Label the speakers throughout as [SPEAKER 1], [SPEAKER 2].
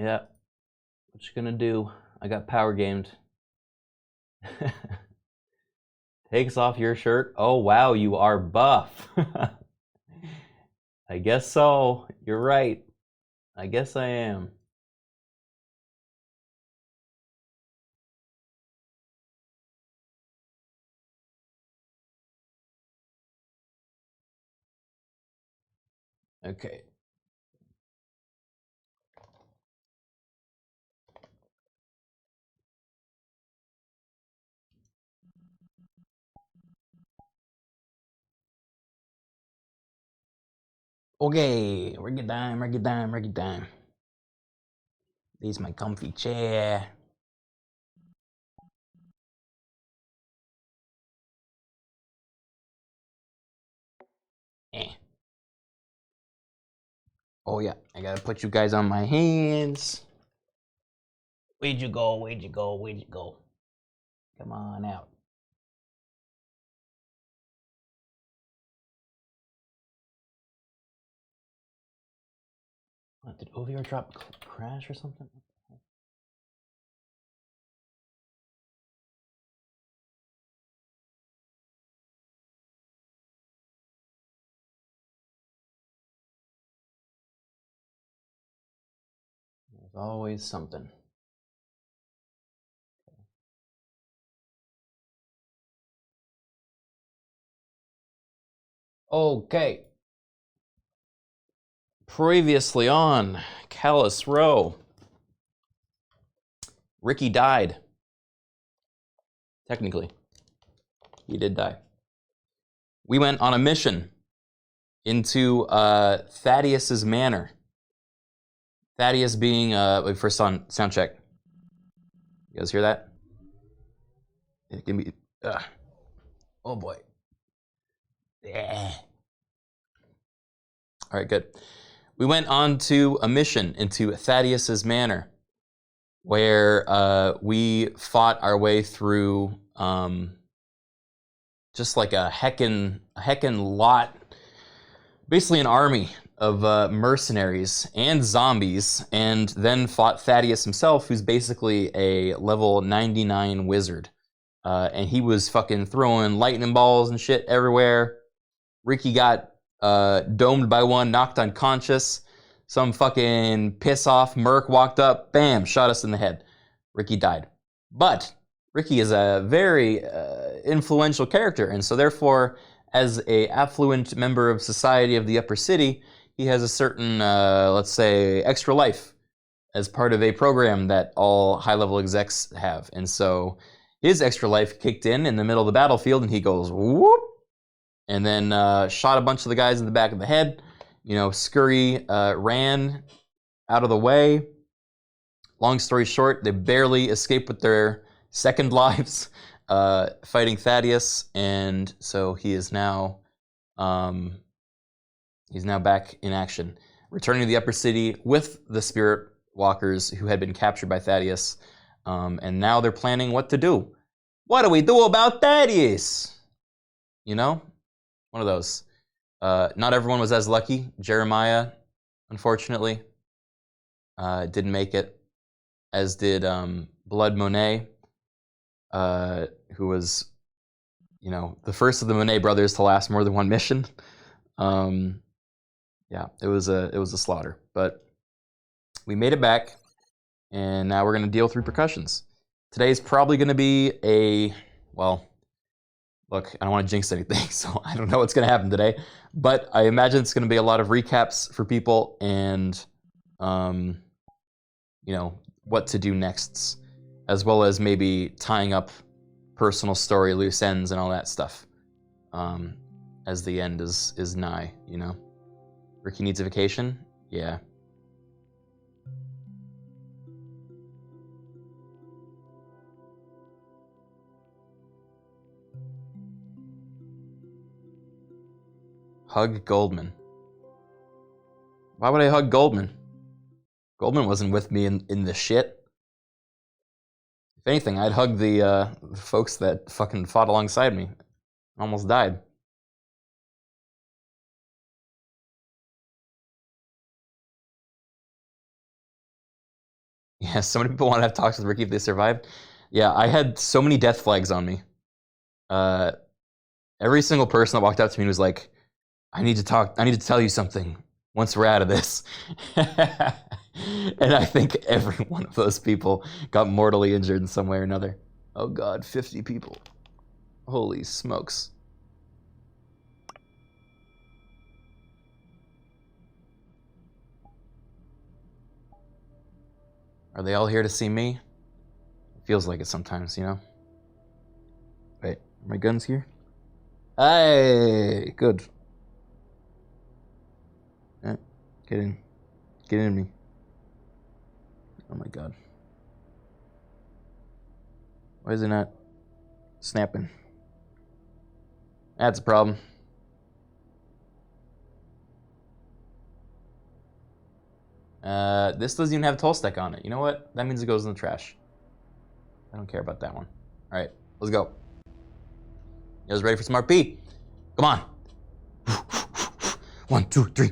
[SPEAKER 1] Yeah. What you gonna do? I got power gamed. Takes off your shirt. Oh wow, you are buff. I guess so. You're right. I guess I am. Okay. Okay, reggae dime, reggae dime, reggae dime. This is my comfy chair. Eh. Oh yeah, I gotta put you guys on my hands. Where'd you go? Where'd you go? Where'd you go? Come on out. What, did OVR drop crash or something? There's always something. Okay. Previously on Callous Row, Ricky died. Technically, he did die. We went on a mission into Thaddeus's manor. Thaddeus being first sound check. You guys hear that? It can be. Oh boy. Yeah. All right, good. We went on to a mission into Thaddeus's manor, where we fought our way through just like a heckin' lot, basically an army of mercenaries and zombies, and then fought Thaddeus himself, who's basically a level 99 wizard. And he was fucking throwing lightning balls and shit everywhere. Ricky got domed by one, knocked unconscious. Some fucking piss off merc walked up, bam, shot us in the head. Ricky died. But Ricky is a very influential character, and so therefore, as a affluent member of society of the upper city, he has a certain, let's say, extra life as part of a program that all high-level execs have. And so his extra life kicked in the middle of the battlefield, and he goes, whoop, and then shot a bunch of the guys in the back of the head. You know, Scurry ran out of the way. Long story short, they barely escaped with their second lives fighting Thaddeus, and so he is now back in action, returning to the upper city with the spirit walkers who had been captured by Thaddeus, and now they're planning what to do. What do we do about Thaddeus? You know, one of those. Not everyone was as lucky. Jeremiah, unfortunately, didn't make it, as did Blood Monet, who was, you know, the first of the Monet brothers to last more than one mission. Yeah, it was a slaughter, but we made it back, and now we're gonna deal with repercussions. Today's probably gonna be a, well, look, I don't want to jinx anything, so I don't know what's gonna happen today, but I imagine it's gonna be a lot of recaps for people and, you know, what to do next, as well as maybe tying up personal story loose ends and all that stuff, as the end is nigh, you know. Ricky needs a vacation? Yeah. Hug Goldman. Why would I hug Goldman? Goldman wasn't with me in the shit. If anything, I'd hug the folks that fucking fought alongside me. Almost died. Yeah, so many people want to have talks with Ricky if they survived. Yeah, I had so many death flags on me. Every single person that walked up to me was like, I need to talk, I need to tell you something once we're out of this. And I think every one of those people got mortally injured in some way or another. Oh God, 50 people. Holy smokes. Are they all here to see me? It feels like it sometimes, you know? Wait, are my guns here? Hey, good. Yeah, get in. Get in me. Oh my God. Why is it not snapping? That's a problem. This doesn't even have a toll stack on it. You know what? That means it goes in the trash. I don't care about that one. All right, let's go. You guys ready for some RP? Come on. 1, 2, 3.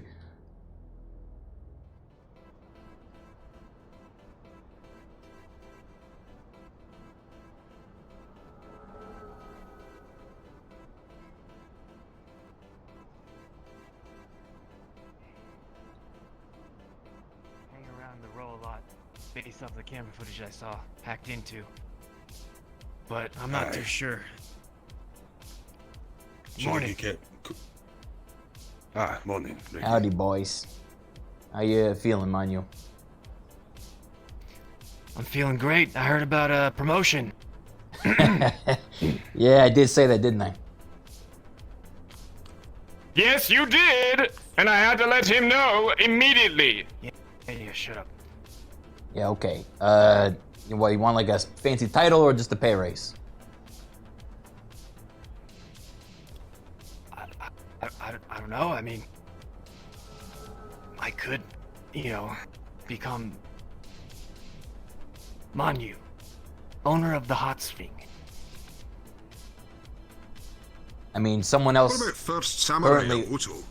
[SPEAKER 2] Hang around the row a lot, based off the camera footage I saw hacked into. But I'm not too sure. Morning.
[SPEAKER 3] Morning. Ricky.
[SPEAKER 1] Howdy, boys. How you feeling, Manu?
[SPEAKER 2] I'm feeling great. I heard about a promotion.
[SPEAKER 1] Yeah, I did say that, didn't I?
[SPEAKER 4] Yes, you did! And I had to let him know immediately.
[SPEAKER 2] Yeah, shut up.
[SPEAKER 1] Yeah, okay. What, you want like a fancy title or just a pay raise?
[SPEAKER 2] I don't know. I mean, I could, you know, become Manu, owner of the Hot Spring.
[SPEAKER 1] I mean, someone else.
[SPEAKER 3] What about First Samurai
[SPEAKER 1] currently...
[SPEAKER 3] Otto?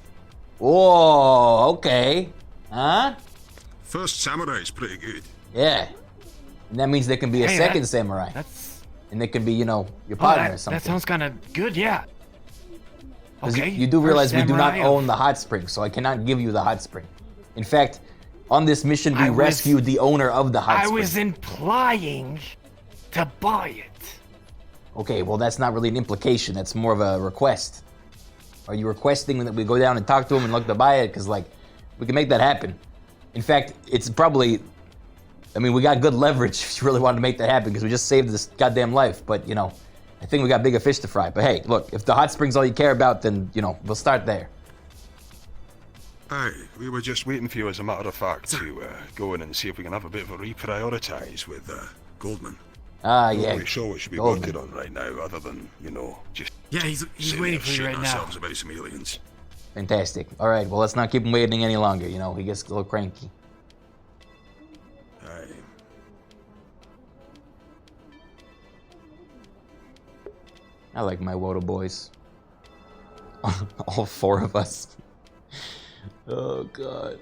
[SPEAKER 1] Whoa, okay. Huh?
[SPEAKER 3] First Samurai's pretty good.
[SPEAKER 1] Yeah. And that means there can be a second
[SPEAKER 2] that-
[SPEAKER 1] samurai.
[SPEAKER 2] That's...
[SPEAKER 1] And they can be, you know, your partner or something.
[SPEAKER 2] That sounds kind of good, yeah. Okay.
[SPEAKER 1] You do realize we do not
[SPEAKER 2] Samurai
[SPEAKER 1] own the hot spring, so I cannot give you the hot spring. In fact, on this mission, we rescued the owner of the hot spring.
[SPEAKER 2] I was implying to buy it.
[SPEAKER 1] Okay, well, that's not really an implication. That's more of a request. Are you requesting that we go down and talk to him and look to buy it? Because, like, we can make that happen. In fact, it's probably... I mean, we got good leverage if you really wanted to make that happen, because we just saved this goddamn life. But, you know, I think we got bigger fish to fry. But hey, look, if the hot spring's all you care about, then, you know, we'll start there.
[SPEAKER 3] Aye, we were just waiting for you, as a matter of fact, to go in and see if we can have a bit of a reprioritise with Goldman.
[SPEAKER 1] Ah,
[SPEAKER 3] Not
[SPEAKER 1] yeah.
[SPEAKER 3] really sure what should be
[SPEAKER 1] Goldman.
[SPEAKER 3] working on right now, other than, you know, just...
[SPEAKER 2] Yeah, he's waiting for you right now.
[SPEAKER 3] ourselves about some aliens.
[SPEAKER 1] Fantastic. All right, well, let's not keep him waiting any longer. You know, he gets a little cranky.
[SPEAKER 3] Aye.
[SPEAKER 1] I like my Wodo boys. All 4 of us. Oh, God.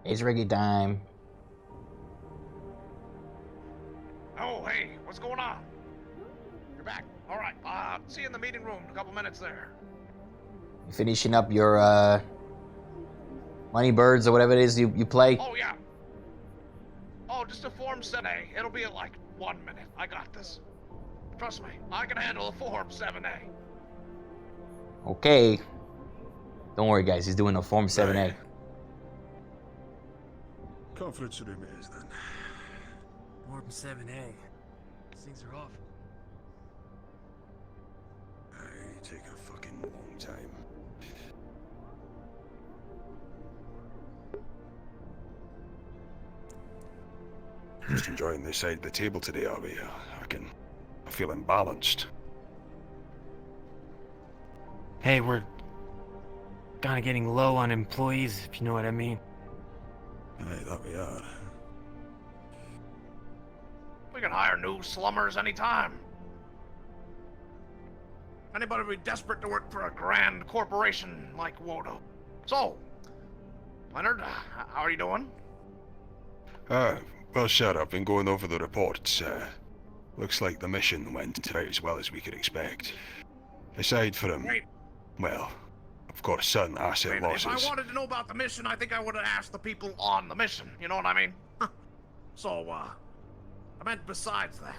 [SPEAKER 1] It's Ricky time.
[SPEAKER 4] Oh, hey, what's going on? You're back. All right. See you in the meeting room in a couple minutes there.
[SPEAKER 1] You finishing up your Money Birds or whatever it is you play?
[SPEAKER 4] Oh, yeah. Oh, just a Form 7A. It'll be at like 1 minute. I got this. Trust me, I can handle a Form 7A.
[SPEAKER 1] Okay. Don't worry, guys. He's doing a Form 7A.
[SPEAKER 3] Conference room it is, then.
[SPEAKER 2] Form 7A. These things are awful.
[SPEAKER 3] Aye, take a fucking long time. Just enjoying this side of the table today, are we? I feel imbalanced.
[SPEAKER 2] Hey, we're kind of getting low on employees, if you know what I mean.
[SPEAKER 3] Aye, that we are.
[SPEAKER 4] We can hire new slummers anytime. Anybody be desperate to work for a grand corporation like Wodo. So, Leonard, how are you doing?
[SPEAKER 3] Well, sir, I've been going over the reports. Looks like the mission went about as well as we could expect. Aside from,
[SPEAKER 4] Wait,
[SPEAKER 3] well, of course, certain asset
[SPEAKER 4] wait, if
[SPEAKER 3] losses.
[SPEAKER 4] I wanted to know about the mission, I think I would have asked the people on the mission. You know what I mean? So, I meant besides that.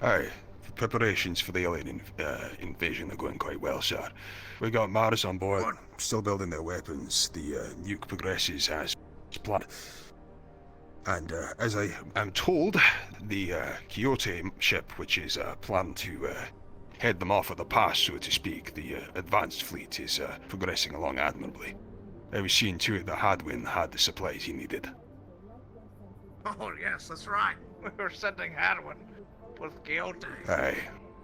[SPEAKER 3] Aye, preparations for the alien invasion are going quite well, sir. We got Mars on board,
[SPEAKER 4] Good.
[SPEAKER 3] still building their weapons. The nuke progresses as planned. And as I am told, the Quixote ship, which is planned to head them off at the pass, so to speak, the advanced fleet is progressing along admirably. I was seeing to it that Hadwin had the supplies he needed.
[SPEAKER 4] Oh, yes, that's right. We were sending Hadwin with Quixote.
[SPEAKER 3] Aye.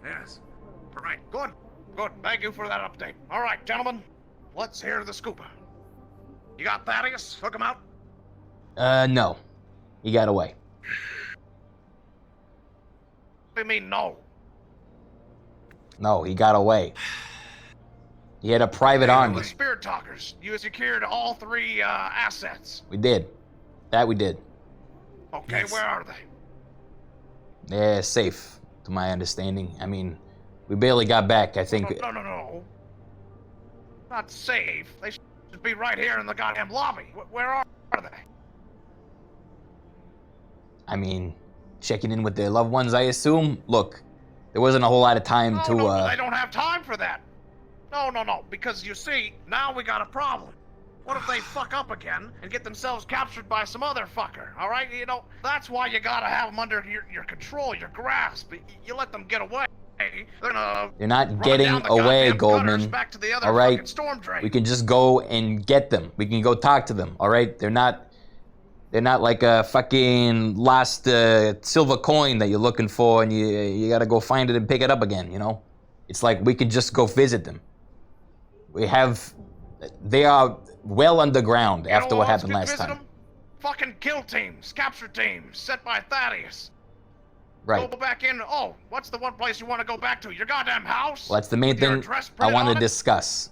[SPEAKER 4] Yes. Right, good. Good. Thank you for that update. All right, gentlemen, let's hear the scoop. You got Thaddeus? Hook him out?
[SPEAKER 1] No. He got away.
[SPEAKER 4] What do you mean, no?
[SPEAKER 1] No, he got away. He had a private
[SPEAKER 4] The
[SPEAKER 1] army.
[SPEAKER 4] Spirit Talkers, you secured all 3 assets.
[SPEAKER 1] We did. That we did.
[SPEAKER 4] Okay,
[SPEAKER 3] Yes.
[SPEAKER 4] where are they?
[SPEAKER 1] They're safe, to my understanding. I mean, we barely got back, I think.
[SPEAKER 4] No. Not safe. They should be right here in the goddamn lobby. Where are they?
[SPEAKER 1] I mean, checking in with their loved ones, I assume. Look, there wasn't a whole lot of time
[SPEAKER 4] No,
[SPEAKER 1] to,
[SPEAKER 4] no, they don't have time for that. No, because you see, now we got a problem. What if they fuck up again and get themselves captured by some other fucker, all right? You know, that's why you gotta have them under your control, your grasp. You let them get away, they're gonna
[SPEAKER 1] They're not
[SPEAKER 4] run
[SPEAKER 1] getting
[SPEAKER 4] down the
[SPEAKER 1] away,
[SPEAKER 4] goddamn gutters
[SPEAKER 1] Goldman.
[SPEAKER 4] back to the other
[SPEAKER 1] All right?
[SPEAKER 4] fucking storm drain.
[SPEAKER 1] We can just go and get them. We can go talk to them, all right? They're not like a fucking lost silver coin that you're looking for and you gotta go find it and pick it up again, you know? It's like we could just go visit them. They are well underground
[SPEAKER 4] You know
[SPEAKER 1] after what
[SPEAKER 4] else
[SPEAKER 1] happened
[SPEAKER 4] could
[SPEAKER 1] last
[SPEAKER 4] visit
[SPEAKER 1] time.
[SPEAKER 4] 'em? Fucking kill teams, capture teams, sent by Thaddeus.
[SPEAKER 1] Right.
[SPEAKER 4] Go back in. Oh, what's the one place you want to go back to? Your goddamn house?
[SPEAKER 1] Well, that's the main
[SPEAKER 4] With your
[SPEAKER 1] thing
[SPEAKER 4] address
[SPEAKER 1] I
[SPEAKER 4] printed
[SPEAKER 1] want to
[SPEAKER 4] on it?
[SPEAKER 1] discuss.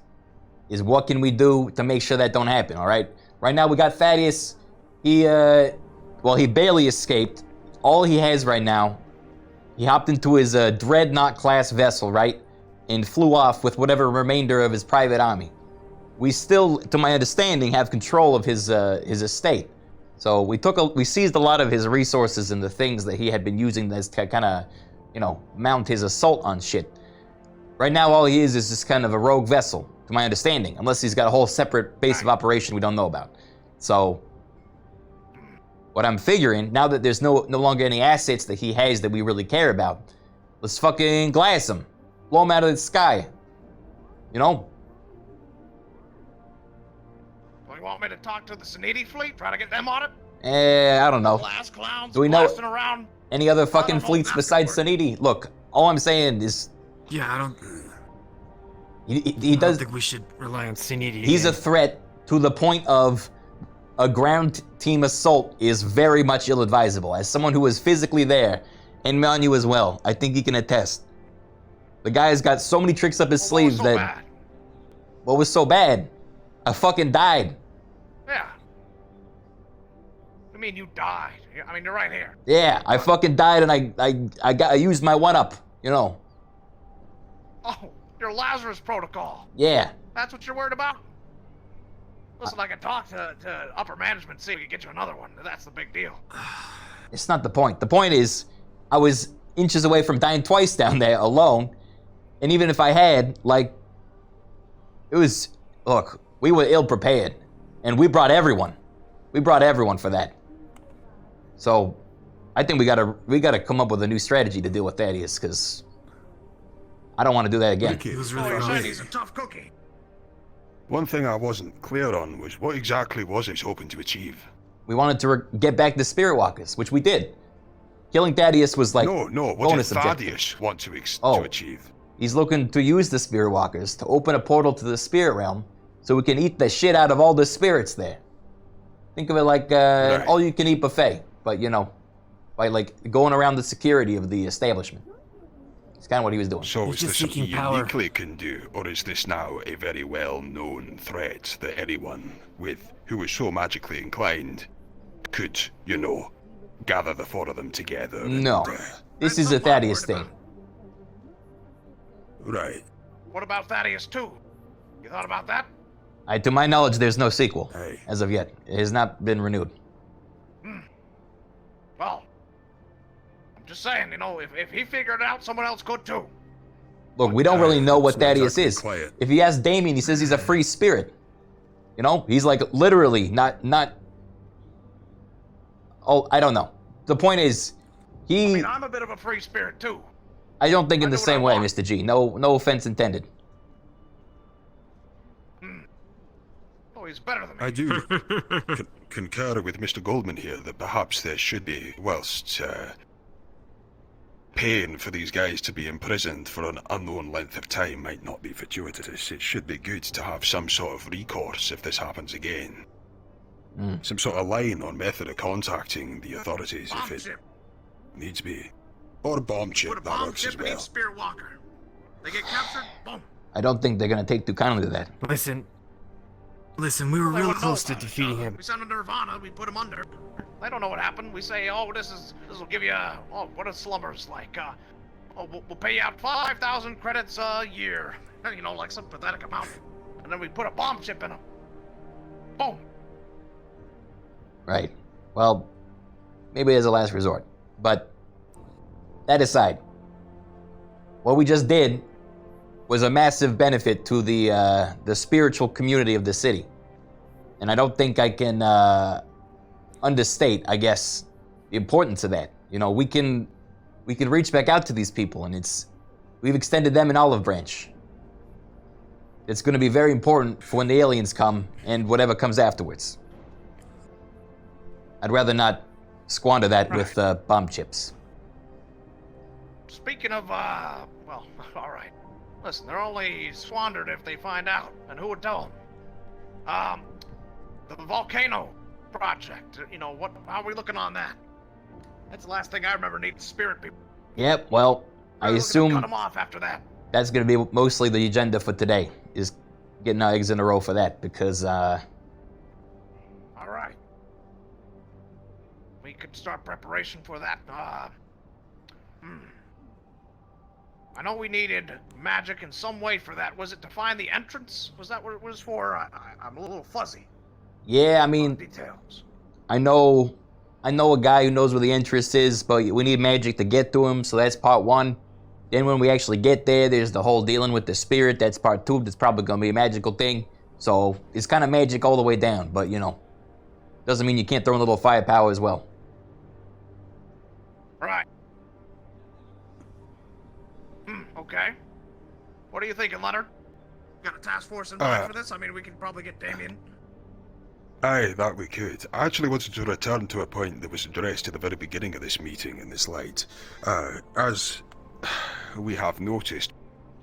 [SPEAKER 1] Is what can we do to make sure that don't happen, all right? Right now we got Thaddeus. He barely escaped. All he has right now, he hopped into his Dreadnought class vessel, right? And flew off with whatever remainder of his private army. We still, to my understanding, have control of his estate. So we seized a lot of his resources and the things that he had been using as to kind of, mount his assault on shit. Right now, all he is just kind of a rogue vessel, to my understanding, unless he's got a whole separate base of operation we don't know about. So, what I'm figuring, now that there's no longer any assets that he has that we really care about, let's fucking glass him. Blow him out of the sky. You know?
[SPEAKER 4] Well, you want me to talk to the Saniti fleet? Try to get them on it?
[SPEAKER 1] I don't know.
[SPEAKER 4] Glass clowns
[SPEAKER 1] Do we know-
[SPEAKER 4] blasting around?
[SPEAKER 1] Any other fucking
[SPEAKER 4] don't know
[SPEAKER 1] fleets
[SPEAKER 4] if that
[SPEAKER 1] besides
[SPEAKER 4] could work.
[SPEAKER 1] Saniti? Look, all I'm saying is
[SPEAKER 5] Yeah, I don't
[SPEAKER 1] he does.
[SPEAKER 2] think we should rely on Siniti.
[SPEAKER 1] He's a threat to the point of a ground team assault is very much ill-advisable. As someone who was physically there, and Manu as well, I think he can attest. The guy's got so many tricks up his
[SPEAKER 4] What was
[SPEAKER 1] sleeves
[SPEAKER 4] so
[SPEAKER 1] that
[SPEAKER 4] bad?
[SPEAKER 1] what was so bad? I fucking died.
[SPEAKER 4] Yeah. I mean, you died. I mean, you're right here.
[SPEAKER 1] Yeah, I fucking died, and I used my one-up. You know.
[SPEAKER 4] Oh, your Lazarus protocol.
[SPEAKER 1] Yeah.
[SPEAKER 4] That's what you're worried about? Listen, I can talk to upper management, see if we can get you another one. That's the big deal.
[SPEAKER 1] It's not the point. The point is, I was inches away from dying twice down there alone. And even if I had, look, we were ill prepared. And we brought everyone. We brought everyone for that. So, I think we gotta come up with a new strategy to deal with Thaddeus, because I don't want to do that again.
[SPEAKER 3] Criken,
[SPEAKER 5] It was
[SPEAKER 4] Oh,
[SPEAKER 5] really
[SPEAKER 4] you're
[SPEAKER 3] for
[SPEAKER 4] saying
[SPEAKER 3] me,
[SPEAKER 4] he's a tough cookie.
[SPEAKER 3] one thing I wasn't clear on was what exactly was it hoping to achieve?
[SPEAKER 1] We wanted to get back the Spirit Walkers, which we did. Killing Thaddeus was like
[SPEAKER 3] No, what did
[SPEAKER 1] bonus objective.
[SPEAKER 3] Thaddeus want to
[SPEAKER 1] Oh.
[SPEAKER 3] achieve?
[SPEAKER 1] He's looking to use the Spirit Walkers to open a portal to the Spirit Realm so we can eat the shit out of all the spirits there. Think of it like
[SPEAKER 3] Right.
[SPEAKER 1] all-you-can-eat buffet, but by like going around the security of the establishment. It's kind of what he was doing.
[SPEAKER 3] So
[SPEAKER 2] He's
[SPEAKER 3] is
[SPEAKER 2] just
[SPEAKER 3] this something
[SPEAKER 2] seeking power.
[SPEAKER 3] uniquely can do, or is this now a very well-known threat that anyone who is so magically inclined could, gather the four of them together?
[SPEAKER 1] No,
[SPEAKER 3] And,
[SPEAKER 1] this
[SPEAKER 4] That's
[SPEAKER 1] is a
[SPEAKER 4] something I'm
[SPEAKER 1] Thaddeus
[SPEAKER 4] worried
[SPEAKER 1] thing.
[SPEAKER 3] right.
[SPEAKER 4] What about Thaddeus 2? You thought about that?
[SPEAKER 1] To my knowledge, there's no sequel
[SPEAKER 3] Aye.
[SPEAKER 1] as of yet. It has not been renewed.
[SPEAKER 4] Well, I'm just saying, if he figured it out, someone else could too.
[SPEAKER 1] Look, we don't really know what
[SPEAKER 3] It's not
[SPEAKER 1] Thaddeus
[SPEAKER 3] exactly
[SPEAKER 1] is.
[SPEAKER 3] quiet.
[SPEAKER 1] If you ask Damien, he says he's a free spirit. He's like literally not. Oh, I don't know. The point is,
[SPEAKER 4] I mean, I'm a bit of a free spirit too.
[SPEAKER 1] I don't think in
[SPEAKER 4] I
[SPEAKER 1] the
[SPEAKER 4] do what I
[SPEAKER 1] same way,
[SPEAKER 4] want.
[SPEAKER 1] Mr. G. No offense intended.
[SPEAKER 4] Oh, he's better than me.
[SPEAKER 3] I do concur with Mr. Goldman here that perhaps there should be, whilst paying for these guys to be imprisoned for an unknown length of time might not be fortuitous, it should be good to have some sort of recourse if this happens again. Some sort of line or method of contacting the authorities
[SPEAKER 4] Bomb
[SPEAKER 3] if it
[SPEAKER 4] chip.
[SPEAKER 3] needs be. Or bomb chip,
[SPEAKER 4] Put a
[SPEAKER 3] that
[SPEAKER 4] bomb
[SPEAKER 3] works
[SPEAKER 4] chip
[SPEAKER 3] as
[SPEAKER 4] in
[SPEAKER 3] well.
[SPEAKER 4] each Spirit Walker. They get captured, boom.
[SPEAKER 1] I don't think they're gonna take too kindly to that.
[SPEAKER 2] Listen, we were
[SPEAKER 4] They
[SPEAKER 2] real
[SPEAKER 4] would know
[SPEAKER 2] close to
[SPEAKER 4] about it.
[SPEAKER 2] defeating him.
[SPEAKER 4] We send him to Nirvana, we put him under. They don't know what happened. We say, oh, this will give you, what are slumbers like? We'll pay you out 5,000 credits a year. Like some pathetic amount. And then we put a bomb chip in him. Boom.
[SPEAKER 1] Right. Well, maybe as a last resort. But that aside, what we just did was a massive benefit to the spiritual community of the city. And I don't think I can understate, I guess, the importance of that. We can reach back out to these people, and we've extended them an olive branch. It's going to be very important for when the aliens come and whatever comes afterwards. I'd rather not squander that with bomb chips.
[SPEAKER 4] Speaking of, well, all right. Listen, they're only squandered if they find out. And who would tell them? The volcano project. How are we looking on that? That's the last thing I remember needing spirit people.
[SPEAKER 1] Yep, well, I
[SPEAKER 4] We're looking to
[SPEAKER 1] assume
[SPEAKER 4] cut them off after that.
[SPEAKER 1] that's going to be mostly the agenda for today, is getting our eggs in a row for that, because,
[SPEAKER 4] All right. We could start preparation for that. I know we needed magic in some way for that. Was it to find the entrance? Was that what it was for? I'm a little fuzzy
[SPEAKER 1] yeah, I
[SPEAKER 4] on
[SPEAKER 1] mean,
[SPEAKER 4] details.
[SPEAKER 1] I know a guy who knows where the entrance is, but we need magic to get to him, so that's part one. Then when we actually get there, there's the whole dealing with the spirit. That's part two. That's probably going to be a magical thing. So it's kind of magic all the way down, but, doesn't mean you can't throw in a little firepower as well.
[SPEAKER 4] Right. Okay. What are you thinking, Leonard? Got a task force in mind for this? I mean, we could probably get Damien.
[SPEAKER 3] Aye, that we could. I actually wanted to return to a point that was addressed at the very beginning of this meeting in this light. As we have noticed,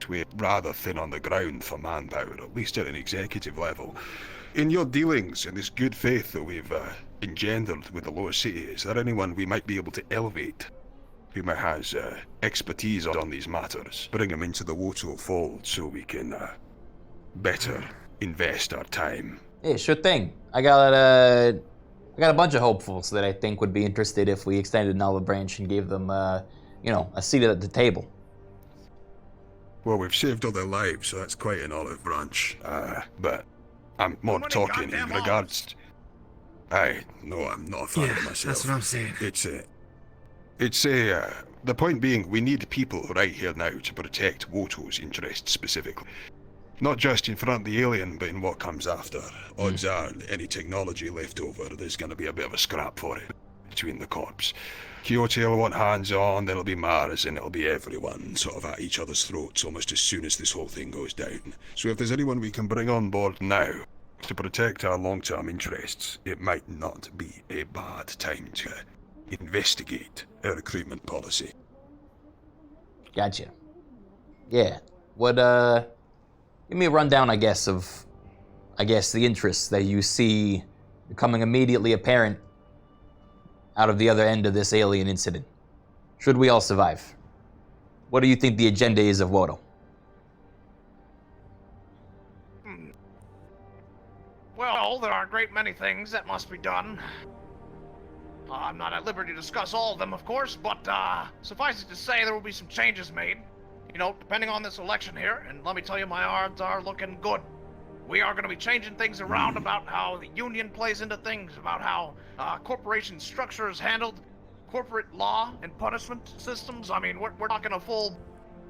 [SPEAKER 3] we're rather thin on the ground for manpower, at least at an executive level. In your dealings, in this good faith that we've engendered with the lower city, is there anyone we might be able to elevate who might has expertise on these matters? Bring them into the Woto fold so we can better invest our time.
[SPEAKER 1] Yeah, sure thing. I got a bunch of hopefuls that I think would be interested if we extended an olive branch and gave them, a seat at the table.
[SPEAKER 3] Well, we've saved all their lives, so that's quite an olive branch. But I'm more
[SPEAKER 4] many
[SPEAKER 3] talking in
[SPEAKER 4] goddamn
[SPEAKER 3] regards. No, I'm not a fan of myself.
[SPEAKER 2] That's what I'm saying.
[SPEAKER 3] The point being, we need people right here now to protect Woto's interests specifically. Not just in front of the alien, but in what comes after. Odds are, any technology left over, there's going to be a bit of a scrap for it between the corps. Quixote will want hands on, then it'll be Mars, and it'll be everyone sort of at each other's throats almost as soon as this whole thing goes down. So if there's anyone we can bring on board now to protect our long-term interests, it might not be a bad time to investigate our recruitment policy.
[SPEAKER 1] Gotcha. Yeah. Give me a rundown, I guess, of I guess, the interests that you see becoming immediately apparent out of the other end of this alien incident. Should we all survive? What do you think the agenda is of Wodo?
[SPEAKER 4] Well, there are a great many things that must be done. I'm not at liberty to discuss all of them, of course, but suffice it to say there will be some changes made. You know, depending on this election here, and let me tell you, my odds are looking good. We are going to be changing things around about how the union plays into things, about how corporation structure is handled, corporate law and punishment systems. I mean, we're talking a full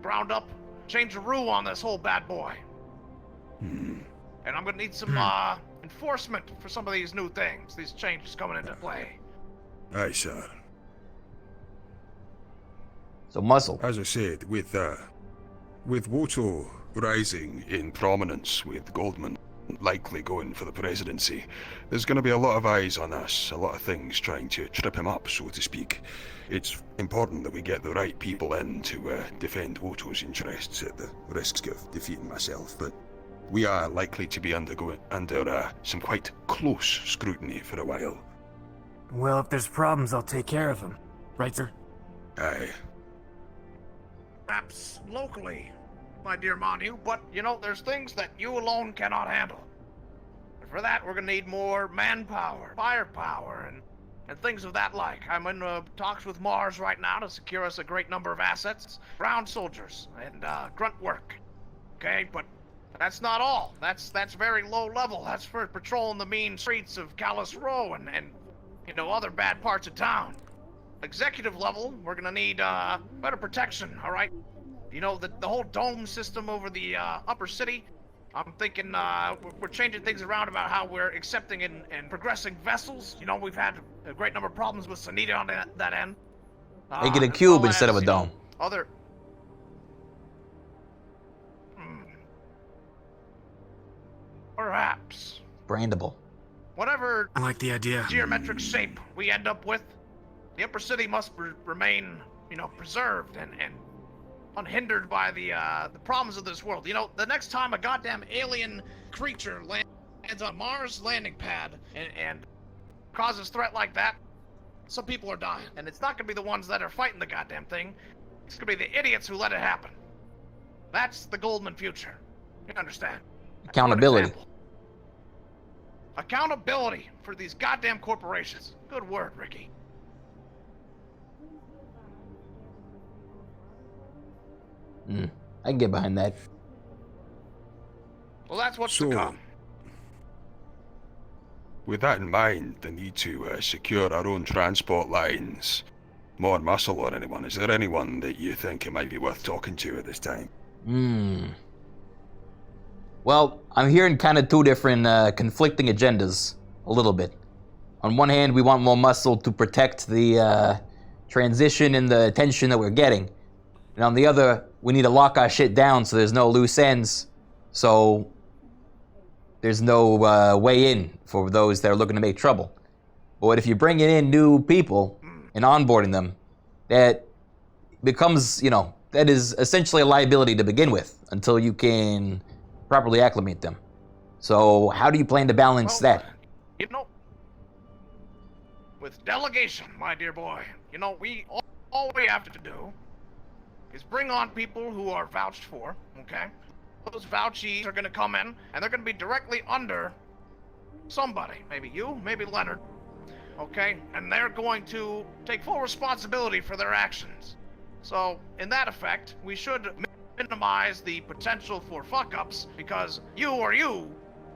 [SPEAKER 4] ground-up change-a-roo on this whole bad boy. And I'm going to need some enforcement for some of these new things, these changes coming into play.
[SPEAKER 3] Aye, sir.
[SPEAKER 1] So muscle.
[SPEAKER 3] As I said, with Woto rising in prominence, with Goldman likely going for the presidency, there's going to be a lot of eyes on us, a lot of things trying to trip him up, so to speak. It's important that we get the right people in to defend Woto's interests at the risks of defeating myself, but we are likely to be under some quite close scrutiny for a while.
[SPEAKER 5] Well, if there's problems, I'll take care of them. Right, sir?
[SPEAKER 3] Aye.
[SPEAKER 4] Perhaps locally, my dear Manu, but, you know, there's things that you alone cannot handle. And for that, we're gonna need more manpower, firepower, and things of that like. I'm in talks with Mars right now to secure us a great number of assets, ground soldiers, and grunt work. Okay, but that's not all. That's very low level. That's for patrolling the mean streets of Callous Row and you know, other bad parts of town. Executive level, we're gonna need better protection, all right? You know, the whole dome system over the upper city, I'm thinking we're changing things around about how we're accepting and progressing vessels. You know, we've had a great number of problems with Sanita on that end.
[SPEAKER 1] Make it a cube instead of a dome.
[SPEAKER 4] Other... Perhaps.
[SPEAKER 1] Brandable.
[SPEAKER 4] Whatever
[SPEAKER 5] I like the idea.
[SPEAKER 4] geometric shape we end up with, the upper city must remain, you know, preserved and unhindered by the problems of this world. You know, the next time a goddamn alien creature lands on Mars landing pad and causes threat like that, some people are dying. And it's not gonna be the ones that are fighting the goddamn thing. It's gonna be the idiots who let it happen. That's the Goldman future. You understand?
[SPEAKER 1] Accountability.
[SPEAKER 4] Accountability for these goddamn corporations. Good word, Ricky.
[SPEAKER 1] I can get behind that.
[SPEAKER 4] Well, that's what's
[SPEAKER 3] So,
[SPEAKER 4] to come.
[SPEAKER 3] with that in mind, the need to secure our own transport lines, more muscle or anyone, is there anyone that you think it might be worth talking to at this time?
[SPEAKER 1] Well, I'm hearing kind of two different conflicting agendas, a little bit. On one hand, we want more muscle to protect the transition and the attention that we're getting. And on the other, we need to lock our shit down so there's no loose ends, so there's no way in for those that are looking to make trouble. But if you're bringing in new people and onboarding them, that becomes, you know, that is essentially a liability to begin with until you can properly acclimate them. So how do you plan to balance that?
[SPEAKER 4] You know, with delegation, my dear boy, you know, all we have to do is bring on people who are vouched for, okay? Those vouchees are gonna come in, and they're gonna be directly under somebody. Maybe you, maybe Leonard, okay? And they're going to take full responsibility for their actions. So, in that effect, we should minimize the potential for fuck-ups, because you are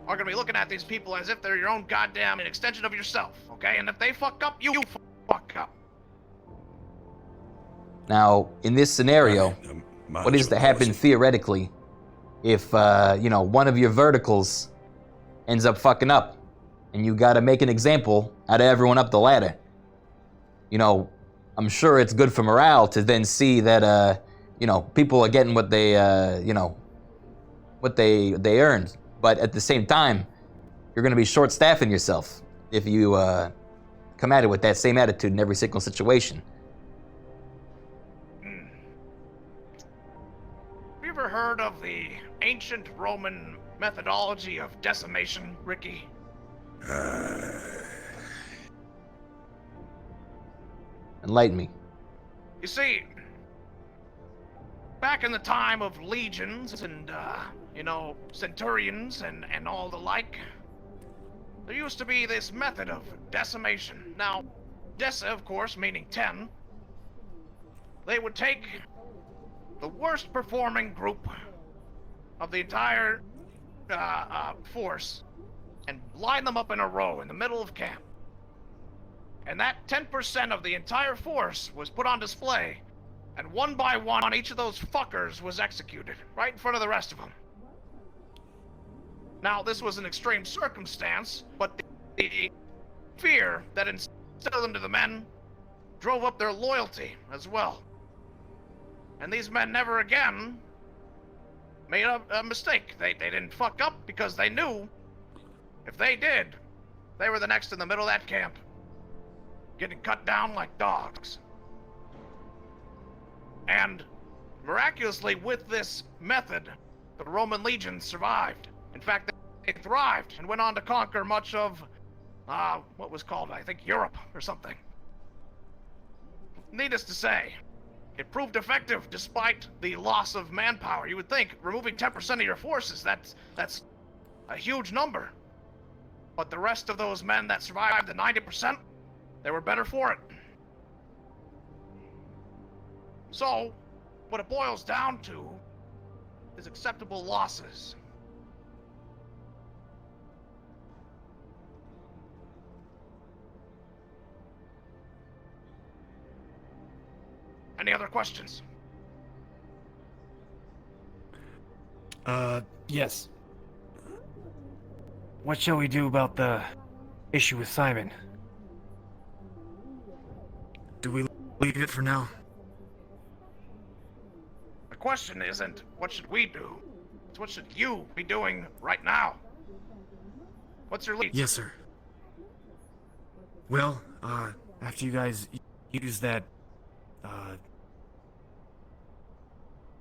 [SPEAKER 4] gonna be looking at these people as if they're your own goddamn extension of yourself, okay? And if they fuck up, you fuck up.
[SPEAKER 1] Now, in this scenario, what is to happen theoretically if, you know, one of your verticals ends up fucking up and you gotta make an example out of everyone up the ladder? You know, I'm sure it's good for morale to then see that, you know, people are getting what they, you know, what they earned. But at the same time, you're gonna be short-staffing yourself if you come at it with that same attitude in every single situation.
[SPEAKER 4] heard of the ancient Roman methodology of decimation, Ricky?
[SPEAKER 1] Enlighten me.
[SPEAKER 4] You see, back in the time of legions and, centurions and all the like, there used to be this method of decimation. Now, deci, of course, meaning 10. They would take the worst performing group of the entire force and line them up in a row in the middle of camp. And that 10% of the entire force was put on display, and one by one, each of those fuckers was executed, right in front of the rest of them. Now, this was an extreme circumstance, but the fear that instilled into the men drove up their loyalty as well. And these men never again made a mistake. They didn't fuck up because they knew if they did, they were the next in the middle of that camp, getting cut down like dogs. And miraculously, with this method, the Roman legions survived. In fact, they thrived and went on to conquer much of, what was called, I think, Europe or something. Needless to say, it proved effective despite the loss of manpower. You would think removing 10% of your forces, that's a huge number. But the rest of those men that survived, the 90%, they were better for it. So, what it boils down to is acceptable losses. Any other questions?
[SPEAKER 5] Yes. What shall we do about the issue with Simon? Do we leave it for now?
[SPEAKER 4] The question isn't what should we do, it's what should you be doing right now? What's your lead?
[SPEAKER 5] Yes, sir. Well, after you guys use that,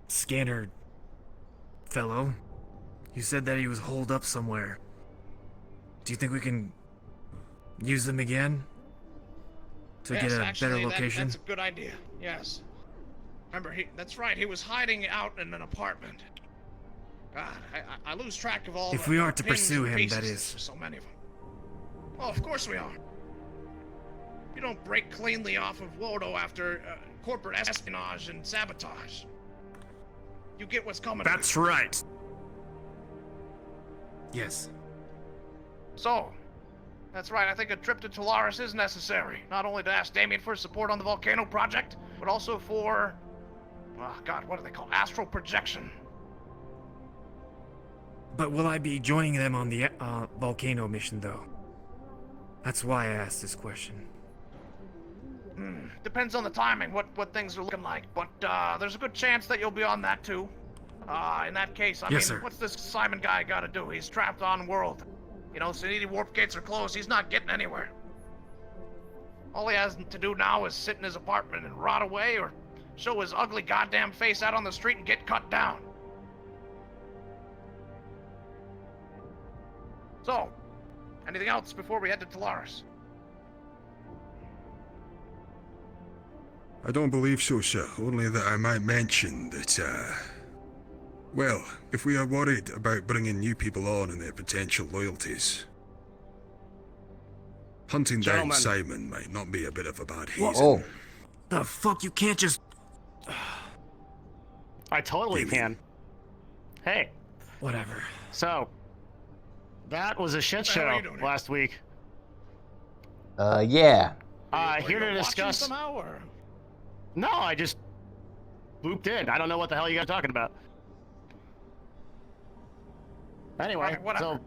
[SPEAKER 5] scanner fellow, you said that he was holed up somewhere. Do you think we can use them again? To get a better location?
[SPEAKER 4] That's a good idea, yes. Remember, that's right, he was hiding out in an apartment. God, I lose track of all
[SPEAKER 5] If
[SPEAKER 4] the
[SPEAKER 5] we are to
[SPEAKER 4] pins
[SPEAKER 5] pursue
[SPEAKER 4] and
[SPEAKER 5] him,
[SPEAKER 4] pieces.
[SPEAKER 5] that is.
[SPEAKER 4] There's so many of them. Oh, of course we are. You don't break cleanly off of Wodo after corporate espionage and sabotage. You get what's coming.
[SPEAKER 5] That's right. Yes.
[SPEAKER 4] So, that's right, I think a trip to Tularis is necessary. Not only to ask Damien for support on the volcano project, but also for, oh God, what do they call astral projection?
[SPEAKER 5] But will I be joining them on the volcano mission, though? That's why I asked this question.
[SPEAKER 4] Depends on the timing, what things are looking like, but there's a good chance that you'll be on that too. In that case, I mean,
[SPEAKER 5] sir.
[SPEAKER 4] What's this Simon guy gotta do? He's trapped on world. You know, Sanity warp gates are closed, he's not getting anywhere. All he has to do now is sit in his apartment and rot away, or show his ugly goddamn face out on the street and get cut down. So, anything else before we head to Tularis?
[SPEAKER 3] I don't believe so, sir. Only that I might mention that, well, if we are worried about bringing new people on and their potential loyalties, hunting down
[SPEAKER 6] Gentlemen.
[SPEAKER 3] Simon might not be a bit of a bad hazen.
[SPEAKER 1] Oh,
[SPEAKER 5] The fuck? You can't just...
[SPEAKER 6] I totally can. Hey,
[SPEAKER 5] Whatever.
[SPEAKER 6] so that was a shit
[SPEAKER 4] What the hell are
[SPEAKER 6] show
[SPEAKER 4] you doing here?
[SPEAKER 6] last week.
[SPEAKER 1] yeah.
[SPEAKER 4] Are
[SPEAKER 6] Here
[SPEAKER 4] you
[SPEAKER 6] to
[SPEAKER 4] watching
[SPEAKER 6] discuss.
[SPEAKER 4] somehow, or?
[SPEAKER 6] No, I just looped in. I don't know what the hell you guys are talking about. Anyway,
[SPEAKER 4] Alright, whatever.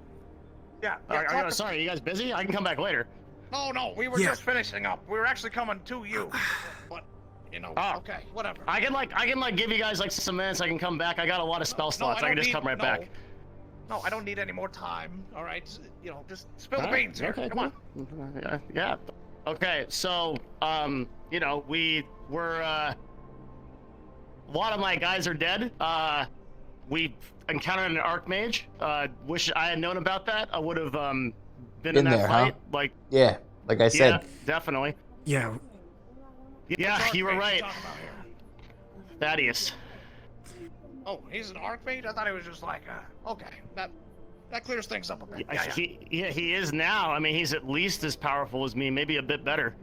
[SPEAKER 6] so
[SPEAKER 4] Yeah.
[SPEAKER 6] sorry, you guys busy? I can come back later.
[SPEAKER 4] No, we were
[SPEAKER 5] Yeah.
[SPEAKER 4] just finishing up. We were actually coming to you. But, you know,
[SPEAKER 6] Oh.
[SPEAKER 4] okay, whatever.
[SPEAKER 6] I can give you guys like some minutes. I can come back. I got a lot of spell slots. I can just come right back.
[SPEAKER 4] No, I don't need any more time. All right, you know, just spill the
[SPEAKER 6] Alright,
[SPEAKER 4] beans here.
[SPEAKER 6] okay,
[SPEAKER 4] Come on.
[SPEAKER 6] cool. Yeah. Okay, so you know, we were a lot of my guys are dead. we encountered an archmage. Wish I had known about that. I would have been in that
[SPEAKER 1] there,
[SPEAKER 6] fight.
[SPEAKER 1] huh?
[SPEAKER 6] Like,
[SPEAKER 1] Yeah, like I said.
[SPEAKER 6] yeah, definitely.
[SPEAKER 5] Yeah,
[SPEAKER 6] Yeah, you were right.
[SPEAKER 4] Talking about here?
[SPEAKER 6] Thaddeus.
[SPEAKER 4] Oh, he's an archmage? I thought he was just like, okay, that clears things up a bit. Yeah.
[SPEAKER 6] He is now. I mean, he's at least as powerful as me, maybe a bit better.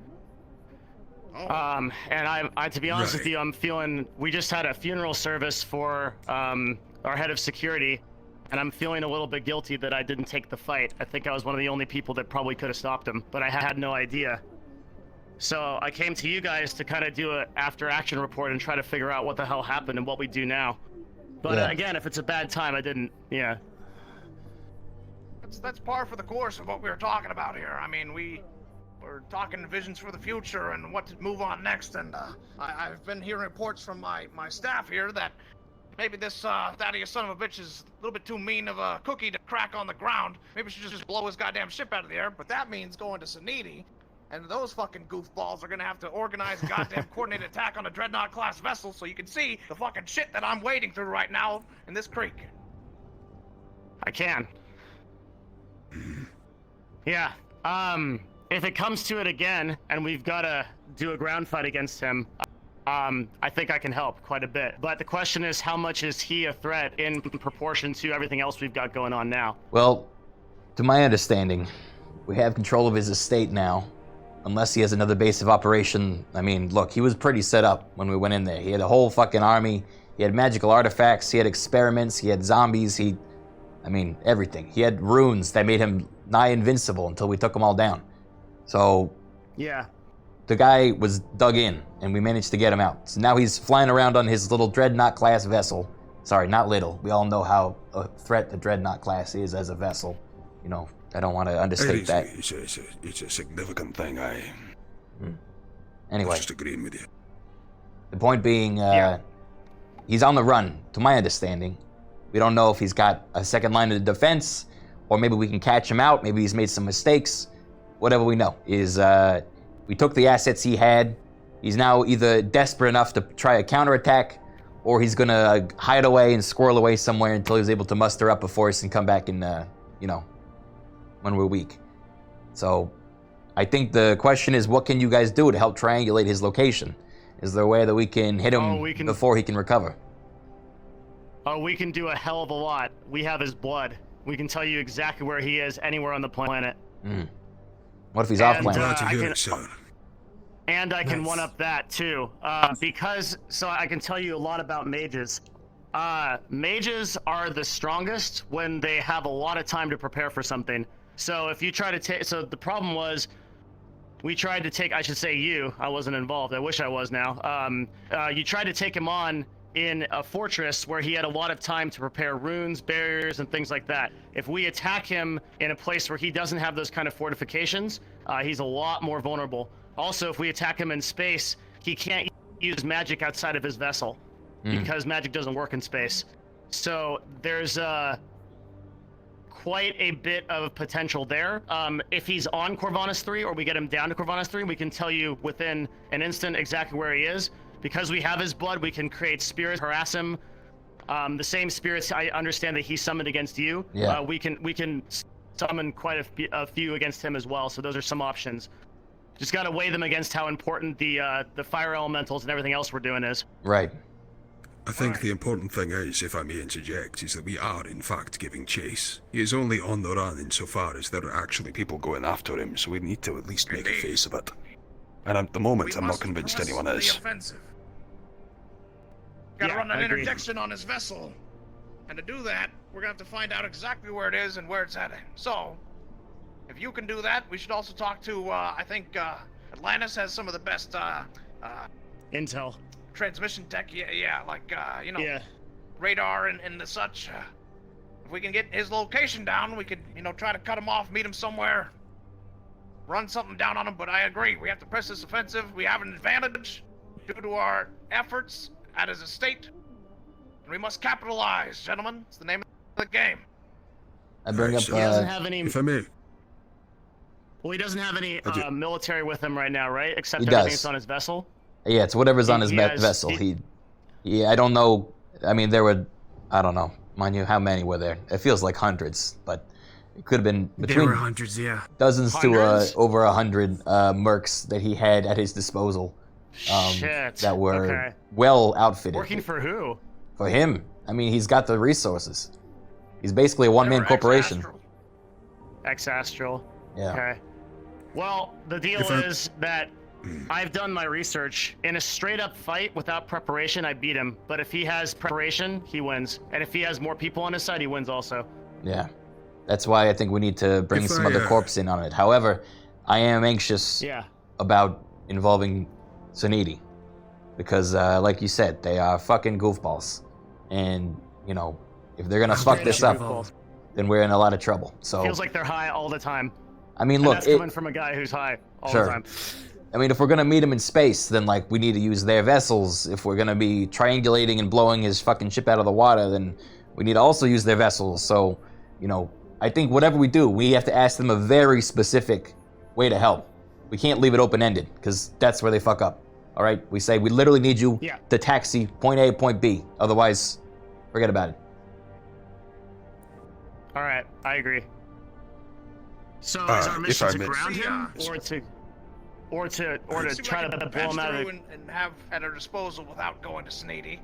[SPEAKER 4] Oh.
[SPEAKER 6] And I to be honest with you, I'm feeling. We just had a funeral service for our head of security, and I'm feeling a little bit guilty that I didn't take the fight. I think I was one of the only people that probably could have stopped him, but I had no idea. So I came to you guys to kind of do an after-action report and try to figure out what the hell happened and what we do now. But
[SPEAKER 1] Yeah.
[SPEAKER 6] again, if it's a bad time, I didn't. Yeah.
[SPEAKER 4] That's par for the course of what we were talking about here. I mean, we're talking visions for the future and what to move on next, and I've been hearing reports from my staff here that maybe this Thaddeus son of a bitch is a little bit too mean of a cookie to crack on the ground. Maybe we should just blow his goddamn ship out of the air, but that means going to Saniti, and those fucking goofballs are gonna have to organize a goddamn coordinated attack on a Dreadnought-class vessel, so you can see the fucking shit that I'm wading through right now in this creek.
[SPEAKER 6] I can. Yeah. If it comes to it again, and we've got to do a ground fight against him, I think I can help quite a bit. But the question is, how much is he a threat in proportion to everything else we've got going on now?
[SPEAKER 1] Well, to my understanding, we have control of his estate now. Unless he has another base of operation. I mean, look, he was pretty set up when we went in there. He had a whole fucking army. He had magical artifacts. He had experiments. He had zombies. I mean, everything. He had runes that made him nigh invincible until we took them all down. So,
[SPEAKER 6] Yeah.
[SPEAKER 1] the guy was dug in, and we managed to get him out. So now he's flying around on his little Dreadnought-class vessel. Sorry, not little. We all know how a threat the Dreadnought-class is as a vessel. You know, I don't want to understate that.
[SPEAKER 3] It's a significant thing.
[SPEAKER 1] Anyway,
[SPEAKER 3] Just agreeing with you.
[SPEAKER 1] the point being, he's on the run, to my understanding. We don't know if he's got a second line of defense, or maybe we can catch him out. Maybe he's made some mistakes. Whatever we know is, we took the assets he had. He's now either desperate enough to try a counterattack, or he's gonna hide away and squirrel away somewhere until he's able to muster up a force and come back in, when we're weak. So, I think the question is, what can you guys do to help triangulate his location? Is there a way that we can hit him before he can recover?
[SPEAKER 6] Oh, we can do a hell of a lot. We have his blood. We can tell you exactly where he is anywhere on the planet.
[SPEAKER 1] What if he's off
[SPEAKER 6] And,
[SPEAKER 1] planet?
[SPEAKER 3] Glad to
[SPEAKER 6] I
[SPEAKER 3] hear
[SPEAKER 6] can-
[SPEAKER 3] it, sir.
[SPEAKER 6] And I can
[SPEAKER 5] Nice.
[SPEAKER 6] one up that too, so I can tell you a lot about mages. Mages are the strongest when they have a lot of time to prepare for something. So if you try to take, so the problem was, we tried to take, I should say you, I wasn't involved, I wish I was now. You tried to take him on in a fortress where he had a lot of time to prepare runes, barriers, and things like that. If we attack him in a place where he doesn't have those kind of fortifications, he's a lot more vulnerable. Also, if we attack him in space, he can't use magic outside of his vessel because magic doesn't work in space. So there's quite a bit of potential there. If he's on Corvinus 3 or we get him down to Corvinus 3, we can tell you within an instant exactly where he is. Because we have his blood, we can create spirits, harass him. The same spirits I understand that he summoned against you.
[SPEAKER 1] Yeah.
[SPEAKER 6] We can summon quite a few against him as well. So those are some options. Just got to weigh them against how important the fire elementals and everything else we're doing is.
[SPEAKER 1] Right.
[SPEAKER 3] I think the important thing is, if I may interject, is that we are in fact giving chase. He is only on the run insofar as there are actually people going after him, so we need to at least make a face of it. And at the moment,
[SPEAKER 4] We
[SPEAKER 3] I'm not
[SPEAKER 4] must
[SPEAKER 3] convinced
[SPEAKER 4] press
[SPEAKER 3] anyone
[SPEAKER 4] the
[SPEAKER 3] is.
[SPEAKER 4] offensive. Gotta
[SPEAKER 6] Yeah,
[SPEAKER 4] run an
[SPEAKER 6] I agree.
[SPEAKER 4] interdiction on his vessel. And to do that, we're gonna have to find out exactly where it is and where it's heading. So, if you can do that, we should also talk to, I think, Atlantis has some of the best,
[SPEAKER 6] Intel.
[SPEAKER 4] transmission tech. Yeah, like,
[SPEAKER 6] Yeah.
[SPEAKER 4] radar and the such. If we can get his location down, we could, try to cut him off, meet him somewhere, run something down on him. But I agree, we have to press this offensive. We have an advantage due to our efforts at his estate, and we must capitalize, gentlemen. It's the name of the game.
[SPEAKER 1] I bring
[SPEAKER 3] Right,
[SPEAKER 1] up,
[SPEAKER 3] so-
[SPEAKER 6] He doesn't have any.
[SPEAKER 3] If I may,
[SPEAKER 6] Well, he doesn't have any
[SPEAKER 3] I do-
[SPEAKER 6] military with him right now, right? Except
[SPEAKER 1] He
[SPEAKER 6] everything
[SPEAKER 1] does.
[SPEAKER 6] that's on his vessel.
[SPEAKER 1] yeah, it's whatever's on his
[SPEAKER 6] he has-
[SPEAKER 1] vessel. I don't know. I mean, there were I don't know. Mind you, how many were there? It feels like hundreds, but it could have been
[SPEAKER 5] There
[SPEAKER 1] between
[SPEAKER 5] were hundreds, yeah.
[SPEAKER 1] dozens
[SPEAKER 6] Hundreds?
[SPEAKER 1] to over 100 mercs that he had at his disposal.
[SPEAKER 6] Shit.
[SPEAKER 1] That were
[SPEAKER 6] Okay.
[SPEAKER 1] well outfitted.
[SPEAKER 6] Working for who?
[SPEAKER 1] For him. I mean, he's got the resources. He's basically a
[SPEAKER 4] They
[SPEAKER 1] one-man
[SPEAKER 4] were
[SPEAKER 1] corporation.
[SPEAKER 4] ex-Astral.
[SPEAKER 6] Ex-Astral.
[SPEAKER 1] Yeah.
[SPEAKER 6] Okay. Well, the deal
[SPEAKER 5] If I-
[SPEAKER 6] is that I've done my research. In a straight-up fight without preparation, I beat him. But if he has preparation, he wins. And if he has more people on his side, he wins also.
[SPEAKER 1] Yeah. That's why I think we need to bring
[SPEAKER 3] If
[SPEAKER 1] some
[SPEAKER 3] I,
[SPEAKER 1] other corpse in on it. However, I am anxious
[SPEAKER 6] Yeah.
[SPEAKER 1] about involving Suniti. Because, like you said, they are fucking goofballs. And, you know, if they're gonna fuck this up,
[SPEAKER 6] Goofballs.
[SPEAKER 1] then we're in a lot of trouble. So,
[SPEAKER 6] Feels like they're high all the time.
[SPEAKER 1] I mean,
[SPEAKER 6] And
[SPEAKER 1] look,
[SPEAKER 6] that's coming from a guy who's high all
[SPEAKER 1] Sure.
[SPEAKER 6] the time.
[SPEAKER 1] I mean, if we're gonna meet him in space, then like we need to use their vessels. If we're gonna be triangulating and blowing his fucking ship out of the water, then we need to also use their vessels. So, you know, I think whatever we do, we have to ask them a very specific way to help. We can't leave it open-ended, because that's where they fuck up. All right? We say, we literally need you
[SPEAKER 6] Yeah.
[SPEAKER 1] to taxi point A, point B. Otherwise, forget about it.
[SPEAKER 6] All right, I agree. So is our
[SPEAKER 3] if
[SPEAKER 6] mission
[SPEAKER 3] I
[SPEAKER 6] to
[SPEAKER 3] may-
[SPEAKER 6] ground him,
[SPEAKER 4] See,
[SPEAKER 6] or to
[SPEAKER 4] See what
[SPEAKER 6] try
[SPEAKER 4] I
[SPEAKER 6] to
[SPEAKER 4] can
[SPEAKER 6] blow
[SPEAKER 4] patch
[SPEAKER 6] him out of
[SPEAKER 4] through
[SPEAKER 6] the...
[SPEAKER 4] and have at our disposal without going to Sneedy.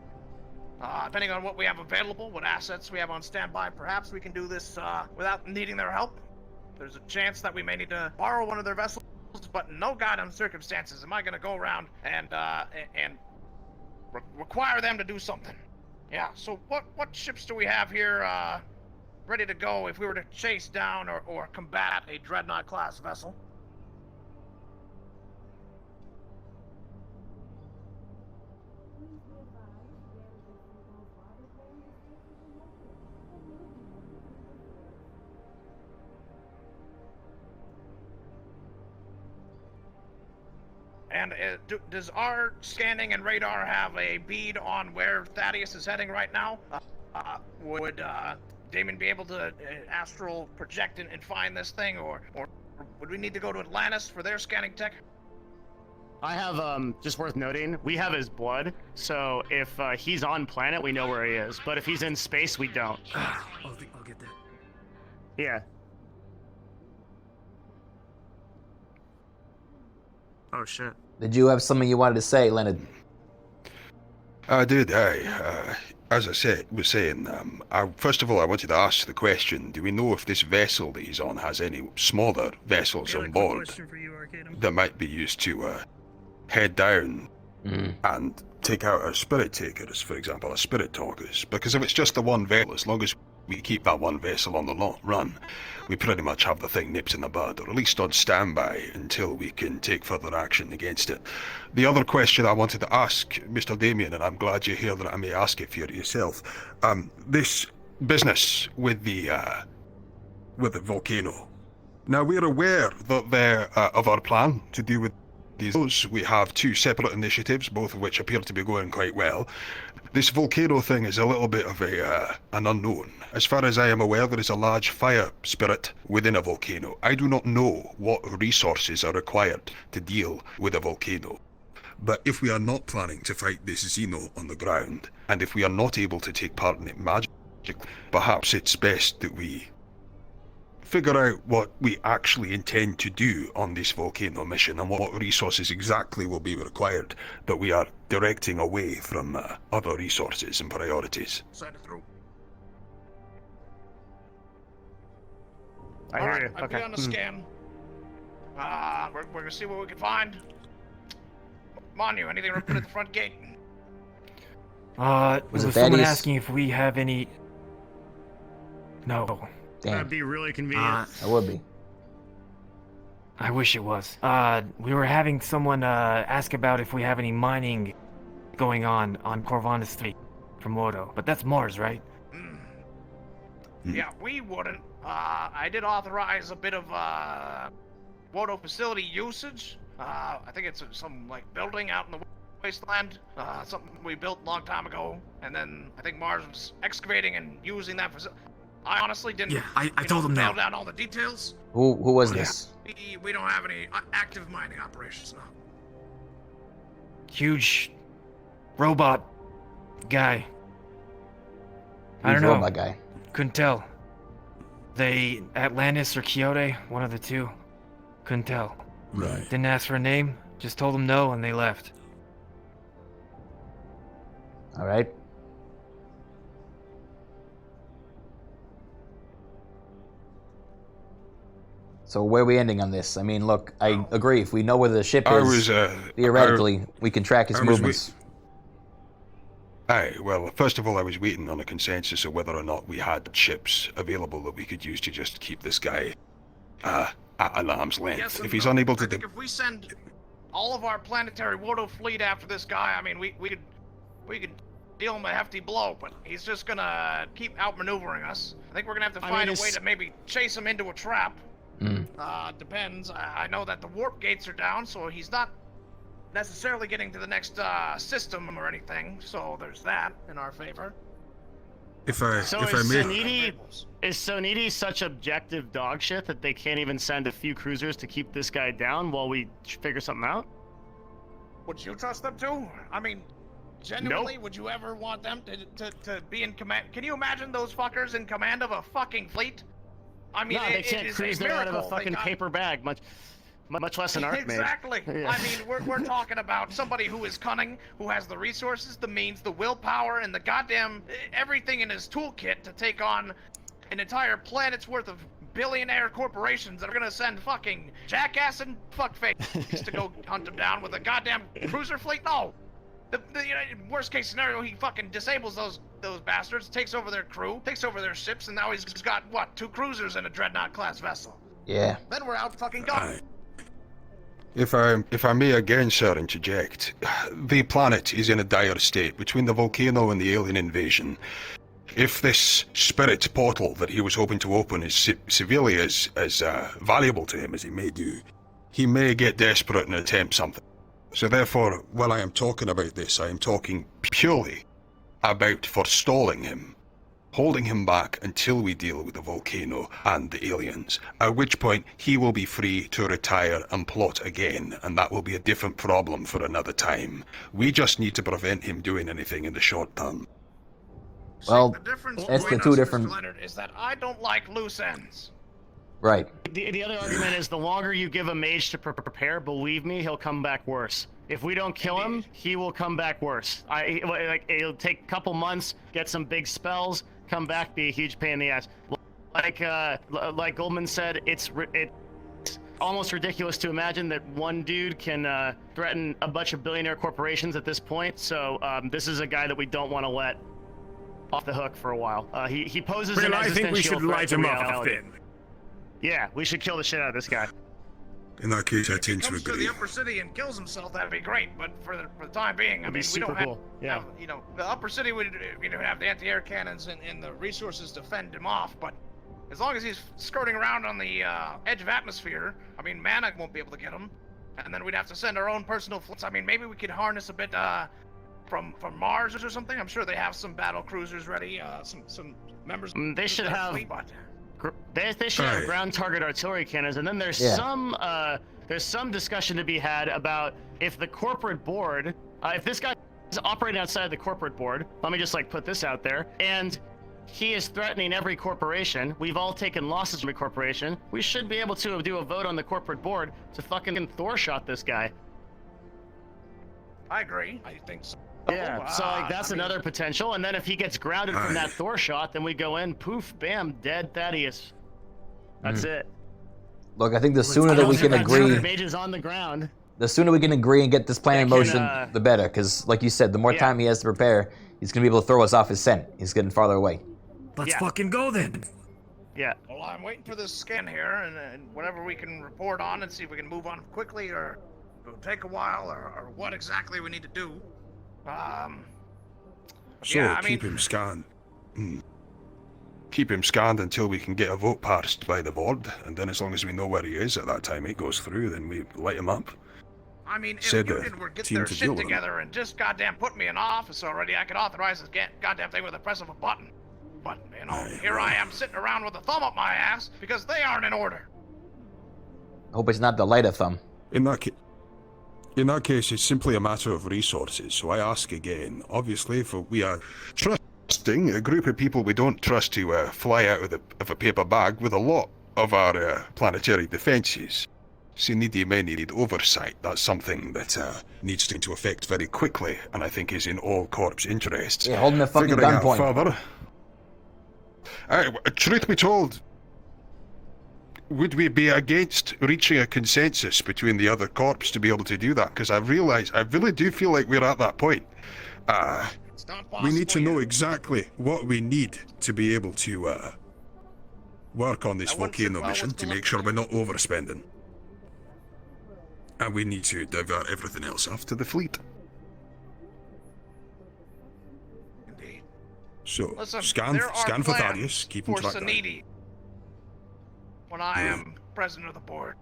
[SPEAKER 4] Depending on what we have available, what assets we have on standby, perhaps we can do this without needing their help. There's a chance that we may need to borrow one of their vessels, but in no goddamn circumstances am I going to go around and require them to do something. Yeah. So what ships do we have here ready to go if we were to chase down or combat a dreadnought class vessel? And does our scanning and radar have a bead on where Thaddeus is heading right now? Would Damon be able to astral project and find this thing, or would we need to go to Atlantis for their scanning tech?
[SPEAKER 6] I have, just worth noting, we have his blood, so if he's on planet, we know where he is. But if he's in space, we don't.
[SPEAKER 5] I'll get that.
[SPEAKER 6] Yeah.
[SPEAKER 5] Oh shit.
[SPEAKER 1] Did you have something you wanted to say, Leonard?
[SPEAKER 3] I did, as I was saying, first of all, I wanted to ask the question, do we know if this vessel that he's on has any smaller vessels on board
[SPEAKER 5] For you, Arcadum.
[SPEAKER 3] that might be used to head down and take out our spirit takers, for example, our spirit talkers? Because if it's just the one vessel, as long as we keep that one vessel on the long run, we pretty much have the thing nipped in the bud, or at least on standby until we can take further action against it. The other question I wanted to ask Mr. Damien, and I'm glad you're here that I may ask it for yourself, this business with the volcano. Now, we're aware that of our plan to deal with these. We have two separate initiatives, both of which appear to be going quite well. This volcano thing is a little bit of an unknown. As far as I am aware, there is a large fire spirit within a volcano. I do not know what resources are required to deal with a volcano. But if we are not planning to fight this Xeno on the ground, and if we are not able to take part in it magically, perhaps it's best that we figure out what we actually intend to do on this volcano mission and what resources exactly will be required that we are directing away from other resources and priorities.
[SPEAKER 4] Send it through.
[SPEAKER 6] I
[SPEAKER 4] All
[SPEAKER 6] hear
[SPEAKER 4] right,
[SPEAKER 6] you.
[SPEAKER 4] I'll be
[SPEAKER 6] Okay.
[SPEAKER 4] on the scan. We're gonna see what we can find. Manu, anything reported at the front gate?
[SPEAKER 1] Was
[SPEAKER 5] Was
[SPEAKER 1] it
[SPEAKER 5] someone
[SPEAKER 1] Thaddeus?
[SPEAKER 5] asking if we have any? No.
[SPEAKER 1] Damn,
[SPEAKER 6] That'd be really convenient.
[SPEAKER 1] that would be.
[SPEAKER 5] I wish it was. We were having someone ask about if we have any mining going on Corvana Street from Moto, but that's Mars, right?
[SPEAKER 4] Yeah, we wouldn't. I did authorize a bit of Wodo facility usage. I think it's some like building out in the wasteland. Something we built a long time ago, and then I think Mars was excavating and using that facility. I honestly didn't.
[SPEAKER 5] Yeah, I told him
[SPEAKER 4] nail
[SPEAKER 5] that.
[SPEAKER 4] down all the details.
[SPEAKER 1] Who was this?
[SPEAKER 4] We don't have any active mining operations now.
[SPEAKER 5] Huge robot guy. I don't
[SPEAKER 1] Who's
[SPEAKER 5] know.
[SPEAKER 1] robot guy?
[SPEAKER 5] Couldn't tell. They Atlantis or Quixote, one of the two. Couldn't tell.
[SPEAKER 3] Right.
[SPEAKER 5] Didn't ask for a name, just told them no and they left.
[SPEAKER 1] All right. So where are we ending on this? I mean, look, I agree. If we know where the ship is, theoretically, we can track its movements.
[SPEAKER 3] Aye, well, first of all, I was waiting on a consensus of whether or not we had ships available that we could use to just keep this guy at an arm's length.
[SPEAKER 4] Yes and
[SPEAKER 3] If he's
[SPEAKER 4] no.
[SPEAKER 3] unable
[SPEAKER 4] I
[SPEAKER 3] to...
[SPEAKER 4] think if we send all of our planetary water fleet after this guy, I mean, we could deal him a hefty blow, but he's just gonna keep outmaneuvering us. I think we're gonna have to find a way to maybe chase him into a trap. Depends. I know that the warp gates are down, so he's not necessarily getting to the next system or anything. So there's that in our favor.
[SPEAKER 3] If I may...
[SPEAKER 6] Is Soniti such objective dog shit that they can't even send a few cruisers to keep this guy down while we figure something out?
[SPEAKER 4] Would you trust them too? I mean, genuinely,
[SPEAKER 6] Nope.
[SPEAKER 4] would you ever want them to be in command? Can you imagine those fuckers in command of a fucking fleet? I mean,
[SPEAKER 6] No, they can't cruise there out of a fucking paper bag, much less an art mage.
[SPEAKER 4] Exactly.
[SPEAKER 6] Yeah.
[SPEAKER 4] I mean, we're talking about somebody who is cunning, who has the resources, the means, the willpower, and the goddamn everything in his toolkit to take on an entire planet's worth of billionaire corporations that are gonna send fucking jackass and fuckface to go hunt him down with a goddamn cruiser fleet. No. The worst case scenario, he fucking disables those bastards, takes over their crew, takes over their ships, and now he's got what, 2 cruisers and a dreadnought class vessel.
[SPEAKER 1] Yeah.
[SPEAKER 4] Then we're out fucking going.
[SPEAKER 3] If I may again, sir, interject, the planet is in a dire state between the volcano and the alien invasion. If this spirit portal that he was hoping to open is severely as valuable to him as it may do, he may get desperate and attempt something. So therefore, while I am talking about this, I am talking purely about forestalling him, holding him back until we deal with the volcano and the aliens, at which point he will be free to retire and plot again, and that will be a different problem for another time. We just need to prevent him doing anything in the short term.
[SPEAKER 1] Well,
[SPEAKER 4] the difference
[SPEAKER 1] that's the
[SPEAKER 4] between
[SPEAKER 1] two
[SPEAKER 4] us,
[SPEAKER 1] different-
[SPEAKER 4] Mr. Leonard, is that I don't like loose ends.
[SPEAKER 1] Right.
[SPEAKER 6] The other argument is the longer you give a mage to prepare, believe me, he'll come back worse. If we don't kill him, he will come back worse. It'll take a couple months, get some big spells, come back, be a huge pain in the ass. Like Goldman said, it's almost ridiculous to imagine that one dude can threaten a bunch of billionaire corporations at this point. So this is a guy that we don't want to let off the hook for a while. He poses an
[SPEAKER 5] Well, I think we
[SPEAKER 6] existential
[SPEAKER 5] should
[SPEAKER 6] threat
[SPEAKER 5] light
[SPEAKER 6] to
[SPEAKER 5] him up
[SPEAKER 6] reality.
[SPEAKER 5] then.
[SPEAKER 6] Yeah, we should kill the shit out of this guy.
[SPEAKER 3] In that case, I
[SPEAKER 4] If he
[SPEAKER 3] tend to
[SPEAKER 4] comes to
[SPEAKER 3] agree.
[SPEAKER 4] the upper city and kills himself, that'd be great. But for the time being, I
[SPEAKER 6] That'd be
[SPEAKER 4] mean, we
[SPEAKER 6] super
[SPEAKER 4] don't have,
[SPEAKER 6] cool. Yeah.
[SPEAKER 4] the upper city would have the anti-air cannons and the resources to fend him off. But as long as he's skirting around on the edge of atmosphere, I mean, mana won't be able to get him. And then we'd have to send our own personal fleets. I mean, maybe we could harness a bit from Mars or something. I'm sure they have some battle cruisers ready. Some members.
[SPEAKER 6] They should
[SPEAKER 4] of the
[SPEAKER 6] have.
[SPEAKER 4] fleet, but
[SPEAKER 6] They should have ground target artillery cannons, and then there's some discussion to be had about if the corporate board, if this guy is operating outside the corporate board, let me just put this out there, and he is threatening every corporation. We've all taken losses from a corporation. We should be able to do a vote on the corporate board to fucking Thor shot this guy.
[SPEAKER 4] I agree. I think so.
[SPEAKER 6] Yeah, so that's another potential. And then if he gets grounded from that Thor shot, then we go in, poof, bam, dead Thaddeus. That's it.
[SPEAKER 1] Look, I think the sooner that we can agree,
[SPEAKER 6] Mages on the ground.
[SPEAKER 1] the sooner we can agree and get this plan in
[SPEAKER 6] They
[SPEAKER 1] motion,
[SPEAKER 6] can,
[SPEAKER 1] the better. Because, like you said, the more time he has to prepare, he's gonna be able to throw us off his scent. He's getting farther away.
[SPEAKER 5] Let's fucking go then.
[SPEAKER 6] Yeah.
[SPEAKER 4] Well, I'm waiting for this scan here, and whatever we can report on and see if we can move on quickly, or it'll take a while, or what exactly we need to do.
[SPEAKER 3] So,
[SPEAKER 4] yeah, I
[SPEAKER 3] keep
[SPEAKER 4] mean,
[SPEAKER 3] him scanned. Keep him scanned until we can get a vote passed by the board, and then as long as we know where he is at that time it goes through, then we light him up.
[SPEAKER 4] I mean, if
[SPEAKER 3] Said the
[SPEAKER 4] Union would get
[SPEAKER 3] team
[SPEAKER 4] their
[SPEAKER 3] to
[SPEAKER 4] shit
[SPEAKER 3] deal with him.
[SPEAKER 4] together and just goddamn put me in office already, I could authorize this goddamn thing with the press of a button. But, here I am sitting around with a thumb up my ass because they aren't in order.
[SPEAKER 1] I hope it's not the lighter thumb.
[SPEAKER 3] In that case, it's simply a matter of resources, so I ask again. Obviously, if we are trusting a group of people we don't trust to fly out of a paper bag with a lot of our planetary defences. So may need oversight. That's something that needs to into effect very quickly, and I think is in all Corp's interests.
[SPEAKER 1] Yeah, holding a fucking
[SPEAKER 3] Figuring out
[SPEAKER 1] gunpoint.
[SPEAKER 3] further. Truth be told, would we be against reaching a consensus between the other Corps to be able to do that? Because I really do feel like we're at that point.
[SPEAKER 4] It's not
[SPEAKER 3] We need to
[SPEAKER 4] possible
[SPEAKER 3] know
[SPEAKER 4] yet.
[SPEAKER 3] exactly what we need to be able to work on this
[SPEAKER 4] That wouldn't sit
[SPEAKER 3] volcano
[SPEAKER 4] well
[SPEAKER 3] mission
[SPEAKER 4] with
[SPEAKER 3] to
[SPEAKER 4] the
[SPEAKER 3] make sure we're not overspending. And we need to divert everything else off to the fleet.
[SPEAKER 4] Indeed.
[SPEAKER 3] So,
[SPEAKER 4] Listen,
[SPEAKER 3] scan
[SPEAKER 4] there are
[SPEAKER 3] for
[SPEAKER 4] plans
[SPEAKER 3] Thaddeus, keep him
[SPEAKER 4] for
[SPEAKER 3] tracked down.
[SPEAKER 4] Sanidi when I am president of the board.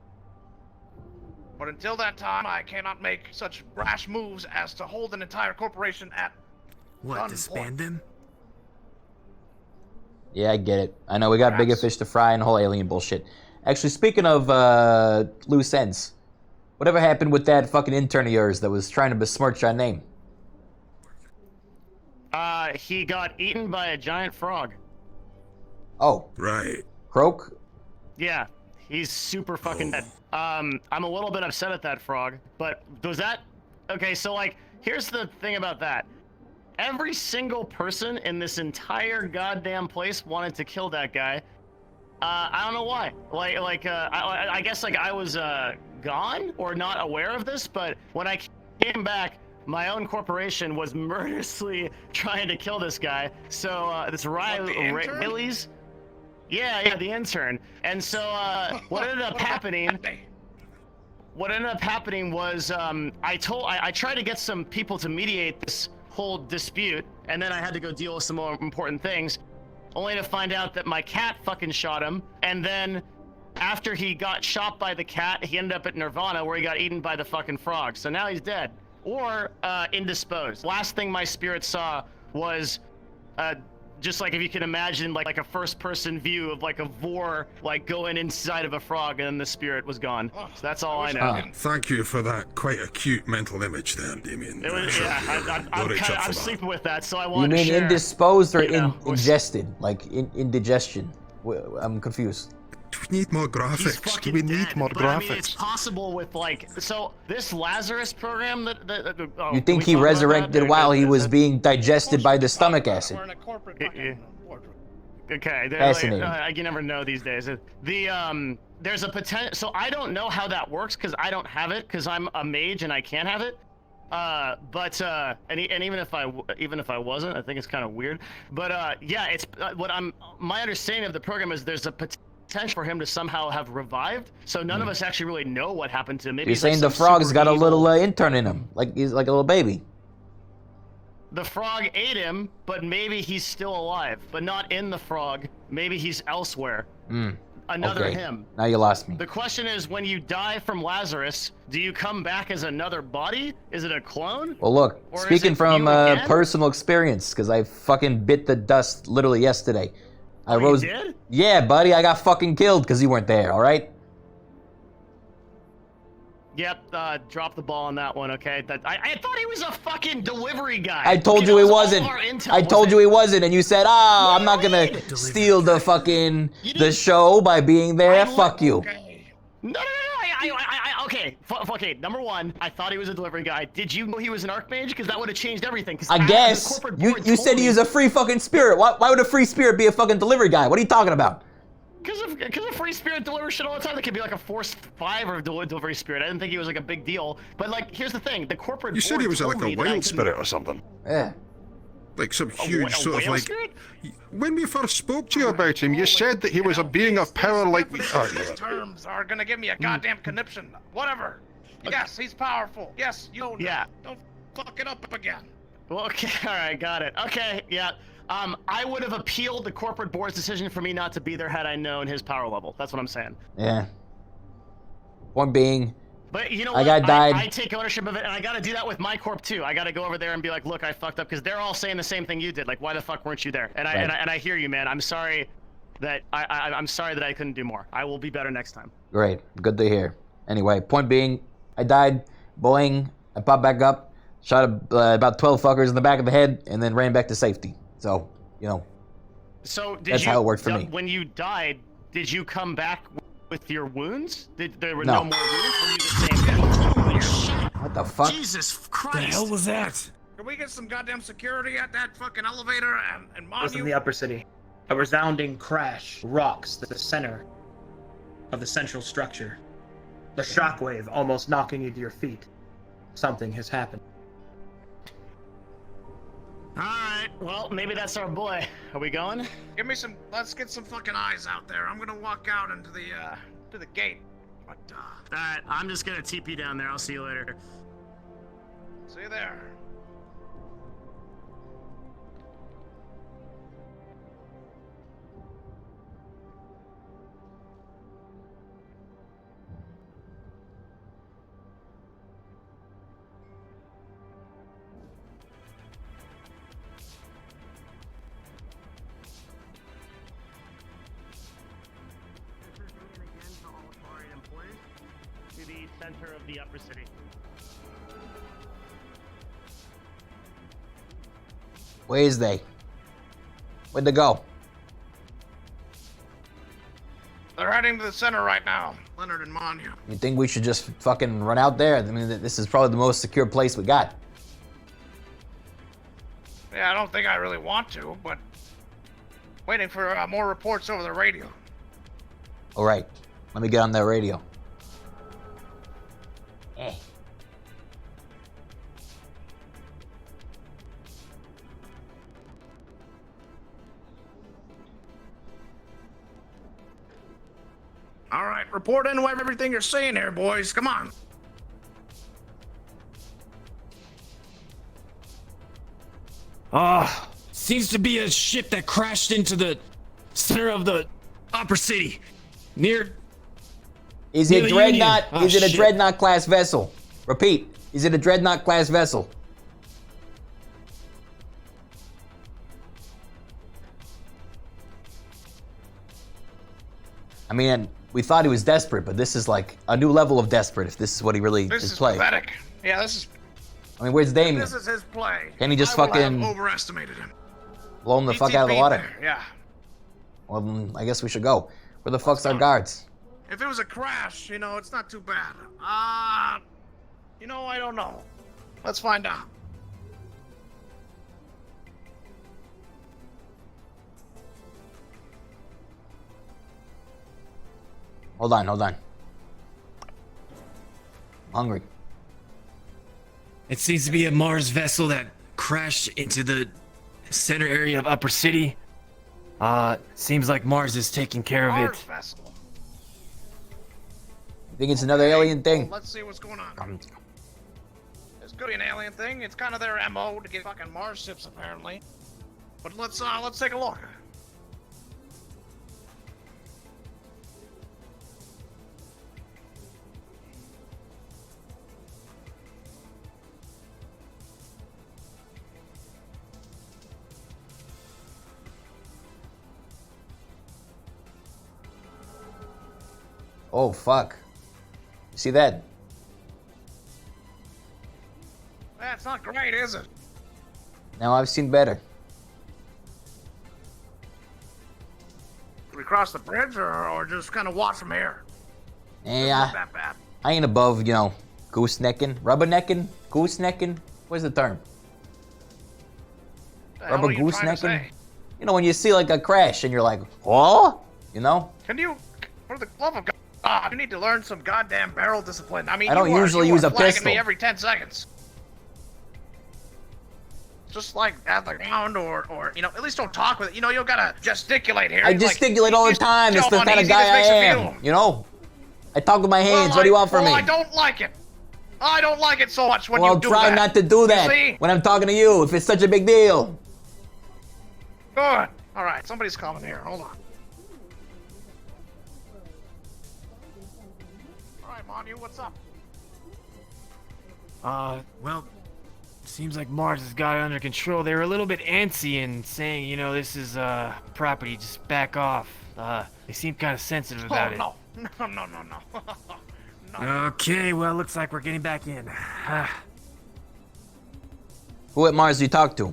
[SPEAKER 4] But until that time, I cannot make such rash moves as to hold an entire corporation at
[SPEAKER 5] What,
[SPEAKER 4] gunpoint.
[SPEAKER 5] disband him?
[SPEAKER 1] Yeah, I get it. I know we got bigger
[SPEAKER 4] Perhaps.
[SPEAKER 1] fish to fry and the whole alien bullshit. Actually, speaking of loose ends, whatever happened with that fucking intern of yours that was trying to besmirch our name?
[SPEAKER 6] He got eaten by a giant frog.
[SPEAKER 1] Oh,
[SPEAKER 3] Right.
[SPEAKER 1] Croak?
[SPEAKER 6] Yeah, he's super fucking dead. I'm a little bit upset at that frog, but was that... Okay, so, like, here's the thing about that. Every single person in this entire goddamn place wanted to kill that guy. I don't know why. I guess, like, I was, gone or not aware of this, but when I came back, my own corporation was murderously trying to kill this guy. So, this
[SPEAKER 4] the intern?
[SPEAKER 6] Riley's... Yeah, the intern. And so, what ended up happening... What ended up happening was, I tried to get some people to mediate this whole dispute, and then I had to go deal with some more important things, only to find out that my cat fucking shot him, and then after he got shot by the cat, he ended up at Nirvana, where he got eaten by the fucking frog. So now he's dead. Or, indisposed. Last thing my spirit saw was, just like if you can imagine like a first-person view of like a vor like going inside of a frog, and then the spirit was gone. So that's all I know.
[SPEAKER 3] Thank you for that quite acute mental image there, Damien.
[SPEAKER 6] It was, yeah, I'm sleeping with that, so I
[SPEAKER 1] You
[SPEAKER 6] wanted
[SPEAKER 1] mean
[SPEAKER 6] to share.
[SPEAKER 1] indisposed or
[SPEAKER 6] you know,
[SPEAKER 1] ingested? Like indigestion? I'm confused.
[SPEAKER 3] We need more
[SPEAKER 6] He's
[SPEAKER 3] graphics.
[SPEAKER 6] fucking
[SPEAKER 3] We need
[SPEAKER 6] dead,
[SPEAKER 3] more
[SPEAKER 6] but I mean, it's
[SPEAKER 3] graphics.
[SPEAKER 6] possible with like so this Lazarus program that oh,
[SPEAKER 1] You
[SPEAKER 6] can
[SPEAKER 1] think
[SPEAKER 6] we
[SPEAKER 1] he
[SPEAKER 6] talk about
[SPEAKER 1] resurrected
[SPEAKER 6] that?
[SPEAKER 1] while he was
[SPEAKER 6] That-
[SPEAKER 1] being digested by the stomach acid?
[SPEAKER 4] We're in a corporate
[SPEAKER 6] Yeah.
[SPEAKER 4] fucking boardroom.
[SPEAKER 6] Okay,
[SPEAKER 1] Fascinating.
[SPEAKER 6] you never know these days. There's a potential. So I don't know how that works because I don't have it because I'm a mage and I can't have it. And even if I wasn't, I think it's kind of weird. But yeah, it's my understanding of the program is there's a potential for him to somehow have revived. So none of us actually really know what happened to him. Maybe
[SPEAKER 1] You're
[SPEAKER 6] he's like
[SPEAKER 1] saying the
[SPEAKER 6] some
[SPEAKER 1] frog's
[SPEAKER 6] super
[SPEAKER 1] got a little
[SPEAKER 6] evil-
[SPEAKER 1] intern in him, like he's like a little baby.
[SPEAKER 6] The frog ate him, but maybe he's still alive, but not in the frog. Maybe he's elsewhere. Another
[SPEAKER 1] Okay,
[SPEAKER 6] him.
[SPEAKER 1] now you lost me.
[SPEAKER 6] The question is, when you die from Lazarus, do you come back as another body? Is it a clone?
[SPEAKER 1] Well, look,
[SPEAKER 6] Or is
[SPEAKER 1] speaking
[SPEAKER 6] it
[SPEAKER 1] from
[SPEAKER 6] you again?
[SPEAKER 1] personal experience, because I fucking bit the dust literally yesterday. I
[SPEAKER 6] You
[SPEAKER 1] rose.
[SPEAKER 6] did?
[SPEAKER 1] Yeah, buddy, I got fucking killed because you weren't there. All right.
[SPEAKER 6] Yep, drop the ball on that one, okay? I thought he was a fucking delivery guy.
[SPEAKER 1] I told
[SPEAKER 6] Okay,
[SPEAKER 1] you
[SPEAKER 6] that
[SPEAKER 1] he
[SPEAKER 6] was all
[SPEAKER 1] wasn't.
[SPEAKER 6] our intel,
[SPEAKER 1] I told
[SPEAKER 6] was
[SPEAKER 1] you
[SPEAKER 6] it?
[SPEAKER 1] he wasn't, and you said, "Ah, I'm not gonna
[SPEAKER 6] Delivery
[SPEAKER 1] steal the fucking
[SPEAKER 6] You
[SPEAKER 1] the
[SPEAKER 6] didn't-
[SPEAKER 1] show by being there. Fuck you."
[SPEAKER 4] Okay.
[SPEAKER 6] No, okay. Okay, number one, I thought he was a delivery guy. Did you know he was an archmage? Because that would have changed everything. 'Cause
[SPEAKER 1] I
[SPEAKER 6] after the
[SPEAKER 1] guess
[SPEAKER 6] corporate
[SPEAKER 1] you
[SPEAKER 6] board
[SPEAKER 1] you
[SPEAKER 6] told
[SPEAKER 1] said he
[SPEAKER 6] me-
[SPEAKER 1] was a free fucking spirit. Why would a free spirit be a fucking delivery guy? What are you talking about?
[SPEAKER 6] Because a free spirit delivers shit all the time. That could be like a Force 5 or delivery spirit. I didn't think he was like a big deal. But like, here's the thing: the corporate
[SPEAKER 3] You said
[SPEAKER 6] board
[SPEAKER 3] he was
[SPEAKER 6] told
[SPEAKER 3] like
[SPEAKER 6] me
[SPEAKER 3] a
[SPEAKER 6] that I
[SPEAKER 3] wild
[SPEAKER 6] couldn't-
[SPEAKER 3] spirit or something.
[SPEAKER 1] Yeah.
[SPEAKER 3] Like some
[SPEAKER 6] A
[SPEAKER 3] huge sort of
[SPEAKER 6] whale
[SPEAKER 3] like.
[SPEAKER 6] spirit?
[SPEAKER 3] When we first spoke to you about him, you said that he was a being of power like we. Oh,
[SPEAKER 4] These
[SPEAKER 3] yeah.
[SPEAKER 4] terms are gonna give me a goddamn conniption. Whatever. Yes, he's powerful. Yes, you know.
[SPEAKER 6] Yeah.
[SPEAKER 4] Don't fuck it up again.
[SPEAKER 6] Well, okay, all right, got it. Okay, yeah. I would have appealed the corporate board's decision for me not to be there had I known his power level. That's what I'm saying.
[SPEAKER 1] Yeah. Point being,
[SPEAKER 6] But you know
[SPEAKER 1] I
[SPEAKER 6] what?
[SPEAKER 1] got died.
[SPEAKER 6] I take ownership of it, and I got to do that with my corp too. I got to go over there and be like, look, I fucked up, because they're all saying the same thing you did. Like, why the fuck weren't you there? And I
[SPEAKER 1] Right.
[SPEAKER 6] and I hear you, man. I'm sorry that I'm sorry that I couldn't do more. I will be better next time.
[SPEAKER 1] great, good to hear. Anyway, point being, I died. Boing. I popped back up, shot about 12 fuckers in the back of the head, and then ran back to safety. So, you know,
[SPEAKER 6] So did
[SPEAKER 1] that's
[SPEAKER 6] you,
[SPEAKER 1] how it worked for me.
[SPEAKER 6] When you died, did you come back with your wounds? There were
[SPEAKER 1] No.
[SPEAKER 6] no more wounds? Were you the same?
[SPEAKER 1] What the fuck?
[SPEAKER 6] Jesus
[SPEAKER 5] The
[SPEAKER 6] Christ!
[SPEAKER 5] hell was that?
[SPEAKER 4] Can we get some goddamn security at that fucking elevator and
[SPEAKER 7] I was in
[SPEAKER 4] Monu?
[SPEAKER 7] the upper city. A resounding crash rocks the center of the central structure. The shockwave almost knocking you to your feet. Something has happened.
[SPEAKER 6] Alright, well, maybe that's our boy. Are we going?
[SPEAKER 4] Give me some. Let's get some fucking eyes out there. I'm gonna walk out into the to the gate. But
[SPEAKER 6] Alright, I'm just gonna TP down there. I'll see you later.
[SPEAKER 4] see you there.
[SPEAKER 6] To the center of the upper city.
[SPEAKER 1] Where is they? Where'd they go?
[SPEAKER 4] They're heading to the center right now. Leonard and Manu.
[SPEAKER 1] You think we should just fucking run out there? I mean, this is probably the most secure place we got.
[SPEAKER 4] Yeah, I don't think I really want to, but waiting for more reports over the radio.
[SPEAKER 1] All right, let me get on that radio. Eh.
[SPEAKER 4] All right, report in everything you're seeing here, boys. Come on.
[SPEAKER 5] Seems to be a ship that crashed into the center of the upper city. Near.
[SPEAKER 1] Is
[SPEAKER 5] Near
[SPEAKER 1] it
[SPEAKER 5] the
[SPEAKER 1] dreadnought?
[SPEAKER 5] Union. Oh,
[SPEAKER 1] Is it a
[SPEAKER 5] shit.
[SPEAKER 1] dreadnought class vessel? Repeat. Is it a dreadnought class vessel? I mean, we thought he was desperate, but this is like a new level of desperate. If this is what he really
[SPEAKER 4] This
[SPEAKER 1] is
[SPEAKER 4] is
[SPEAKER 1] playing.
[SPEAKER 4] pathetic. Yeah, this is
[SPEAKER 1] Damien?
[SPEAKER 4] this is his play.
[SPEAKER 1] Can he just
[SPEAKER 4] I will have
[SPEAKER 1] fucking
[SPEAKER 4] overestimated him?
[SPEAKER 1] blow him the fuck out of the
[SPEAKER 4] ETP
[SPEAKER 1] water?
[SPEAKER 4] there, yeah.
[SPEAKER 1] Well, then I guess we should go. Where the fuck's our guards?
[SPEAKER 4] If it was a crash, you know, it's not too bad. You know, I don't know. Let's find out.
[SPEAKER 1] Hold on. I'm hungry.
[SPEAKER 5] It seems to be a Mars vessel that crashed into the center area of Upper City. Seems like Mars is taking care of
[SPEAKER 4] Mars
[SPEAKER 5] it.
[SPEAKER 4] vessel.
[SPEAKER 1] You think it's another alien thing?
[SPEAKER 4] Well, let's see what's going on. This could be an alien thing. It's kind of their MO to get fucking Mars ships, apparently. But let's take a look.
[SPEAKER 1] Oh, fuck. You see that?
[SPEAKER 4] That's not great, is it?
[SPEAKER 1] Now I've seen better.
[SPEAKER 4] Did we cross the bridge or just kind of watch from here?
[SPEAKER 1] Yeah,
[SPEAKER 4] Not that bad.
[SPEAKER 1] I ain't above, goosenecking, rubbernecking, goosenecking. What's the term?
[SPEAKER 4] The hell
[SPEAKER 1] Rubber
[SPEAKER 4] are you trying to
[SPEAKER 1] goosenecking?
[SPEAKER 4] say?
[SPEAKER 1] When you see like a crash and you're like, oh,
[SPEAKER 4] Can you, for the love of God, you need to learn some goddamn barrel discipline. I mean,
[SPEAKER 1] I don't
[SPEAKER 4] you
[SPEAKER 1] usually
[SPEAKER 4] are
[SPEAKER 1] use a
[SPEAKER 4] flagging
[SPEAKER 1] pistol.
[SPEAKER 4] me every 10 seconds. Just like at the ground or at least don't talk with it. You don't gotta gesticulate here.
[SPEAKER 1] I gesticulate all the time. It's the kind of guy I am. I talk with my hands. What do you want from me?
[SPEAKER 4] I don't like it. I don't like it so much when
[SPEAKER 1] Well,
[SPEAKER 4] you do
[SPEAKER 1] try
[SPEAKER 4] that.
[SPEAKER 1] not to do that
[SPEAKER 4] see?
[SPEAKER 1] when I'm talking to you. If it's such a big deal.
[SPEAKER 4] Good. All right, somebody's coming here. Hold on. All right, Manu, what's up?
[SPEAKER 5] Well, seems like Mars has got it under control. They were a little bit antsy and saying, this is property, just back off. They seem kind of sensitive about it.
[SPEAKER 4] No. No.
[SPEAKER 5] Okay, well, looks like we're getting back in.
[SPEAKER 1] Who at Mars do you talk to?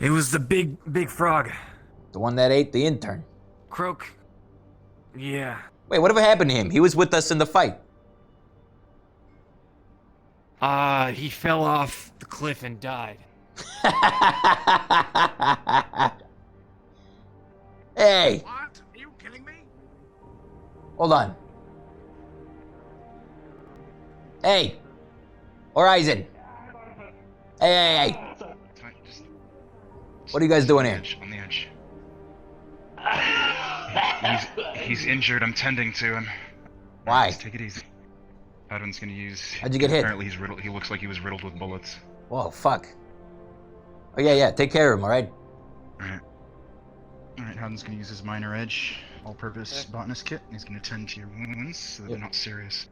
[SPEAKER 5] It was the big frog.
[SPEAKER 1] The one that ate the intern.
[SPEAKER 5] Croak. Yeah.
[SPEAKER 1] Wait, whatever happened to him? He was with us in the fight.
[SPEAKER 2] He fell off the cliff and died.
[SPEAKER 1] Hey,
[SPEAKER 4] What? Are you kidding me?
[SPEAKER 1] hold on. Hey, Horizon. Hey. What are you guys doing here?
[SPEAKER 8] On the edge. He's injured. I'm tending to him.
[SPEAKER 1] Why?
[SPEAKER 8] Just take it easy. Howden's gonna use.
[SPEAKER 1] How'd you get hit?
[SPEAKER 8] Apparently he's riddled. He looks like he was riddled with bullets.
[SPEAKER 1] Whoa, fuck. Oh yeah, take care of him, all right?
[SPEAKER 8] Alright. Alright, Howden's gonna use his minor edge, all-purpose botanist kit. He's gonna tend to your wounds so that they're not serious.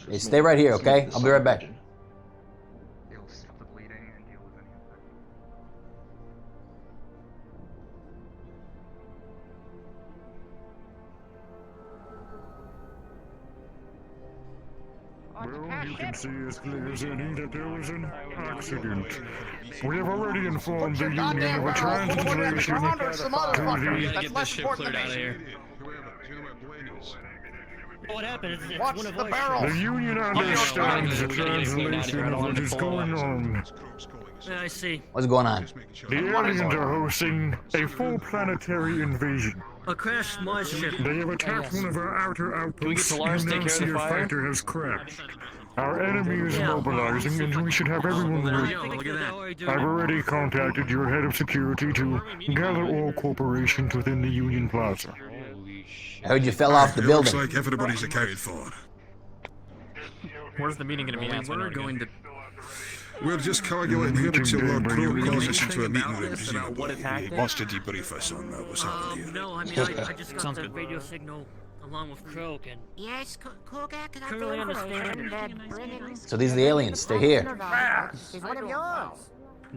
[SPEAKER 1] Hey, stay right here, okay? I'll be right back.
[SPEAKER 8] He'll stop the bleeding and deal with any infection.
[SPEAKER 9] Well, you can see as clear as any that there was an accident. We have already informed the Union of a translation to the...
[SPEAKER 4] That's less important than me.
[SPEAKER 10] What happened? It's
[SPEAKER 4] What's
[SPEAKER 10] one of
[SPEAKER 4] the
[SPEAKER 10] voice.
[SPEAKER 4] barrel?
[SPEAKER 9] The Union understands the translation of what is going on.
[SPEAKER 10] Yeah, I see.
[SPEAKER 1] What's going on?
[SPEAKER 9] The aliens are hosting a full planetary invasion.
[SPEAKER 10] A crash my ship.
[SPEAKER 9] They have attacked one of our outer outposts,
[SPEAKER 2] Lars
[SPEAKER 9] and
[SPEAKER 2] take
[SPEAKER 9] the
[SPEAKER 2] care of the
[SPEAKER 9] nuclear
[SPEAKER 2] fire?
[SPEAKER 9] factor has crashed. Our enemy is mobilizing, and we should have everyone ready.
[SPEAKER 10] Look at that.
[SPEAKER 9] I've already contacted your head of security to gather all corporations within the Union Plaza.
[SPEAKER 1] I heard you fell off the
[SPEAKER 3] It
[SPEAKER 1] building.
[SPEAKER 3] looks like everybody's accounted for.
[SPEAKER 5] Where's the meeting gonna be at? We're going to.
[SPEAKER 3] We're just calculating here until Lord Crow calls us into a meeting room,
[SPEAKER 5] What
[SPEAKER 3] presumably.
[SPEAKER 5] attacked
[SPEAKER 3] He
[SPEAKER 5] it?
[SPEAKER 3] wants to debrief us on what's happened here.
[SPEAKER 10] No, I mean, I just got
[SPEAKER 5] Sounds
[SPEAKER 10] the
[SPEAKER 5] good.
[SPEAKER 10] radio signal along with Croak, and
[SPEAKER 11] Yes, Koga, can I
[SPEAKER 10] Curly
[SPEAKER 11] be
[SPEAKER 10] understand.
[SPEAKER 11] that bringing...
[SPEAKER 1] So these are the aliens. They're here.
[SPEAKER 11] Is one of yours.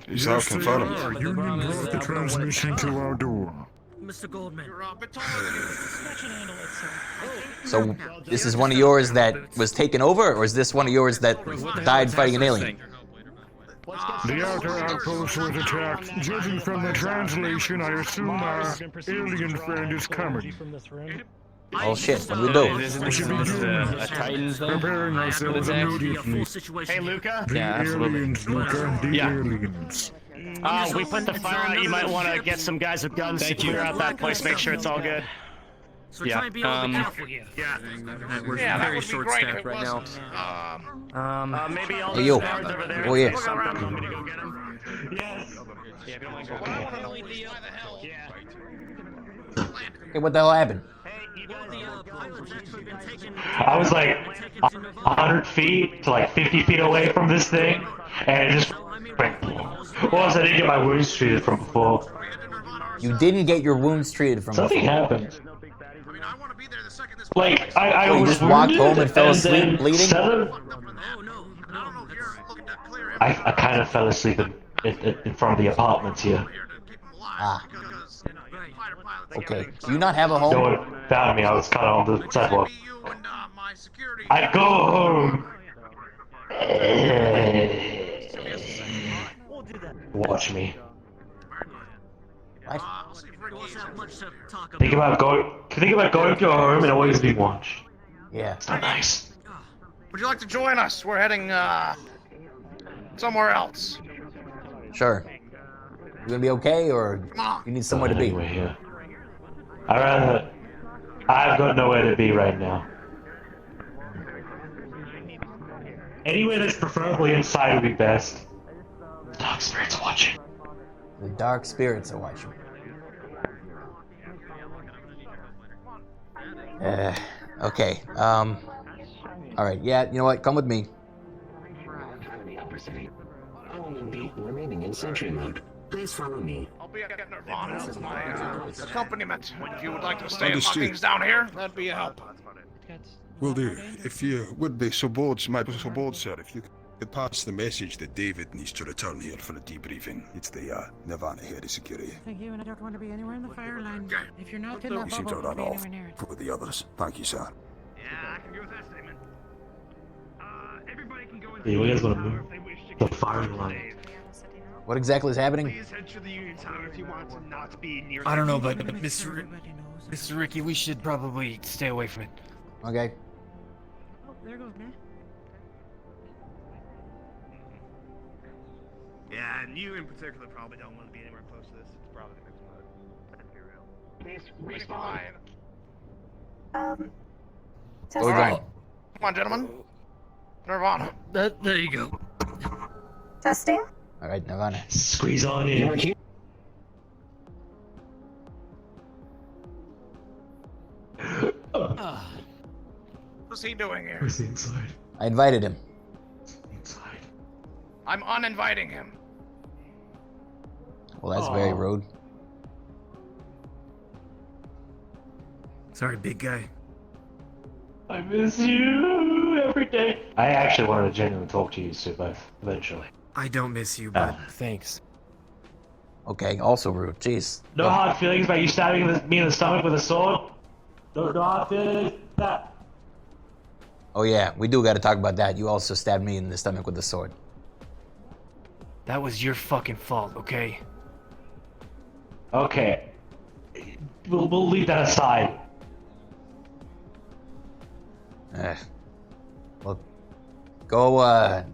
[SPEAKER 3] Is that
[SPEAKER 9] Yes, they are.
[SPEAKER 3] confirmed?
[SPEAKER 9] Union brought the transmission to our door.
[SPEAKER 10] Mr. Goldman.
[SPEAKER 4] You're a bit taller than me.
[SPEAKER 1] So this is one of yours that was taken over, or is this one of yours that died fighting an alien?
[SPEAKER 9] The outer outpost was attacked. Judging from the translation, I assume our alien friend is coming.
[SPEAKER 1] Oh shit, what do we do?
[SPEAKER 9] We should begin
[SPEAKER 2] Titans then?
[SPEAKER 9] preparing ourselves immediately.
[SPEAKER 10] Full situation.
[SPEAKER 6] Hey, Luca.
[SPEAKER 9] The
[SPEAKER 2] Yeah, absolutely.
[SPEAKER 9] aliens, Luca, the
[SPEAKER 2] Yeah.
[SPEAKER 9] aliens.
[SPEAKER 6] We put the fire out. You might want to get some guys with guns to clear out that place. Make sure it's all good.
[SPEAKER 10] So try and be a little bit careful here.
[SPEAKER 5] We're
[SPEAKER 4] Yeah, that
[SPEAKER 5] very
[SPEAKER 4] would be
[SPEAKER 5] short
[SPEAKER 4] great if
[SPEAKER 5] staffed
[SPEAKER 4] it
[SPEAKER 5] right now.
[SPEAKER 4] wasn't.
[SPEAKER 6] Maybe all
[SPEAKER 1] Hey,
[SPEAKER 6] those
[SPEAKER 1] yo.
[SPEAKER 6] guards over there.
[SPEAKER 1] Oh, yeah.
[SPEAKER 6] Something. I'm gonna go get 'em. Yes. Yeah, if you don't mind
[SPEAKER 4] What I want to know is why the hell.
[SPEAKER 6] Yeah.
[SPEAKER 1] Hey, what the hell happened?
[SPEAKER 6] Hey, you guys.
[SPEAKER 10] The pilot's actually been taken.
[SPEAKER 12] I was like 100 feet to like 50 feet away from this thing, and it just went. Well, I didn't get my wounds treated from before.
[SPEAKER 1] You didn't get your wounds treated from
[SPEAKER 12] Something
[SPEAKER 1] before.
[SPEAKER 12] happened.
[SPEAKER 4] I mean, I want to be there the second this.
[SPEAKER 12] Like I
[SPEAKER 1] Oh, you
[SPEAKER 12] was
[SPEAKER 1] just walked
[SPEAKER 12] wounded,
[SPEAKER 1] home and fell asleep
[SPEAKER 12] then
[SPEAKER 1] bleeding?
[SPEAKER 12] Seven,
[SPEAKER 4] Fucked up in that.
[SPEAKER 10] Oh, no.
[SPEAKER 4] No, no, here, look at that clear.
[SPEAKER 12] I kind of fell asleep in front of the apartments here.
[SPEAKER 4] Here to keep them alive
[SPEAKER 1] Ah.
[SPEAKER 4] because, you know, fighter pilots.
[SPEAKER 1] Okay, do you not have a
[SPEAKER 12] No
[SPEAKER 1] home?
[SPEAKER 12] one found me. I was kind of on the sidewalk.
[SPEAKER 4] Maybe you and my security.
[SPEAKER 12] I go home. Watch me.
[SPEAKER 1] What?
[SPEAKER 4] I'll see if Ricky
[SPEAKER 10] Don't have much to talk about.
[SPEAKER 12] Think about going to your home and always being watched.
[SPEAKER 1] Yeah.
[SPEAKER 12] It's not nice.
[SPEAKER 4] Would you like to join us? We're heading somewhere else.
[SPEAKER 1] Sure. You gonna be okay, or
[SPEAKER 4] Come on.
[SPEAKER 1] you need somewhere to be?
[SPEAKER 12] Anyway, here. I've got nowhere to be right now. Anywhere that's preferably inside would be best. The dark spirits are watching.
[SPEAKER 1] The dark spirits are watching. Okay. All right. Yeah. You know what? Come with me.
[SPEAKER 13] Remaining in sentry mode. Please follow me.
[SPEAKER 4] I'll be at Nirvana as my accompaniment. If you would like to stay and lock
[SPEAKER 3] Understood.
[SPEAKER 4] things down here, that'd be a help.
[SPEAKER 3] Will do. If you would be so bold, my so bold, sir, if you could pass the message that David needs to return here for a debriefing. It's the Nirvana head of security.
[SPEAKER 11] Thank you, and I don't want to be anywhere in the fire line.
[SPEAKER 4] Okay.
[SPEAKER 11] If you're not in that
[SPEAKER 3] He seems
[SPEAKER 11] bubble,
[SPEAKER 3] to run
[SPEAKER 11] don't be
[SPEAKER 3] off
[SPEAKER 11] anywhere near it.
[SPEAKER 3] with the others. Thank you, sir.
[SPEAKER 4] Yeah, I can agree with that statement.
[SPEAKER 12] You guys want to move the firing line?
[SPEAKER 1] What exactly is happening?
[SPEAKER 2] Please head to the Union Tower if you want to not be near.
[SPEAKER 5] I don't know, but Mr. Ricky, we should probably stay away from it.
[SPEAKER 1] Okay.
[SPEAKER 11] Oh, there goes man.
[SPEAKER 2] Yeah, and you in particular probably don't want to be anywhere close to this. It's probably gonna explode. Let's be real.
[SPEAKER 4] Please fine.
[SPEAKER 1] Go,
[SPEAKER 4] Alright.
[SPEAKER 1] John.
[SPEAKER 4] Come on, gentlemen. Nirvana.
[SPEAKER 5] There you go.
[SPEAKER 14] Testing.
[SPEAKER 1] All right, Nirvana.
[SPEAKER 12] Squeeze on in.
[SPEAKER 4] What's he doing here?
[SPEAKER 12] Where's the inside?
[SPEAKER 1] I invited him.
[SPEAKER 12] Inside.
[SPEAKER 4] I'm uninviting him.
[SPEAKER 1] Well, that's very rude.
[SPEAKER 5] Sorry, big guy.
[SPEAKER 12] I miss you every day. I actually wanted to genuinely talk to you, Super, eventually.
[SPEAKER 5] I don't miss you, but thanks.
[SPEAKER 1] Okay, also rude. Jeez.
[SPEAKER 12] No hard feelings about you stabbing me in the stomach with a sword? No hard feelings. That.
[SPEAKER 1] Oh yeah, we do got to talk about that. You also stabbed me in the stomach with a sword.
[SPEAKER 5] That was your fucking fault, okay?
[SPEAKER 12] Okay. We'll leave that aside.
[SPEAKER 1] Well, go.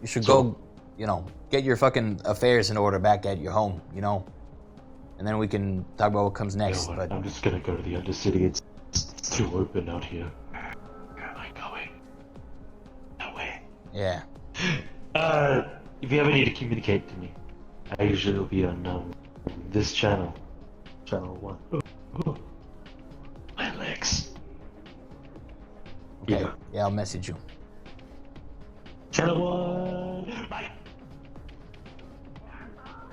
[SPEAKER 1] You should go. You know, get your fucking affairs in order back at your home. You know, and then we can talk about what comes next.
[SPEAKER 12] You know what?
[SPEAKER 1] But
[SPEAKER 12] I'm just gonna go to the Undercity. It's too open out here. Where am I going? Nowhere.
[SPEAKER 1] yeah.
[SPEAKER 12] If you ever need to communicate to me, I usually will be on this channel. Channel 1. Oh, my legs.
[SPEAKER 1] Okay. Yeah, I'll message you.
[SPEAKER 12] Channel 1. Bye.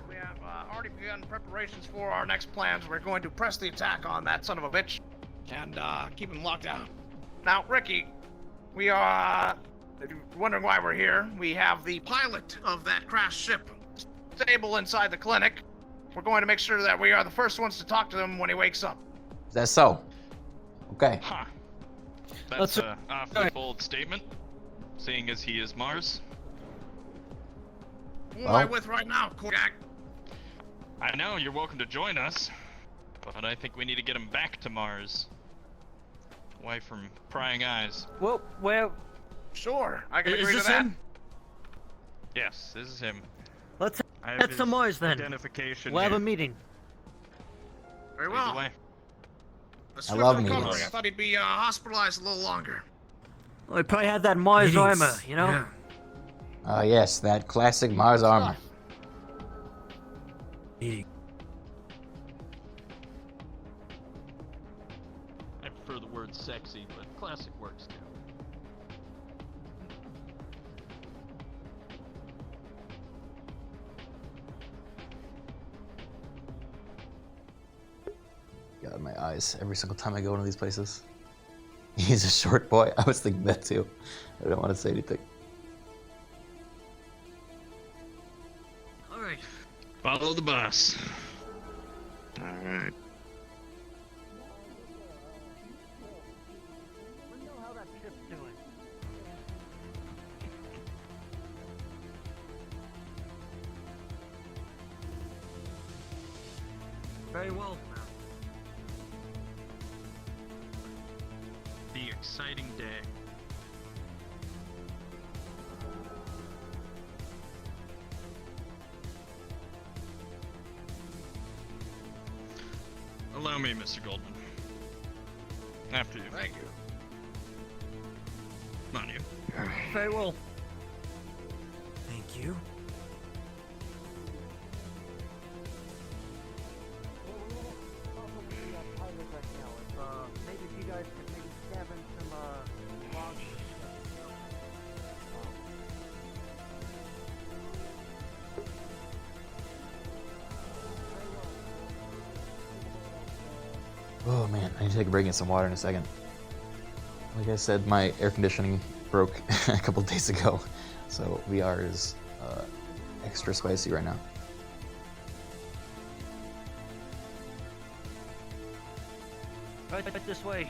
[SPEAKER 4] We have already begun preparations for our next plans. We're going to press the attack on that son of a bitch and keep him locked down. Now, Ricky, we are, if you're wondering why we're here, we have the pilot of that crashed ship stable inside the clinic. We're going to make sure that we are the first ones to talk to him when he wakes up.
[SPEAKER 1] Is that so? Okay.
[SPEAKER 15] Huh. That's a awfully bold statement, seeing as he is Mars.
[SPEAKER 4] Who am I with right now, Kodak?
[SPEAKER 15] I know, you're welcome to join us, but I think we need to get him back to Mars. Away from prying eyes.
[SPEAKER 10] Well, where?
[SPEAKER 4] Sure, I can
[SPEAKER 10] Is
[SPEAKER 4] agree to
[SPEAKER 10] this
[SPEAKER 4] that.
[SPEAKER 10] him?
[SPEAKER 15] Yes, this is him.
[SPEAKER 10] Let's
[SPEAKER 15] I have
[SPEAKER 10] head
[SPEAKER 15] his
[SPEAKER 10] to Mars then.
[SPEAKER 15] identification
[SPEAKER 10] We'll have a
[SPEAKER 15] here.
[SPEAKER 10] meeting.
[SPEAKER 4] Very
[SPEAKER 15] Lead
[SPEAKER 4] well.
[SPEAKER 15] the way.
[SPEAKER 4] A swift
[SPEAKER 1] love
[SPEAKER 4] recovery.
[SPEAKER 1] meetings.
[SPEAKER 4] I thought he'd be hospitalized a little longer.
[SPEAKER 10] Well, we probably had that Mars
[SPEAKER 5] Meetings,
[SPEAKER 10] armor, you know?
[SPEAKER 5] Yeah.
[SPEAKER 1] Yes, that classic Mars armor.
[SPEAKER 5] Meeting.
[SPEAKER 15] I prefer the word sexy, but classic works too.
[SPEAKER 1] God, my eyes. Every single time I go into these places. He's a short boy. I was thinking that too. I don't want to say anything.
[SPEAKER 10] Alright.
[SPEAKER 15] Follow the boss.
[SPEAKER 4] Alright.
[SPEAKER 10] Let me know how that ship's doing. Very well.
[SPEAKER 15] The exciting day. Allow me, Mr. Goldman. After you.
[SPEAKER 4] Thank you.
[SPEAKER 15] Come on, you.
[SPEAKER 10] Very well.
[SPEAKER 5] Thank you.
[SPEAKER 10] Maybe if you guys could maybe stab in some logs.
[SPEAKER 1] Oh man, I need to take a break and get some water in a second. Like I said, my air conditioning broke a couple days ago, so VR is extra spicy right now.
[SPEAKER 10] Right this way.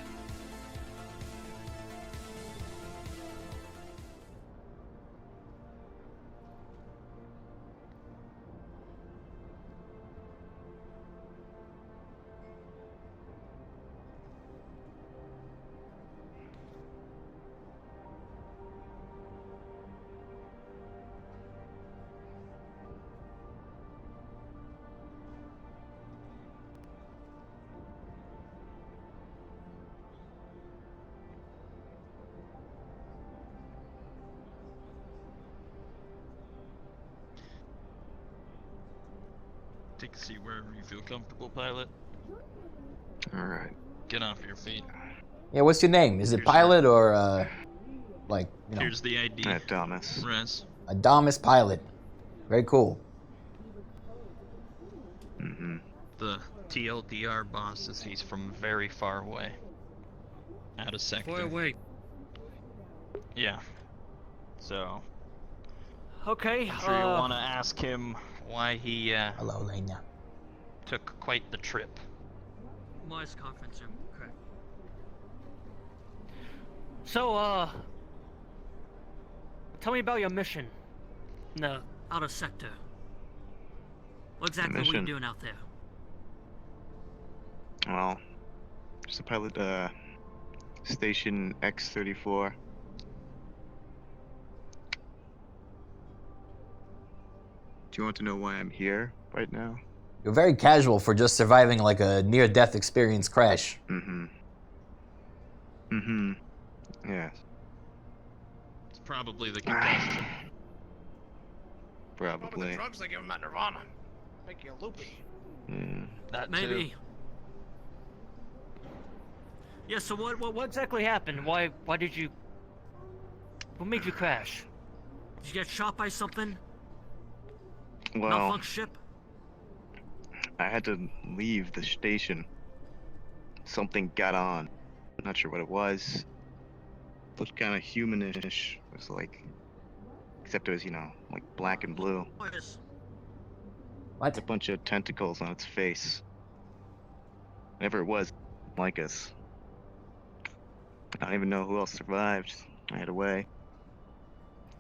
[SPEAKER 15] Take a seat wherever you feel comfortable, pilot.
[SPEAKER 16] Alright.
[SPEAKER 15] Get off your feet.
[SPEAKER 1] Yeah, what's your name? Is it Pilot or, like, you know?
[SPEAKER 15] Here's the ID.
[SPEAKER 16] Thomas.
[SPEAKER 15] Res.
[SPEAKER 1] Adamus Pilot. Very cool.
[SPEAKER 16] Mm-hmm.
[SPEAKER 15] The TLDR boss says he's from very far away. Out of sector.
[SPEAKER 10] Far away.
[SPEAKER 15] Yeah. So.
[SPEAKER 10] Okay,
[SPEAKER 15] I'm sure you want to ask him why he,
[SPEAKER 1] Hello, Lena.
[SPEAKER 15] took quite the trip.
[SPEAKER 10] Mars conference room, correct. So, tell me about your mission in the outer sector. What exactly were you
[SPEAKER 16] Mission?
[SPEAKER 10] doing out there?
[SPEAKER 16] Well, just a pilot, Station X-34. Do you want to know why I'm here right now?
[SPEAKER 1] You're very casual for just surviving like a near-death experience crash.
[SPEAKER 16] Mm-hmm. Mm-hmm. Yes.
[SPEAKER 15] It's probably the combustion.
[SPEAKER 16] Probably.
[SPEAKER 4] The drugs they give him at Nirvana make you loopy.
[SPEAKER 15] That
[SPEAKER 10] Maybe.
[SPEAKER 15] too.
[SPEAKER 10] Yeah, so what exactly happened? Why did you... What made you crash? Did you get shot by something?
[SPEAKER 16] Well,
[SPEAKER 10] Malfunction ship?
[SPEAKER 16] I had to leave the station. Something got on. Not sure what it was. Looked kind of humanish. It was like, except it was, you know, like black and blue.
[SPEAKER 1] What?
[SPEAKER 16] A bunch of tentacles on its face. Whatever it was, like us. I don't even know who else survived. I had away.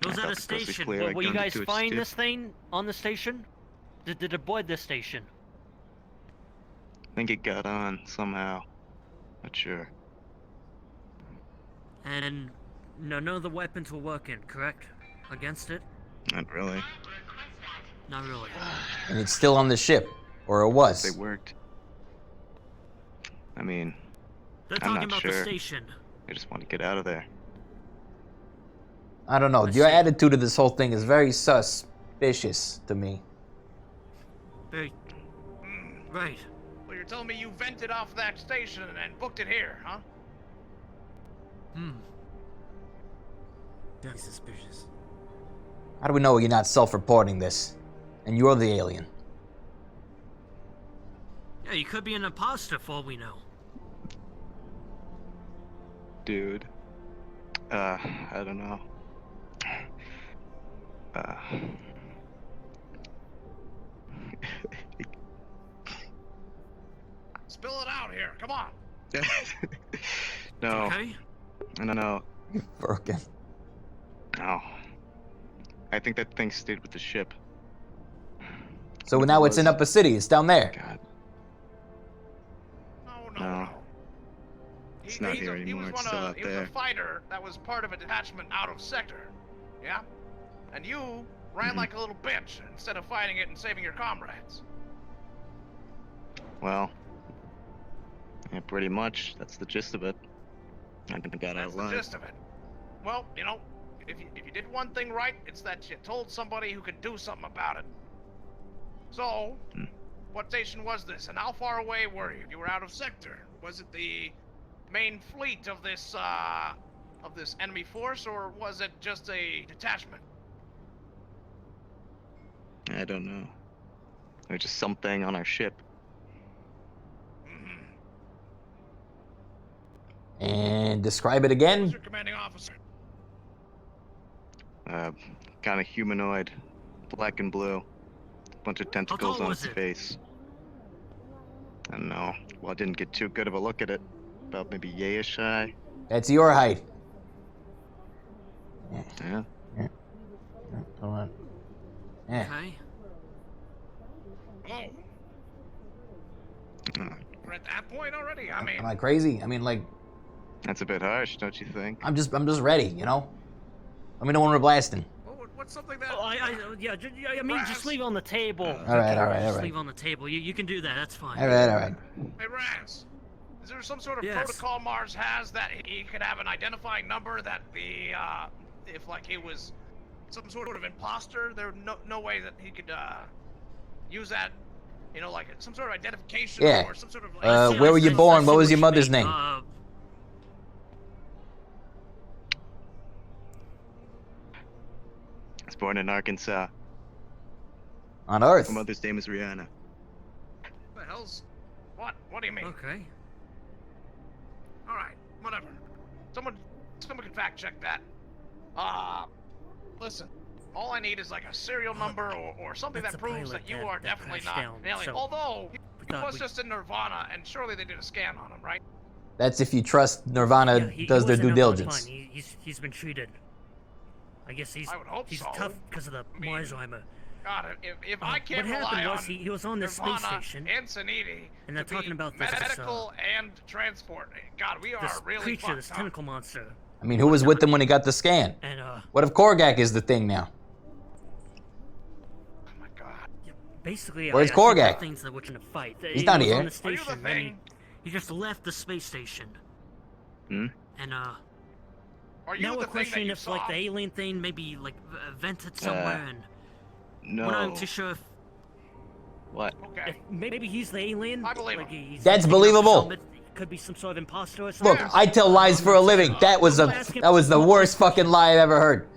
[SPEAKER 10] It was
[SPEAKER 16] I
[SPEAKER 10] at a
[SPEAKER 16] thought the coast was
[SPEAKER 10] station.
[SPEAKER 16] clear. I
[SPEAKER 10] Will you
[SPEAKER 16] gunned it
[SPEAKER 10] guys
[SPEAKER 16] to its
[SPEAKER 10] find
[SPEAKER 16] tip.
[SPEAKER 10] this thing on the station? Did it avoid this station?
[SPEAKER 16] I think it got on somehow. Not sure.
[SPEAKER 10] And none of the weapons were working, correct? Against it?
[SPEAKER 16] Not really.
[SPEAKER 10] Not really.
[SPEAKER 1] And it's still on the ship. Or it was.
[SPEAKER 16] They worked. I mean,
[SPEAKER 10] They're
[SPEAKER 16] I'm
[SPEAKER 10] talking
[SPEAKER 16] not
[SPEAKER 10] about
[SPEAKER 16] sure.
[SPEAKER 10] the station.
[SPEAKER 16] I just want to get out of there.
[SPEAKER 1] I don't know. Your attitude to this whole thing is very suspicious to me.
[SPEAKER 10] Very... Right.
[SPEAKER 4] Well, you're telling me you vented off that station and booked it here, huh?
[SPEAKER 5] Very suspicious.
[SPEAKER 1] How do we know you're not self-reporting this? And you're the alien.
[SPEAKER 10] Yeah, you could be an imposter for all we know.
[SPEAKER 16] Dude. I don't know.
[SPEAKER 4] Spill it out here, come on.
[SPEAKER 16] No.
[SPEAKER 10] Okay.
[SPEAKER 16] No.
[SPEAKER 1] Broken.
[SPEAKER 16] No. I think that thing stayed with the ship.
[SPEAKER 1] So now it's in Upper City. It's down there.
[SPEAKER 16] God.
[SPEAKER 4] No.
[SPEAKER 16] It's not here anymore. It's still out
[SPEAKER 4] He was
[SPEAKER 16] there.
[SPEAKER 4] a fighter that was part of a detachment out of sector. Yeah? And you ran like a little bitch instead of fighting it and saving your comrades.
[SPEAKER 16] Well, yeah, pretty much. That's the gist of it. I got out
[SPEAKER 4] That's the
[SPEAKER 16] alive.
[SPEAKER 4] gist of it. Well, you know, if you did one thing right, it's that you told somebody who could do something about it. So, what station was this, and how far away were you? You were out of sector. Was it the main fleet of this enemy force, or was it just a detachment?
[SPEAKER 16] I don't know. There's just something on our ship.
[SPEAKER 1] And describe it again.
[SPEAKER 4] Who's your commanding officer?
[SPEAKER 16] Kind of humanoid, black and blue. Bunch of tentacles
[SPEAKER 10] tall
[SPEAKER 16] on
[SPEAKER 10] was
[SPEAKER 16] its
[SPEAKER 10] it?
[SPEAKER 16] face. I don't know. Well, I didn't get too good of a look at it. About maybe yayish high.
[SPEAKER 1] That's your height.
[SPEAKER 16] Yeah.
[SPEAKER 1] Hold on. Yeah.
[SPEAKER 10] Okay.
[SPEAKER 4] Oh. We're at that point already? I mean...
[SPEAKER 1] Am I crazy? I mean, like,
[SPEAKER 16] That's a bit harsh, don't you think?
[SPEAKER 1] I'm just ready, you know? Let me know when we're blasting.
[SPEAKER 4] What's something that...
[SPEAKER 10] Oh, I mean, just leave it on the table.
[SPEAKER 1] All right.
[SPEAKER 10] Just leave it on the table. You can do that. That's fine.
[SPEAKER 1] All right.
[SPEAKER 4] Hey, Raz. Is there some sort of
[SPEAKER 10] Yes.
[SPEAKER 4] protocol Mars has that he could have an identifying number that the, if, like, he was some sort of imposter, there's no way that he could, use that You know, like some sort of identification
[SPEAKER 1] Yeah.
[SPEAKER 4] or some sort of like.
[SPEAKER 1] Where were you born? What was your mother's name?
[SPEAKER 10] Uh,
[SPEAKER 16] I was born in Arkansas.
[SPEAKER 1] On Earth.
[SPEAKER 16] My mother's name is Rihanna.
[SPEAKER 4] What the hell's. What? What do you mean?
[SPEAKER 10] okay.
[SPEAKER 4] Alright, whatever. Someone can fact check that. Listen. All I need is like a serial number or something
[SPEAKER 10] That's
[SPEAKER 4] that
[SPEAKER 10] a
[SPEAKER 4] proves
[SPEAKER 10] pilot
[SPEAKER 4] that you
[SPEAKER 10] that-
[SPEAKER 4] are
[SPEAKER 10] that
[SPEAKER 4] definitely
[SPEAKER 10] crashed
[SPEAKER 4] not
[SPEAKER 10] down,
[SPEAKER 4] an alien.
[SPEAKER 10] so
[SPEAKER 4] Although, he
[SPEAKER 10] thought
[SPEAKER 4] was
[SPEAKER 10] we-
[SPEAKER 4] just in Nirvana, and surely they did a scan on him, right?
[SPEAKER 1] That's if you trust Nirvana
[SPEAKER 10] Yeah, he
[SPEAKER 1] does their
[SPEAKER 10] was
[SPEAKER 1] due
[SPEAKER 10] in
[SPEAKER 1] diligence.
[SPEAKER 10] fine. He's been treated. I guess he's
[SPEAKER 4] I would hope
[SPEAKER 10] he's
[SPEAKER 4] so.
[SPEAKER 10] tough because of the Alzheimer.
[SPEAKER 4] God, if I can't
[SPEAKER 10] what happened
[SPEAKER 4] rely
[SPEAKER 10] was
[SPEAKER 4] on
[SPEAKER 10] he was on the space
[SPEAKER 4] Nirvana
[SPEAKER 10] station,
[SPEAKER 4] and Saniti
[SPEAKER 10] and they're
[SPEAKER 4] to
[SPEAKER 10] talking
[SPEAKER 4] be
[SPEAKER 10] about this
[SPEAKER 4] medical and transport. God, we are
[SPEAKER 10] this
[SPEAKER 4] really
[SPEAKER 10] creature,
[SPEAKER 4] fucked
[SPEAKER 10] this
[SPEAKER 4] up.
[SPEAKER 10] tentacle monster.
[SPEAKER 1] I mean, who was with them when he got the scan?
[SPEAKER 10] And
[SPEAKER 1] What if Korgak is the thing now?
[SPEAKER 10] basically,
[SPEAKER 1] Where's
[SPEAKER 10] I think
[SPEAKER 1] Korgak?
[SPEAKER 10] the things that we're gonna fight.
[SPEAKER 1] He's not
[SPEAKER 10] was
[SPEAKER 1] here.
[SPEAKER 10] On the station, and he just left the space station.
[SPEAKER 16] Hmm?
[SPEAKER 10] And
[SPEAKER 4] Are you
[SPEAKER 10] now
[SPEAKER 4] the
[SPEAKER 10] we're
[SPEAKER 4] thing that
[SPEAKER 10] questioning
[SPEAKER 4] you
[SPEAKER 10] if like
[SPEAKER 4] saw?
[SPEAKER 10] the alien thing maybe like vented somewhere, and
[SPEAKER 16] No.
[SPEAKER 10] we're not too sure if
[SPEAKER 16] What?
[SPEAKER 4] Okay.
[SPEAKER 10] maybe he's the alien.
[SPEAKER 4] I believe
[SPEAKER 10] like,
[SPEAKER 4] him.
[SPEAKER 10] he's
[SPEAKER 1] That's
[SPEAKER 10] taking off his
[SPEAKER 1] believable.
[SPEAKER 10] helmet. He could be some sort of imposter or something.
[SPEAKER 1] Look, I tell lies for a living. That was the worst fucking lie I've ever heard.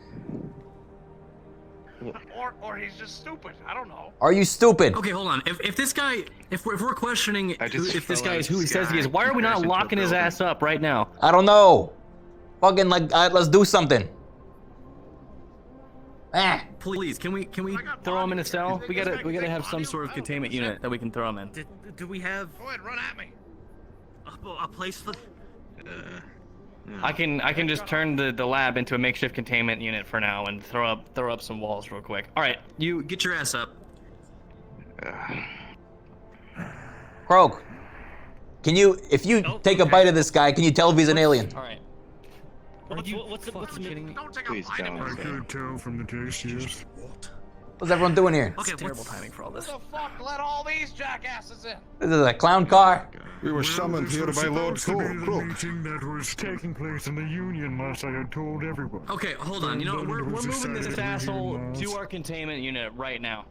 [SPEAKER 4] Or he's just stupid. I don't know.
[SPEAKER 1] Are you stupid?
[SPEAKER 17] Okay, hold on. If this guy, if we're questioning
[SPEAKER 16] just
[SPEAKER 17] if this
[SPEAKER 16] fell
[SPEAKER 17] guy
[SPEAKER 16] out
[SPEAKER 17] is
[SPEAKER 16] of
[SPEAKER 17] who he
[SPEAKER 16] the
[SPEAKER 17] says he
[SPEAKER 16] sky
[SPEAKER 17] is, why are we not
[SPEAKER 16] comparison to a
[SPEAKER 17] locking his
[SPEAKER 16] building.
[SPEAKER 17] ass up right now?
[SPEAKER 1] I don't know. Fucking like, let's do something. Ah.
[SPEAKER 17] Please, can we throw him in a cell? We gotta have some sort of containment unit that we can throw him in.
[SPEAKER 10] Do we have
[SPEAKER 4] Go ahead, run at me.
[SPEAKER 10] a place for?
[SPEAKER 17] I can just turn the lab into a makeshift containment unit for now and throw up some walls real quick. All right, you get your ass up.
[SPEAKER 1] Croak, can you, if you take a bite of this guy, can you tell if he's an alien?
[SPEAKER 17] All right.
[SPEAKER 10] What's the
[SPEAKER 4] Don't take
[SPEAKER 16] Please
[SPEAKER 4] a bite of
[SPEAKER 16] don't.
[SPEAKER 4] it.
[SPEAKER 9] I could tell from the taste, yes.
[SPEAKER 1] What's everyone doing here?
[SPEAKER 10] Okay,
[SPEAKER 17] Terrible timing for all
[SPEAKER 4] Who
[SPEAKER 17] this.
[SPEAKER 4] the fuck let all these jackasses in?
[SPEAKER 1] This is a clown car?
[SPEAKER 3] We were summoned
[SPEAKER 9] This
[SPEAKER 3] here
[SPEAKER 9] was
[SPEAKER 3] by Lord
[SPEAKER 9] supposed to be the
[SPEAKER 3] Croak.
[SPEAKER 9] meeting that was taking place in the Union last I had told everyone.
[SPEAKER 17] Okay, hold on. You know, we're
[SPEAKER 9] It was
[SPEAKER 17] moving this
[SPEAKER 9] decided
[SPEAKER 17] asshole
[SPEAKER 9] we
[SPEAKER 17] to
[SPEAKER 9] lost.
[SPEAKER 17] our containment unit right now.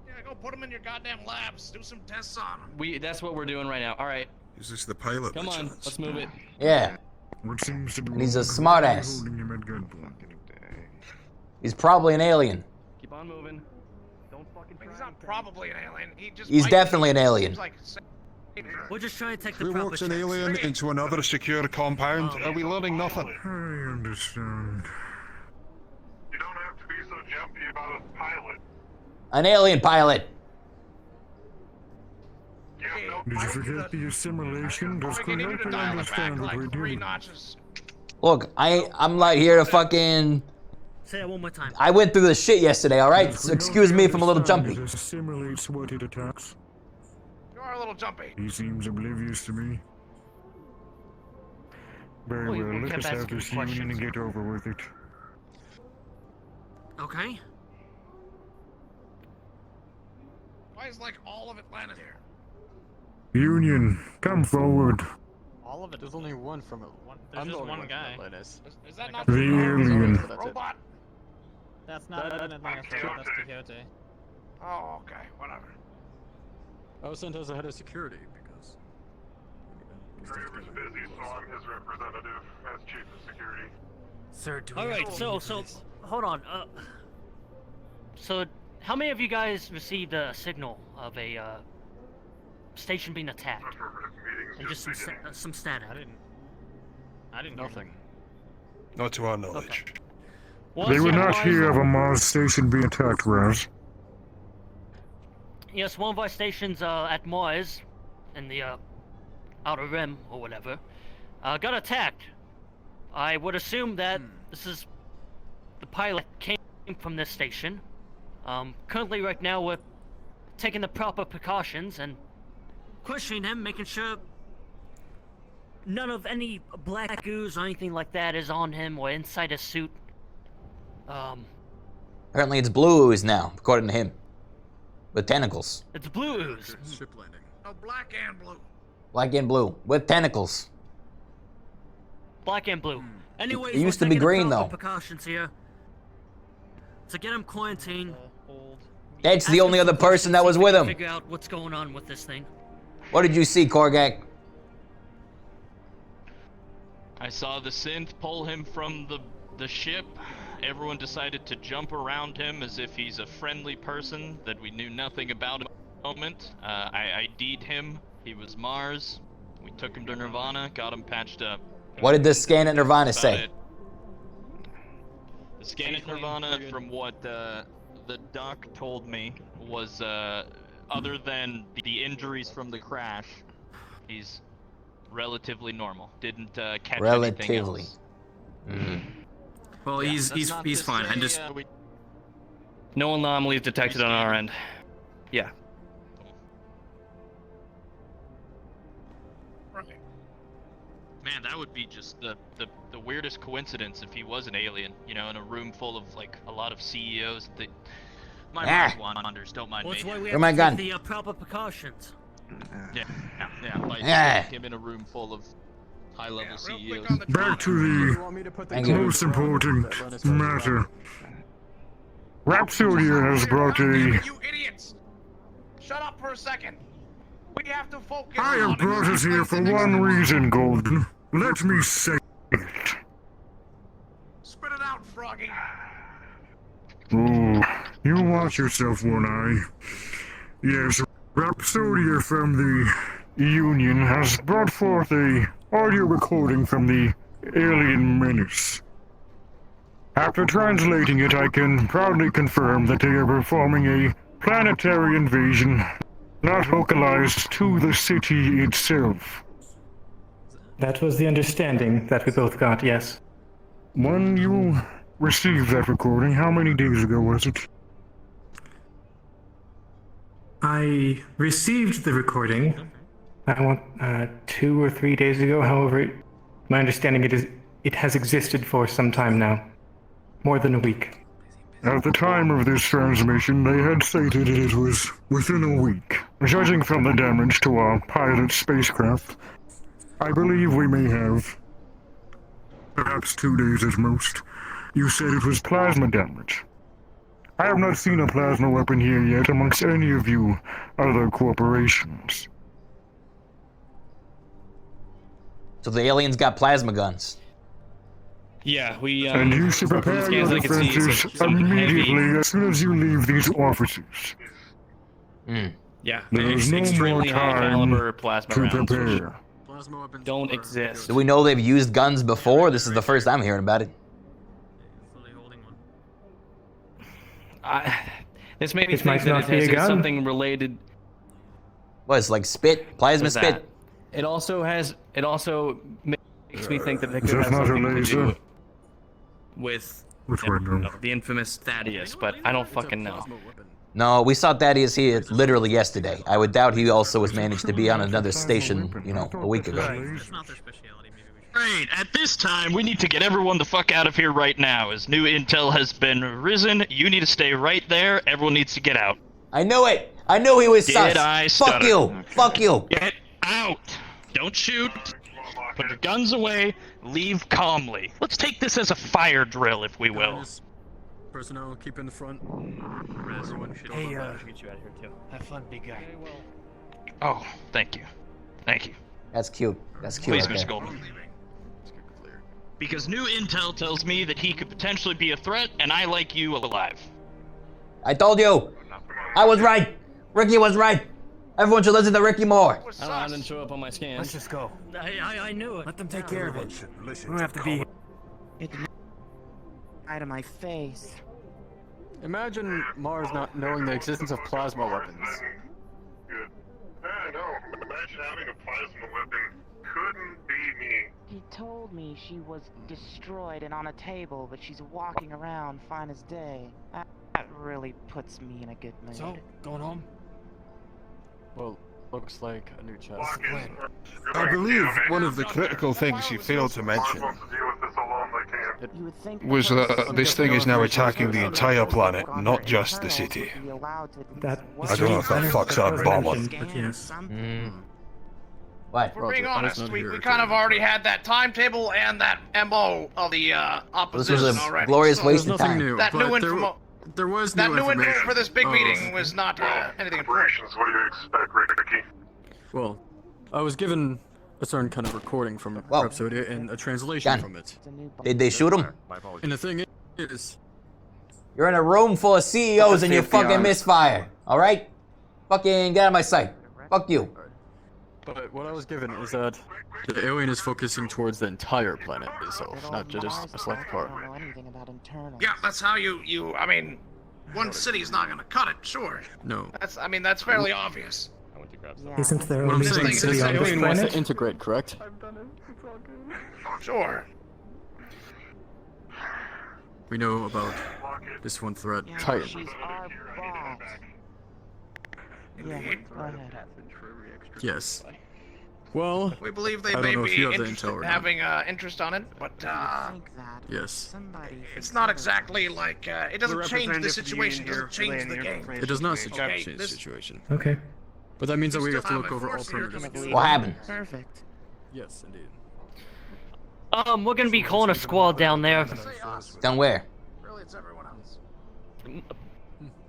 [SPEAKER 4] Yeah, go put them in your goddamn labs. Do some tests on them.
[SPEAKER 17] That's what we're doing right now. All right,
[SPEAKER 3] Is this the pilot?
[SPEAKER 17] come
[SPEAKER 3] by
[SPEAKER 17] on,
[SPEAKER 3] chance?
[SPEAKER 17] let's move it.
[SPEAKER 1] Yeah,
[SPEAKER 9] What seems to be
[SPEAKER 1] And he's a
[SPEAKER 9] wrong with
[SPEAKER 1] smartass.
[SPEAKER 9] holding him at gunpoint.
[SPEAKER 1] he's probably an alien.
[SPEAKER 17] Keep on moving. Don't fucking try.
[SPEAKER 4] He's not probably an alien. He just
[SPEAKER 1] He's
[SPEAKER 4] might
[SPEAKER 1] definitely an
[SPEAKER 4] be.
[SPEAKER 1] alien.
[SPEAKER 4] Seems like
[SPEAKER 10] We're just trying to take the
[SPEAKER 3] Who
[SPEAKER 10] proper
[SPEAKER 3] walks an
[SPEAKER 10] checks.
[SPEAKER 3] alien into another secure compound? Are we learning nothing?
[SPEAKER 9] I understand. You don't have to be so jumpy about a pilot.
[SPEAKER 1] An alien pilot.
[SPEAKER 9] Did you forget the assimilation? Does
[SPEAKER 4] we need you to
[SPEAKER 9] Criken
[SPEAKER 4] dial it back
[SPEAKER 9] understand what we're
[SPEAKER 4] like 3
[SPEAKER 9] doing?
[SPEAKER 4] notches.
[SPEAKER 1] Look, I'm like here to fucking.
[SPEAKER 10] Say that one more time.
[SPEAKER 1] I went through the shit yesterday, alright? So excuse me if I'm a little jumpy.
[SPEAKER 9] It assimilates what it attacks.
[SPEAKER 4] You are a little jumpy.
[SPEAKER 9] He seems oblivious to me. Very
[SPEAKER 10] Well, you
[SPEAKER 9] well, let
[SPEAKER 10] kept
[SPEAKER 9] us have
[SPEAKER 10] asking
[SPEAKER 9] this union
[SPEAKER 10] questions.
[SPEAKER 9] and get over with it.
[SPEAKER 10] Okay.
[SPEAKER 4] Why is like all of Atlanta here?
[SPEAKER 9] Union, come forward.
[SPEAKER 18] All of it. There's only one from it. There's just one guy.
[SPEAKER 4] Is that not
[SPEAKER 9] The alien.
[SPEAKER 4] robot?
[SPEAKER 18] That's not an Atlanta, that's Quixote.
[SPEAKER 4] Oh, okay, whatever.
[SPEAKER 18] I was sent as a head of security because.
[SPEAKER 9] He was busy, so I'm his representative as chief of security.
[SPEAKER 10] Sir, do
[SPEAKER 5] All
[SPEAKER 10] we
[SPEAKER 5] right,
[SPEAKER 10] have
[SPEAKER 5] so hold on.
[SPEAKER 10] So, how many of you guys received a signal of a station being attacked? And just some static.
[SPEAKER 18] I didn't.
[SPEAKER 15] Nothing.
[SPEAKER 3] Not to our knowledge.
[SPEAKER 9] They would not hear of a Mars station being attacked, Raz.
[SPEAKER 10] Yes, one of our stations at Mars, in the Outer Rim or whatever, got attacked. I would assume that this is the pilot came from this station. Currently, right now, we're taking the proper precautions and questioning him, making sure none of any black ooze or anything like that is on him or inside his suit.
[SPEAKER 1] Apparently it's blue ooze now, according to him. With tentacles.
[SPEAKER 10] It's blue ooze.
[SPEAKER 18] Ship landing.
[SPEAKER 4] No, black and blue.
[SPEAKER 1] Black and blue. With tentacles.
[SPEAKER 10] Black and blue. Anyways,
[SPEAKER 1] It used
[SPEAKER 10] we're
[SPEAKER 1] to be
[SPEAKER 10] taking the
[SPEAKER 1] green,
[SPEAKER 10] proper
[SPEAKER 1] though.
[SPEAKER 10] precautions here to get him quarantined.
[SPEAKER 1] That's the only other person that was with him.
[SPEAKER 10] Figure out what's going on with this thing.
[SPEAKER 1] What did you see, Korgak?
[SPEAKER 15] I saw the synth pull him from the ship. Everyone decided to jump around him as if he's a friendly person that we knew nothing about at the moment. I ID'd him. He was Mars. We took him to Nirvana, got him patched up.
[SPEAKER 1] What did the scan at Nirvana say?
[SPEAKER 15] The scan at Nirvana, from what the doc told me, was other than the injuries from the crash, he's relatively normal. Didn't catch anything else.
[SPEAKER 17] Well,
[SPEAKER 15] Yeah,
[SPEAKER 17] he's
[SPEAKER 15] that's not to
[SPEAKER 17] fine. I
[SPEAKER 15] say,
[SPEAKER 17] just no anomalies detected on our end. Yeah.
[SPEAKER 15] Man, that would be just the weirdest coincidence if he was an alien, you know, in a room full of, like, a lot of CEOs. My mind wanders, don't mind me.
[SPEAKER 10] That's why we
[SPEAKER 1] Where
[SPEAKER 10] have
[SPEAKER 1] my
[SPEAKER 10] to
[SPEAKER 1] gun?
[SPEAKER 10] take the proper precautions.
[SPEAKER 15] Like,
[SPEAKER 1] Yeah.
[SPEAKER 15] him in a room full of high-level CEOs.
[SPEAKER 9] Back to the most important matter. Rhapsodia has brought a...
[SPEAKER 4] You idiots! Shut up for a second. We have to focus.
[SPEAKER 9] I have brought us here for one reason, Golden. Let me say it.
[SPEAKER 4] Spit it out, Froggy.
[SPEAKER 9] Oh, you watch yourself, One Eye. Yes, Rhapsodia from the Union has brought forth a audio recording from the alien menace. After translating it, I can proudly confirm that they are performing a planetary invasion, not localized to the city itself.
[SPEAKER 7] That was the understanding that we both got, yes.
[SPEAKER 9] When you received that recording, how many days ago was it?
[SPEAKER 7] I received the recording, I want 2 or 3 days ago. However, my understanding it has existed for some time now. More than a week.
[SPEAKER 9] At the time of this transmission, they had stated it was within a week. Judging from the damage to our pilot spacecraft, I believe we may have perhaps 2 days at most. You said it was plasma damage. I have not seen a plasma weapon here yet amongst any of you other corporations.
[SPEAKER 1] So the aliens got plasma guns.
[SPEAKER 17] Yeah, we.
[SPEAKER 9] And you should prepare your defenses immediately as soon as you leave these offices.
[SPEAKER 17] Yeah,
[SPEAKER 9] There is no more
[SPEAKER 17] extremely high caliber
[SPEAKER 9] time
[SPEAKER 17] plasma
[SPEAKER 9] to
[SPEAKER 17] rounds.
[SPEAKER 9] prepare.
[SPEAKER 17] Don't exist.
[SPEAKER 1] Do we know they've used guns before? This is the first I'm hearing about it.
[SPEAKER 17] This made me
[SPEAKER 7] This
[SPEAKER 17] think
[SPEAKER 7] might
[SPEAKER 17] that
[SPEAKER 7] not
[SPEAKER 17] it
[SPEAKER 7] be a
[SPEAKER 17] has
[SPEAKER 7] gun.
[SPEAKER 17] something related.
[SPEAKER 1] What, it's like spit? Plasma
[SPEAKER 17] with
[SPEAKER 1] spit?
[SPEAKER 17] that. It also makes me think that it
[SPEAKER 9] Is
[SPEAKER 17] could
[SPEAKER 9] that
[SPEAKER 17] have
[SPEAKER 9] not a
[SPEAKER 17] something to
[SPEAKER 9] laser?
[SPEAKER 17] do with
[SPEAKER 9] Which one, no?
[SPEAKER 17] the infamous Thaddeus, but I don't fucking know.
[SPEAKER 1] No, we saw Thaddeus here literally yesterday. I would doubt he also was managed to be on another station, you know, a week ago.
[SPEAKER 15] Great, at this time, we need to get everyone the fuck out of here right now. As new intel has been risen, you need to stay right there. Everyone needs to get out.
[SPEAKER 1] I knew it! I knew he was
[SPEAKER 15] Did
[SPEAKER 1] sus!
[SPEAKER 15] I
[SPEAKER 1] Fuck
[SPEAKER 15] stutter?
[SPEAKER 1] you!
[SPEAKER 15] Okay.
[SPEAKER 1] Fuck you!
[SPEAKER 15] Get out! Don't shoot! Put your guns away. Leave calmly. Let's take this as a fire drill, if we will.
[SPEAKER 18] Personnel, keep in the front.
[SPEAKER 2] Hey, get you out of here too. Have fun, big guy.
[SPEAKER 15] Oh, thank you. Thank you.
[SPEAKER 1] That's cute. That's cute.
[SPEAKER 15] Please,
[SPEAKER 1] right
[SPEAKER 15] Mr.
[SPEAKER 1] there.
[SPEAKER 15] Goldman. Because new intel tells me that he could potentially be a threat, and I like you alive.
[SPEAKER 1] I told you! I was right! Ricky was right! Everyone should listen to Ricky more!
[SPEAKER 17] I didn't show up on my scans.
[SPEAKER 2] Let's just go.
[SPEAKER 10] I knew it.
[SPEAKER 2] Let them take care of it. We don't have to be here.
[SPEAKER 11] Get out of my face.
[SPEAKER 18] Imagine Mars not knowing the existence of plasma weapons.
[SPEAKER 9] I know. Imagine having a plasma weapon. Couldn't be me.
[SPEAKER 11] He told me she was destroyed and on a table, but she's walking around fine as day. That really puts me in a good mood.
[SPEAKER 18] So, going home? Well, looks like a new chest.
[SPEAKER 3] I believe one of the critical things you failed to mention
[SPEAKER 11] You would think
[SPEAKER 3] was that this thing is now attacking the entire planet, not just the city.
[SPEAKER 7] That
[SPEAKER 3] I don't know if that fucks our bomb on.
[SPEAKER 7] but yes.
[SPEAKER 1] What?
[SPEAKER 4] We're being
[SPEAKER 18] Roger, I was
[SPEAKER 4] honest,
[SPEAKER 18] not
[SPEAKER 4] we
[SPEAKER 18] here
[SPEAKER 4] kind
[SPEAKER 18] to-
[SPEAKER 4] of already had that timetable and that MO of the
[SPEAKER 1] This
[SPEAKER 4] opposition
[SPEAKER 1] was a
[SPEAKER 4] already.
[SPEAKER 1] glorious
[SPEAKER 4] So
[SPEAKER 1] waste
[SPEAKER 18] There's
[SPEAKER 1] of
[SPEAKER 18] nothing
[SPEAKER 1] time.
[SPEAKER 18] new,
[SPEAKER 4] that new
[SPEAKER 18] but there was
[SPEAKER 4] That
[SPEAKER 18] new
[SPEAKER 4] new info
[SPEAKER 18] information.
[SPEAKER 4] for this big meeting was not anything important.
[SPEAKER 9] What do you expect, Ricky?
[SPEAKER 18] Well, I was given a certain kind of recording from
[SPEAKER 1] Whoa.
[SPEAKER 18] Rhapsody and a translation
[SPEAKER 1] Gun.
[SPEAKER 18] from it.
[SPEAKER 1] Did they shoot him?
[SPEAKER 18] And the thing is,
[SPEAKER 1] You're in a room full of CEOs and you
[SPEAKER 18] Let's be
[SPEAKER 1] fucking
[SPEAKER 18] honest.
[SPEAKER 1] misfire. All right? Fucking get out of my sight. Fuck you.
[SPEAKER 18] but what I was given is that the alien is focusing towards the entire planet itself, not just a select part.
[SPEAKER 11] I don't know anything about internals.
[SPEAKER 4] Yeah, that's how you. I mean, one city's not gonna cut it. Sure.
[SPEAKER 18] No.
[SPEAKER 4] That's fairly obvious.
[SPEAKER 7] Isn't there
[SPEAKER 18] What I'm
[SPEAKER 7] only
[SPEAKER 18] saying
[SPEAKER 7] one
[SPEAKER 18] is
[SPEAKER 7] city
[SPEAKER 18] this
[SPEAKER 7] on this
[SPEAKER 18] alien wants to
[SPEAKER 7] planet?
[SPEAKER 18] integrate, correct?
[SPEAKER 4] Sure.
[SPEAKER 18] We know about this one threat,
[SPEAKER 11] Yeah,
[SPEAKER 18] Titan.
[SPEAKER 11] she's our boss. Yeah, go ahead.
[SPEAKER 18] Yes. Well,
[SPEAKER 4] We believe they
[SPEAKER 18] I
[SPEAKER 4] may
[SPEAKER 18] don't know if
[SPEAKER 4] be
[SPEAKER 18] you have the
[SPEAKER 4] interested
[SPEAKER 18] intel
[SPEAKER 4] in
[SPEAKER 18] or not.
[SPEAKER 4] having interest on it, but
[SPEAKER 18] Yes.
[SPEAKER 4] it's not exactly like it doesn't change the situation. Doesn't change the game.
[SPEAKER 18] It does not
[SPEAKER 4] Okay,
[SPEAKER 18] change the
[SPEAKER 4] this-
[SPEAKER 18] situation.
[SPEAKER 7] Okay.
[SPEAKER 18] But that means that we
[SPEAKER 4] still
[SPEAKER 18] have to
[SPEAKER 4] have
[SPEAKER 18] look
[SPEAKER 4] a
[SPEAKER 18] over all
[SPEAKER 4] force here to
[SPEAKER 18] alternatives.
[SPEAKER 4] believe
[SPEAKER 1] What happened?
[SPEAKER 11] Perfect.
[SPEAKER 18] Yes, indeed.
[SPEAKER 10] We're gonna be calling a squad down there.
[SPEAKER 1] Down where?
[SPEAKER 4] Really, it's everyone else.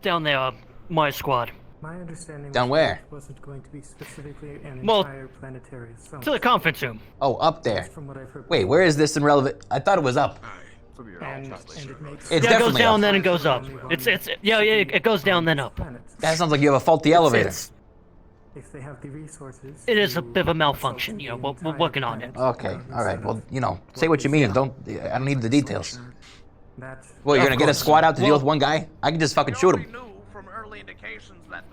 [SPEAKER 10] Down there, my squad.
[SPEAKER 7] My understanding
[SPEAKER 1] Down
[SPEAKER 7] was
[SPEAKER 1] where?
[SPEAKER 7] that it wasn't going to be specifically an
[SPEAKER 10] Well,
[SPEAKER 7] entire planetary assault.
[SPEAKER 10] To the conference room.
[SPEAKER 1] Oh, up there.
[SPEAKER 7] From what I've heard.
[SPEAKER 1] Wait, where is this in relevant? I thought it was up.
[SPEAKER 7] And it makes
[SPEAKER 1] It's
[SPEAKER 10] Yeah, it goes
[SPEAKER 1] definitely
[SPEAKER 10] down
[SPEAKER 1] up.
[SPEAKER 10] then it goes up. Yeah, it goes down then up.
[SPEAKER 1] That sounds like you have a faulty elevator.
[SPEAKER 7] If they have the resources.
[SPEAKER 10] It is a bit of a malfunction, you know, we're working on it.
[SPEAKER 1] Okay, all right. Well, say what you mean. I don't need the details.
[SPEAKER 7] That.
[SPEAKER 1] Well, you're
[SPEAKER 10] Of
[SPEAKER 1] gonna get a
[SPEAKER 10] course.
[SPEAKER 1] squad out to deal with
[SPEAKER 10] Well-
[SPEAKER 1] one guy? I can just fucking shoot him.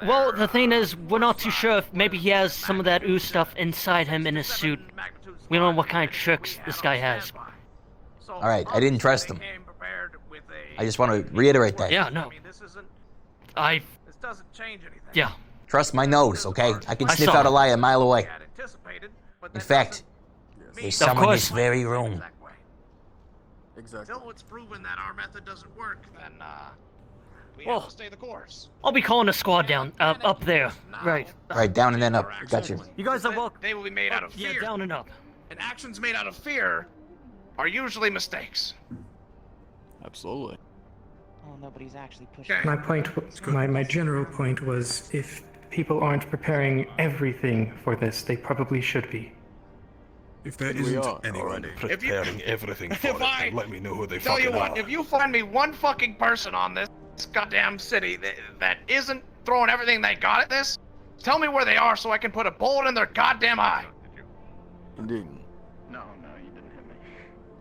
[SPEAKER 10] Well, the thing is, we're not too sure if maybe he has some of that ooze stuff inside him in his suit. We don't know what kind of tricks this guy has.
[SPEAKER 1] All right, I didn't trust him. I just want to reiterate that.
[SPEAKER 10] Yeah, no.
[SPEAKER 4] This doesn't change anything.
[SPEAKER 10] Yeah.
[SPEAKER 1] Trust my nose, okay? I can
[SPEAKER 10] I
[SPEAKER 1] sniff
[SPEAKER 10] saw
[SPEAKER 1] out a
[SPEAKER 10] him.
[SPEAKER 1] lie a mile away.
[SPEAKER 4] But
[SPEAKER 1] In fact, there's
[SPEAKER 10] Of
[SPEAKER 1] someone in
[SPEAKER 10] course.
[SPEAKER 1] this very room.
[SPEAKER 18] Exactly.
[SPEAKER 4] Until it's proven that our method doesn't work, then we
[SPEAKER 10] Well-
[SPEAKER 4] have to stay the course.
[SPEAKER 10] I'll be calling a squad down, up there. Right.
[SPEAKER 1] Right, down and then up. Gotcha.
[SPEAKER 10] You guys are welcome.
[SPEAKER 4] They will be made out of fear.
[SPEAKER 10] Yeah, down and up.
[SPEAKER 4] And actions made out of fear are usually mistakes.
[SPEAKER 18] Absolutely.
[SPEAKER 11] Oh, nobody's actually pushing.
[SPEAKER 4] Okay.
[SPEAKER 7] My point, my general point was, if people aren't preparing everything for this, they probably should be.
[SPEAKER 3] If there
[SPEAKER 18] We
[SPEAKER 3] isn't
[SPEAKER 18] are
[SPEAKER 3] anyone
[SPEAKER 18] already.
[SPEAKER 3] preparing everything for
[SPEAKER 4] If
[SPEAKER 3] it,
[SPEAKER 4] I
[SPEAKER 3] then let me know who they
[SPEAKER 4] Tell
[SPEAKER 3] fucking
[SPEAKER 4] you what,
[SPEAKER 3] are.
[SPEAKER 4] if you find me one fucking person on this goddamn city that isn't throwing everything they got at this, tell me where they are so I can put a bullet in their goddamn eye.
[SPEAKER 18] Indeed.
[SPEAKER 16] No, you didn't hit me.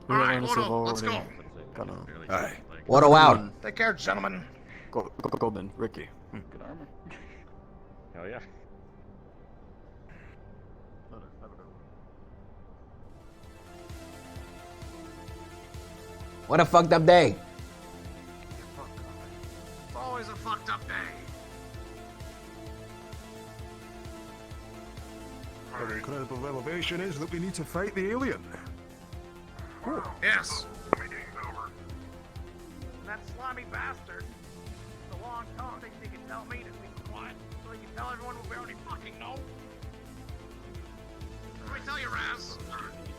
[SPEAKER 18] We
[SPEAKER 4] All
[SPEAKER 18] have
[SPEAKER 4] right,
[SPEAKER 18] honestly
[SPEAKER 4] Odo, let's
[SPEAKER 18] already
[SPEAKER 4] go.
[SPEAKER 18] gonna
[SPEAKER 3] Aye.
[SPEAKER 1] Waddle out.
[SPEAKER 4] Take care, gentlemen.
[SPEAKER 18] Goldman, Ricky.
[SPEAKER 16] Good armor. Hell yeah.
[SPEAKER 1] What a fucked up day.
[SPEAKER 4] It's always a fucked up day.
[SPEAKER 3] Our incredible revelation is that we need to fight the alien.
[SPEAKER 4] Yes. That slimy bastard, the long tongue, thinks he can tell me to be quiet, so he can tell everyone what we already fucking know. Let me tell you, Raz,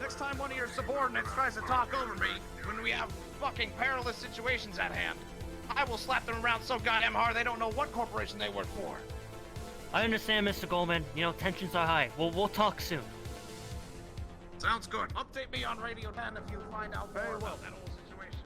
[SPEAKER 4] next time one of your subordinates tries to talk over me when we have fucking perilous situations at hand, I will slap them around so goddamn hard they don't know what corporation they work for.
[SPEAKER 10] I understand, Mr. Goldman. You know, tensions are high. We'll talk soon.
[SPEAKER 4] Sounds good. Update me on Radio 10 if you find out more about that whole situation.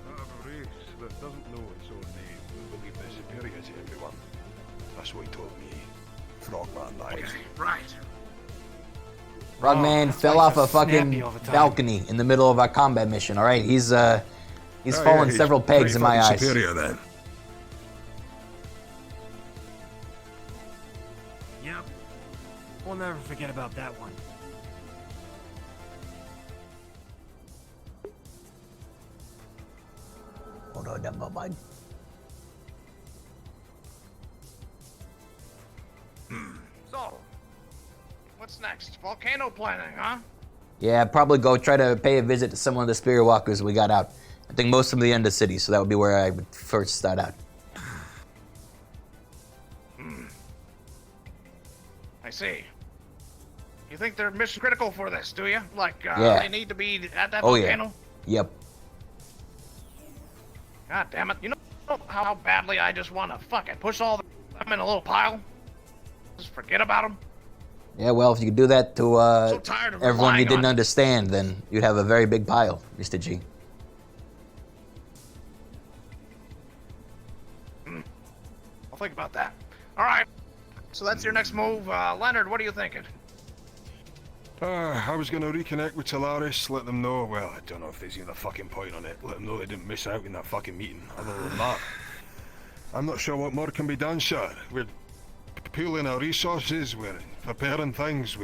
[SPEAKER 3] Part of a race that doesn't know its own name will believe they're superior to everyone. That's what he told me. Frogman died.
[SPEAKER 4] Okay, right.
[SPEAKER 1] Frogman fell off a fucking balcony in the middle of our combat mission. All right, he's fallen
[SPEAKER 3] he's
[SPEAKER 1] several pegs
[SPEAKER 3] pretty
[SPEAKER 1] in my
[SPEAKER 3] fucking
[SPEAKER 1] eyes.
[SPEAKER 3] superior then.
[SPEAKER 5] Yep. We'll never forget about that one.
[SPEAKER 1] Hold on, that bud.
[SPEAKER 4] So, what's next? Volcano planning, huh?
[SPEAKER 1] Yeah, I'd probably go try to pay a visit to some of the spirit walkers we got out. I think most of them are the end of the city, so that would be where I would first start out.
[SPEAKER 4] I see. You think they're mission critical for this, do you? Like,
[SPEAKER 1] Yeah.
[SPEAKER 4] they need to be at that
[SPEAKER 1] Oh, yeah.
[SPEAKER 4] volcano?
[SPEAKER 1] Yep.
[SPEAKER 4] God damn it. You know how badly I just want to fucking push all them in a little pile? Just forget about them?
[SPEAKER 1] Yeah, well, if you could do that to
[SPEAKER 4] So tired of
[SPEAKER 1] everyone you
[SPEAKER 4] relying
[SPEAKER 1] didn't
[SPEAKER 4] on-
[SPEAKER 1] understand, then you'd have a very big pile, Mr. G.
[SPEAKER 4] I'll think about that. All right. So that's your next move. Leonard, what are you thinking?
[SPEAKER 3] I was gonna reconnect with Talaris, let them know, well, I don't know if there's even a fucking point on it, let them know they didn't miss out in that fucking meeting. Other than that, I'm not sure what more can be done, sir. We're pooling our resources, we're preparing things,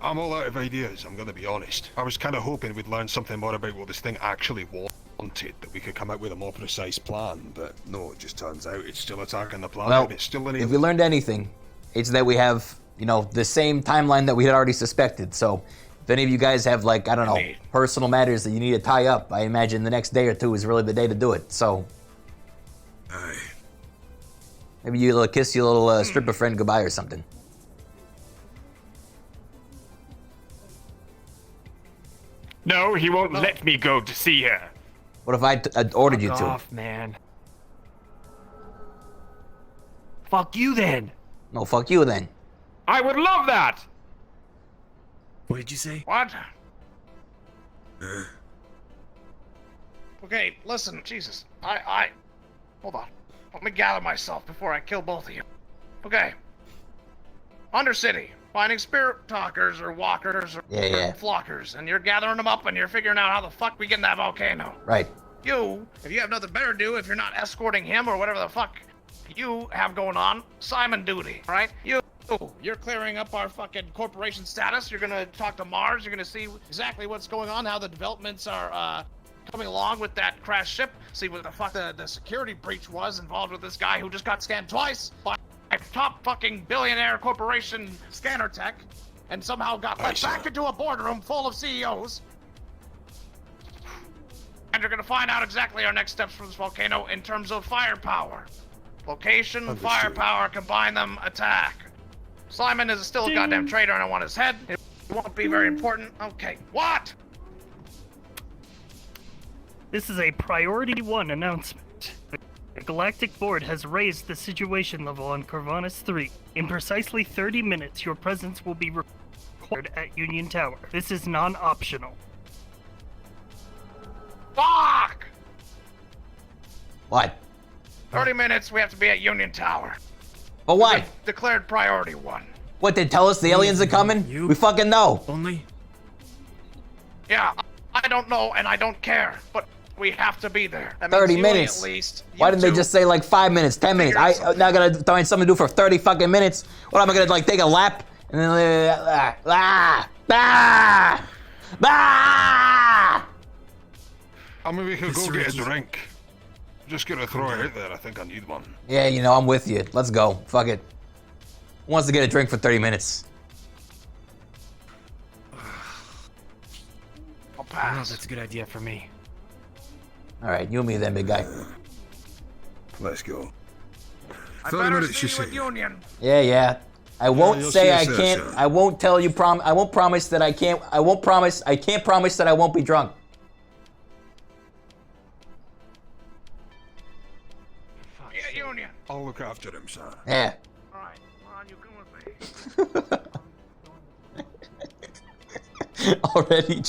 [SPEAKER 3] I'm all out of ideas, I'm gonna be honest. I was kinda hoping we'd learn something more about what this thing actually wanted, that we could come up with a more precise plan, but no, it just turns out it's still attacking the planet,
[SPEAKER 1] Well,
[SPEAKER 3] it's still an
[SPEAKER 1] if we learned anything, it's that we have, the same timeline that we had already suspected. So if any of you guys have, like, I don't know, personal matters that you need to tie up, I imagine the next day or two is really the day to do it. So maybe you'll kiss your little stripper friend goodbye or something.
[SPEAKER 2] No, he won't let me go to see her.
[SPEAKER 1] What if I ordered you
[SPEAKER 2] Fuck
[SPEAKER 1] to?
[SPEAKER 2] off, man. Fuck you then.
[SPEAKER 1] No, fuck you then.
[SPEAKER 2] I would love that.
[SPEAKER 5] What did you say?
[SPEAKER 4] What? Okay, listen, Jesus. Hold on. Let me gather myself before I kill both of you. Okay. Undercity. Finding spirit talkers or walkers or flockers. And you're gathering them up and you're figuring out how the fuck we get in that volcano.
[SPEAKER 1] Right.
[SPEAKER 4] You, if you have nothing better to do, if you're not escorting him or whatever the fuck you have going on, Simon duty, right? You're clearing up our fucking corporation status. You're gonna talk to Mars. You're gonna see exactly what's going on, how the developments are coming along with that crash ship. See what the fuck the security breach was involved with this guy who just got scanned twice by a top fucking billionaire corporation scanner tech, and somehow got let back into a boardroom full of CEOs. And you're gonna find out exactly our next steps for this volcano in terms of firepower. Location, firepower, combine them, attack. Simon is still a goddamn traitor and I want his head. It won't be very important. Okay, what?
[SPEAKER 19] This is a Priority 1 announcement. The Galactic Board has raised the situation level on Corvinus 3. In precisely 30 minutes, your presence will be required at Union Tower. This is non-optional.
[SPEAKER 4] Fuck!
[SPEAKER 1] What?
[SPEAKER 4] 30 minutes, we have to be at Union Tower.
[SPEAKER 1] But why?
[SPEAKER 4] Declared Priority 1.
[SPEAKER 1] What, they tell us the aliens are coming? We fucking know.
[SPEAKER 5] Only?
[SPEAKER 4] Yeah, I don't know and I don't care, but we have to be there. That
[SPEAKER 1] 30
[SPEAKER 4] means you
[SPEAKER 1] minutes.
[SPEAKER 4] At least.
[SPEAKER 1] Why didn't they just say like 5 minutes, 10 minutes? I'm now gonna find something to do for 30 fucking minutes. What am I gonna like take a lap and then
[SPEAKER 3] I mean, we could go get a drink. Just gonna throw it out there, I think I need one.
[SPEAKER 1] Yeah, I'm with you. Let's go. Fuck it. Who wants to get a drink for 30 minutes?
[SPEAKER 2] I'll pass. That's a good idea for me.
[SPEAKER 1] All right, you and me then, big guy.
[SPEAKER 3] Let's go.
[SPEAKER 4] 30 minutes, you say? Union.
[SPEAKER 1] Yeah. I won't
[SPEAKER 3] you'll
[SPEAKER 1] say
[SPEAKER 3] see
[SPEAKER 1] I
[SPEAKER 3] us there,
[SPEAKER 1] can't.
[SPEAKER 3] sir.
[SPEAKER 1] I won't tell you. I won't promise that I can't. I won't promise. I can't promise that I won't be drunk.
[SPEAKER 4] Yeah, Union.
[SPEAKER 3] I'll look after him, sir.
[SPEAKER 1] Yeah.
[SPEAKER 4] Alright, on, you come with me.
[SPEAKER 1] Already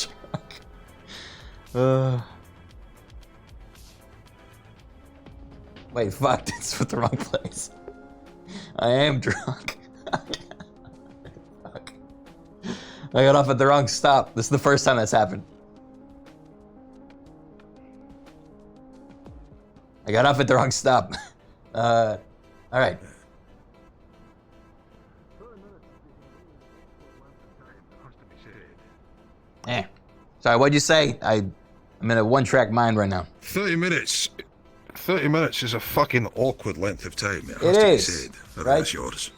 [SPEAKER 1] drunk. Wait, fuck, this was the wrong place. I am drunk. Fuck. I got off at the wrong stop. This is the first time that's happened. I got off at the wrong stop. Alright. Yeah. Sorry, what'd you say? I'm in a one-track mind right now.
[SPEAKER 3] 30 minutes. 30 minutes is a fucking awkward length of time. It has
[SPEAKER 1] It
[SPEAKER 3] to
[SPEAKER 1] is,
[SPEAKER 3] be said. But
[SPEAKER 1] right?
[SPEAKER 3] that's yours.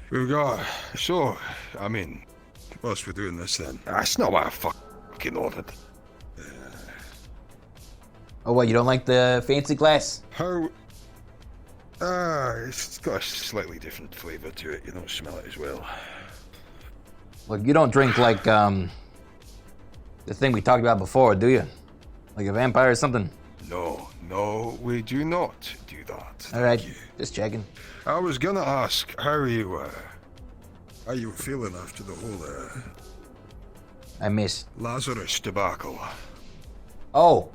[SPEAKER 3] We've got... So, I mean, whilst we're doing this then... That's not what I fucking ordered.
[SPEAKER 1] Oh, what? You don't like the fancy glass?
[SPEAKER 3] How? It's got a slightly different flavour to it. You don't smell it as well.
[SPEAKER 1] Look, you don't drink like the thing we talked about before, do you? Like a vampire or something?
[SPEAKER 3] No, we do not do that.
[SPEAKER 1] All right, just checking.
[SPEAKER 3] I was gonna ask, how are you feeling after the whole
[SPEAKER 1] I missed.
[SPEAKER 3] Lazarus debacle?
[SPEAKER 1] Oh,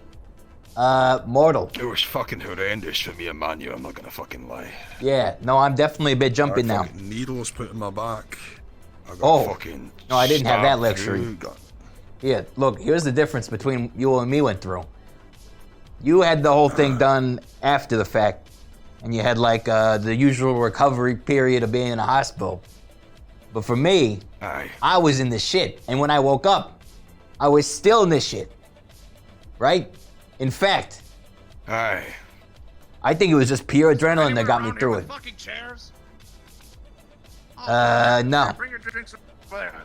[SPEAKER 1] mortal.
[SPEAKER 3] It was fucking horrendous for me and Manu, I'm not gonna fucking lie.
[SPEAKER 1] Yeah, no, I'm definitely a bit jumpy now.
[SPEAKER 3] Fucking needles put in my back. I got fucking
[SPEAKER 1] no, I didn't have that
[SPEAKER 3] stabbed
[SPEAKER 1] luxury.
[SPEAKER 3] through, got-
[SPEAKER 1] Yeah, look, here's the difference between you and me went through. You had the whole thing done after the fact, and you had like the usual recovery period of being in a hospital. But for me, I was in the shit, and when I woke up, I was still in this shit. Right? In fact, I think it was just pure adrenaline that got me through it.
[SPEAKER 4] Fucking chairs.
[SPEAKER 1] No.
[SPEAKER 4] Bring your drinks over there.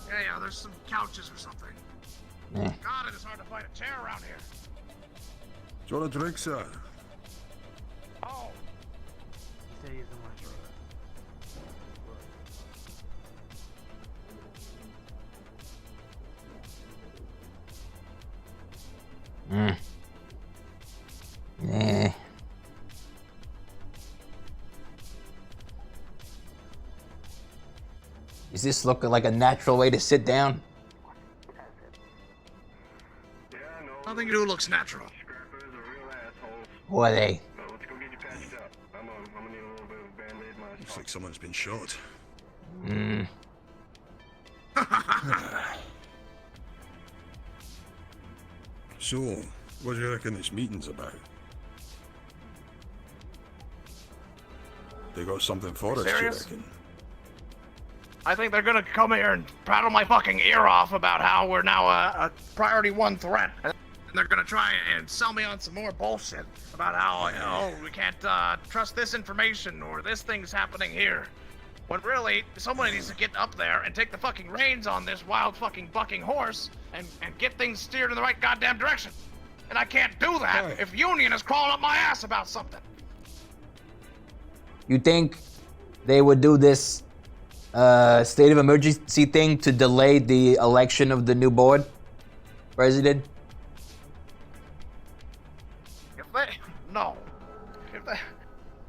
[SPEAKER 4] Yeah, there's some couches or something.
[SPEAKER 1] Yeah.
[SPEAKER 4] God, it is hard to find a chair around here.
[SPEAKER 3] Do you want a drink, sir?
[SPEAKER 4] Oh.
[SPEAKER 1] Yeah. Does this look like a natural way to sit down?
[SPEAKER 4] Nothing you do looks natural.
[SPEAKER 1] Who are they?
[SPEAKER 3] Looks like someone's been shot. So, what do you reckon this meeting's about? They got something for us, do you
[SPEAKER 4] Serious?
[SPEAKER 3] reckon?
[SPEAKER 4] I think they're gonna come here and prattle my fucking ear off about how we're now a priority 1 threat. And they're gonna try and sell me on some more bullshit about how, we can't trust this information or this thing's happening here. When really, somebody needs to get up there and take the fucking reins on this wild fucking bucking horse and get things steered in the right goddamn direction. And I can't do that if Union is crawling up my ass about something.
[SPEAKER 1] You think they would do this state of emergency thing to delay the election of the new board president?
[SPEAKER 4] No.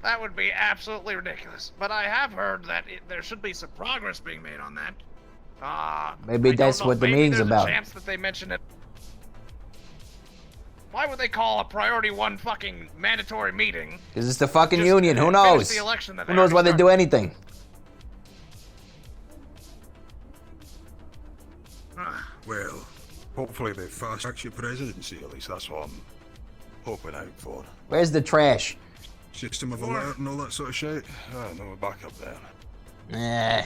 [SPEAKER 4] That would be absolutely ridiculous. But I have heard that there should be some progress being made on that.
[SPEAKER 1] Maybe that's what the meeting's about.
[SPEAKER 4] There's a chance that they mention it. Why would they call a priority 1 fucking mandatory meeting?
[SPEAKER 1] Because it's the fucking
[SPEAKER 4] Just
[SPEAKER 1] union. Who
[SPEAKER 4] finish
[SPEAKER 1] knows?
[SPEAKER 4] the election that
[SPEAKER 1] Who
[SPEAKER 4] they
[SPEAKER 1] knows why
[SPEAKER 4] already
[SPEAKER 1] they do anything?
[SPEAKER 3] Well, hopefully they fast-track your presidency, at least that's what I'm hoping out for.
[SPEAKER 1] Where's the trash?
[SPEAKER 3] System of alert and all that sort of shit? No, we're back up there.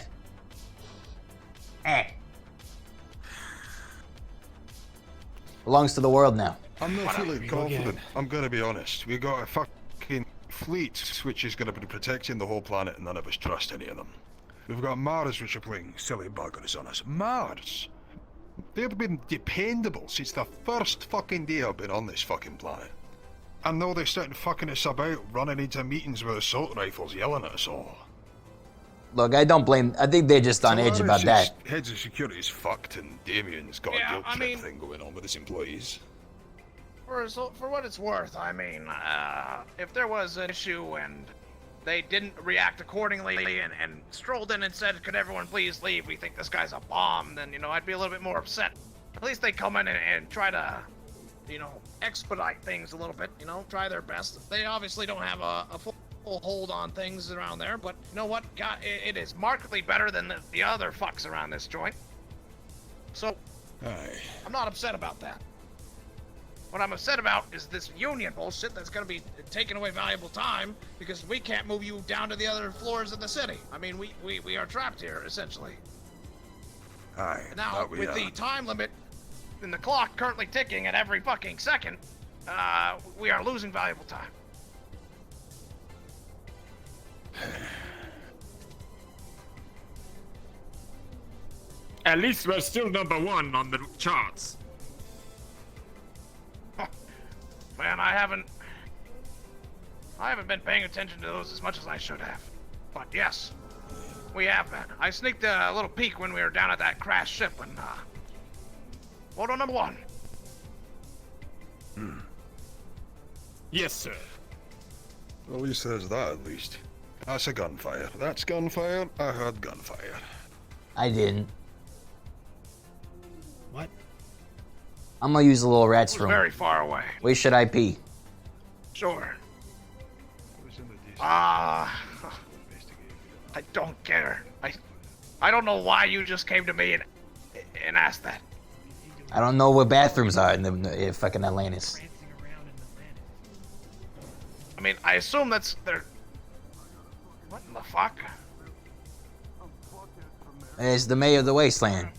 [SPEAKER 1] Belongs to the world now.
[SPEAKER 3] I'm not feeling confident, I'm gonna be honest. We got a fucking fleet which is gonna be protecting the whole planet and none of us trust any of them. We've got Mars which are playing silly buggers on us. Mars! They've been dependable since the first fucking day I've been on this fucking planet. And now they're starting fucking us about, running into meetings with assault rifles, yelling at us all.
[SPEAKER 1] Look, I don't blame. I think they're just on edge about that.
[SPEAKER 3] Heads of security's fucked and Damien's got a guilt trip thing going on with his employees.
[SPEAKER 4] For what it's worth, I mean, if there was an issue and they didn't react accordingly and strolled in and said, could everyone please leave, we think this guy's a bomb, then, I'd be a little bit more upset. At least they come in and try to, expedite things a little bit, try their best. They obviously don't have a full hold on things around there, but you know what? God, it is markedly better than the other fucks around this joint. So, I'm not upset about that. What I'm upset about is this union bullshit that's gonna be taking away valuable time because we can't move you down to the other floors of the city. I mean, we are trapped here, essentially. Now, with the time limit and the clock currently ticking at every fucking second, we are losing valuable time.
[SPEAKER 9] At least we're still #1 on the charts.
[SPEAKER 4] Well, man. I haven't been paying attention to those as much as I should have. But yes, we have been. I sneaked a little peek when we were down at that crashed ship and, photo number 1.
[SPEAKER 3] Yes, sir. Well, he says that at least. That's a gunfire. That's gunfire. I heard gunfire.
[SPEAKER 1] I didn't.
[SPEAKER 5] What?
[SPEAKER 1] I'm gonna use a little rat's
[SPEAKER 4] It was
[SPEAKER 1] room.
[SPEAKER 4] very far away.
[SPEAKER 1] Where should I pee?
[SPEAKER 4] Sure. I don't care. I don't know why you just came to me and asked that.
[SPEAKER 1] I don't know where bathrooms are in the fucking Atlantis.
[SPEAKER 4] I mean, I assume that's their... What in the fuck?
[SPEAKER 1] It's the mayor of the wasteland.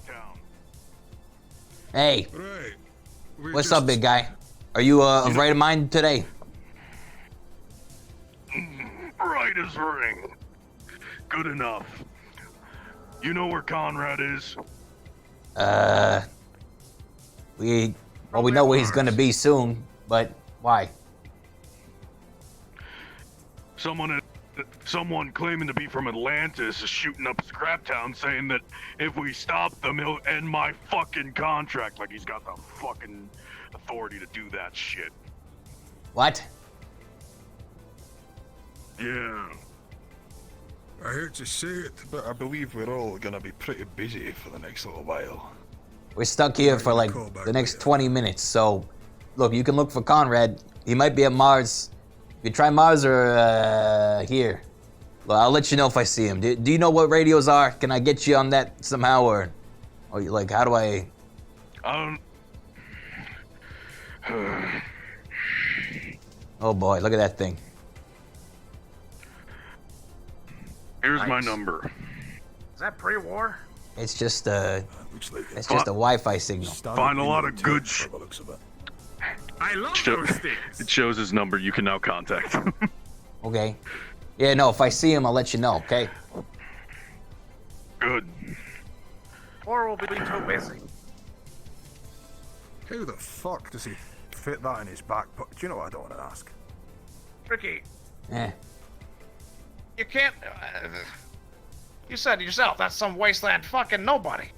[SPEAKER 1] Hey. What's up, big guy? Are you of right of mind today?
[SPEAKER 9] Right as rain. Good enough. You know where Conrad is?
[SPEAKER 1] We know where he's gonna be soon, but why?
[SPEAKER 9] Someone claiming to be from Atlantis is shooting up Scraptown saying that if we stop them, he'll end my fucking contract. Like he's got the fucking authority to do that shit.
[SPEAKER 1] What?
[SPEAKER 9] Yeah.
[SPEAKER 3] I hate to say it, but I believe we're all gonna be pretty busy for the next little while.
[SPEAKER 1] We're stuck here for like the next 20 minutes, so look, you can look for Conrad. He might be at Mars. You try Mars or here. Well, I'll let you know if I see him. Do you know what radios are? Can I get you on that somehow, or like how do I? Oh boy, look at that thing.
[SPEAKER 9] Here's my number.
[SPEAKER 4] Is that pre-war?
[SPEAKER 1] It's just a Wi-Fi signal.
[SPEAKER 9] Find a lot of good
[SPEAKER 5] I love those things.
[SPEAKER 9] It shows his number. You can now contact him.
[SPEAKER 1] Okay. Yeah, no, if I see him, I'll let you know, okay?
[SPEAKER 9] Good.
[SPEAKER 4] Or we'll be too busy.
[SPEAKER 3] How the fuck does he fit that in his back pocket? Do you know what I don't want to ask?
[SPEAKER 4] Ricky,
[SPEAKER 1] Eh.
[SPEAKER 4] you can't... you said yourself, that's some wasteland fucking nobody.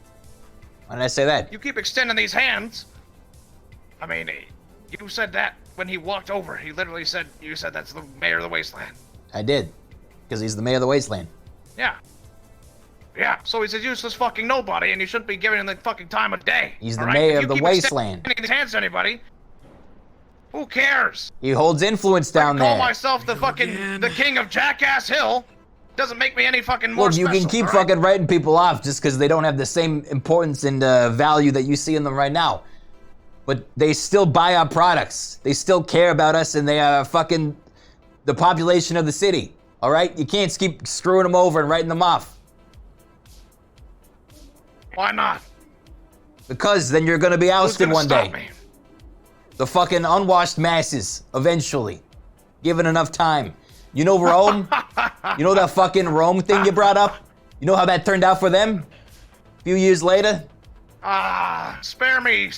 [SPEAKER 1] Why did I say that?
[SPEAKER 4] You keep extending these hands. I mean, you said that when he walked over. He literally said, you said that's the mayor of the wasteland.
[SPEAKER 1] I did. Because he's the mayor of the wasteland.
[SPEAKER 4] Yeah. Yeah, so he's a useless fucking nobody, and you shouldn't be giving him the fucking time of day.
[SPEAKER 1] He's the
[SPEAKER 4] all right?
[SPEAKER 1] mayor
[SPEAKER 4] If
[SPEAKER 1] of the
[SPEAKER 4] you keep
[SPEAKER 1] wasteland.
[SPEAKER 4] extending his hands to anybody, who cares?
[SPEAKER 1] He holds influence down
[SPEAKER 4] Call
[SPEAKER 1] there.
[SPEAKER 4] myself the fucking the king of Jackass Hill. Doesn't make me any fucking more
[SPEAKER 1] Look, you
[SPEAKER 4] special,
[SPEAKER 1] can keep
[SPEAKER 4] all right?
[SPEAKER 1] fucking writing people off just because they don't have the same importance and value that you see in them right now. But they still buy our products. They still care about us, and they are fucking the population of the city. All right? You can't keep screwing them over and writing them off.
[SPEAKER 4] Why not?
[SPEAKER 1] Because then you're gonna be ousted
[SPEAKER 4] gonna
[SPEAKER 1] one
[SPEAKER 4] stop
[SPEAKER 1] day.
[SPEAKER 4] me?
[SPEAKER 1] The fucking unwashed masses, eventually. Given enough time. You know Rome? You know that fucking Rome thing you brought up? You know how that turned out for them? A few years later?
[SPEAKER 4] Spare me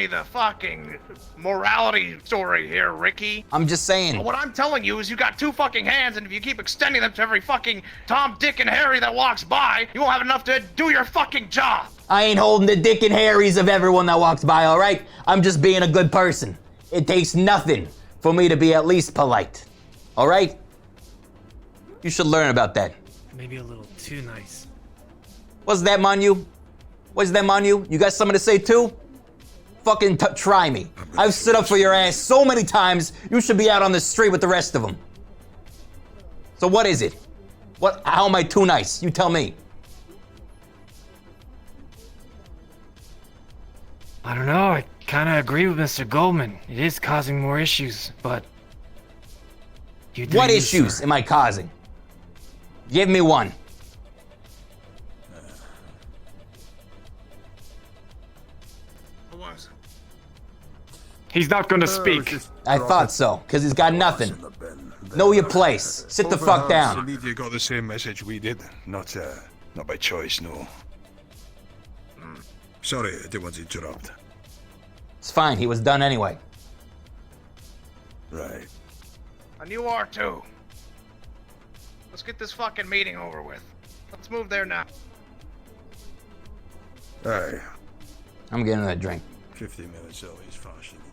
[SPEAKER 4] the fucking morality story here, Ricky.
[SPEAKER 1] I'm just saying.
[SPEAKER 4] What I'm telling you is you got two fucking hands, and if you keep extending them to every fucking Tom, Dick, and Harry that walks by, you won't have enough to do your fucking job.
[SPEAKER 1] I ain't holding the dick and Harrys of everyone that walks by, alright? I'm just being a good person. It takes nothing for me to be at least polite. Alright? You should learn about that.
[SPEAKER 5] Maybe a little too nice.
[SPEAKER 1] What's that, Manu? What's that, Manu? You got something to say too? Fucking try me. I've stood up for your ass so many times, you should be out on the street with the rest of them. So what is it? How am I too nice? You tell me.
[SPEAKER 5] I don't know. I kind of agree with Mr. Goldman. It is causing more issues, but...
[SPEAKER 1] What issues am I causing? Give me one.
[SPEAKER 5] He's not gonna speak.
[SPEAKER 1] I thought so, because he's got nothing. Know your place. Sit the fuck down.
[SPEAKER 3] I believe you got the same message we did. Not by choice, no. Sorry, I didn't want to interrupt.
[SPEAKER 1] It's fine, he was done anyway.
[SPEAKER 3] Right.
[SPEAKER 4] And you are too. Let's get this fucking meeting over with. Let's move there now.
[SPEAKER 3] Aye.
[SPEAKER 1] I'm getting that drink.
[SPEAKER 3] 15 minutes always fashionable.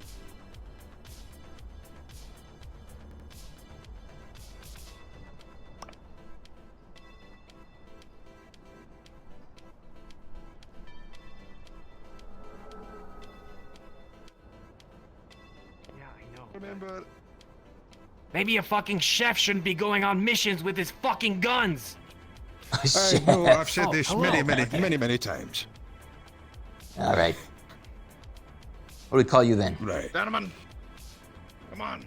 [SPEAKER 2] Yeah, I know.
[SPEAKER 3] Remember,
[SPEAKER 2] Maybe a fucking chef shouldn't be going on missions with his fucking guns.
[SPEAKER 3] I know, I've said this
[SPEAKER 2] hello.
[SPEAKER 3] many times.
[SPEAKER 1] All right. What do we call you then?
[SPEAKER 3] Right.
[SPEAKER 4] Gentlemen, come on.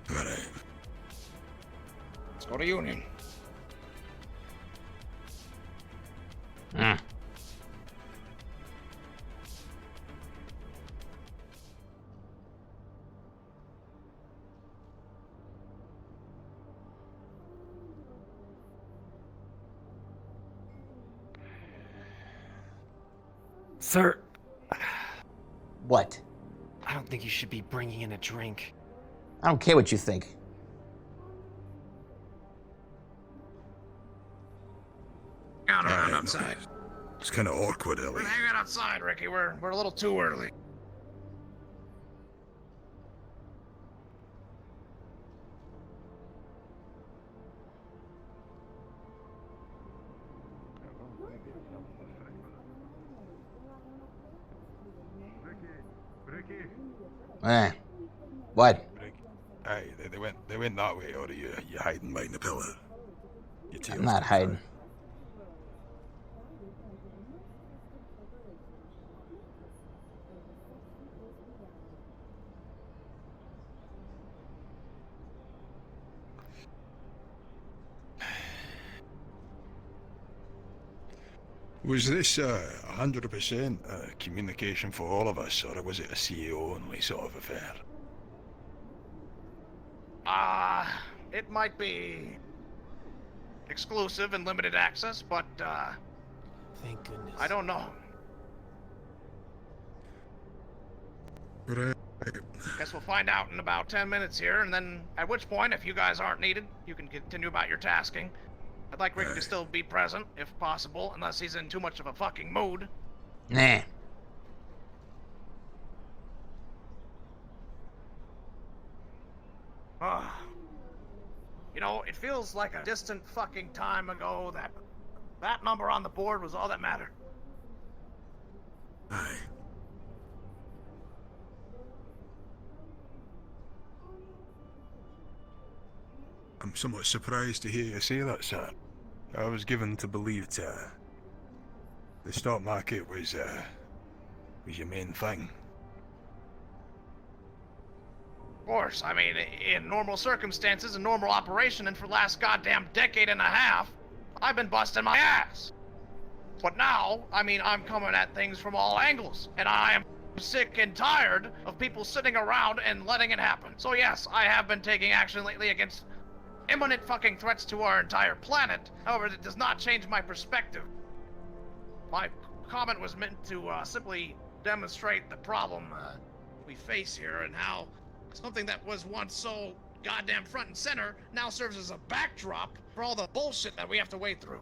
[SPEAKER 3] Right.
[SPEAKER 4] Let's go to Union.
[SPEAKER 1] Mm.
[SPEAKER 2] Sir,
[SPEAKER 1] What?
[SPEAKER 2] I don't think you should be bringing in a drink.
[SPEAKER 1] I don't care what you think.
[SPEAKER 4] Hang on outside.
[SPEAKER 3] It's kind of awkward, Ellie.
[SPEAKER 4] Hang on outside, Ricky. We're a little too early.
[SPEAKER 1] Eh. What?
[SPEAKER 3] Aye, they went that way, or you hiding behind the pillar. Your tail's
[SPEAKER 1] I'm not hiding.
[SPEAKER 3] Was this 100% communication for all of us, or was it a CEO only sort of affair?
[SPEAKER 4] It might be exclusive and limited access, but
[SPEAKER 2] Thank goodness.
[SPEAKER 4] I don't know.
[SPEAKER 3] Right.
[SPEAKER 4] Guess we'll find out in about 10 minutes here, and then at which point, if you guys aren't needed, you can continue about your tasking. I'd like Ricky to still be present, if possible, unless he's in too much of a fucking mood.
[SPEAKER 1] Nah.
[SPEAKER 4] You know, it feels like a distant fucking time ago that number on the board was all that mattered.
[SPEAKER 3] Aye. I'm somewhat surprised to hear you say that, sir. I was given to believe the stock market was your main thing.
[SPEAKER 4] Of course, I mean, in normal circumstances and normal operation, and for the last goddamn decade and a half, I've been busting my ass. But now, I mean, I'm coming at things from all angles, and I am sick and tired of people sitting around and letting it happen. So yes, I have been taking action lately against imminent fucking threats to our entire planet. However, it does not change my perspective. My comment was meant to simply demonstrate the problem we face here, and how something that was once so goddamn front and center now serves as a backdrop for all the bullshit that we have to wade through.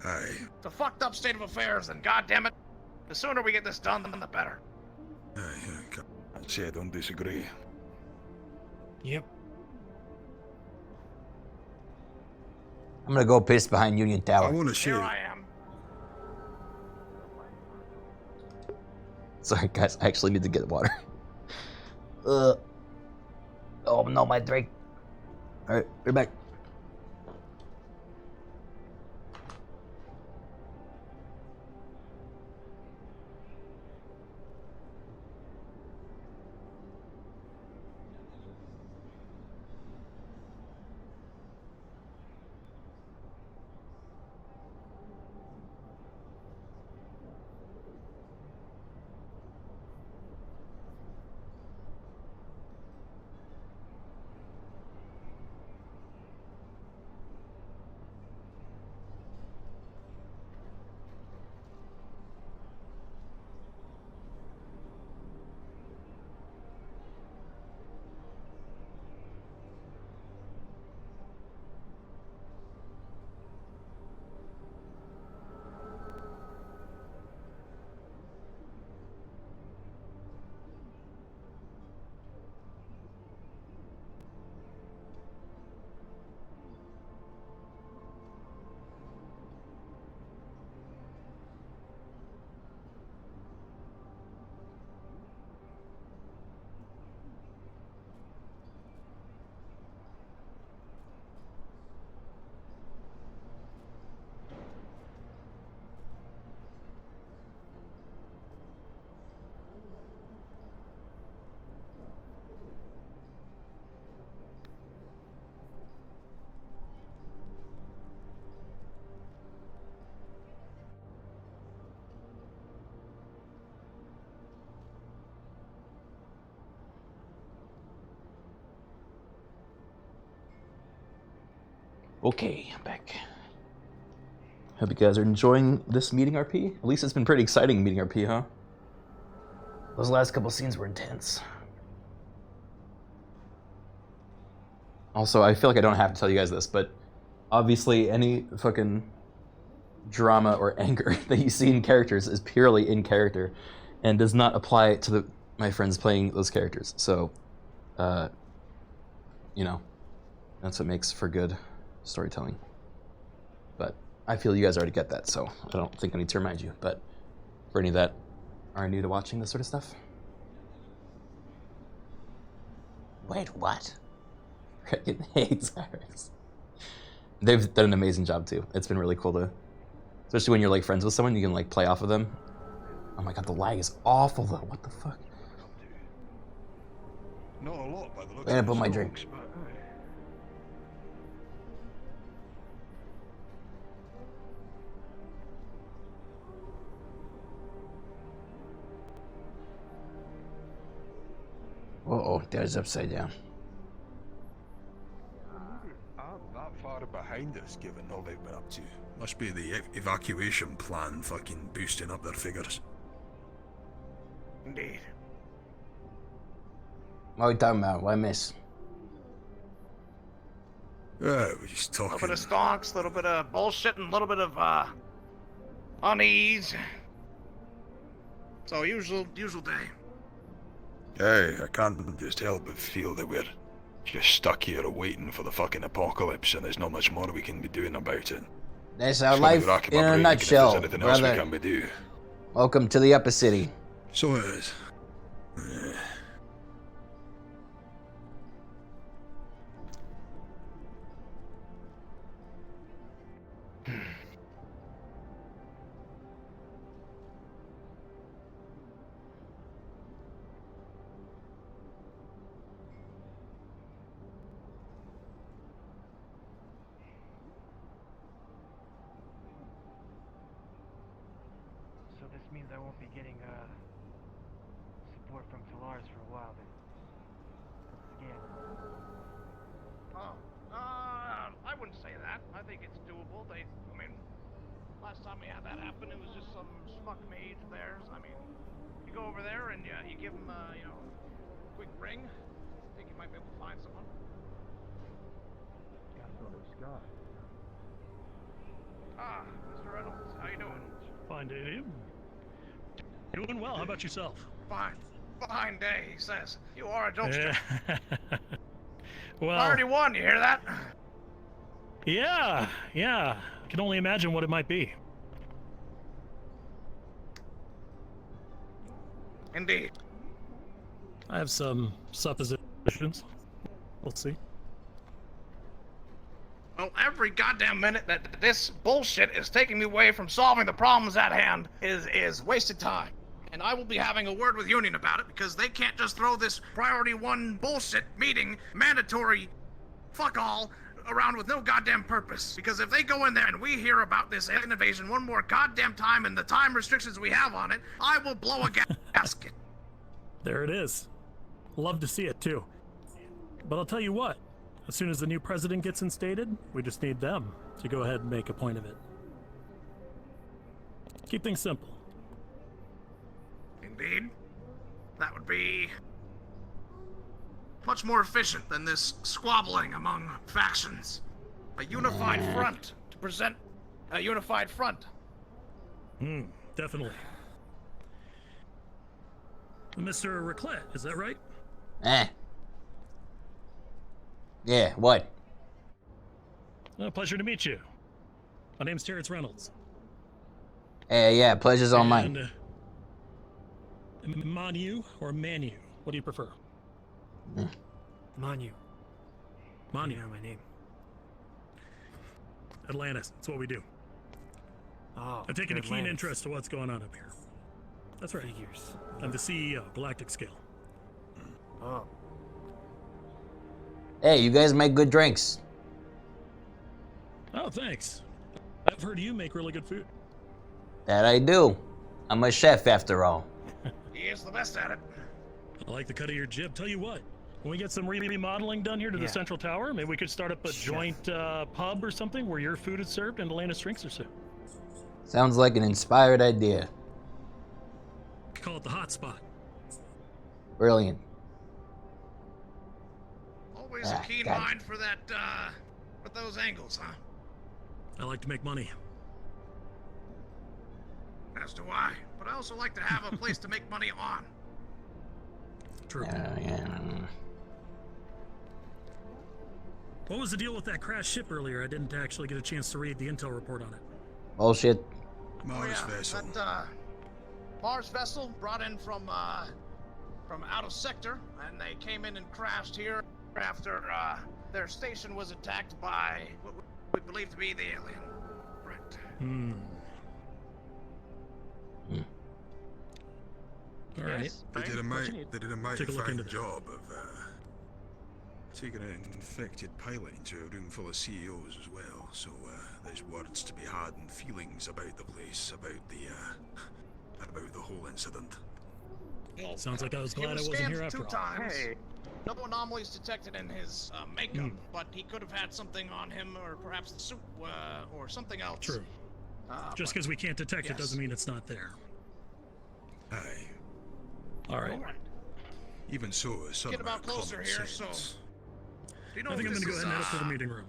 [SPEAKER 3] Aye.
[SPEAKER 4] It's a fucked up state of affairs, and goddammit, the sooner we get this done, the better.
[SPEAKER 3] Aye, I'd say I don't disagree.
[SPEAKER 2] Yep.
[SPEAKER 1] I'm gonna go piss behind Union Tower.
[SPEAKER 3] I want to say.
[SPEAKER 4] Here I am.
[SPEAKER 1] Sorry, guys. I actually need to get water. Oh no, my drink. All right, we're back. Okay, I'm back. Hope you guys are enjoying this meeting RP. At least it's been pretty exciting meeting RP, huh? Those last couple scenes were intense. Also, I feel like I don't have to tell you guys this, but obviously any fucking drama or anger that you see in characters is purely in character and does not apply to my friends playing those characters. So, you know, that's what makes for good storytelling. But I feel you guys already get that, so I don't think I need to remind you. But for any that are new to watching this sort of stuff. Wait, what? Criken hates Iris. They've done an amazing job too. It's been really cool to, especially when you're like friends with someone, you can like play off of them. Oh my god, the lag is awful though. What the fuck?
[SPEAKER 3] Not a lot by the looks
[SPEAKER 1] I'm gonna
[SPEAKER 3] of
[SPEAKER 1] put
[SPEAKER 3] the
[SPEAKER 1] my
[SPEAKER 3] stocks,
[SPEAKER 1] drink.
[SPEAKER 3] but,
[SPEAKER 1] Uh-oh, there's upside down.
[SPEAKER 3] aren't that far behind us, given all they've been up to. Must be the evacuation plan fucking boosting up their figures.
[SPEAKER 4] Indeed.
[SPEAKER 1] What are we talking about? What I miss?
[SPEAKER 3] Yeah, we're just
[SPEAKER 4] A little
[SPEAKER 3] talking.
[SPEAKER 4] bit of stonks, a little bit of bullshit, and a little bit of unease. So usual day.
[SPEAKER 3] Hey, I can't just help but feel that we're just stuck here waiting for the fucking apocalypse, and there's not much more we can be doing about it.
[SPEAKER 1] That's our
[SPEAKER 3] Just wanna be
[SPEAKER 1] life
[SPEAKER 3] racking
[SPEAKER 1] in
[SPEAKER 3] my
[SPEAKER 1] a
[SPEAKER 3] brain thinking if
[SPEAKER 1] nutshell,
[SPEAKER 3] there's anything else we
[SPEAKER 1] brother.
[SPEAKER 3] can be do.
[SPEAKER 1] Welcome to the upper city.
[SPEAKER 3] So it is.
[SPEAKER 2] So this means I won't be getting support from Polaris for a while then. Again.
[SPEAKER 4] Oh, I wouldn't say that. I think it's doable. I mean, last time we had that happen, it was just some schmuck mage of theirs. I mean, you go over there and you give them, you know, a quick ring. I think you might be able to find someone.
[SPEAKER 2] Got another scar.
[SPEAKER 4] Ah, Mr. Reynolds, how you doing?
[SPEAKER 20] Fine day, doing well. How about yourself?
[SPEAKER 4] Fine day, he says. You are a jokester.
[SPEAKER 20] Well,
[SPEAKER 4] Already won, you hear that?
[SPEAKER 20] yeah. I can only imagine what it might be.
[SPEAKER 4] Indeed.
[SPEAKER 20] I have some suppositions. We'll see.
[SPEAKER 4] Well, every goddamn minute that this bullshit is taking me away from solving the problems at hand is wasted time. And I will be having a word with Union about it, because they can't just throw this priority one bullshit meeting, mandatory fuck all, around with no goddamn purpose. Because if they go in there and we hear about this alien invasion one more goddamn time and the time restrictions we have on it, I will blow a gasket.
[SPEAKER 20] There it is. Love to see it too. But I'll tell you what, as soon as the new president gets instated, we just need them to go ahead and make a point of it. Keep things simple.
[SPEAKER 4] Indeed. That would be much more efficient than this squabbling among factions. A unified front to present a unified front.
[SPEAKER 20] Definitely. Mr. Raclette, is that right?
[SPEAKER 1] Yeah, what?
[SPEAKER 20] Pleasure to meet you. My name's Terrence Reynolds.
[SPEAKER 1] Yeah, pleasure's all mine.
[SPEAKER 20] Manu or Manu? What do you prefer?
[SPEAKER 5] Manu.
[SPEAKER 20] Manu.
[SPEAKER 5] You know my name.
[SPEAKER 20] Atlantis. That's what we do.
[SPEAKER 5] Oh,
[SPEAKER 20] I've taken a keen
[SPEAKER 5] Atlantis.
[SPEAKER 20] interest to what's going on up here. That's right.
[SPEAKER 5] Figures.
[SPEAKER 20] I'm the CEO, Galactic Scale.
[SPEAKER 5] Oh.
[SPEAKER 1] Hey, you guys make good drinks.
[SPEAKER 20] Oh, thanks. I've heard you make really good food.
[SPEAKER 1] That I do. I'm a chef after all.
[SPEAKER 4] He is the best at it.
[SPEAKER 20] I like the cut of your jib. Tell you what, When we get some remodeling done here to the central tower, maybe we could start up a joint pub or something where your food is served and Elena's drinks are served.
[SPEAKER 1] Sounds like an inspired idea.
[SPEAKER 20] Call it the hot spot.
[SPEAKER 1] Brilliant.
[SPEAKER 4] Always a keen mind for that, for those angles, huh?
[SPEAKER 20] I like to make money.
[SPEAKER 4] As do I. But I also like to have a place to make money on.
[SPEAKER 20] True. What was the deal with that crashed ship earlier? I didn't actually get a chance to read the intel report on it.
[SPEAKER 1] Bullshit.
[SPEAKER 3] Mars vessel.
[SPEAKER 4] That, Mars vessel brought in from out of sector, and they came in and crashed here after their station was attacked by what we believe to be the alien. Right.
[SPEAKER 20] All right.
[SPEAKER 3] They did a mighty fine job of taking an infected pilot into a room full of CEOs as well. So there's words to be had and feelings about the place, about the whole incident.
[SPEAKER 20] Sounds like I was glad I wasn't here after all.
[SPEAKER 4] Times. No anomalies detected in his makeup, but he could have had something on him, or perhaps the suit, or something else.
[SPEAKER 20] True. Just because we can't detect it doesn't mean it's not there.
[SPEAKER 3] Aye.
[SPEAKER 20] All right.
[SPEAKER 3] Even so, some
[SPEAKER 4] get about closer here, so. Do you know
[SPEAKER 20] I think I'm
[SPEAKER 4] this
[SPEAKER 20] gonna go ahead and head up to the meeting room.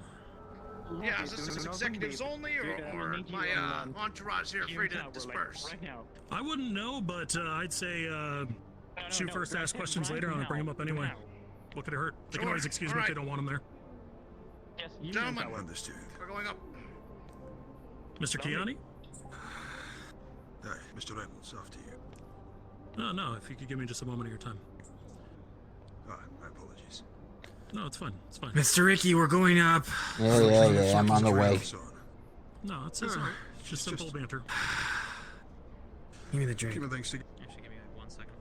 [SPEAKER 4] Yeah, is this executives only, or my entourage here free to disperse?
[SPEAKER 20] I wouldn't know, but I'd say shoot first, ask questions later. I'm gonna bring them up anyway. What could it hurt? They can always excuse me if they don't want them there.
[SPEAKER 4] Gentlemen,
[SPEAKER 3] understood.
[SPEAKER 4] We're going up.
[SPEAKER 20] Mr. Kiani?
[SPEAKER 3] Aye, Mr. Reynolds, after you.
[SPEAKER 20] No, if you could give me just a moment of your time.
[SPEAKER 3] My apologies.
[SPEAKER 20] No, it's fine. It's fine.
[SPEAKER 5] Mr. Ricky, we're going up.
[SPEAKER 1] Yeah, I'm on the way.
[SPEAKER 20] No, it's just simple banter.
[SPEAKER 5] Give me the drink.
[SPEAKER 3] Keeping things together.
[SPEAKER 17] Actually, give me like 1 second.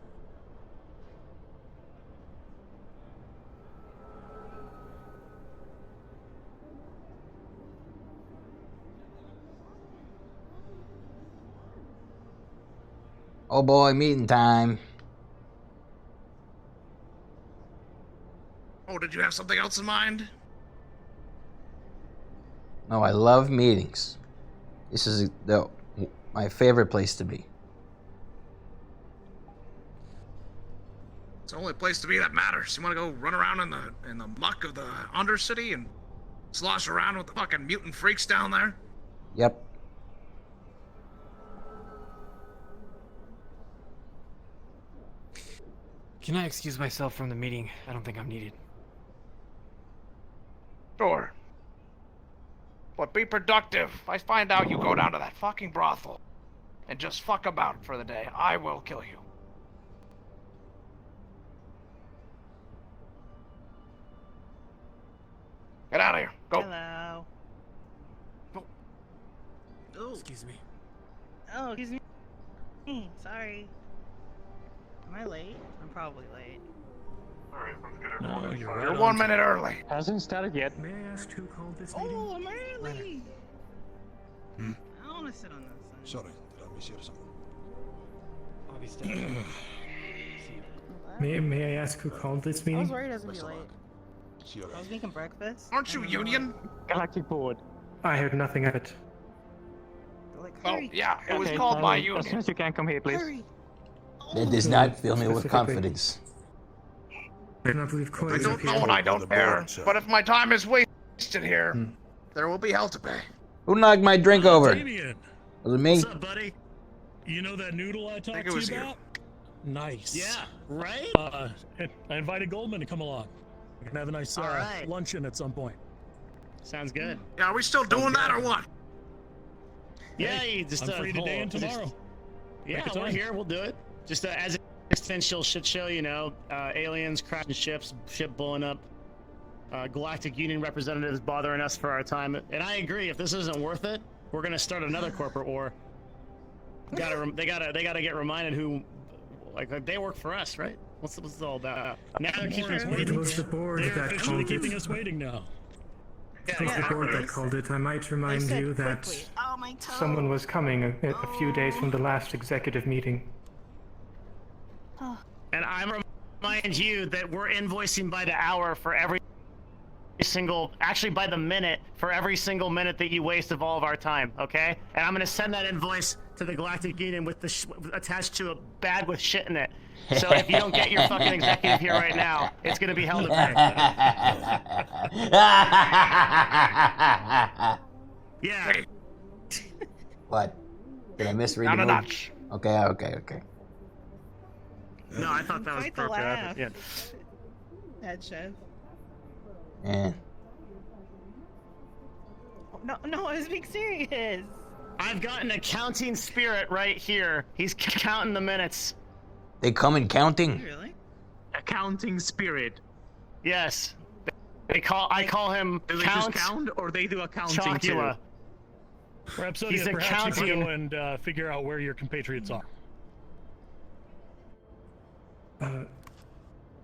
[SPEAKER 1] Oh boy, meeting time.
[SPEAKER 4] Oh, did you have something else in mind?
[SPEAKER 1] No, I love meetings. This is my favorite place to be.
[SPEAKER 4] It's the only place to be that matters. You want to go run around in the muck of the Undercity and slosh around with the fucking mutant freaks down there?
[SPEAKER 1] Yep.
[SPEAKER 2] Can I excuse myself from the meeting? I don't think I'm needed.
[SPEAKER 4] Sure. But be productive. If I find out you go down to that fucking brothel and just fuck about for the day, I will kill you. Get out of here. Go.
[SPEAKER 11] Hello.
[SPEAKER 5] Oh. Excuse me.
[SPEAKER 11] Oh, excuse me. Sorry. Am I late? I'm probably late.
[SPEAKER 9] Alright, let's get it.
[SPEAKER 20] No, you're
[SPEAKER 4] You're 1 minute early.
[SPEAKER 12] Hasn't started yet.
[SPEAKER 7] May I ask who called this meeting?
[SPEAKER 11] Oh, I'm early.
[SPEAKER 3] Hmm?
[SPEAKER 11] I don't want to sit on this side.
[SPEAKER 3] Sorry, did I miss you or something?
[SPEAKER 2] Obviously.
[SPEAKER 7] May I ask who called this
[SPEAKER 11] I
[SPEAKER 7] meeting?
[SPEAKER 11] was worried I was gonna be late. I was making breakfast.
[SPEAKER 4] Aren't you union?
[SPEAKER 12] Galactic Board.
[SPEAKER 7] I heard nothing of it.
[SPEAKER 4] Oh, yeah, it was called by
[SPEAKER 12] As soon
[SPEAKER 4] union.
[SPEAKER 12] as you can, come here, please.
[SPEAKER 11] Hurry.
[SPEAKER 1] That does not fill me with confidence.
[SPEAKER 7] I do not believe
[SPEAKER 4] I
[SPEAKER 7] coins
[SPEAKER 4] don't know and I don't care, but if my time is wasted here, there will be hell to pay.
[SPEAKER 1] Who knocked my drink over?
[SPEAKER 20] Damien.
[SPEAKER 1] Was it me?
[SPEAKER 20] What's up, buddy? You know that noodle I talked
[SPEAKER 4] it
[SPEAKER 20] to
[SPEAKER 4] was
[SPEAKER 20] you
[SPEAKER 4] you.
[SPEAKER 20] about? Nice.
[SPEAKER 17] Yeah, right?
[SPEAKER 20] I invited Goldman to come along. We can have a nice
[SPEAKER 17] right.
[SPEAKER 20] luncheon at some point.
[SPEAKER 17] Sounds good.
[SPEAKER 4] Yeah, are we still doing that or what?
[SPEAKER 17] Yeah, you just
[SPEAKER 20] I'm free today and tomorrow.
[SPEAKER 17] Yeah,
[SPEAKER 20] Pick a
[SPEAKER 17] we're
[SPEAKER 20] time.
[SPEAKER 17] here. We'll do it. Just as an existential shit show, you know, aliens crashing ships, ship blowing up, Galactic Union representatives bothering us for our time. And I agree. If this isn't worth it, we're gonna start another corporate war. They gotta get reminded who, like they work for us, right? What's it all about? Now they're keeping us
[SPEAKER 7] It
[SPEAKER 17] waiting.
[SPEAKER 7] was the board
[SPEAKER 20] They're
[SPEAKER 7] that
[SPEAKER 20] officially
[SPEAKER 7] called
[SPEAKER 20] keeping
[SPEAKER 7] it.
[SPEAKER 20] us waiting now.
[SPEAKER 7] It was the board that called it. I might remind you that someone was coming a few days from the last executive meeting.
[SPEAKER 17] And I'm
[SPEAKER 6] Mind you, that we're invoicing by the hour for every single, actually by the minute, for every single minute that you waste of all of our time, okay? And I'm gonna send that invoice to the Galactic Union with the attached to a bag with shit in it. So if you don't get your fucking executive here right now, it's gonna be hell to pay. Yeah.
[SPEAKER 1] What? Did I misread
[SPEAKER 4] Down
[SPEAKER 1] the
[SPEAKER 4] a
[SPEAKER 1] move?
[SPEAKER 4] notch.
[SPEAKER 1] Okay.
[SPEAKER 6] No, I thought that was
[SPEAKER 21] Quite the
[SPEAKER 6] appropriate.
[SPEAKER 21] laugh.
[SPEAKER 6] Yeah.
[SPEAKER 21] Head chef.
[SPEAKER 1] Eh.
[SPEAKER 21] No, I was being serious.
[SPEAKER 6] I've got an accounting spirit right here. He's counting the minutes.
[SPEAKER 1] They come in counting?
[SPEAKER 21] Really?
[SPEAKER 22] Accounting spirit.
[SPEAKER 6] Yes. I call him
[SPEAKER 22] Do they
[SPEAKER 6] Count
[SPEAKER 22] just count, or they do accounting
[SPEAKER 6] Chocula.
[SPEAKER 20] Rhapsodia,
[SPEAKER 6] He's
[SPEAKER 20] perhaps you
[SPEAKER 6] accounting.
[SPEAKER 20] can go and figure out where your compatriots are.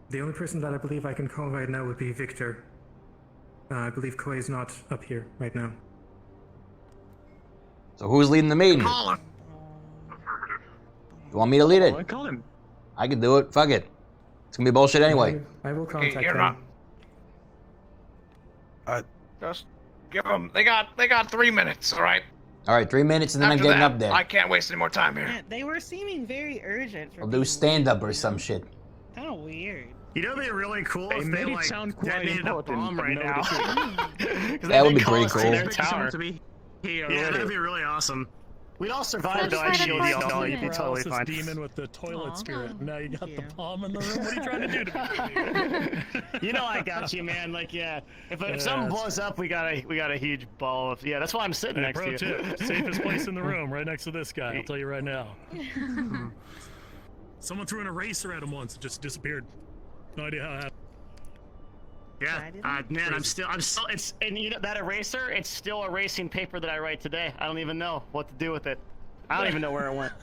[SPEAKER 7] The only person that I believe I can call right now would be Victor. I believe Koei's not up here right now.
[SPEAKER 1] So who's leading the meeting?
[SPEAKER 4] Call him.
[SPEAKER 1] You want me to lead it?
[SPEAKER 22] I call him.
[SPEAKER 1] I can do it. Fuck it. It's gonna be bullshit anyway.
[SPEAKER 7] I will contact
[SPEAKER 4] you're
[SPEAKER 7] him.
[SPEAKER 4] not. Just give them. They got 3 minutes. All right.
[SPEAKER 1] All right, 3 minutes and then
[SPEAKER 4] After
[SPEAKER 1] I'm getting
[SPEAKER 4] that,
[SPEAKER 1] up there.
[SPEAKER 4] I can't waste any more time here.
[SPEAKER 21] Yeah, they were seeming very urgent.
[SPEAKER 1] I'll do stand up or some shit.
[SPEAKER 21] Kind of weird.
[SPEAKER 6] You know, it'd be really cool
[SPEAKER 22] They
[SPEAKER 6] if
[SPEAKER 22] made
[SPEAKER 6] they
[SPEAKER 22] it
[SPEAKER 6] like
[SPEAKER 22] sound quite
[SPEAKER 6] detonated a
[SPEAKER 22] important,
[SPEAKER 6] bomb
[SPEAKER 22] but
[SPEAKER 6] right
[SPEAKER 22] no,
[SPEAKER 6] now.
[SPEAKER 22] they
[SPEAKER 6] 'Cause
[SPEAKER 1] That would
[SPEAKER 6] they
[SPEAKER 1] be
[SPEAKER 6] call
[SPEAKER 1] pretty
[SPEAKER 6] us to
[SPEAKER 1] cool.
[SPEAKER 6] their
[SPEAKER 22] Expect someone
[SPEAKER 6] tower.
[SPEAKER 22] to be here
[SPEAKER 6] Yeah,
[SPEAKER 22] already.
[SPEAKER 6] that'd be really awesome. We'd all survive
[SPEAKER 10] Just
[SPEAKER 6] though. I'd
[SPEAKER 10] try to
[SPEAKER 6] shield
[SPEAKER 10] find
[SPEAKER 6] y'all.
[SPEAKER 10] something.
[SPEAKER 6] You'd be totally
[SPEAKER 20] Paralysis
[SPEAKER 6] fine.
[SPEAKER 20] demon with the toilet
[SPEAKER 21] Aw.
[SPEAKER 20] spirit. Now you got
[SPEAKER 21] Thank
[SPEAKER 20] the
[SPEAKER 21] you.
[SPEAKER 20] bomb in the room. What are you trying to do to me?
[SPEAKER 6] You know I got you, man. Like, yeah. If
[SPEAKER 20] Yeah,
[SPEAKER 6] something
[SPEAKER 20] it's-
[SPEAKER 6] blows up, we got a huge ball of. Yeah, that's why I'm sitting
[SPEAKER 20] Hey,
[SPEAKER 6] next
[SPEAKER 20] pro
[SPEAKER 6] to you.
[SPEAKER 20] tip: safest place in the room, right next to this guy. I'll tell you right now. Someone threw an eraser at him once. It just disappeared. No idea how it happened.
[SPEAKER 6] Yeah, man, I'm still, it's, and you know, that eraser, it's still erasing paper that I write today. I don't even know what to do with it. I don't even know where it went.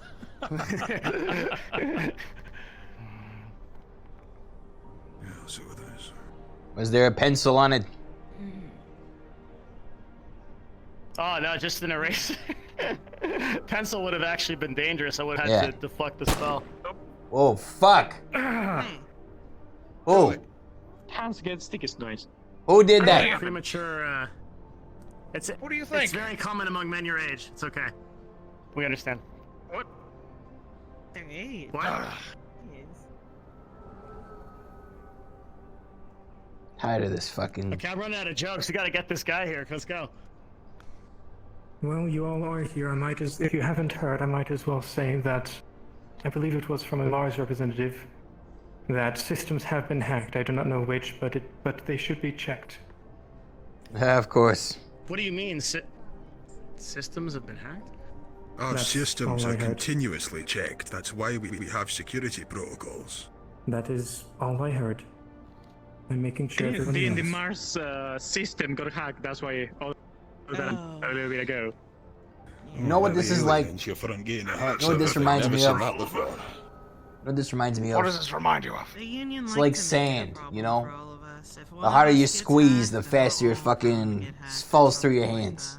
[SPEAKER 3] So there's.
[SPEAKER 1] Was there a pencil on it?
[SPEAKER 6] Oh, no, just an eraser. Pencil would have actually been dangerous. I would have
[SPEAKER 1] Yeah.
[SPEAKER 6] had to deflect the spell.
[SPEAKER 1] Oh, fuck. Oh,
[SPEAKER 22] Hands get sticky noise.
[SPEAKER 1] who did that?
[SPEAKER 6] Premature, it's,
[SPEAKER 4] What do you
[SPEAKER 6] it's
[SPEAKER 4] think?
[SPEAKER 6] very common among men your age. It's okay. We understand.
[SPEAKER 21] Their age.
[SPEAKER 6] What?
[SPEAKER 21] Yes.
[SPEAKER 1] Tired of this fucking.
[SPEAKER 6] Okay, I'm running out of jokes. We gotta get this guy here. Let's go.
[SPEAKER 7] Well, you all are here. If you haven't heard, I might as well say that I believe it was from a Mars representative that systems have been hacked. I do not know which, but they should be checked.
[SPEAKER 1] Of course.
[SPEAKER 6] What do you mean? Systems have been hacked?
[SPEAKER 3] Our
[SPEAKER 7] That's
[SPEAKER 3] systems
[SPEAKER 7] all I
[SPEAKER 3] are
[SPEAKER 7] heard.
[SPEAKER 3] continuously checked. That's why we have security protocols.
[SPEAKER 7] That is all I heard. I'm making sure everyone
[SPEAKER 22] The
[SPEAKER 7] knows.
[SPEAKER 22] Mars system got hacked. That's why all that a little bit ago.
[SPEAKER 1] You know what this is like?
[SPEAKER 3] Aliens, your front gate in a
[SPEAKER 1] You
[SPEAKER 3] hack
[SPEAKER 1] know what this
[SPEAKER 3] server,
[SPEAKER 1] reminds
[SPEAKER 3] never
[SPEAKER 1] me
[SPEAKER 3] seen
[SPEAKER 1] of?
[SPEAKER 3] that before.
[SPEAKER 1] You know what this reminds me of?
[SPEAKER 4] What does this remind you of?
[SPEAKER 21] The union
[SPEAKER 1] It's
[SPEAKER 21] likes
[SPEAKER 1] like
[SPEAKER 21] to make it a
[SPEAKER 1] sand,
[SPEAKER 21] problem
[SPEAKER 1] you know?
[SPEAKER 21] for all of us. If one
[SPEAKER 1] The
[SPEAKER 21] of
[SPEAKER 1] harder
[SPEAKER 21] us
[SPEAKER 1] you
[SPEAKER 21] gets
[SPEAKER 1] squeeze, the
[SPEAKER 21] hacked, then
[SPEAKER 1] faster
[SPEAKER 21] we'll
[SPEAKER 1] it
[SPEAKER 21] all
[SPEAKER 1] fucking
[SPEAKER 21] get hacked.
[SPEAKER 1] falls through your hands.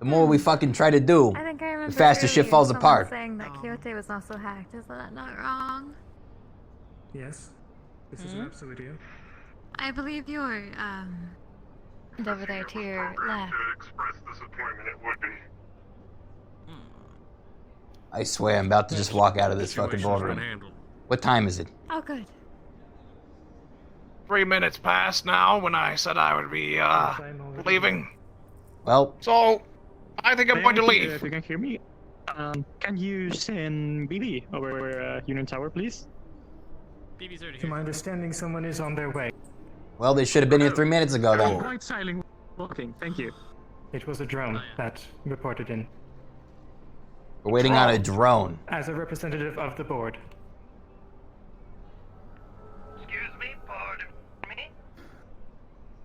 [SPEAKER 1] The more we fucking try to do,
[SPEAKER 14] I think I remember
[SPEAKER 1] the faster shit
[SPEAKER 14] earlier
[SPEAKER 1] falls
[SPEAKER 14] someone
[SPEAKER 1] apart.
[SPEAKER 14] saying that Quixote was also hacked. Is that not wrong?
[SPEAKER 7] Yes. This is Rhapsodia.
[SPEAKER 14] I believe you're, and over there to your left.
[SPEAKER 9] express disappointment, it would be.
[SPEAKER 1] I swear I'm about to just walk out of this fucking boardroom. What time is it?
[SPEAKER 14] Oh, good.
[SPEAKER 4] 3 minutes past now when I said I would be leaving.
[SPEAKER 1] Well,
[SPEAKER 4] So I think I'm going to leave.
[SPEAKER 22] If you can hear me, can you send BB over Union Tower, please?
[SPEAKER 20] BB's already
[SPEAKER 7] To my understanding, someone is on their way.
[SPEAKER 1] well, they should have been here 3 minutes ago then.
[SPEAKER 22] Quite silent walking. Thank you.
[SPEAKER 7] It was a drone that reported in.
[SPEAKER 1] We're waiting on a drone.
[SPEAKER 7] As a representative of the board.
[SPEAKER 23] Excuse me, pardon me.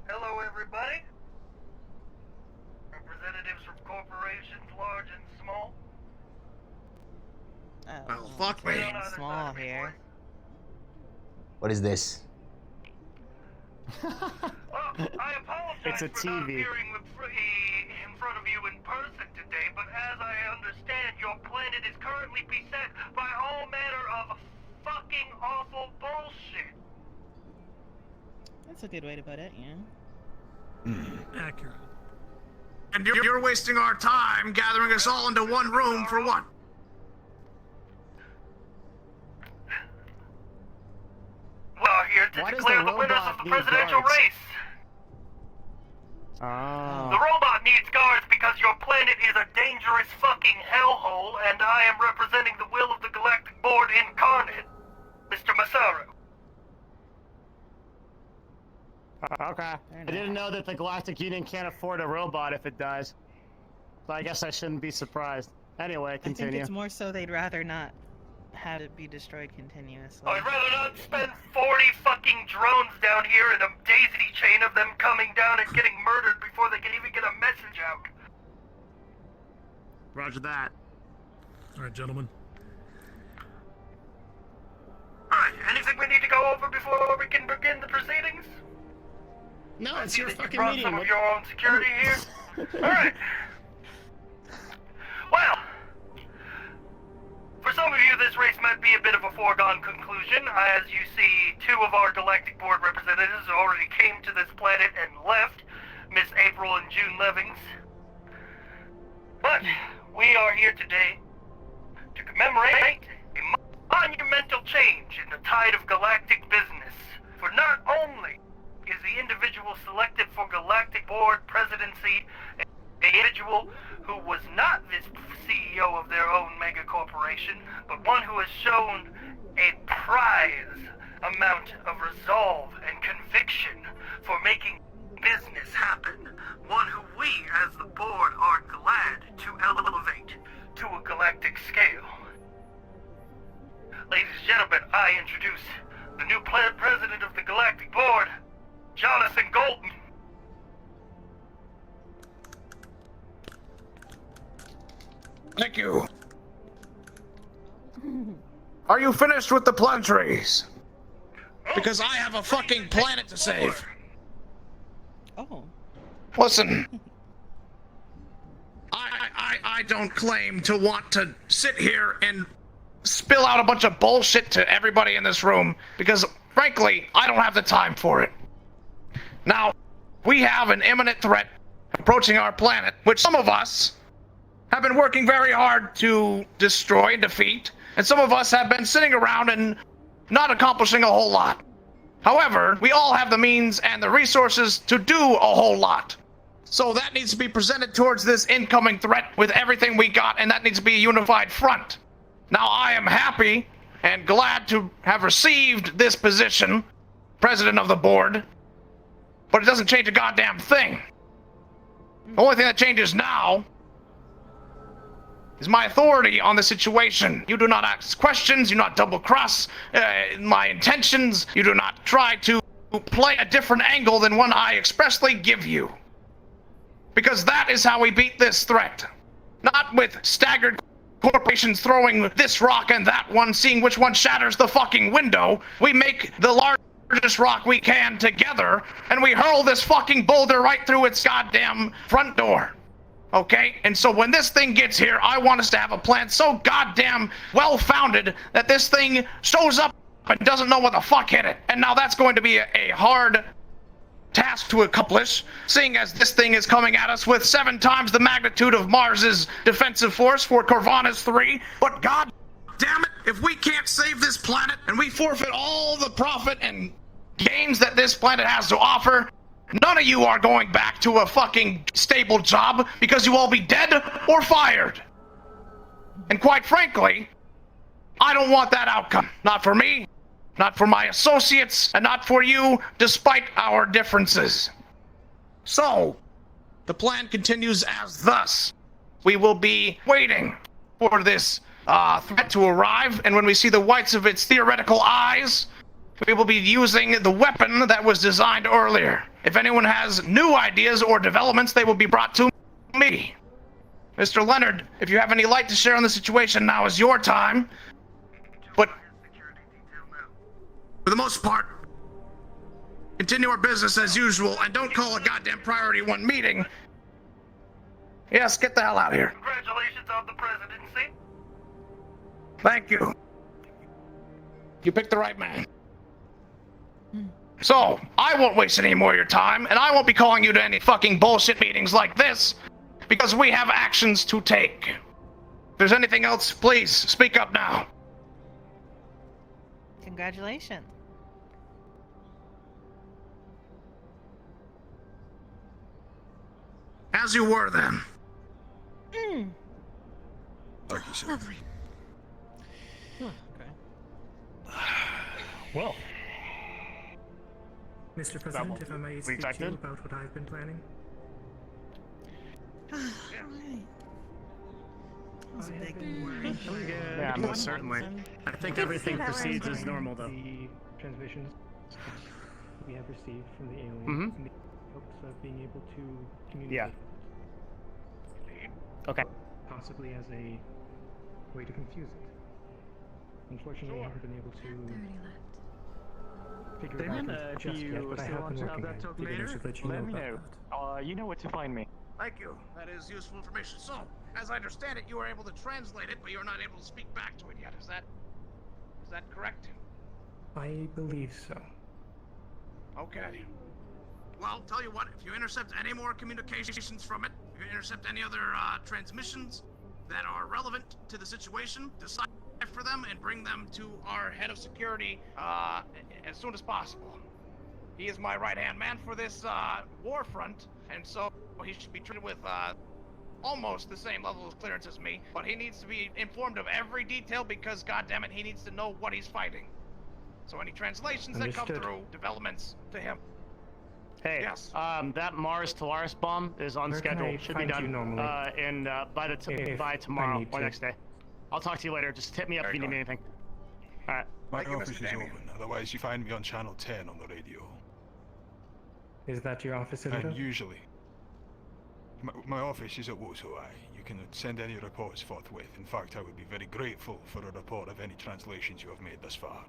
[SPEAKER 23] Hello, everybody. Representatives from corporations large and small.
[SPEAKER 4] Well, fuck me.
[SPEAKER 21] Small here.
[SPEAKER 1] What is this?
[SPEAKER 23] I apologize
[SPEAKER 6] It's a
[SPEAKER 23] for not
[SPEAKER 6] TV.
[SPEAKER 23] appearing in front of you in person today, but as I understand, your planet is currently beset by all manner of fucking awful bullshit.
[SPEAKER 21] That's a good way to put it, yeah.
[SPEAKER 20] Accurate.
[SPEAKER 4] And you're wasting our time gathering us all into one room for what?
[SPEAKER 23] We are here to declare the winners of the presidential race. The robot needs guards because your planet is a dangerous fucking hellhole, and I am representing the will of the Galactic Board incarnate, Mr. Masaru.
[SPEAKER 6] Okay. I didn't know that the Galactic Union can't afford a robot if it dies. So I guess I shouldn't be surprised. Anyway,
[SPEAKER 21] I
[SPEAKER 6] continue.
[SPEAKER 21] think it's more so they'd rather not have it be destroyed continuously.
[SPEAKER 23] I'd rather not spend 40 fucking drones down here in a daisy chain of them coming down and getting murdered before they can even get a message out.
[SPEAKER 17] Roger that.
[SPEAKER 20] All right, gentlemen.
[SPEAKER 23] Alright, anything we need to go over before we can begin the proceedings?
[SPEAKER 17] No, it's your fucking
[SPEAKER 23] brought
[SPEAKER 17] meeting.
[SPEAKER 23] some of your own security here. Alright. Well, for some of you, this race might be a bit of a foregone conclusion. As you see, 2 of our Galactic Board representatives already came to this planet and left, Miss April and June Levings. But we are here today to commemorate a monumental change in the tide of galactic business. For not only is the individual selected for Galactic Board presidency an individual who was not this CEO of their own mega corporation, but one who has shown a prize amount of resolve and conviction for making business happen. One who we, as the board, are glad to elevate to a galactic scale. Ladies and gentlemen, I introduce the new president of the Galactic Board, Jonathan Golden.
[SPEAKER 4] Thank you. Are you finished with the pleasantries? Because I have a fucking planet to save.
[SPEAKER 21] Oh.
[SPEAKER 4] Listen. I don't claim to want to sit here and spill out a bunch of bullshit to everybody in this room, because frankly, I don't have the time for it. Now, we have an imminent threat approaching our planet, which some of us have been working very hard to destroy and defeat, and some of us have been sitting around and not accomplishing a whole lot. However, we all have the means and the resources to do a whole lot. So that needs to be presented towards this incoming threat with everything we got, and that needs to be a unified front. Now, I am happy and glad to have received this position, president of the board, but it doesn't change a goddamn thing. The only thing that changes now is my authority on the situation. You do not ask questions, you do not double-cross my intentions, you do not try to play a different angle than one I expressly give you. Because that is how we beat this threat. Not with staggered corporations throwing this rock and that one, seeing which one shatters the fucking window. We make the largest rock we can together, and we hurl this fucking boulder right through its goddamn front door. Okay? And so when this thing gets here, I want us to have a plan so goddamn well-founded that this thing shows up and doesn't know what the fuck hit it. And now that's going to be a hard task to accomplish, seeing as this thing is coming at us with 7 times the magnitude of Mars's defensive force for Corvinus 3. But god damn it, if we can't save this planet and we forfeit all the profit and gains that this planet has to offer, none of you are going back to a fucking stable job, because you all be dead or fired. And quite frankly, I don't want that outcome. Not for me, not for my associates, and not for you, despite our differences. So, the plan continues as thus. We will be waiting for this threat to arrive, and when we see the whites of its theoretical eyes, we will be using the weapon that was designed earlier. If anyone has new ideas or developments, they will be brought to me. Mr. Leonard, if you have any light to share on the situation, now is your time. But for the most part, continue our business as usual, and don't call a goddamn priority 1 meeting. Yes, get the hell out of here.
[SPEAKER 23] Congratulations on the presidency.
[SPEAKER 4] Thank you. You picked the right man. So, I won't waste any more of your time, and I won't be calling you to any fucking bullshit meetings like this, because we have actions to take. If there's anything else, please, speak up now.
[SPEAKER 21] Congratulations.
[SPEAKER 4] As you were, then.
[SPEAKER 3] Thank you, sir.
[SPEAKER 14] Lovely.
[SPEAKER 7] Well. Mr. President, if I may speak to you about what I've been planning.
[SPEAKER 17] Yeah, most certainly. I think everything proceeds as normal, though.
[SPEAKER 7] The transmissions we have received from the aliens in the hopes of being able to communicate.
[SPEAKER 17] Yeah. Okay.
[SPEAKER 7] Possibly as a way to confuse it. Unfortunately, I haven't been able to figure it out just yet, but I have been working on it. Figured I should let you know about that.
[SPEAKER 22] You know where to find me.
[SPEAKER 4] Thank you. That is useful information. So, as I understand it, you were able to translate it, but you're not able to speak back to it yet. Is that correct?
[SPEAKER 7] I believe so.
[SPEAKER 4] Okay. Well, tell you what, if you intercept any more communications from it, if you intercept any other transmissions that are relevant to the situation, decipher them and bring them to our head of security as soon as possible. He is my right-hand man for this war front, and so he should be treated with almost the same level of clearance as me, but he needs to be informed of every detail because, goddammit, he needs to know what he's fighting. So any translations that come through, developments to him.
[SPEAKER 6] Hey,
[SPEAKER 4] yes.
[SPEAKER 6] That Mars Talaris bomb is on schedule. Should be done by tomorrow or next day. I'll talk to you later. Just hit me up if you need anything. All right.
[SPEAKER 3] My office is open. Otherwise, you find me on channel 10 on the radio.
[SPEAKER 7] Is that your office, Citadel?
[SPEAKER 3] And usually, my office is at Wozoai. You can send any reports forthwith. In fact, I would be very grateful for a report of any translations you have made thus far.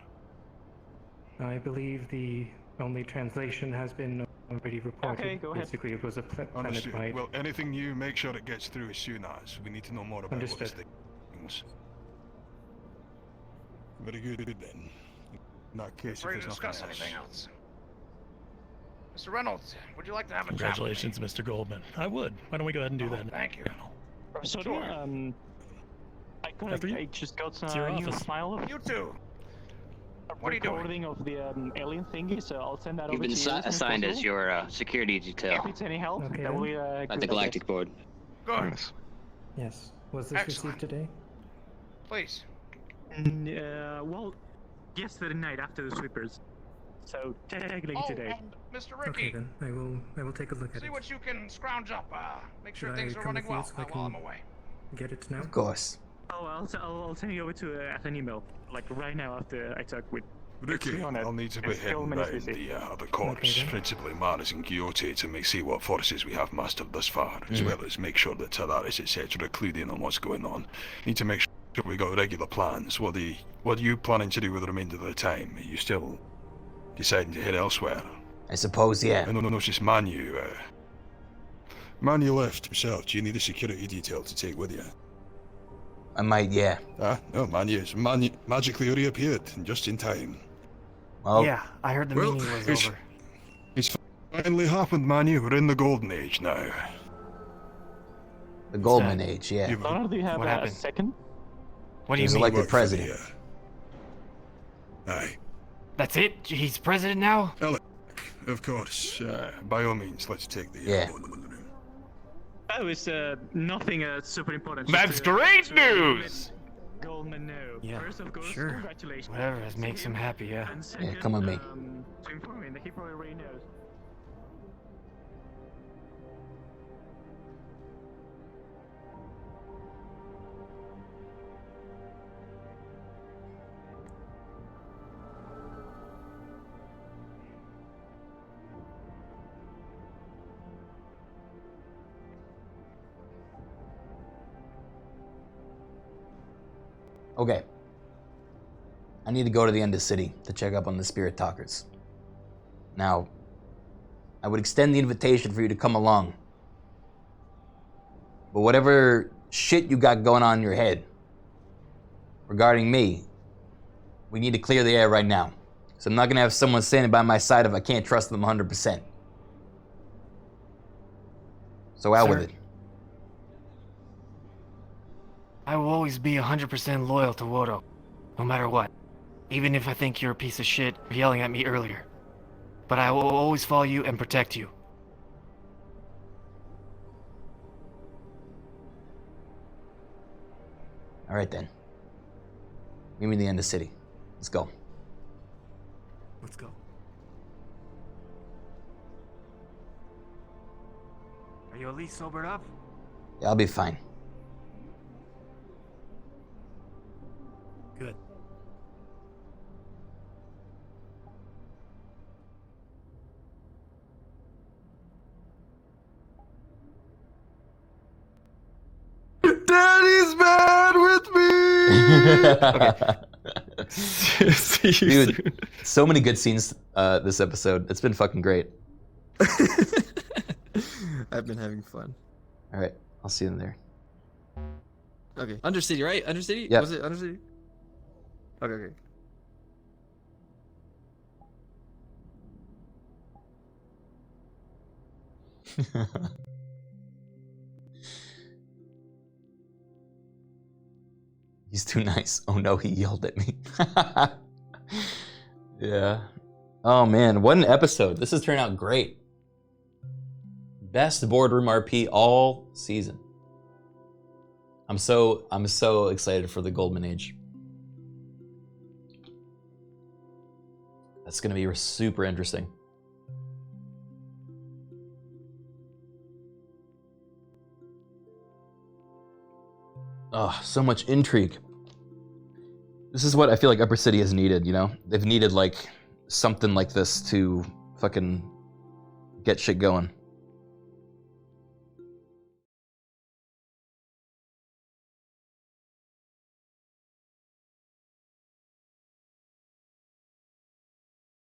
[SPEAKER 7] I believe the only translation has been already reported.
[SPEAKER 22] Okay, go ahead.
[SPEAKER 7] Basically, it was a planet-wide.
[SPEAKER 3] Well, anything new, make sure it gets through as soon as. We need to know more about what this thing is. Very good, then. In that case,
[SPEAKER 4] Ready
[SPEAKER 3] if
[SPEAKER 4] to
[SPEAKER 3] there's
[SPEAKER 4] discuss
[SPEAKER 3] nothing
[SPEAKER 4] anything else? Mr. Reynolds, would you like to have a
[SPEAKER 20] Congratulations, Mr. Goldman. I would. Why don't we go ahead and do that?
[SPEAKER 4] Thank you.
[SPEAKER 22] So,
[SPEAKER 4] Sure.
[SPEAKER 22] I just got
[SPEAKER 20] It's your
[SPEAKER 22] a new
[SPEAKER 20] office.
[SPEAKER 22] file of
[SPEAKER 4] You too. What are you doing?
[SPEAKER 22] recording of the alien thingy, so I'll send that
[SPEAKER 8] You've
[SPEAKER 22] over
[SPEAKER 8] been
[SPEAKER 22] to you.
[SPEAKER 8] assigned as your security detail
[SPEAKER 22] If it's any help,
[SPEAKER 7] Okay,
[SPEAKER 22] that
[SPEAKER 7] then.
[SPEAKER 22] we
[SPEAKER 8] at the Galactic Board.
[SPEAKER 4] Good.
[SPEAKER 7] Yes. Was this
[SPEAKER 4] Excellent.
[SPEAKER 7] received today?
[SPEAKER 4] Please.
[SPEAKER 22] Well, yesterday night after the sweepers. So technically today.
[SPEAKER 4] And Mr.
[SPEAKER 7] Okay,
[SPEAKER 4] Ricky,
[SPEAKER 7] then. I will take a look at
[SPEAKER 4] see
[SPEAKER 7] it.
[SPEAKER 4] what you can scrounge up. Make sure
[SPEAKER 7] Should
[SPEAKER 4] things
[SPEAKER 7] I
[SPEAKER 4] are
[SPEAKER 7] come
[SPEAKER 4] running
[SPEAKER 7] with you
[SPEAKER 4] well
[SPEAKER 7] so I
[SPEAKER 4] while I'm
[SPEAKER 7] can
[SPEAKER 4] away.
[SPEAKER 7] Get it now?
[SPEAKER 1] Of course.
[SPEAKER 22] Oh, I'll send you over to as an email, like right now after I talk with.
[SPEAKER 3] Ricky, I'll need to be hitting round the other corps, principally Mars and Quixote, to see what forces we have mastered thus far, as well as make sure that Talaris, etc., are clued in on what's going on. Need to make sure we got regular plans. What are you planning to do with the remainder of the time? Are you still deciding to head elsewhere?
[SPEAKER 1] I suppose, yeah.
[SPEAKER 3] I noticed Manu. Manu left himself. Do you need a security detail to take with you?
[SPEAKER 1] I might, yeah.
[SPEAKER 3] No, Manu's magically reappeared, just in time.
[SPEAKER 1] Well,
[SPEAKER 2] yeah, I heard the meeting was over.
[SPEAKER 3] It's finally happened, Manu. We're in the golden age now.
[SPEAKER 1] The golden age, yeah.
[SPEAKER 22] Do you have
[SPEAKER 2] What
[SPEAKER 22] a
[SPEAKER 2] happened?
[SPEAKER 22] second?
[SPEAKER 2] What do you
[SPEAKER 1] He's
[SPEAKER 2] mean?
[SPEAKER 1] elected president.
[SPEAKER 3] Aye.
[SPEAKER 2] That's it? He's president now?
[SPEAKER 3] Of course. By all means, let's take the
[SPEAKER 1] Yeah.
[SPEAKER 22] Oh, it's nothing super important.
[SPEAKER 2] That's great news!
[SPEAKER 22] Goldman, no.
[SPEAKER 2] Yeah,
[SPEAKER 22] First, of course,
[SPEAKER 2] sure.
[SPEAKER 22] congratulations.
[SPEAKER 2] Whatever makes him happy, yeah.
[SPEAKER 22] And second,
[SPEAKER 1] come with me.
[SPEAKER 22] To inform him that he probably already knows.
[SPEAKER 1] Okay. I need to go to the end of the city to check up on the spirit talkers. Now, I would extend the invitation for you to come along. But whatever shit you got going on in your head regarding me, We need to clear the air right now. So I'm not gonna have someone standing by my side if I can't trust them 100%. So out with
[SPEAKER 2] Sir.
[SPEAKER 1] it.
[SPEAKER 2] I will always be 100% loyal to Wodo, no matter what. Even if I think you're a piece of shit for yelling at me earlier. But I will always follow you and protect you.
[SPEAKER 1] All right then. Meet me in the end of the city. Let's go.
[SPEAKER 5] Let's go.
[SPEAKER 2] Are you at least sobered up?
[SPEAKER 1] Yeah, I'll be fine.
[SPEAKER 5] Good.
[SPEAKER 3] Daddy's mad with me!
[SPEAKER 1] Dude, so many good scenes this episode. It's been fucking great.
[SPEAKER 13] I've been having fun.
[SPEAKER 1] All right, I'll see you in there.
[SPEAKER 13] Okay, Undercity, right? Undercity?
[SPEAKER 1] Yep.
[SPEAKER 13] Was it Undercity? Okay, okay.
[SPEAKER 1] He's too nice. Oh no, he yelled at me. Yeah. Oh man, what an episode. This has turned out great. Best boardroom RP all season. I'm so excited for the Goldman Age. That's gonna be super interesting. Oh, so much intrigue. This is what I feel like Upper City has needed, you know? They've needed like something like this to fucking get shit going.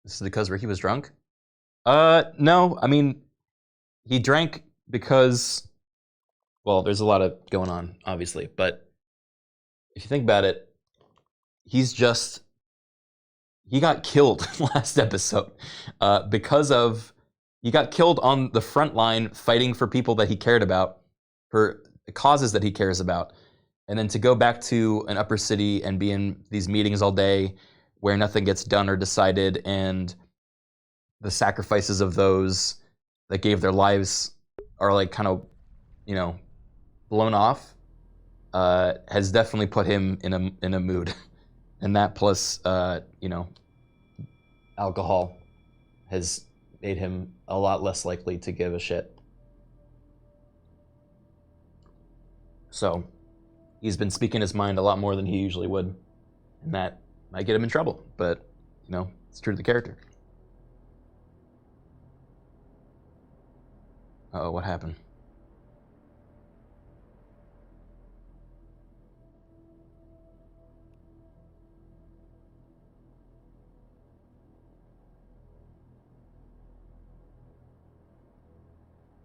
[SPEAKER 1] This is because Ricky was drunk? No, I mean, he drank because, well, there's a lot of going on, obviously, but if you think about it, he got killed last episode he got killed on the front line fighting for people that he cared about, for causes that he cares about. And then to go back to an Upper City and be in these meetings all day where nothing gets done or decided, and the sacrifices of those that gave their lives are like kind of, you know, blown off, has definitely put him in a mood. And that plus, you know, alcohol has made him a lot less likely to give a shit. So he's been speaking his mind a lot more than he usually would. And that might get him in trouble, but, you know, it's true to the character. Uh-oh, what happened?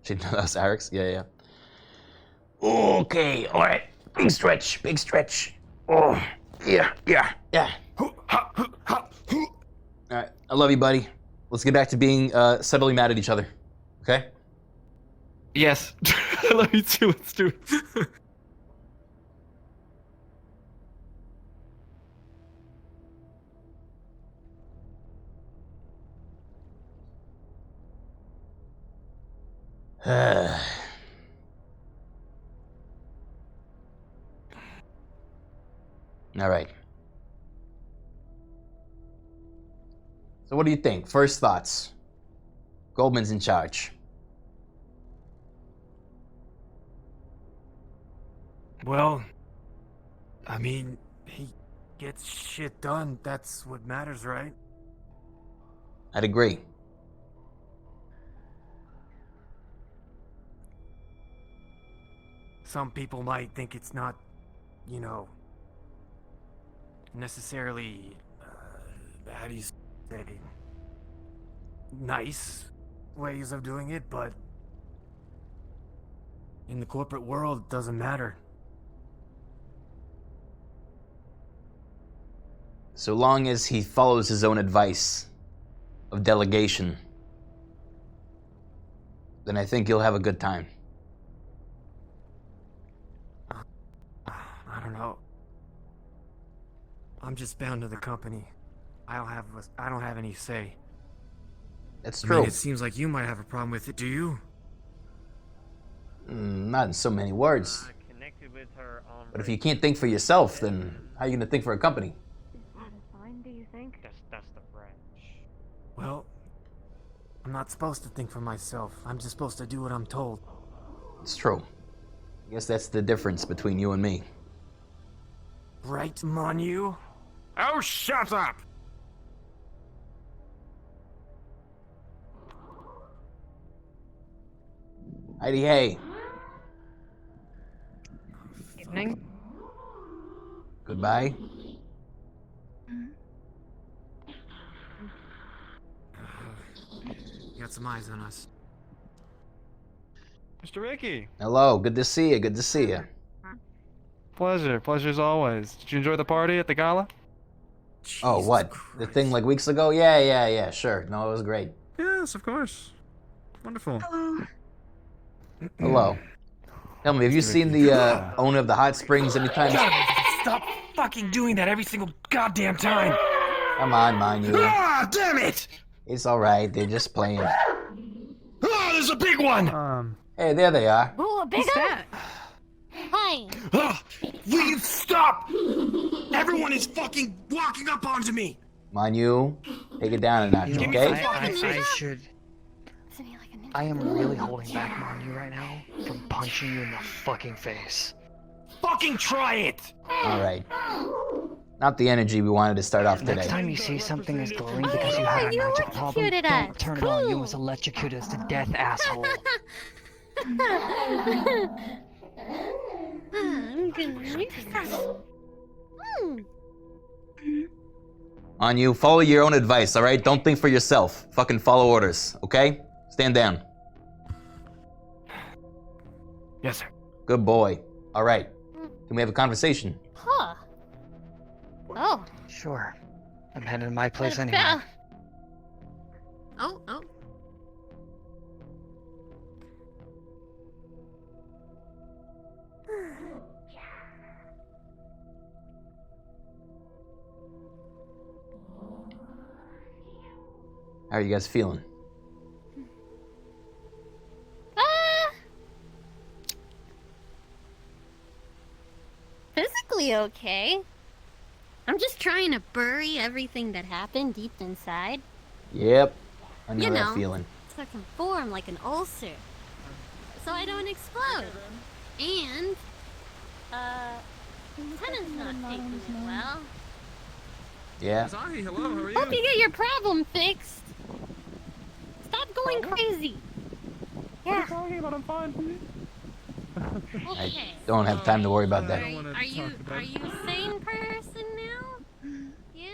[SPEAKER 1] That was Eric's? Yeah. Okay, all right. Big stretch, big stretch. Oh, yeah. All right, I love you, buddy. Let's get back to being subtly mad at each other, okay?
[SPEAKER 2] Yes. I love you too. Let's do it.
[SPEAKER 1] All right. So what do you think? First thoughts. Goldman's in charge.
[SPEAKER 5] Well, I mean, he gets shit done. That's what matters, right?
[SPEAKER 1] I'd agree.
[SPEAKER 5] Some people might think it's not, you know, necessarily, how do you say, nice ways of doing it, but in the corporate world, it doesn't matter.
[SPEAKER 1] So long as he follows his own advice of delegation, then I think you'll have a good time.
[SPEAKER 2] I don't know. I'm just bound to the company. I don't have any say.
[SPEAKER 1] That's
[SPEAKER 2] I
[SPEAKER 1] true.
[SPEAKER 2] mean, it seems like you might have a problem with it, do you?
[SPEAKER 1] Not in so many words.
[SPEAKER 6] Connected with her on.
[SPEAKER 1] But if you can't think for yourself, then how are you gonna think for a company?
[SPEAKER 10] Fine, do you think?
[SPEAKER 6] That's the French.
[SPEAKER 2] Well, I'm not supposed to think for myself. I'm just supposed to do what I'm told.
[SPEAKER 1] It's true. I guess that's the difference between you and me.
[SPEAKER 2] Right, Manu? Oh, shut up!
[SPEAKER 1] Heidi, hey.
[SPEAKER 21] Evening.
[SPEAKER 1] Goodbye.
[SPEAKER 2] You got some eyes on us.
[SPEAKER 15] Mr. Ricky.
[SPEAKER 1] Hello, good to see you, good to see you.
[SPEAKER 15] Pleasure as always. Did you enjoy the party at the gala?
[SPEAKER 1] Oh, what? The thing like weeks ago? Yeah, sure. No, it was great.
[SPEAKER 15] Yes, of course. Wonderful.
[SPEAKER 1] Hello. Tell me, have you seen the owner of the hot springs anytime?
[SPEAKER 2] Stop fucking doing that every single goddamn time!
[SPEAKER 1] Come on, Manu.
[SPEAKER 2] Ah, damn it!
[SPEAKER 1] It's alright, they're just playing.
[SPEAKER 2] Ah, there's a big one!
[SPEAKER 1] Hey, there they are.
[SPEAKER 14] Ooh, a big one. Hi.
[SPEAKER 2] Ah, will you stop? Everyone is fucking walking up onto me!
[SPEAKER 1] Manu, take it down a notch,
[SPEAKER 2] You know,
[SPEAKER 1] okay?
[SPEAKER 2] I
[SPEAKER 16] should. I am really holding back Manu right now from punching you in the fucking face.
[SPEAKER 2] Fucking try it!
[SPEAKER 1] Alright. Not the energy we wanted to start off today.
[SPEAKER 16] Next time you see something is glowing because you had a magic problem, don't turn it on. You must electrocute us to death, asshole.
[SPEAKER 14] I'm gonna
[SPEAKER 1] Manu, follow your own advice, alright? Don't think for yourself. Fucking follow orders, okay? Stand down.
[SPEAKER 2] Yes, sir.
[SPEAKER 1] Good boy. Alright. Can we have a conversation?
[SPEAKER 14] Huh. Oh.
[SPEAKER 16] Sure. I'm heading to my place anyway.
[SPEAKER 14] Oh.
[SPEAKER 1] How are you guys feeling?
[SPEAKER 14] Physically okay. I'm just trying to bury everything that happened deep inside.
[SPEAKER 1] Yep. I know
[SPEAKER 14] You
[SPEAKER 1] that
[SPEAKER 14] know.
[SPEAKER 1] feeling.
[SPEAKER 14] So it can form like an ulcer. So I don't explode. And, Lieutenant's not taking it well.
[SPEAKER 1] Yeah.
[SPEAKER 15] Hi, hello, how are you?
[SPEAKER 14] Hope you get your problem fixed. Stop going crazy. Yeah.
[SPEAKER 15] Talking about, I'm fine.
[SPEAKER 14] Okay.
[SPEAKER 1] I don't have time to worry about that.
[SPEAKER 14] Are you a sane person now? Yeah?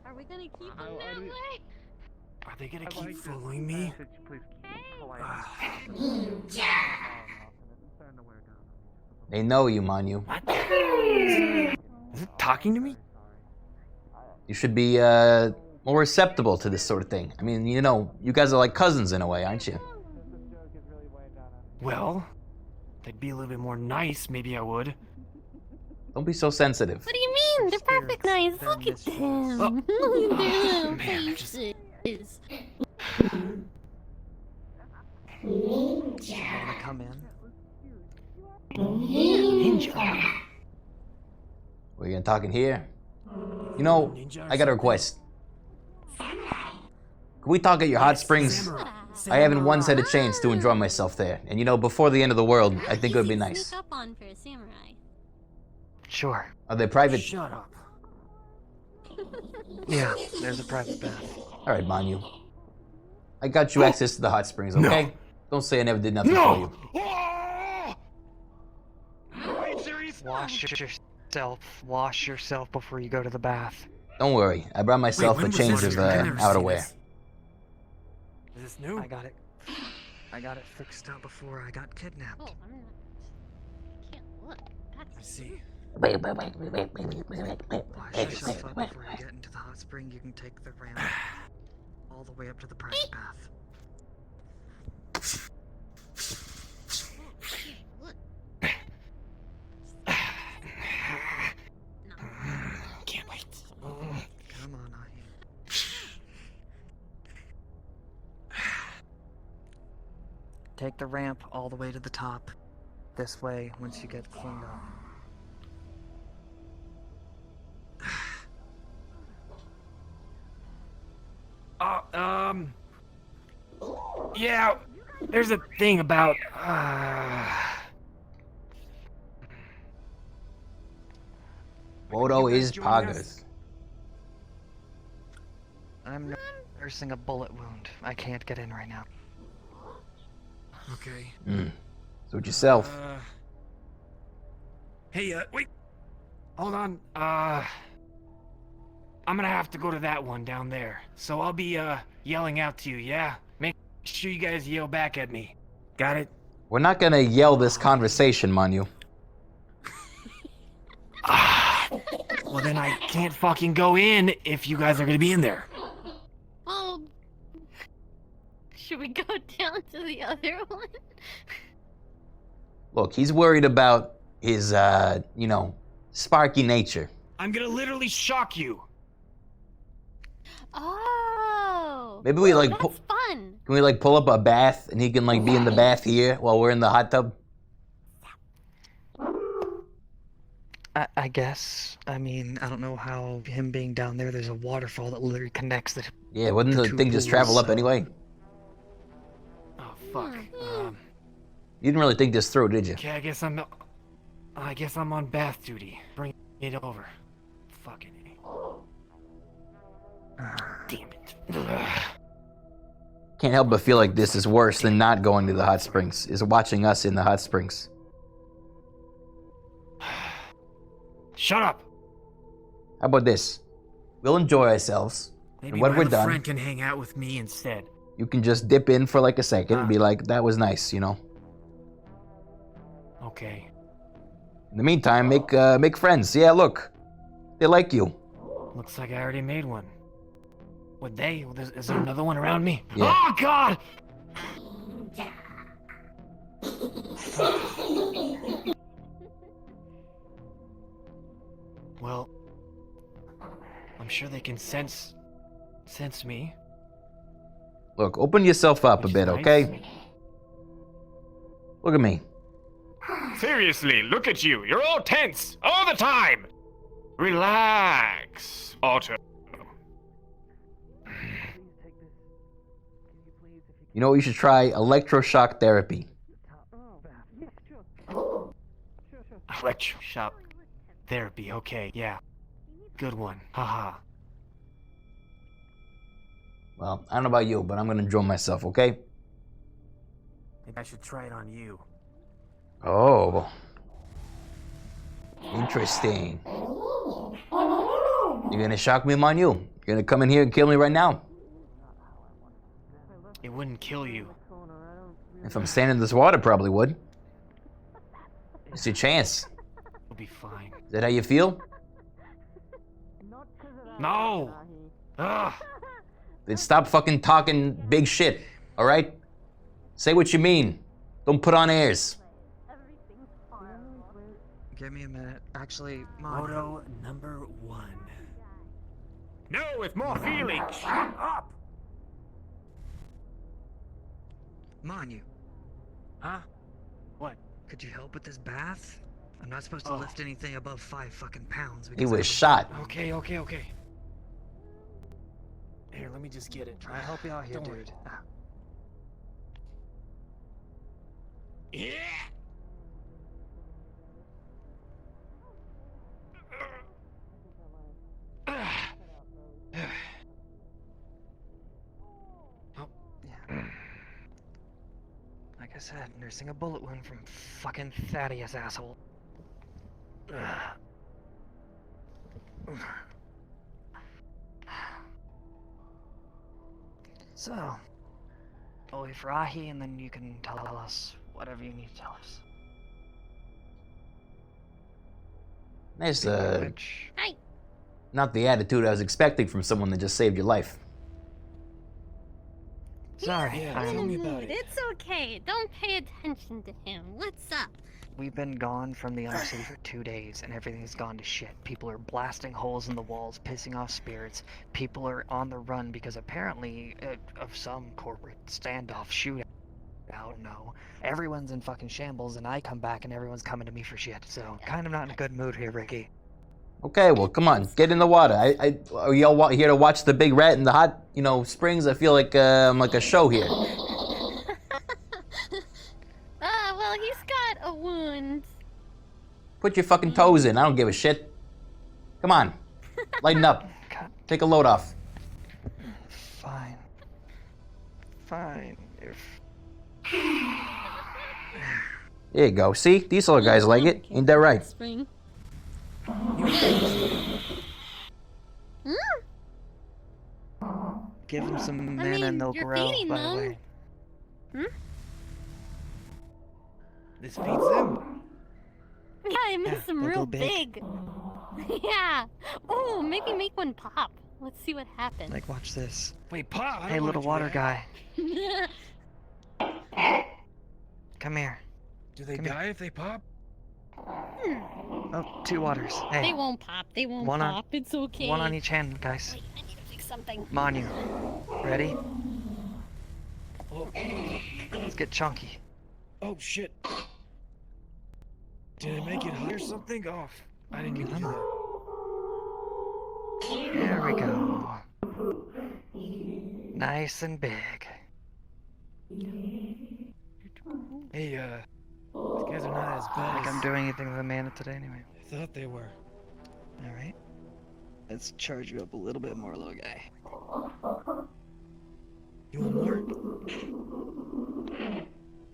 [SPEAKER 14] Are we gonna keep him that way?
[SPEAKER 2] Are they gonna keep following me?
[SPEAKER 1] They know you, Manu.
[SPEAKER 2] Is it talking to me?
[SPEAKER 1] You should be more receptible to this sort of thing. I mean, you know, you guys are like cousins in a way, aren't you?
[SPEAKER 2] Well, if they'd be a little bit more nice, maybe I would.
[SPEAKER 1] Don't be so sensitive.
[SPEAKER 14] What do you mean? They're perfect nice. Look at them. Look at their little faces.
[SPEAKER 16] Wanna come in?
[SPEAKER 14] Ninja.
[SPEAKER 1] We're gonna talk in here. You know, I got a request. Can we talk at your hot springs? I haven't once had a chance to enjoy myself there. And you know, before the end of the world, I think it would be nice.
[SPEAKER 14] Sneak up on for a samurai.
[SPEAKER 16] Sure.
[SPEAKER 1] Are they private?
[SPEAKER 2] Shut up.
[SPEAKER 16] Yeah, there's a private bath.
[SPEAKER 1] Alright, Manu. I got you access to the hot springs, okay?
[SPEAKER 2] No.
[SPEAKER 1] Don't say I never did nothing for you.
[SPEAKER 16] Wash yourself before you go to the bath.
[SPEAKER 1] Don't worry, I brought myself a
[SPEAKER 2] when was
[SPEAKER 1] change
[SPEAKER 2] this?
[SPEAKER 1] of
[SPEAKER 2] I never seen
[SPEAKER 1] outerwear.
[SPEAKER 2] this. Is this new?
[SPEAKER 16] I got it fixed up before I got kidnapped.
[SPEAKER 14] Oh, I'm not. Can't look. That's
[SPEAKER 2] I see.
[SPEAKER 22] Wash yourself up before you get into the hot spring. You can take the ramp all the way up to the private path.
[SPEAKER 2] Can't wait.
[SPEAKER 22] Come on, Ahi. Take the ramp all the way to the top. This way, once you get cleaned up.
[SPEAKER 2] Yeah, there's a thing about,
[SPEAKER 1] Wodo is
[SPEAKER 22] joining us?
[SPEAKER 1] Poggers.
[SPEAKER 22] I'm nursing a bullet wound. I can't get in right now.
[SPEAKER 2] Okay.
[SPEAKER 1] Suit yourself.
[SPEAKER 2] Hey, wait. Hold on. I'm gonna have to go to that one down there. So I'll be, yelling out to you, yeah? Make sure you guys yell back at me. Got it?
[SPEAKER 1] We're not gonna yell this conversation, Manu.
[SPEAKER 2] Well, then I can't fucking go in if you guys are gonna be in there.
[SPEAKER 14] Well, should we go down to the other one?
[SPEAKER 1] Look, he's worried about his, sparky nature.
[SPEAKER 2] I'm gonna literally shock you.
[SPEAKER 14] Oh.
[SPEAKER 1] Maybe we
[SPEAKER 14] that's fun.
[SPEAKER 1] Can we pull up a bath and he can be in the bath here while we're in the hot tub?
[SPEAKER 22] I guess. I mean, I don't know how him being down there's a waterfall that literally connects the.
[SPEAKER 1] Yeah, wouldn't the
[SPEAKER 22] two
[SPEAKER 1] thing just
[SPEAKER 22] pools,
[SPEAKER 1] travel up
[SPEAKER 22] so-
[SPEAKER 1] anyway?
[SPEAKER 2] Oh, fuck.
[SPEAKER 1] You didn't really think this through, did you?
[SPEAKER 2] Okay, I guess I'm on bath duty. Bring it over. Fucking A. Damn it.
[SPEAKER 1] Can't help but feel like this is worse than not going to the hot springs, is watching us in the hot springs.
[SPEAKER 2] Shut up.
[SPEAKER 1] How about this? We'll enjoy ourselves,
[SPEAKER 2] Maybe
[SPEAKER 1] and when
[SPEAKER 2] my
[SPEAKER 1] we're
[SPEAKER 2] other
[SPEAKER 1] done,
[SPEAKER 2] friend can hang out with me instead.
[SPEAKER 1] you can just dip in for a second and be like, that was nice,
[SPEAKER 2] Okay.
[SPEAKER 1] In the meantime, make friends. Yeah, look. They like you.
[SPEAKER 2] Looks like I already made one. Would they? Is there another one around me?
[SPEAKER 1] Yeah.
[SPEAKER 2] Oh, God! Well, I'm sure they can sense me.
[SPEAKER 1] Look, open yourself up a bit, okay? Look at me.
[SPEAKER 2] Seriously, look at you. You're all tense all the time. Relax, Otto.
[SPEAKER 1] You know what you should try? Electroshock therapy.
[SPEAKER 2] Electroshock therapy. Okay, yeah. Good one. Haha.
[SPEAKER 1] Well, I don't know about you, but I'm gonna enjoy myself, okay?
[SPEAKER 2] Maybe I should try it on you.
[SPEAKER 1] Oh. Interesting. You're gonna shock me, Manu? You're gonna come in here and kill me right now?
[SPEAKER 2] It wouldn't kill you.
[SPEAKER 1] If I'm standing in this water, probably would. It's your chance.
[SPEAKER 2] You'll be fine.
[SPEAKER 1] Is that how you feel?
[SPEAKER 2] No! Ugh!
[SPEAKER 1] Then stop fucking talking big shit, alright? Say what you mean. Don't put on airs.
[SPEAKER 22] Give me a minute. Actually,
[SPEAKER 2] Moto number 1. No, with more feeling. Shut up!
[SPEAKER 22] Manu.
[SPEAKER 2] Huh? What?
[SPEAKER 22] Could you help with this bath? I'm not supposed to lift anything above 5 fucking pounds.
[SPEAKER 1] He was shot.
[SPEAKER 2] Okay. Here, let me just get it.
[SPEAKER 22] I'll help you out here,
[SPEAKER 2] Don't worry.
[SPEAKER 22] dude.
[SPEAKER 2] Yeah!
[SPEAKER 22] Like I said, nursing a bullet wound from fucking Thaddeus, asshole. So, I'll wait for Ahi, and then you can tell us whatever you need to tell us.
[SPEAKER 1] Nice,
[SPEAKER 14] Hi.
[SPEAKER 1] not the attitude I was expecting from someone that just saved your life.
[SPEAKER 22] Sorry.
[SPEAKER 14] He's in a mood. It's okay. Don't pay attention to him. What's up?
[SPEAKER 22] We've been gone from the Undercity for 2 days, and everything's gone to shit. People are blasting holes in the walls, pissing off spirits. People are on the run because apparently of some corporate standoff shootout. I don't know. Everyone's in fucking shambles, and I come back and everyone's coming to me for shit. So kind of not in a good mood here, Ricky.
[SPEAKER 1] Okay, well, come on, get in the water. Are y'all here to watch the big rat in the hot, springs? I feel like I'm like a show here.
[SPEAKER 14] Well, he's got a wound.
[SPEAKER 1] Put your fucking toes in. I don't give a shit. Come on, lighten up. Take a load off.
[SPEAKER 22] Fine. Fine.
[SPEAKER 1] There you go. See, these other guys like it. Ain't that right?
[SPEAKER 14] Spring.
[SPEAKER 22] Give him some mana and they'll grow,
[SPEAKER 14] feeding
[SPEAKER 22] by the
[SPEAKER 14] them.
[SPEAKER 22] way.
[SPEAKER 2] This feeds them.
[SPEAKER 14] Yeah, I made some
[SPEAKER 22] they'll
[SPEAKER 14] real
[SPEAKER 22] go big.
[SPEAKER 14] Yeah. Oh, maybe make one pop. Let's see what happens.
[SPEAKER 22] Like, watch this.
[SPEAKER 2] Wait, Pa.
[SPEAKER 22] Hey, little water guy. Come here.
[SPEAKER 2] Do they
[SPEAKER 22] Come
[SPEAKER 2] die if they pop?
[SPEAKER 22] Oh, 2 waters. Hey.
[SPEAKER 14] They won't pop. They won't
[SPEAKER 22] One on-
[SPEAKER 14] pop. It's okay.
[SPEAKER 22] One on each hand, guys.
[SPEAKER 14] Wait, I need to fix something.
[SPEAKER 22] Manu. Ready? Let's get chunky.
[SPEAKER 2] Oh shit. Did I make it hot or something? Oh, I didn't even do that.
[SPEAKER 22] There we go. Nice and big.
[SPEAKER 2] Hey, these guys are not as
[SPEAKER 22] I
[SPEAKER 2] bad
[SPEAKER 22] think
[SPEAKER 2] as
[SPEAKER 22] I'm doing anything with the mana today anyway.
[SPEAKER 2] I thought they were.
[SPEAKER 22] Alright. Let's charge you up a little bit more, little guy.
[SPEAKER 2] You want more?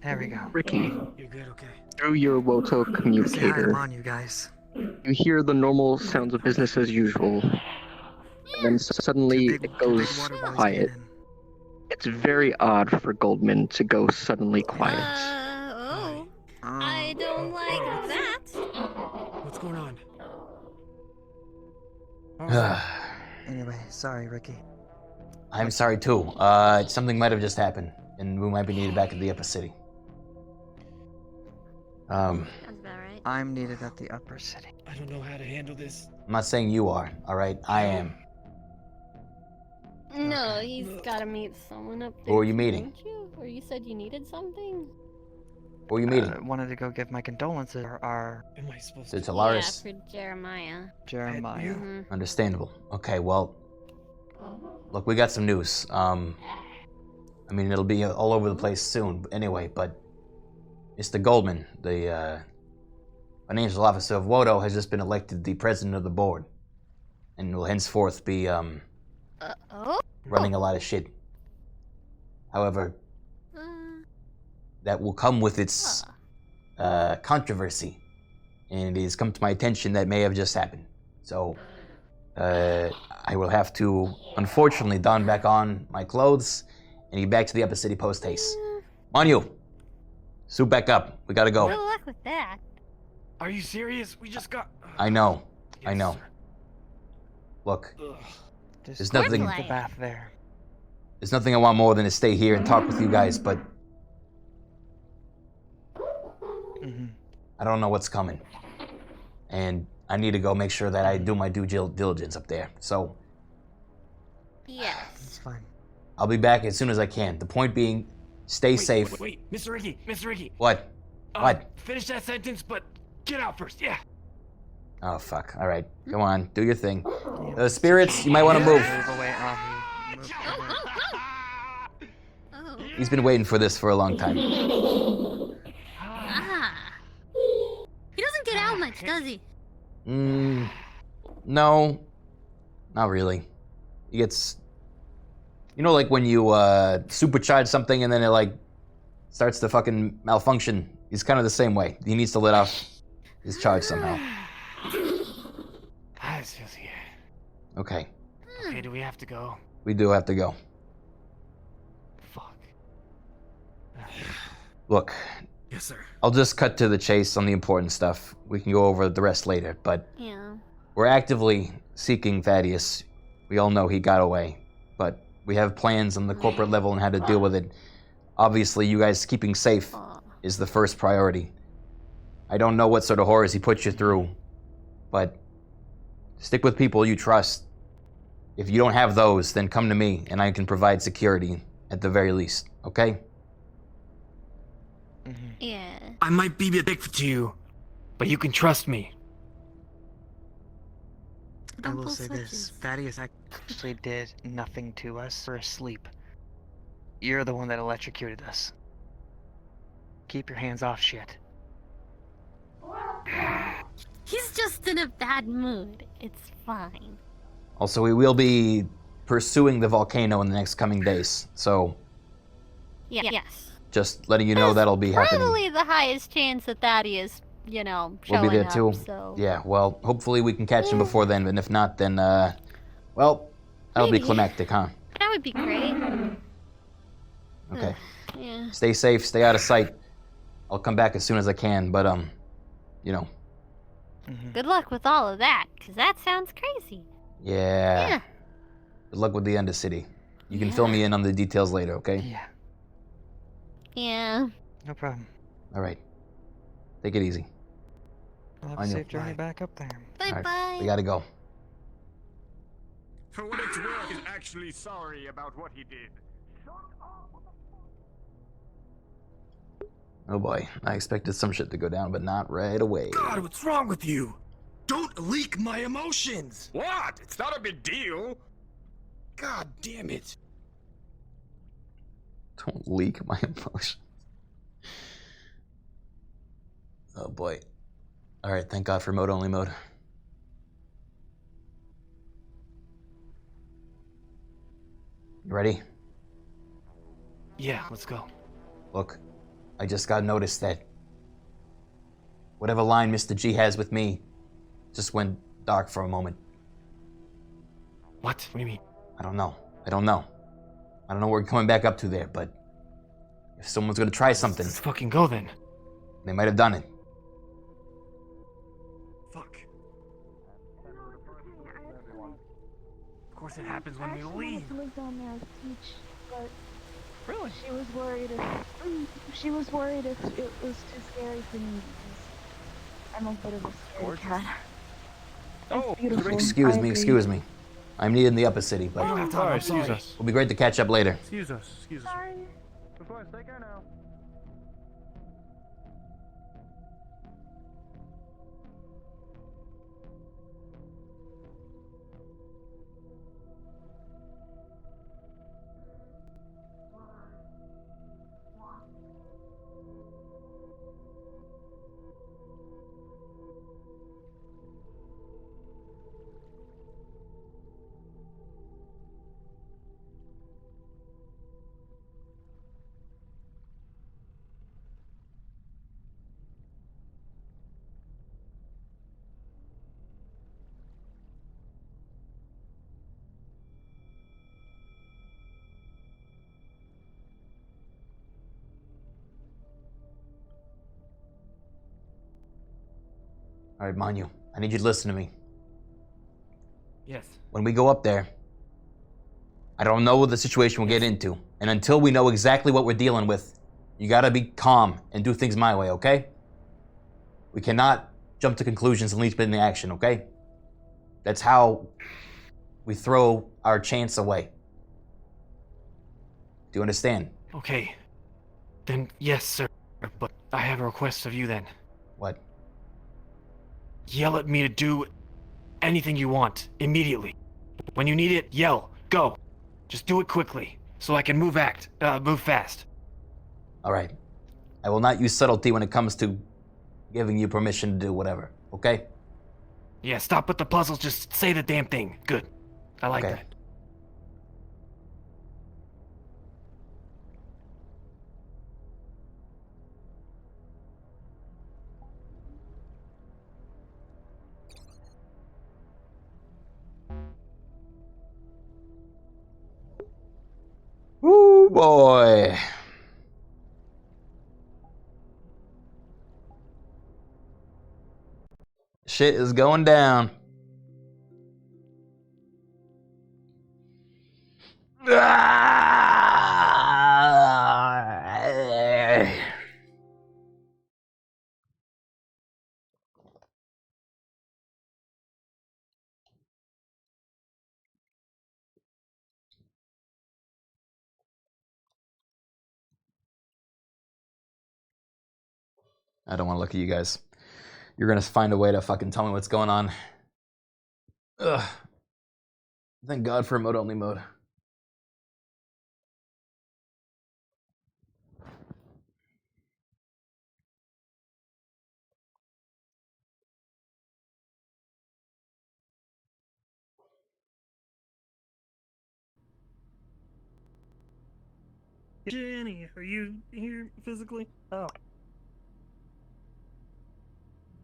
[SPEAKER 22] There we go.
[SPEAKER 12] Ricky,
[SPEAKER 2] You're good, okay.
[SPEAKER 12] through your Woto
[SPEAKER 22] Say hi to
[SPEAKER 12] communicator,
[SPEAKER 22] Manu, guys.
[SPEAKER 12] you hear the normal sounds of business as usual, and then suddenly it goes quiet. It's very odd for Goldman to go suddenly quiet.
[SPEAKER 14] I don't like that.
[SPEAKER 2] What's going on?
[SPEAKER 22] Anyway, sorry, Ricky.
[SPEAKER 1] I'm sorry too. Something might have just happened, and we might be needed back at the upper city.
[SPEAKER 14] Sounds about right.
[SPEAKER 22] I'm needed at the upper city.
[SPEAKER 2] I don't know how to handle this.
[SPEAKER 1] I'm not saying you are, all right? I am.
[SPEAKER 14] No, he's gotta meet someone up there.
[SPEAKER 1] Who are you meeting?
[SPEAKER 14] Don't you? Or you said you needed something?
[SPEAKER 1] Who are you meeting?
[SPEAKER 22] Wanted to go give my condolences to our
[SPEAKER 2] Am I supposed
[SPEAKER 1] To
[SPEAKER 2] to?
[SPEAKER 1] Talaris?
[SPEAKER 14] Yeah, for Jeremiah.
[SPEAKER 22] Jeremiah.
[SPEAKER 14] Mhm.
[SPEAKER 1] Understandable. Okay, well, look, we got some news. I mean, it'll be all over the place soon. Anyway, but Mr. Goldman, the financial officer of Wodo, has just been elected the president of the board, and will henceforth be running a lot of shit. However, that will come with its controversy, and it has come to my attention that may have just happened. So, I will have to, unfortunately, don back on my clothes and get back to the upper city post haste. Manu, suit back up. We gotta go.
[SPEAKER 14] Good luck with that.
[SPEAKER 2] Are you serious? We just got.
[SPEAKER 1] I know. I know. Look,
[SPEAKER 22] Just
[SPEAKER 1] there's nothing.
[SPEAKER 22] the bath there.
[SPEAKER 1] There's nothing I want more than to stay here and talk with you guys, but I don't know what's coming, and I need to go make sure that I do my due diligence up there. So
[SPEAKER 14] Yes.
[SPEAKER 22] It's fine.
[SPEAKER 1] I'll be back as soon as I can. The point being, stay safe.
[SPEAKER 2] Wait, Mr. Ricky, Mr. Ricky.
[SPEAKER 1] What? What?
[SPEAKER 2] Finish that sentence, but get out first. Yeah.
[SPEAKER 1] Oh fuck! All right, come on, do your thing. Spirits, you might want to move.
[SPEAKER 22] Move away,
[SPEAKER 1] He's been waiting for this for a long time.
[SPEAKER 14] He doesn't get out much, does he?
[SPEAKER 1] No, not really. He gets, like when you supercharge something and then it like starts to fucking malfunction. He's kind of the same way. He needs to let off his charge somehow.
[SPEAKER 2] This feels here.
[SPEAKER 1] Okay,
[SPEAKER 2] Okay, do we have to go?
[SPEAKER 1] we do have to go.
[SPEAKER 2] Fuck.
[SPEAKER 1] Look,
[SPEAKER 5] Yes, sir.
[SPEAKER 1] I'll just cut to the chase on the important stuff. We can go over the rest later, but
[SPEAKER 14] Yeah.
[SPEAKER 1] we're actively seeking Thaddeus. We all know he got away, but we have plans on the corporate level on how to deal with it. Obviously, you guys keeping safe is the first priority. I don't know what sort of horrors he put you through, but stick with people you trust. If you don't have those, then come to me, and I can provide security at the very least, okay?
[SPEAKER 14] Yeah.
[SPEAKER 2] I might be a dick to you, but you can trust me.
[SPEAKER 22] I will say this, Thaddeus actually did nothing to us. We're asleep. You're the one that electrocuted us. Keep your hands off shit.
[SPEAKER 14] He's just in a bad mood. It's fine.
[SPEAKER 1] Also, we will be pursuing the volcano in the next coming days, so
[SPEAKER 14] Yeah. Yes.
[SPEAKER 1] just letting you know that'll be happening.
[SPEAKER 14] Probably the highest chance that Thaddeus,
[SPEAKER 1] We'll
[SPEAKER 14] showing
[SPEAKER 1] be there
[SPEAKER 14] up,
[SPEAKER 1] too.
[SPEAKER 14] so.
[SPEAKER 1] Yeah, well, hopefully we can catch him before then, and if not, then, well, that'll be
[SPEAKER 14] Maybe.
[SPEAKER 1] climactic, huh?
[SPEAKER 14] That would be great.
[SPEAKER 1] Okay.
[SPEAKER 14] Yeah.
[SPEAKER 1] Stay safe, stay out of sight. I'll come back as soon as I can, but, you know,
[SPEAKER 14] Good luck with all of that, because that sounds crazy.
[SPEAKER 1] yeah.
[SPEAKER 14] Yeah.
[SPEAKER 1] Good luck with the Undercity. You can fill me in on the details later, okay?
[SPEAKER 22] Yeah.
[SPEAKER 14] Yeah.
[SPEAKER 22] No problem.
[SPEAKER 1] All right. Take it easy.
[SPEAKER 22] We'll have
[SPEAKER 1] I
[SPEAKER 22] a
[SPEAKER 1] know.
[SPEAKER 22] safe journey back up there.
[SPEAKER 14] Bye
[SPEAKER 1] All right,
[SPEAKER 14] bye.
[SPEAKER 1] we gotta go.
[SPEAKER 9] For what it's worth, is actually sorry about what he did.
[SPEAKER 1] Oh boy, I expected some shit to go down, but not right away.
[SPEAKER 5] God, what's wrong with you? Don't leak my emotions!
[SPEAKER 9] What? It's not a big deal.
[SPEAKER 5] God damn it.
[SPEAKER 1] Don't leak my emotions. Oh boy. All right, thank God for mode-only mode. You ready?
[SPEAKER 2] Yeah, let's go.
[SPEAKER 1] Look, I just got notice that whatever line Mr. G has with me just went dark for a moment.
[SPEAKER 2] What? What do you mean?
[SPEAKER 1] I don't know. I don't know what we're coming back up to there, but if someone's gonna try something,
[SPEAKER 2] Let's fucking go then.
[SPEAKER 1] they might have done it.
[SPEAKER 2] Fuck. Of course it happens when we leave.
[SPEAKER 11] Lived down there to teach, but
[SPEAKER 2] Really?
[SPEAKER 11] she was worried if it was too scary for me because I'm a bit of a scaredy cat.
[SPEAKER 2] Oh,
[SPEAKER 11] beautiful.
[SPEAKER 1] Excuse
[SPEAKER 11] I
[SPEAKER 1] me,
[SPEAKER 11] agree.
[SPEAKER 1] excuse me. I'm needed in the upper city, but
[SPEAKER 2] You don't have time. I'm
[SPEAKER 15] excuse
[SPEAKER 2] sorry.
[SPEAKER 15] us.
[SPEAKER 1] it'll be great to catch up later.
[SPEAKER 15] Excuse us. Excuse us.
[SPEAKER 11] Sorry.
[SPEAKER 15] Of course, take care now.
[SPEAKER 1] All right, Manu, I need you to listen to me.
[SPEAKER 2] Yes.
[SPEAKER 1] When we go up there, I don't know what the situation we'll get into, and until we know exactly what we're dealing with, you gotta be calm and do things my way, okay? We cannot jump to conclusions and leap into action, okay? That's how we throw our chance away. Do you understand?
[SPEAKER 2] Okay. Then yes, sir. But I have a request of you then.
[SPEAKER 1] What?
[SPEAKER 2] Yell at me to do anything you want immediately. When you need it, yell. Go. Just do it quickly so I can move fast.
[SPEAKER 1] All right. I will not use subtlety when it comes to giving you permission to do whatever, okay?
[SPEAKER 2] Yeah, stop with the puzzles. Just say the damn thing. Good. I like
[SPEAKER 1] Okay.
[SPEAKER 2] that.
[SPEAKER 1] Woo boy. Shit is going down. I don't want to look at you guys. You're gonna find a way to fucking tell me what's going on. Ugh. Thank God for remote only mode.
[SPEAKER 20] Jenny, are you here physically? Oh.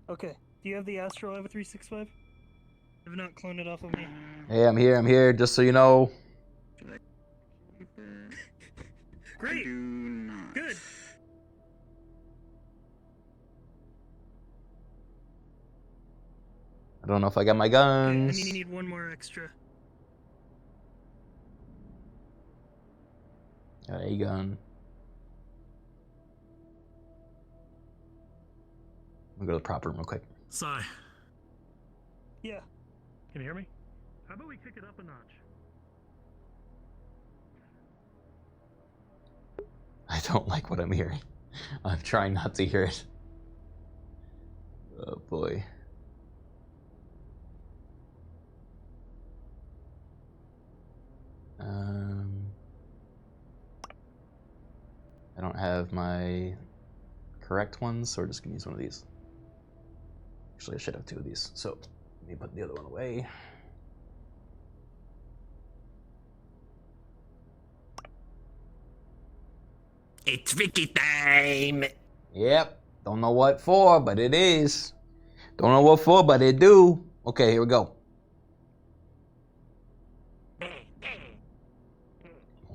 [SPEAKER 20] Okay. Do you have the Astro Eva 365? Have not cloned it off of me.
[SPEAKER 1] Hey, I'm here, just so you know.
[SPEAKER 20] Great. Good.
[SPEAKER 1] I don't know if I got my
[SPEAKER 20] Okay,
[SPEAKER 1] guns.
[SPEAKER 20] I need one more extra.
[SPEAKER 1] Got a gun. I'm gonna go to the prop room real quick.
[SPEAKER 20] Sigh. Yeah. Can you hear me? How about we kick it up a notch?
[SPEAKER 1] I don't like what I'm hearing. I'm trying not to hear it. Oh boy. I don't have my correct ones, so we're just gonna use one of these. Actually, I should have two of these, so let me put the other one away.
[SPEAKER 5] It's Ricky time!
[SPEAKER 1] Yep. Don't know what for, but it is. Don't know what for, but it do. Okay, here we go.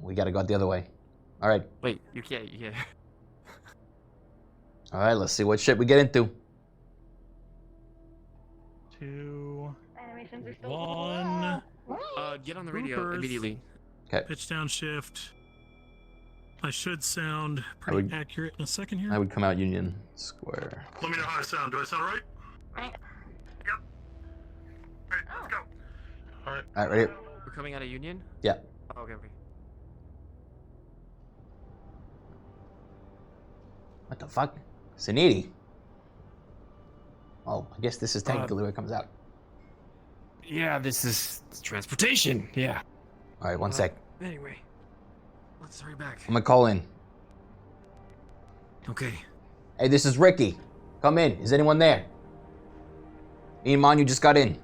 [SPEAKER 1] We gotta go out the other way. All right.
[SPEAKER 13] Wait, you can't.
[SPEAKER 1] All right, let's see what shit we get into.
[SPEAKER 20] 2,
[SPEAKER 11] Animations are so
[SPEAKER 20] 1.
[SPEAKER 13] Get on the radio
[SPEAKER 20] Bloopers.
[SPEAKER 13] immediately.
[SPEAKER 1] Okay.
[SPEAKER 20] Pitch down shift. I should sound pretty accurate in a second here.
[SPEAKER 1] I would come out Union Square.
[SPEAKER 20] Let me know how I sound. Do I sound right? Yep. Alright, let's go. Alright.
[SPEAKER 1] All right, ready?
[SPEAKER 13] We're coming out of Union?
[SPEAKER 1] Yeah.
[SPEAKER 13] Oh, okay.
[SPEAKER 1] What the fuck? Saniti. Oh, I guess this is technically where it comes out.
[SPEAKER 2] Yeah, this is transportation. Yeah.
[SPEAKER 1] All right, one sec.
[SPEAKER 5] Anyway, let's hurry back.
[SPEAKER 1] I'm gonna call in.
[SPEAKER 5] Okay.
[SPEAKER 1] Hey, this is Ricky. Come in. Is anyone there? Me and Mon, you just got in.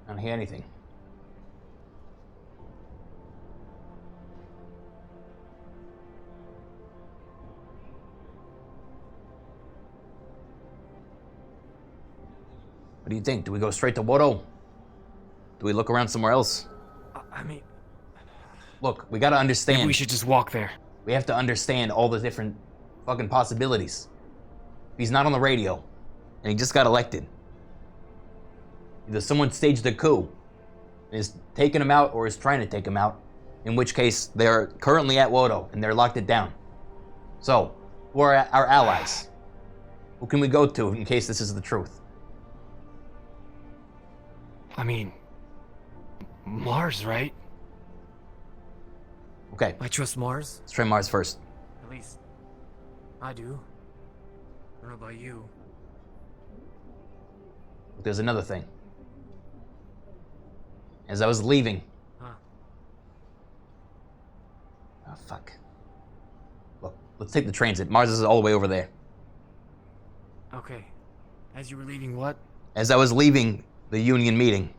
[SPEAKER 1] I don't hear anything. What do you think? Do we go straight to Wodo? Do we look around somewhere else?
[SPEAKER 2] I mean,
[SPEAKER 1] Look, we gotta understand.
[SPEAKER 2] maybe we should just walk there.
[SPEAKER 1] We have to understand all the different fucking possibilities. He's not on the radio, and he just got elected. Either someone staged a coup and is taking him out or is trying to take him out, in which case they're currently at Wodo and they're locked it down. So, who are our allies? Who can we go to in case this is the truth?
[SPEAKER 2] I mean, Mars, right?
[SPEAKER 1] Okay.
[SPEAKER 5] I trust Mars.
[SPEAKER 1] Let's try Mars first.
[SPEAKER 5] At least I do. I don't know about you.
[SPEAKER 1] But there's another thing. As I was leaving.
[SPEAKER 5] Huh.
[SPEAKER 1] Oh, fuck. Look, let's take the transit. Mars is all the way over there.
[SPEAKER 5] Okay. As you were leaving, what?
[SPEAKER 1] As I was leaving the Union meeting,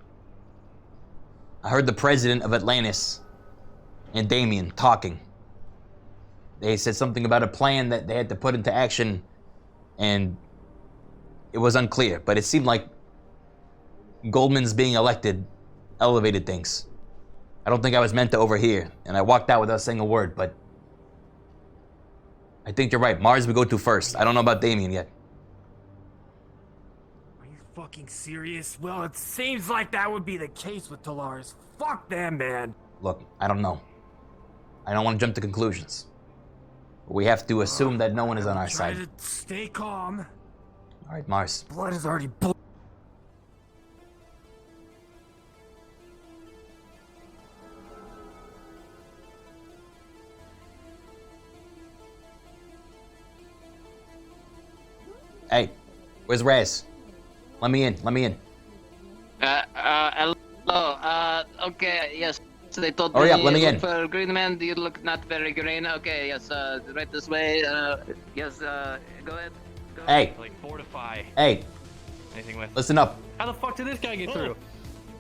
[SPEAKER 1] I heard the president of Atlantis and Damien talking. They said something about a plan that they had to put into action, and it was unclear, but it seemed like Goldman's being elected elevated things. I don't think I was meant to overhear, and I walked out without saying a word, but I think you're right. Mars we go to first. I don't know about Damien yet.
[SPEAKER 2] Are you fucking serious? Well, it seems like that would be the case with Talaris. Fuck them, man.
[SPEAKER 1] Look, I don't know. I don't want to jump to conclusions. But we have to assume that no one is on our
[SPEAKER 2] Try
[SPEAKER 1] side.
[SPEAKER 2] to stay calm.
[SPEAKER 1] All right, Mars.
[SPEAKER 2] Blood is already
[SPEAKER 1] Hey, where's Raz? Let me in. Let me in.
[SPEAKER 8] Hello. Okay, yes. So they told
[SPEAKER 1] Hurry
[SPEAKER 8] me
[SPEAKER 1] up, let me
[SPEAKER 8] look
[SPEAKER 1] in.
[SPEAKER 8] for green man. You look not very green. Okay, yes. Right this way. Yes. Go ahead.
[SPEAKER 1] Hey.
[SPEAKER 13] Like fortify.
[SPEAKER 1] Hey.
[SPEAKER 13] Anything with?
[SPEAKER 1] Listen up.
[SPEAKER 13] How the fuck did this guy get through?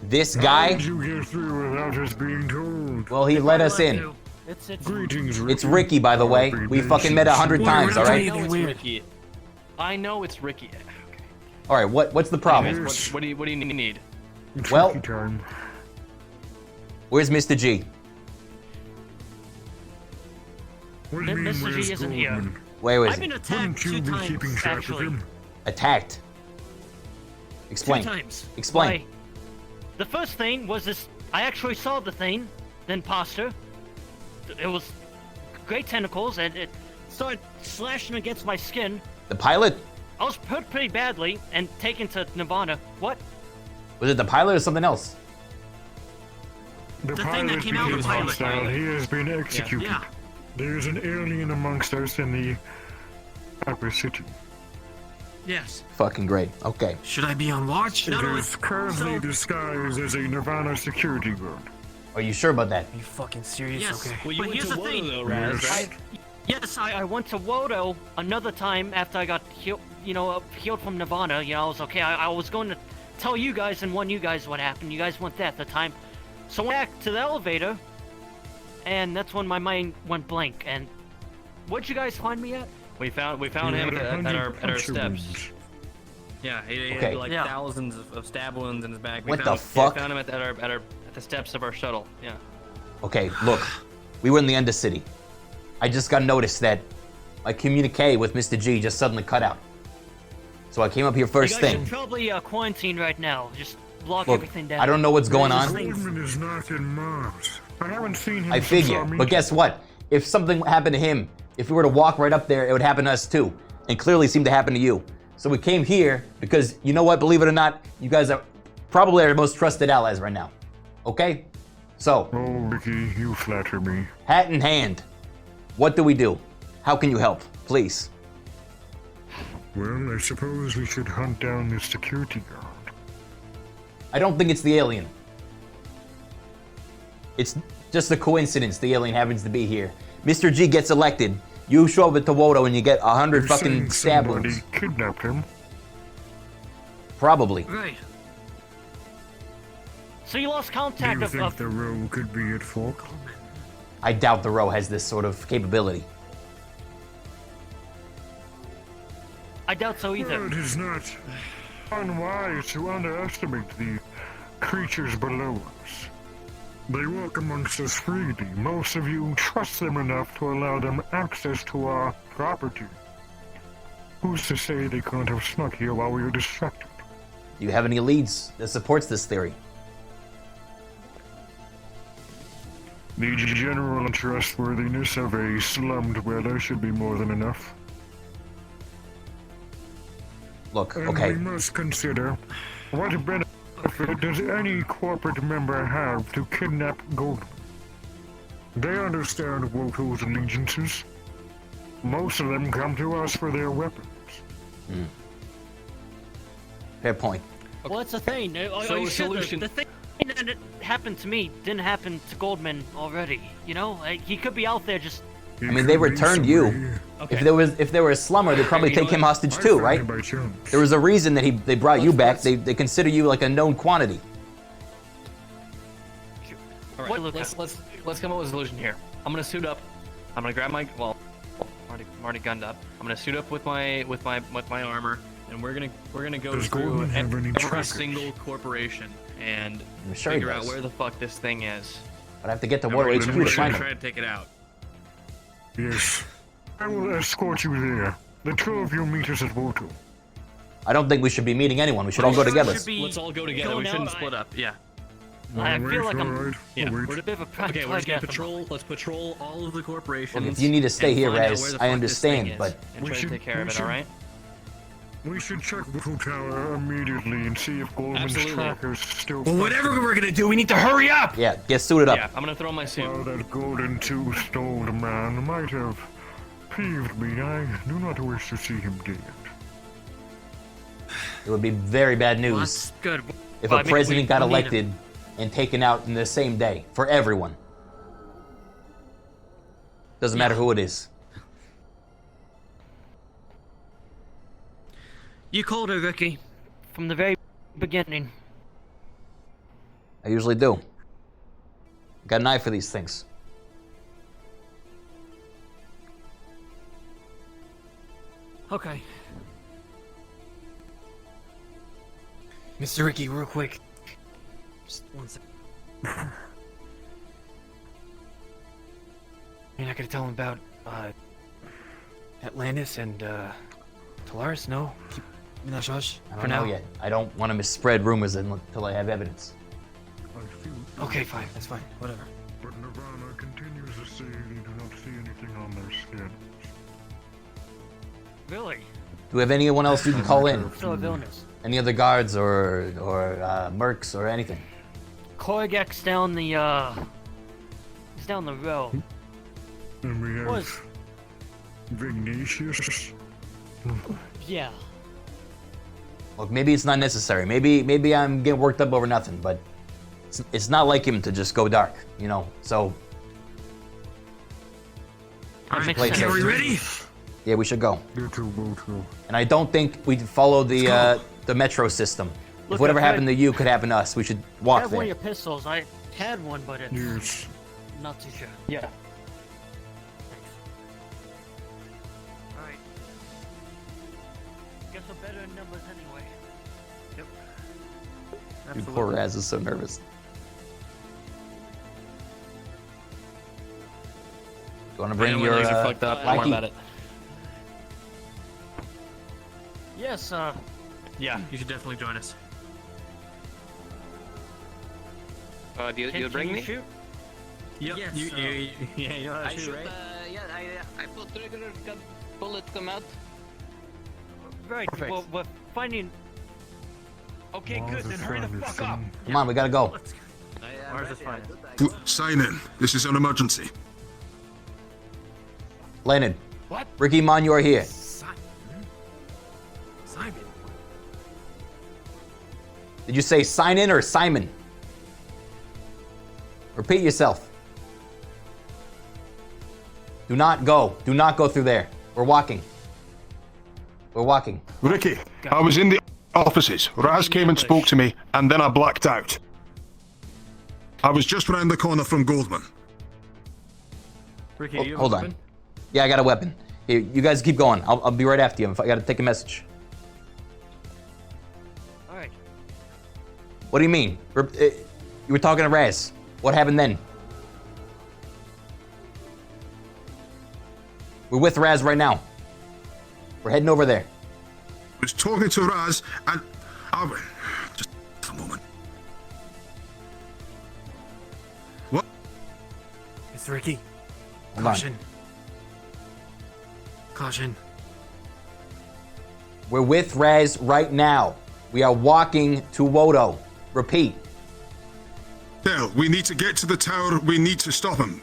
[SPEAKER 1] This
[SPEAKER 9] How
[SPEAKER 1] guy.
[SPEAKER 9] did you get through without us being told?
[SPEAKER 1] Well, he let us in.
[SPEAKER 9] Greetings,
[SPEAKER 1] It's Ricky, by the way. We fucking met 100 times, all right?
[SPEAKER 13] Ricky. I know it's Ricky.
[SPEAKER 1] All right. What's the problem?
[SPEAKER 13] Anyways, what do you need?
[SPEAKER 1] Well,
[SPEAKER 9] time.
[SPEAKER 1] Where's Mr. G?
[SPEAKER 9] What do you mean,
[SPEAKER 10] Mr.
[SPEAKER 9] where's
[SPEAKER 10] G isn't here.
[SPEAKER 9] Goldman?
[SPEAKER 1] Where is
[SPEAKER 10] I've been
[SPEAKER 1] he?
[SPEAKER 10] attacked
[SPEAKER 9] Wouldn't you
[SPEAKER 10] 2
[SPEAKER 9] be
[SPEAKER 10] times,
[SPEAKER 9] keeping track of
[SPEAKER 10] actually.
[SPEAKER 9] him?
[SPEAKER 1] Attacked. Explain.
[SPEAKER 10] 2 times.
[SPEAKER 1] Explain.
[SPEAKER 10] Why? The first thing was this. I actually saw the thing, the imposter. It was great tentacles, and it started slashing against my skin.
[SPEAKER 1] The pilot?
[SPEAKER 10] I was hurt pretty badly and taken to Nirvana. What?
[SPEAKER 1] Was it the pilot or something else?
[SPEAKER 9] The
[SPEAKER 10] thing that
[SPEAKER 9] pilot
[SPEAKER 10] came out of the
[SPEAKER 9] became
[SPEAKER 10] pilot.
[SPEAKER 9] hostile. He has been executed.
[SPEAKER 10] Yeah.
[SPEAKER 9] There's an alien amongst us in the upper city.
[SPEAKER 2] Yes.
[SPEAKER 1] Fucking great. Okay.
[SPEAKER 2] Should I be on watch?
[SPEAKER 9] It is currently disguised as a Nirvana security guard.
[SPEAKER 1] Are you sure about that?
[SPEAKER 2] Are you fucking serious?
[SPEAKER 10] Yes.
[SPEAKER 2] Okay.
[SPEAKER 10] Well, but here's the thing. Yes, I went to Wodo another time after I got healed, healed from Nirvana. I was okay. I was going to tell you guys and warn you guys what happened. You guys weren't there at the time. So I went back to the elevator, and that's when my mind went blank. And where'd you guys find me at?
[SPEAKER 13] We found him at our steps. Yeah, he
[SPEAKER 1] Okay.
[SPEAKER 13] had like thousands of stab wounds in his back.
[SPEAKER 1] What the fuck?
[SPEAKER 13] We found him at the steps of our shuttle. Yeah.
[SPEAKER 1] Okay, look. We were in the Undercity. I just got noticed that my communique with Mr. G just suddenly cut out. So I came up here first
[SPEAKER 10] you guys
[SPEAKER 1] thing.
[SPEAKER 10] should probably quarantine right now. Just block
[SPEAKER 1] Look,
[SPEAKER 10] everything down.
[SPEAKER 1] I don't know what's going on.
[SPEAKER 9] Goldman is not in Mars. I haven't seen him
[SPEAKER 1] I
[SPEAKER 9] since
[SPEAKER 1] figure.
[SPEAKER 9] our
[SPEAKER 1] But
[SPEAKER 9] meeting.
[SPEAKER 1] guess what? If something happened to him, if we were to walk right up there, it would happen to us too. And clearly seemed to happen to you. So we came here because, you know what, believe it or not, you guys are probably our most trusted allies right now. Okay? So.
[SPEAKER 9] Oh, Ricky, you flatter me.
[SPEAKER 1] Hat in hand. What do we do? How can you help? Please.
[SPEAKER 9] Well, I suppose we should hunt down the security guard.
[SPEAKER 1] I don't think it's the alien. It's just a coincidence the alien happens to be here. Mr. G gets elected. You show up at Tawodo and you get 100
[SPEAKER 9] You're
[SPEAKER 1] fucking
[SPEAKER 9] saying
[SPEAKER 1] stab
[SPEAKER 9] somebody
[SPEAKER 1] wounds.
[SPEAKER 9] kidnapped him?
[SPEAKER 1] Probably.
[SPEAKER 10] Right. So you lost
[SPEAKER 9] Do
[SPEAKER 10] contact
[SPEAKER 9] you
[SPEAKER 10] of.
[SPEAKER 9] think the row could be at fault?
[SPEAKER 1] I doubt the row has this sort of capability.
[SPEAKER 10] I doubt so either.
[SPEAKER 9] Well, it is not unwise to underestimate the creatures below us. They walk amongst us freely. Most of you trust them enough to allow them access to our property. Who's to say they can't have snuck here while we were distracted?
[SPEAKER 1] Do you have any leads that supports this theory?
[SPEAKER 9] The general trustworthiness of a slum dweller should be more than enough.
[SPEAKER 1] Look,
[SPEAKER 9] And
[SPEAKER 1] okay.
[SPEAKER 9] we must consider, what benefit does any corporate member have to kidnap Goldman? They understand Woto's allegiances. Most of them come to us for their weapons.
[SPEAKER 1] Fair point.
[SPEAKER 10] Well, that's the thing.
[SPEAKER 13] So
[SPEAKER 10] You
[SPEAKER 13] a
[SPEAKER 10] said
[SPEAKER 13] solution.
[SPEAKER 10] The thing that happened to me didn't happen to Goldman already. He could be out there just.
[SPEAKER 1] I mean, they returned you.
[SPEAKER 10] Okay.
[SPEAKER 1] If there were a slummer, they'd probably take him hostage too, right? There was a reason that they brought you back. They consider you like a known quantity.
[SPEAKER 13] All right, let's come up with a solution here. I'm gonna suit up. I'm gonna grab my I'm already gunned up. I'm gonna suit up with my armor, and we're gonna go
[SPEAKER 9] Does
[SPEAKER 13] through
[SPEAKER 9] Goldman have any
[SPEAKER 13] every
[SPEAKER 9] trackers?
[SPEAKER 13] single corporation and
[SPEAKER 1] I'm sure he
[SPEAKER 13] figure out
[SPEAKER 1] does.
[SPEAKER 13] where the fuck this thing is.
[SPEAKER 1] But I have to get to Water HQ to find
[SPEAKER 13] Try
[SPEAKER 1] him.
[SPEAKER 13] to take it out.
[SPEAKER 9] Yes. I will escort you there. The two of you meet us at Woto.
[SPEAKER 1] I don't think we should be meeting anyone. We should all go together.
[SPEAKER 13] Let's all go together. We shouldn't split up. Yeah.
[SPEAKER 10] I feel like I'm
[SPEAKER 9] Alright,
[SPEAKER 13] Yeah.
[SPEAKER 9] wait.
[SPEAKER 10] a bit of a prime
[SPEAKER 13] Okay, we're just gonna
[SPEAKER 10] target.
[SPEAKER 13] patrol. Let's patrol all of the corporations.
[SPEAKER 1] Look, if you need to stay
[SPEAKER 13] and
[SPEAKER 1] here,
[SPEAKER 13] find out
[SPEAKER 1] Raz,
[SPEAKER 13] where the
[SPEAKER 1] I
[SPEAKER 13] fuck this thing
[SPEAKER 1] understand,
[SPEAKER 13] is
[SPEAKER 1] but
[SPEAKER 13] and
[SPEAKER 9] We
[SPEAKER 13] try to
[SPEAKER 9] should-
[SPEAKER 13] take care of
[SPEAKER 9] we
[SPEAKER 13] it.
[SPEAKER 9] should-
[SPEAKER 13] All right.
[SPEAKER 9] We should check Woto Tower immediately and see if Goldman's
[SPEAKER 13] Absolutely.
[SPEAKER 9] trackers still.
[SPEAKER 2] Well, whatever we're gonna do, we need to hurry up!
[SPEAKER 1] yeah, get suited up.
[SPEAKER 13] Yeah, I'm gonna throw my suit.
[SPEAKER 9] Well, that golden two-stoled man might have peeved me. I do not wish to see him dead.
[SPEAKER 1] It would be very bad news
[SPEAKER 10] That's good.
[SPEAKER 1] if
[SPEAKER 10] Well, I
[SPEAKER 1] a
[SPEAKER 10] mean,
[SPEAKER 1] president got
[SPEAKER 10] we need
[SPEAKER 1] elected and taken out in the same day for everyone. Doesn't matter who it is.
[SPEAKER 10] You called her, Ricky, from the very beginning.
[SPEAKER 1] I usually do. Got an eye for these things.
[SPEAKER 10] Okay.
[SPEAKER 2] Mr. Ricky, real quick. Just one sec. You're not gonna tell him about, Atlantis and, Talaris? No? Keep no shush
[SPEAKER 1] I don't
[SPEAKER 2] for
[SPEAKER 1] know
[SPEAKER 2] now?
[SPEAKER 1] yet. I don't want to misspread rumors until I have evidence.
[SPEAKER 2] Okay, fine. That's fine. Whatever.
[SPEAKER 9] But Nirvana continues to say they do not see anything on their schedules.
[SPEAKER 10] Really?
[SPEAKER 1] Do we have anyone else you can call in?
[SPEAKER 10] Still have illness.
[SPEAKER 1] Any other guards or mercs or anything?
[SPEAKER 10] Korgek's down the, he's down the road.
[SPEAKER 9] And we have
[SPEAKER 10] Was-
[SPEAKER 9] Vignatius.
[SPEAKER 10] Yeah.
[SPEAKER 1] Look, maybe it's not necessary. Maybe I'm getting worked up over nothing, but it's not like him to just go dark, you know. So.
[SPEAKER 10] That makes
[SPEAKER 1] play
[SPEAKER 10] sense.
[SPEAKER 1] safe.
[SPEAKER 2] Are we ready?
[SPEAKER 1] Yeah, we should go.
[SPEAKER 9] Get to Woto.
[SPEAKER 1] And I don't think we follow the metro system.
[SPEAKER 10] Look,
[SPEAKER 1] If whatever
[SPEAKER 10] I've had-
[SPEAKER 1] happened to you could happen to us, we should
[SPEAKER 10] I
[SPEAKER 1] walk
[SPEAKER 10] have one of
[SPEAKER 1] there.
[SPEAKER 10] your pistols. I had one, but it's
[SPEAKER 9] Yes.
[SPEAKER 10] not too sure.
[SPEAKER 13] Yeah.
[SPEAKER 10] Alright. Guess we're better in numbers anyway. Yep.
[SPEAKER 1] Dude, poor Raz is so nervous. You want to bring
[SPEAKER 13] I know
[SPEAKER 1] your
[SPEAKER 13] my legs are fucked up. Don't worry
[SPEAKER 1] lackey?
[SPEAKER 13] about it.
[SPEAKER 10] Yes,
[SPEAKER 13] Yeah, you should definitely join us.
[SPEAKER 8] Do you
[SPEAKER 10] can
[SPEAKER 8] bring
[SPEAKER 10] you
[SPEAKER 8] me?
[SPEAKER 10] shoot?
[SPEAKER 13] Yep.
[SPEAKER 10] Yes,
[SPEAKER 13] You know how to
[SPEAKER 8] I
[SPEAKER 13] shoot,
[SPEAKER 8] shoot,
[SPEAKER 13] right?
[SPEAKER 8] yeah, I pull trigger, gun, bullet come out.
[SPEAKER 10] Right,
[SPEAKER 13] Perfect.
[SPEAKER 10] well, we're finding...
[SPEAKER 2] Okay, good. Then hurry the fuck up.
[SPEAKER 1] Come on, we gotta go.
[SPEAKER 13] Ours is fine.
[SPEAKER 3] Sign in. This is an emergency.
[SPEAKER 1] Leonard.
[SPEAKER 2] What?
[SPEAKER 1] Ricky Mon, you are here.
[SPEAKER 2] Simon.
[SPEAKER 1] Did you say sign in or Simon? Repeat yourself. Do not go. Do not go through there. We're walking. We're walking.
[SPEAKER 3] Ricky, I was in the offices. Raz came and spoke to me, and then I blacked out. I was just round the corner from Goldman.
[SPEAKER 13] Ricky,
[SPEAKER 1] Oh,
[SPEAKER 13] you have
[SPEAKER 1] hold
[SPEAKER 13] a
[SPEAKER 1] on.
[SPEAKER 13] weapon?
[SPEAKER 1] Yeah, I got a weapon. Here, you guys keep going. I'll be right after you. I gotta take a message.
[SPEAKER 10] Alright.
[SPEAKER 1] What do you mean? You were talking to Raz. What happened then? We're with Raz right now. We're heading over there.
[SPEAKER 3] I was talking to Raz, and just for a moment. What?
[SPEAKER 2] Mr. Ricky.
[SPEAKER 1] Hold on.
[SPEAKER 2] Caution. Caution.
[SPEAKER 1] We're with Raz right now. We are walking to Woto. Repeat.
[SPEAKER 3] Dale, we need to get to the tower. We need to stop him.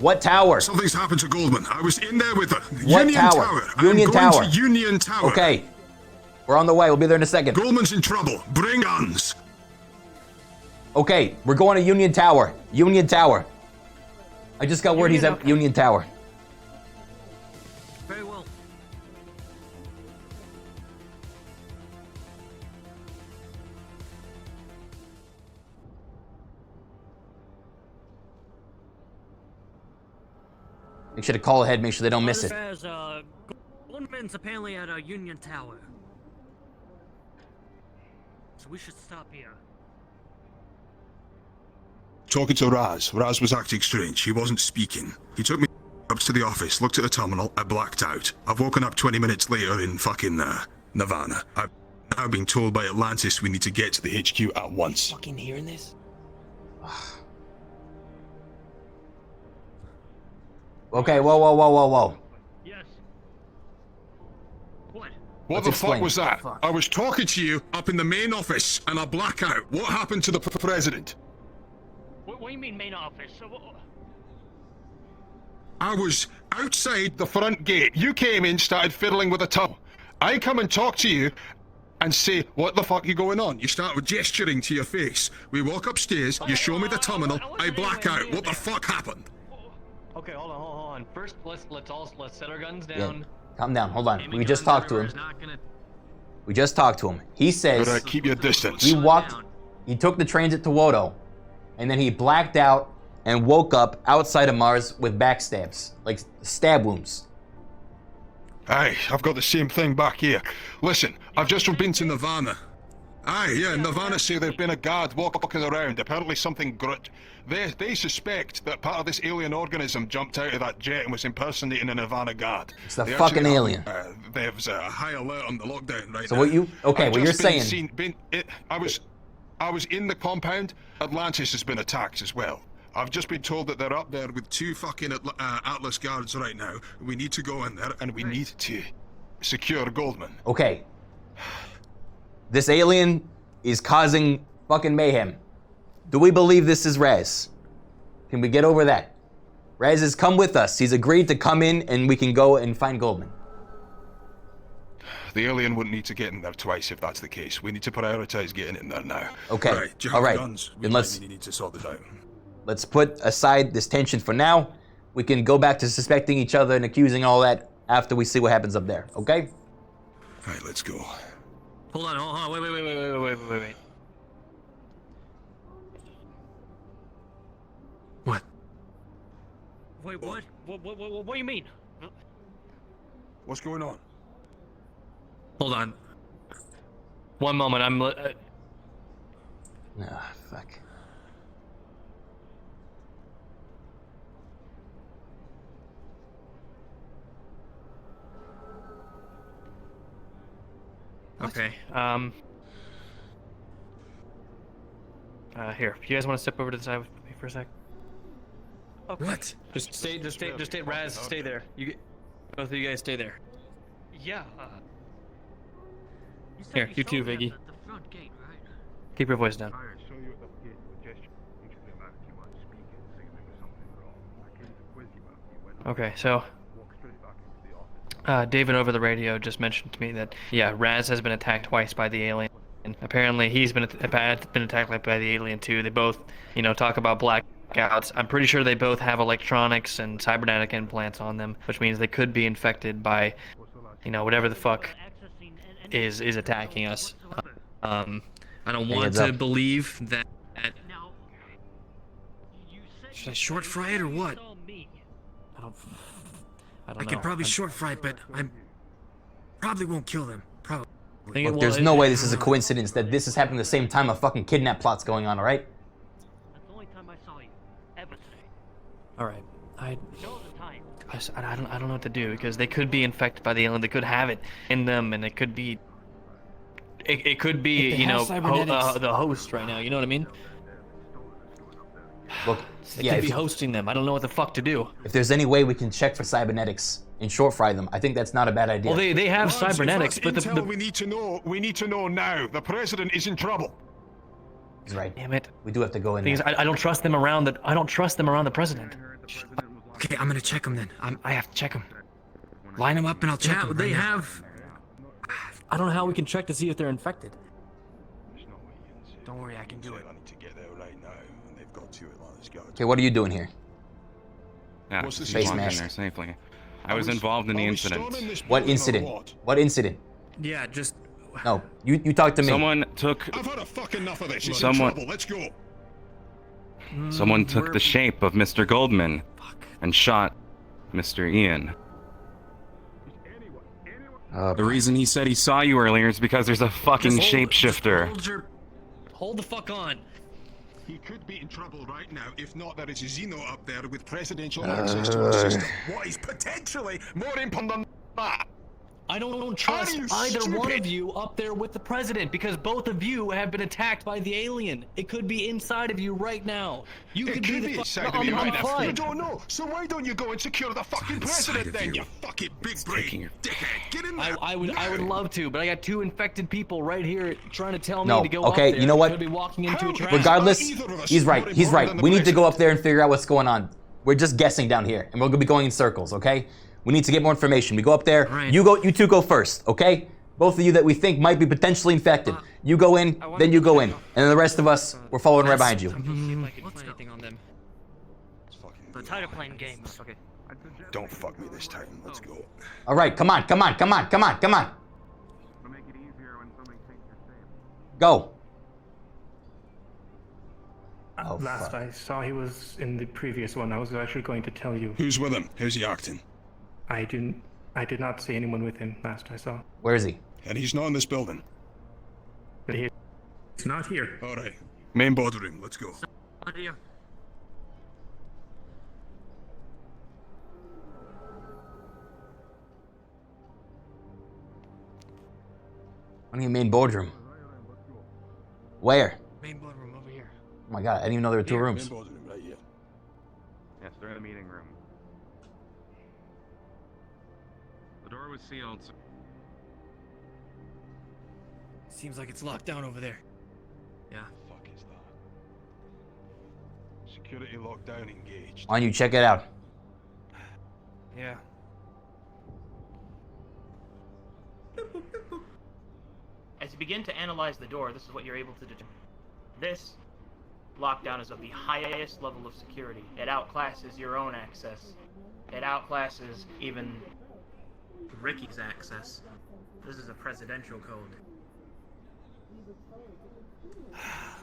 [SPEAKER 1] What tower?
[SPEAKER 3] Something's happened to Goldman. I was in there with her.
[SPEAKER 1] What
[SPEAKER 3] Union
[SPEAKER 1] tower? Union
[SPEAKER 3] I'm going
[SPEAKER 1] Tower.
[SPEAKER 3] to Union Tower.
[SPEAKER 1] Okay. We're on the way. We'll be there in a second.
[SPEAKER 3] Goldman's in trouble. Bring guns.
[SPEAKER 1] Okay, we're going to Union Tower. Union Tower. I just got word he's at Union Tower.
[SPEAKER 10] Very well.
[SPEAKER 1] Make sure to call ahead. Make sure they don't miss it.
[SPEAKER 10] There's, Goldman's apparently at a Union Tower. So we should stop here.
[SPEAKER 3] talking to Raz. Raz was acting strange. He wasn't speaking. He took me up to the office, looked at the terminal, I blacked out. I've woken up 20 minutes later in fucking Nirvana. I've now been told by Atlantis we need to get to the HQ at once.
[SPEAKER 13] Fucking hearing this?
[SPEAKER 1] Okay, whoa.
[SPEAKER 10] Yes. What?
[SPEAKER 3] What
[SPEAKER 1] Let's
[SPEAKER 3] the
[SPEAKER 1] explain.
[SPEAKER 3] fuck was that? I was talking to you up in the main office and I black out. What happened to the president?
[SPEAKER 10] What do you mean main office?
[SPEAKER 3] I was outside the front gate. You came in, started fiddling with a towel. I come and talk to you and say, what the fuck are you going on? You start with gesturing to your face. We walk upstairs, you show me the terminal, I black out. What the fuck happened?
[SPEAKER 13] Okay, hold on. First, let's set our guns
[SPEAKER 1] Yeah,
[SPEAKER 13] down.
[SPEAKER 1] calm down. Hold on. We just talked to him. We just talked to him. He says
[SPEAKER 3] keep your distance.
[SPEAKER 1] He walked. He took the transit to Wodo, and then he blacked out and woke up outside of Mars with backstabs, like stab wounds.
[SPEAKER 3] Aye, I've got the same thing back here. Listen, I've just been to Nirvana. Aye, yeah, Nirvana say there'd been a guard walking around. Apparently something They suspect that part of this alien organism jumped out of that jet and was impersonating a Nirvana guard.
[SPEAKER 1] It's the fucking alien.
[SPEAKER 3] There's a high alert on the lockdown right
[SPEAKER 1] So
[SPEAKER 3] now.
[SPEAKER 1] what you? Okay,
[SPEAKER 3] I've
[SPEAKER 1] what you're
[SPEAKER 3] just been
[SPEAKER 1] saying?
[SPEAKER 3] I was in the compound. Atlantis has been attacked as well. I've just been told that they're up there with 2 fucking Atlas guards right now. We need to go in there and we need to secure Goldman.
[SPEAKER 1] Okay. This alien is causing fucking mayhem. Do we believe this is Raz? Can we get over that? Raz has come with us. He's agreed to come in and we can go and find Goldman.
[SPEAKER 3] The alien wouldn't need to get in there twice if that's the case. We need to prioritize getting in there now.
[SPEAKER 1] Okay.
[SPEAKER 3] Right, do you have
[SPEAKER 1] All right.
[SPEAKER 3] guns? We
[SPEAKER 1] Then
[SPEAKER 3] might need to sort it out.
[SPEAKER 1] Let's put aside this tension for now. We can go back to suspecting each other and accusing all that after we see what happens up there, okay?
[SPEAKER 3] Right, let's go.
[SPEAKER 13] Hold on, wait.
[SPEAKER 5] What?
[SPEAKER 10] Wait, what? What do you mean?
[SPEAKER 3] What's going on?
[SPEAKER 13] Hold on. One moment, I'm...
[SPEAKER 1] Ah, fuck.
[SPEAKER 13] Okay, here. You guys want to step over to the side with me for a sec?
[SPEAKER 10] Okay.
[SPEAKER 5] What?
[SPEAKER 13] Just stay, Raz, stay there. Both of you guys stay there.
[SPEAKER 10] Yeah.
[SPEAKER 13] Here, you too, Viggy.
[SPEAKER 10] The front gate, right?
[SPEAKER 13] Keep your voice down. Okay, so David over the radio just mentioned to me that Raz has been attacked twice by the alien. And apparently he's been attacked by the alien too. They both, talk about blackouts. I'm pretty sure they both have electronics and cybernetic implants on them, which means they could be infected by, whatever the fuck is attacking us. I don't want to believe that.
[SPEAKER 5] Should I short fry it or what? I could probably short fry it, but I probably won't kill them. Probably.
[SPEAKER 1] Look, there's no way this is a coincidence that this is happening at the same time a fucking kidnap plot's going on, alright?
[SPEAKER 10] That's the only time I saw you. Ever today.
[SPEAKER 13] Alright,
[SPEAKER 10] No other time.
[SPEAKER 13] I don't know what to do because they could be infected by the alien. They could have it in them, and it could be. It could be, the host right now. You know what I mean?
[SPEAKER 1] Look,
[SPEAKER 13] They could be hosting them. I don't know what the fuck to do.
[SPEAKER 1] If there's any way we can check for cybernetics and short fry them, I think that's not a bad idea.
[SPEAKER 13] Well, they have cybernetics, but
[SPEAKER 3] we need to know now. The president is in trouble.
[SPEAKER 1] He's right.
[SPEAKER 13] Damn it.
[SPEAKER 1] We do have to go in
[SPEAKER 13] Thing
[SPEAKER 1] there.
[SPEAKER 13] is, I don't trust them around the. I don't trust them around the president.
[SPEAKER 5] Okay, I'm gonna check them then. I have to check them. Line them up and I'll check them.
[SPEAKER 13] They have. I don't know how we can check to see if they're infected.
[SPEAKER 5] Don't worry, I can do it.
[SPEAKER 3] I need to get there right now, and they've got 2 Atlantis guards.
[SPEAKER 1] Okay, what are you doing here?
[SPEAKER 18] Yeah,
[SPEAKER 3] What's the
[SPEAKER 18] just
[SPEAKER 1] face
[SPEAKER 18] walked in
[SPEAKER 1] mask?
[SPEAKER 18] there safely. I was involved in the incident.
[SPEAKER 1] What incident? What incident?
[SPEAKER 5] Yeah, just.
[SPEAKER 1] No, you talk to me.
[SPEAKER 18] Someone took.
[SPEAKER 3] I've had a fucking enough of this. He's
[SPEAKER 18] Someone-
[SPEAKER 3] in trouble. Let's go.
[SPEAKER 18] Someone took the shape of Mr. Goldman and shot Mr. Ian. The reason he said he saw you earlier is because there's a fucking shapeshifter.
[SPEAKER 13] Hold the fuck on.
[SPEAKER 3] He could be in trouble right now. If not, there is a Xeno up there with presidential access to our system. What is potentially more important than that?
[SPEAKER 13] I don't trust either one of you up there with the president because both of you have been attacked by the alien. It could be inside of you right now. You could be the
[SPEAKER 3] inside of me right now. You don't know. So why don't you go and secure the fucking president then? You fucking big brain dickhead. Get in there.
[SPEAKER 13] I would love to, but I got 2 infected people right here trying to tell me
[SPEAKER 1] No,
[SPEAKER 13] to go
[SPEAKER 1] okay,
[SPEAKER 13] up there.
[SPEAKER 1] you know what?
[SPEAKER 13] Could be walking into a trap.
[SPEAKER 1] Regardless, he's right. He's right. We need to go up there and figure out what's going on. We're just guessing down here, and we're gonna be going in circles, okay? We need to get more information. We go up there. Right. You two go first, okay? Both of you that we think might be potentially infected. You go in, then you go in, and then the rest of us, we're following right behind you.
[SPEAKER 10] See if I can find anything on them. The title playing games. Okay.
[SPEAKER 3] Don't fuck me this time. Let's go.
[SPEAKER 1] All right, come on. Go. Oh,
[SPEAKER 7] last I saw, he was in the previous one. I was actually going to tell you.
[SPEAKER 3] Who's with him? How's he acting?
[SPEAKER 7] I did not see anyone with him last I saw.
[SPEAKER 1] Where is he?
[SPEAKER 3] And he's not in this building.
[SPEAKER 7] But he's not here.
[SPEAKER 3] All right. Main boardroom. Let's go.
[SPEAKER 10] What do you?
[SPEAKER 1] What do you mean boardroom? Where?
[SPEAKER 10] Main boardroom over here.
[SPEAKER 1] Oh my god, I didn't even know there were 2 rooms.
[SPEAKER 3] Main boardroom right here.
[SPEAKER 18] Yes, they're in the meeting room. The door was sealed. So
[SPEAKER 5] Seems like it's locked down over there. Yeah.
[SPEAKER 3] Fuck is that? Security lockdown engaged.
[SPEAKER 1] Why don't you check it out?
[SPEAKER 5] Yeah.
[SPEAKER 17] As you begin to analyze the door, this is what you're able to determine. This lockdown is of the highest level of security. It outclasses your own access. It outclasses even Ricky's access. This is a presidential code.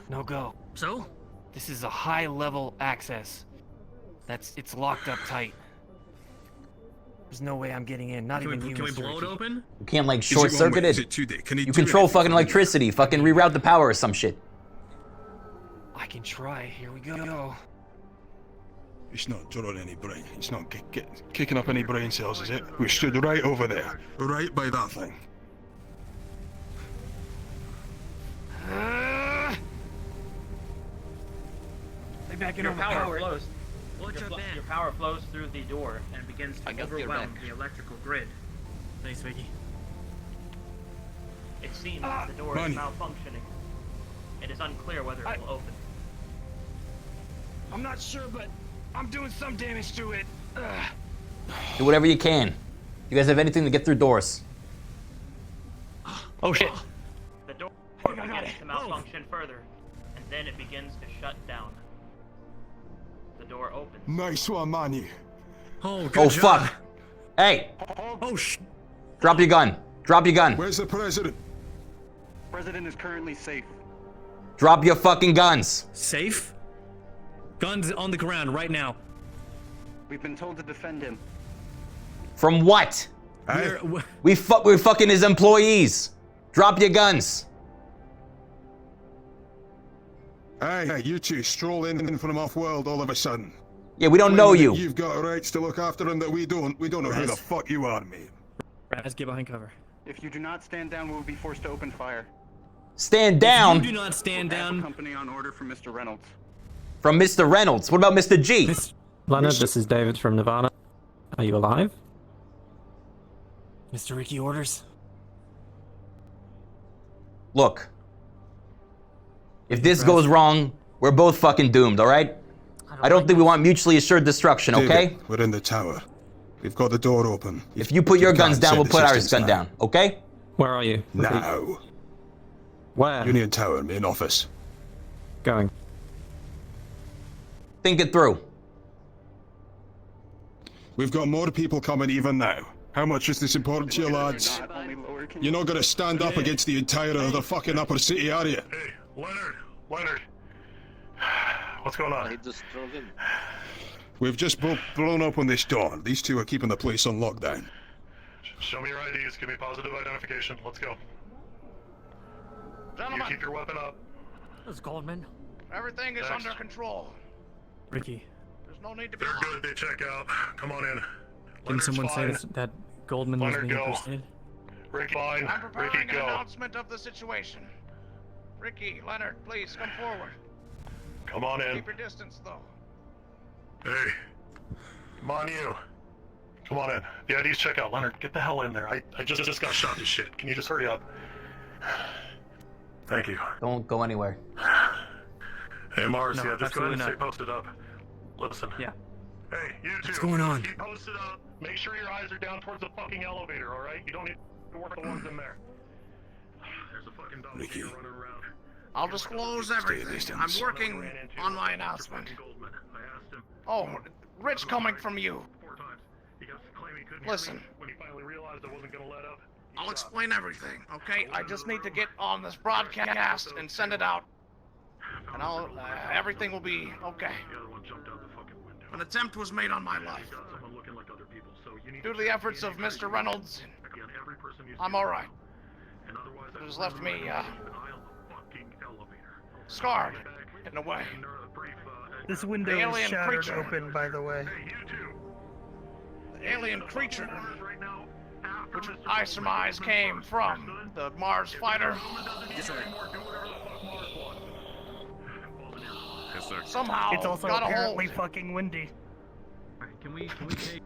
[SPEAKER 2] No go.
[SPEAKER 10] So?
[SPEAKER 2] This is a high-level access. It's locked up tight. There's no way I'm getting in. Not even you.
[SPEAKER 5] Can we blow it open?
[SPEAKER 1] You can't like short circuit it. You control
[SPEAKER 3] anything?
[SPEAKER 1] fucking electricity. Fucking reroute the power or some shit.
[SPEAKER 2] I can try. Here we go.
[SPEAKER 3] It's not drawing any brain. It's not kicking up any brain cells, is it? We stood right over there. Right by that thing.
[SPEAKER 2] Stay back in
[SPEAKER 17] Your
[SPEAKER 2] on
[SPEAKER 17] power flows.
[SPEAKER 10] Watch your back.
[SPEAKER 17] Your power flows through the door and begins to overwhelm the electrical grid.
[SPEAKER 5] Thanks, Vicky.
[SPEAKER 17] It seems the door is malfunctioning. It is unclear whether it will open.
[SPEAKER 2] I'm not sure, but I'm doing some damage to it.
[SPEAKER 1] Do whatever you can. You guys have anything to get through doors?
[SPEAKER 13] Oh shit.
[SPEAKER 17] The door begins to malfunction further, and then it begins to shut down. The door opens.
[SPEAKER 3] Nice one, Manny.
[SPEAKER 5] Oh, good
[SPEAKER 1] Oh
[SPEAKER 5] job.
[SPEAKER 1] fuck. Hey,
[SPEAKER 5] Oh
[SPEAKER 1] drop your gun. Drop your gun.
[SPEAKER 3] Where's the president?
[SPEAKER 6] President is currently safe.
[SPEAKER 1] Drop your fucking guns.
[SPEAKER 5] Safe? Guns on the ground right now.
[SPEAKER 6] We've been told to defend him.
[SPEAKER 1] From what? We're fucking his employees. Drop your guns.
[SPEAKER 3] Hey, you two stroll in from off-world all of a sudden.
[SPEAKER 1] Yeah, we don't know you.
[SPEAKER 3] You've got rights to look after him that we don't. We don't know who the fuck you are, mate.
[SPEAKER 5] Raz, get behind cover.
[SPEAKER 6] If you do not stand down, we will be forced to open fire.
[SPEAKER 1] Stand down.
[SPEAKER 5] If you do not stand down.
[SPEAKER 6] Company on order from Mr. Reynolds.
[SPEAKER 1] From Mr. Reynolds. What about Mr. G?
[SPEAKER 19] Leonard, this is David from Nirvana. Are you alive?
[SPEAKER 2] Mr. Ricky orders.
[SPEAKER 1] Look. If this goes wrong, we're both fucking doomed, alright? I don't think we want mutually assured destruction, okay?
[SPEAKER 3] David, we're in the tower. We've got the door open.
[SPEAKER 1] If you put your guns down, we'll put ours gun down, okay?
[SPEAKER 19] Where are you?
[SPEAKER 3] Now.
[SPEAKER 19] Where?
[SPEAKER 3] Union Tower, main office.
[SPEAKER 19] Going.
[SPEAKER 1] Think it through.
[SPEAKER 3] We've got more people coming even now. How much is this important to you, lads? You're not gonna stand up against the entire of the fucking upper city, are you?
[SPEAKER 9] Hey, Leonard. What's going on?
[SPEAKER 8] I just drove in.
[SPEAKER 3] We've just blown open this door. These two are keeping the place on lockdown.
[SPEAKER 9] Show me your IDs. Give me positive identification. Let's go.
[SPEAKER 4] Gentlemen.
[SPEAKER 9] You keep your weapon up.
[SPEAKER 10] This is Goldman.
[SPEAKER 4] Everything is under control.
[SPEAKER 20] Ricky,
[SPEAKER 4] There's no need to be
[SPEAKER 9] They're
[SPEAKER 4] alarmed.
[SPEAKER 9] good. They check out. Come on in.
[SPEAKER 20] can someone say
[SPEAKER 9] fine.
[SPEAKER 20] that Goldman was
[SPEAKER 9] Leonard,
[SPEAKER 20] being
[SPEAKER 9] go.
[SPEAKER 20] impersonated?
[SPEAKER 9] Ricky, fine.
[SPEAKER 4] I'm preparing
[SPEAKER 9] Ricky,
[SPEAKER 4] an
[SPEAKER 9] go.
[SPEAKER 4] announcement of the situation. Ricky, Leonard, please come forward.
[SPEAKER 9] Come on in.
[SPEAKER 4] Keep your distance, though.
[SPEAKER 9] Hey. Come on, you. Come on in. The ID's check out. Leonard, get the hell in there. I just got shot to shit. Can you just hurry up? Thank you.
[SPEAKER 1] Don't go anywhere.
[SPEAKER 9] Hey, Mars,
[SPEAKER 20] No,
[SPEAKER 9] yeah, just go ahead and
[SPEAKER 20] absolutely
[SPEAKER 9] stay
[SPEAKER 20] not.
[SPEAKER 9] posted up. Listen.
[SPEAKER 20] Yeah.
[SPEAKER 9] Hey, you two.
[SPEAKER 20] What's going on?
[SPEAKER 9] Keep posted up. Make sure your eyes are down towards the fucking elevator, alright? You don't need to work the ones in there. There's a fucking dog
[SPEAKER 3] Ricky.
[SPEAKER 9] running around.
[SPEAKER 4] I'll disclose everything. I'm
[SPEAKER 3] distance.
[SPEAKER 4] working on my announcement.
[SPEAKER 9] Goldman. I asked him
[SPEAKER 4] Oh, Rich coming from you.
[SPEAKER 9] 4 times. He kept claiming he couldn't
[SPEAKER 4] Listen.
[SPEAKER 9] hear me. When he finally realized I wasn't gonna let up, he
[SPEAKER 4] I'll
[SPEAKER 9] shot.
[SPEAKER 4] explain everything, okay? I just need to get on this broadcast and send it out. And everything will be okay.
[SPEAKER 9] The other one jumped out the fucking window.
[SPEAKER 4] An attempt was made on my life.
[SPEAKER 9] Got someone looking like other people, so you need
[SPEAKER 4] Due to
[SPEAKER 9] to
[SPEAKER 4] the efforts of Mr. Reynolds,
[SPEAKER 9] Again, every person needs
[SPEAKER 4] I'm
[SPEAKER 9] to-
[SPEAKER 4] alright.
[SPEAKER 9] And otherwise,
[SPEAKER 4] It has left me,
[SPEAKER 9] keep an eye on the fucking elevator.
[SPEAKER 4] scarred, in a way.
[SPEAKER 9] And, brief,
[SPEAKER 16] This window
[SPEAKER 4] The
[SPEAKER 16] is
[SPEAKER 4] alien
[SPEAKER 16] shattered
[SPEAKER 4] creature.
[SPEAKER 16] open, by the way.
[SPEAKER 9] Hey, you two.
[SPEAKER 4] The alien creature,
[SPEAKER 9] Right now, after
[SPEAKER 4] which
[SPEAKER 9] Mr.
[SPEAKER 4] I surmise came from the Mars fighter,
[SPEAKER 9] Yes, sir. Do whatever the fuck Mars wants.
[SPEAKER 18] Yes, sir.
[SPEAKER 4] somehow
[SPEAKER 16] It's also
[SPEAKER 4] got a
[SPEAKER 16] apparently
[SPEAKER 4] hold.
[SPEAKER 16] fucking windy.
[SPEAKER 13] Can we take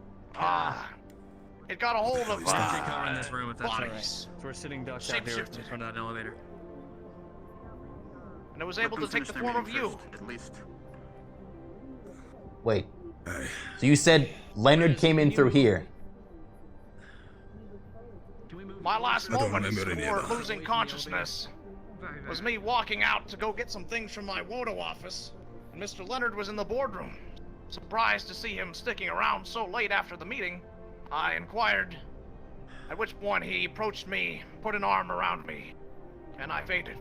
[SPEAKER 4] It got a hold of
[SPEAKER 13] take cover in this room if that's alright?
[SPEAKER 4] bodies,
[SPEAKER 13] So we're sitting ducks out here in
[SPEAKER 4] Shapeshifted.
[SPEAKER 13] front of that elevator.
[SPEAKER 4] and it was able to take the form of you.
[SPEAKER 9] At least.
[SPEAKER 1] Wait. So you said Leonard came in through here.
[SPEAKER 4] My last
[SPEAKER 3] I don't
[SPEAKER 4] moment
[SPEAKER 3] remember any of
[SPEAKER 4] before
[SPEAKER 3] that.
[SPEAKER 4] losing consciousness was me walking out to go get some things from my WODO office, and Mr. Leonard was in the boardroom. Surprised to see him sticking around so late after the meeting, I inquired, at which point he approached me, put an arm around me, and I faded.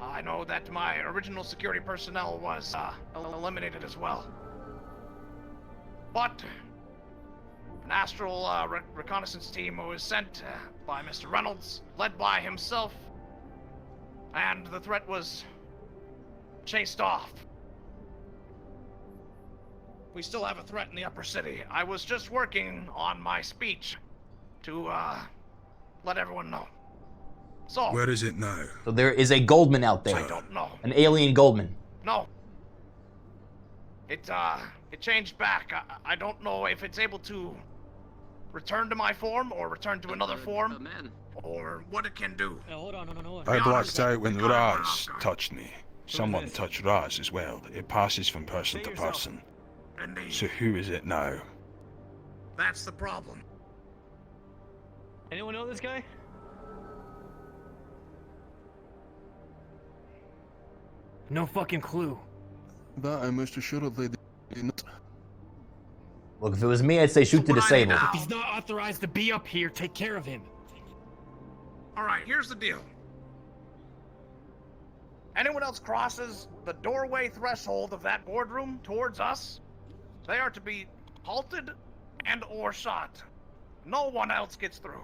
[SPEAKER 4] I know that my original security personnel was eliminated as well. But an astral reconnaissance team was sent by Mr. Reynolds, led by himself, and the threat was chased off. We still have a threat in the upper city. I was just working on my speech to let everyone know. So,
[SPEAKER 3] Where is it now?
[SPEAKER 1] So there is a Goldman out there.
[SPEAKER 4] I don't know.
[SPEAKER 1] An alien Goldman.
[SPEAKER 4] No. It changed back. I don't know if it's able to return to my form or return to another form, or what it can do.
[SPEAKER 10] Hold on.
[SPEAKER 3] I blacked out when Raz touched me. Someone touched Raz as well. It passes from person to person.
[SPEAKER 4] Indeed.
[SPEAKER 3] So who is it now?
[SPEAKER 4] That's the problem.
[SPEAKER 13] Anyone know this guy?
[SPEAKER 2] No fucking clue.
[SPEAKER 3] That I most assuredly did not.
[SPEAKER 1] Look, if it was me, I'd say shoot to disable.
[SPEAKER 2] If he's not authorized to be up here, take care of him.
[SPEAKER 4] Alright, here's the deal. Anyone else crosses the doorway threshold of that boardroom towards us, they are to be halted and or shot. No one else gets through.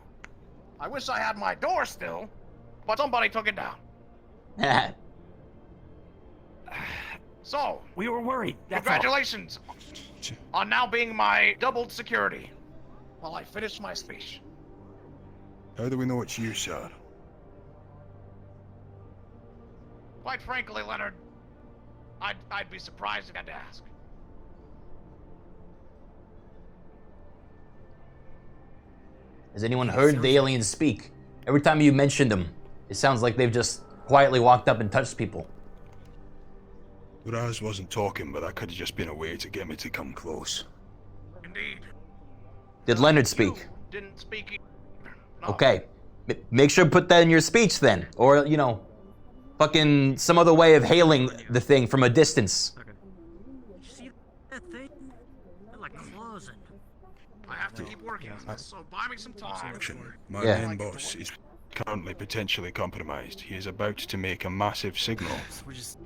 [SPEAKER 4] I wish I had my door still, but somebody took it down. So,
[SPEAKER 2] we were worried. That's all.
[SPEAKER 4] congratulations on now being my doubled security while I finish my speech.
[SPEAKER 3] How do we know it's you, sir?
[SPEAKER 4] Quite frankly, Leonard, I'd be surprised if I had to ask.
[SPEAKER 1] Has anyone heard the aliens speak? Every time you mentioned them, it sounds like they've just quietly walked up and touched people.
[SPEAKER 3] Raz wasn't talking, but that could have just been a way to get me to come close.
[SPEAKER 4] Indeed.
[SPEAKER 1] Did Leonard speak?
[SPEAKER 4] Didn't speak either. No.
[SPEAKER 1] Okay. Make sure to put that in your speech then. Or, you know, fucking some other way of hailing the thing from a distance.
[SPEAKER 10] See that thing? They're like closing.
[SPEAKER 4] I have to keep working on this, so buy me some time.
[SPEAKER 3] My
[SPEAKER 1] Yeah.
[SPEAKER 3] main boss is currently potentially compromised. He is about to make a massive signal.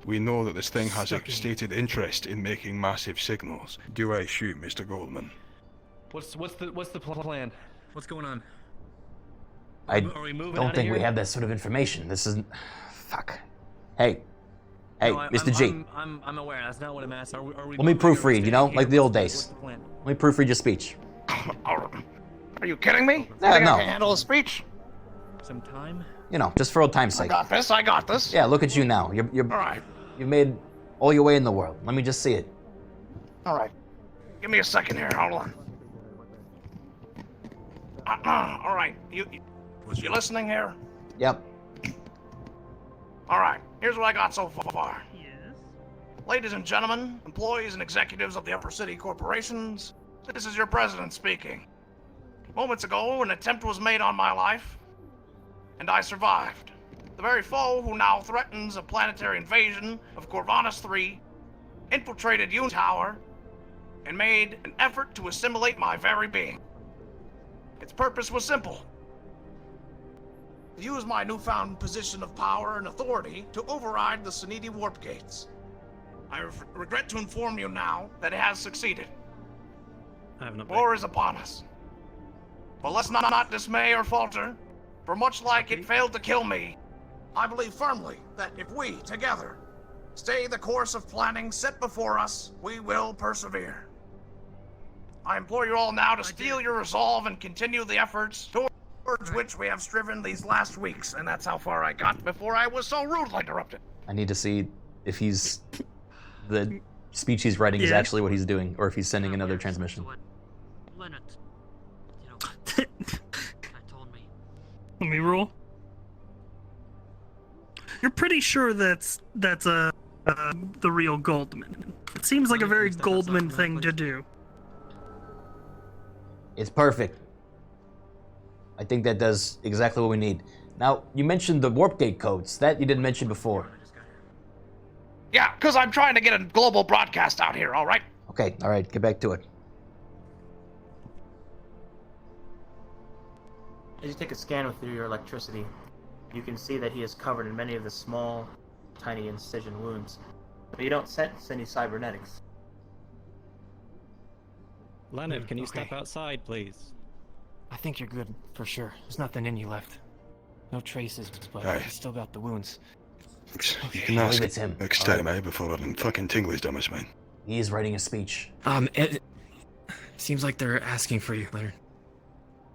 [SPEAKER 3] We know that this thing has a stated interest in making massive signals. Do I shoot Mr. Goldman?
[SPEAKER 13] What's the plan? What's going on?
[SPEAKER 1] I
[SPEAKER 13] Are we moving
[SPEAKER 1] don't
[SPEAKER 13] outta
[SPEAKER 1] think we
[SPEAKER 13] here?
[SPEAKER 1] have that sort of information. This isn't... Fuck. Hey, Hey,
[SPEAKER 16] No,
[SPEAKER 1] Mr. G.
[SPEAKER 16] I'm aware. That's not what I'm asking. Are we
[SPEAKER 1] Let me
[SPEAKER 16] both making a
[SPEAKER 1] proofread, you know,
[SPEAKER 16] mistake
[SPEAKER 1] like
[SPEAKER 16] here?
[SPEAKER 1] the old
[SPEAKER 16] What's
[SPEAKER 1] days.
[SPEAKER 16] the plan?
[SPEAKER 1] Let me proofread your speech.
[SPEAKER 4] Are you kidding me?
[SPEAKER 1] Yeah,
[SPEAKER 4] You think
[SPEAKER 1] no.
[SPEAKER 4] I can handle a speech?
[SPEAKER 16] Some time?
[SPEAKER 1] You know, just for old time's sake.
[SPEAKER 4] I got this.
[SPEAKER 1] Yeah, look at you now. You're
[SPEAKER 4] All right.
[SPEAKER 1] You've made all your way in the world. Let me just see it.
[SPEAKER 4] All right. Give me a second here. Hold on. All right. You listening here?
[SPEAKER 1] Yep.
[SPEAKER 4] All right. Here's what I got so far. Yes. Ladies and gentlemen, employees and executives of the Upper City corporations, this is your president speaking. Moments ago, an attempt was made on my life, and I survived. The very foe who now threatens a planetary invasion of Corvanus 3 infiltrated Union Tower and made an effort to assimilate my very being. Its purpose was simple: to use my newfound position of power and authority to override the Sanidi warp gates. I regret to inform you now that it has succeeded. War is upon us. But let's not dismay or falter, for much like it failed to kill me, I believe firmly that if we, together, stay the course of planning set before us, we will persevere. I implore you all now to steel your resolve and continue the efforts towards which we have striven these last weeks, and that's how far I got before I was so rudely interrupted.
[SPEAKER 1] I need to see if the speech he's writing is actually what he's doing, or if he's sending another transmission.
[SPEAKER 10] Leonard, you know, I told me.
[SPEAKER 20] Let me roll. You're pretty sure that's the real Goldman. It seems like a very Goldman thing to do.
[SPEAKER 1] It's perfect. I think that does exactly what we need. Now, you mentioned the warp gate codes. That you didn't mention before.
[SPEAKER 4] Yeah, because I'm trying to get a global broadcast out here, all right?
[SPEAKER 1] Okay, all right, get back to it.
[SPEAKER 17] As you take a scan through your electricity, you can see that he is covered in many of the small, tiny incision wounds, but you don't sense any cybernetics.
[SPEAKER 19] Leonard, can you step outside, please?
[SPEAKER 2] I think you're good, for sure. There's nothing in you left. No traces, but you still got the wounds.
[SPEAKER 3] You can ask it next time, eh, before I'm fucking Tingley's dumb as mine.
[SPEAKER 1] He is writing a speech.
[SPEAKER 5] It seems like they're asking for you, Leonard.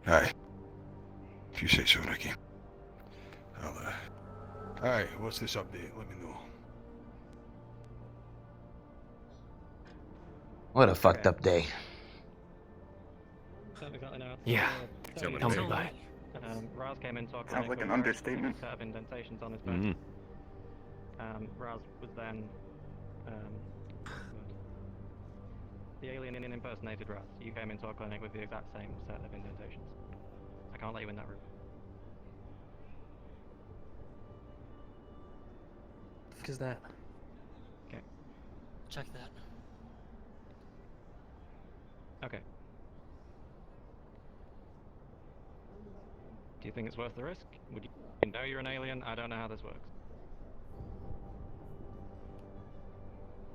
[SPEAKER 3] Aye. If you say so, Ricky. Aye, what's this update? Let me know.
[SPEAKER 1] What a fucked up day.
[SPEAKER 2] Yeah. Tell me about it.
[SPEAKER 19] Raz came into our
[SPEAKER 21] Sounds
[SPEAKER 19] clinic
[SPEAKER 21] like
[SPEAKER 19] with
[SPEAKER 21] an
[SPEAKER 19] a
[SPEAKER 21] understatement.
[SPEAKER 19] set of indentations on his back. Raz was then the alien impersonated Raz. You came into our clinic with the exact same set of indentations. I can't let you in that room.
[SPEAKER 5] The fuck is that?
[SPEAKER 19] Okay.
[SPEAKER 10] Check that.
[SPEAKER 19] Okay. Do you think it's worth the risk? Would you know you're an alien? I don't know how this works.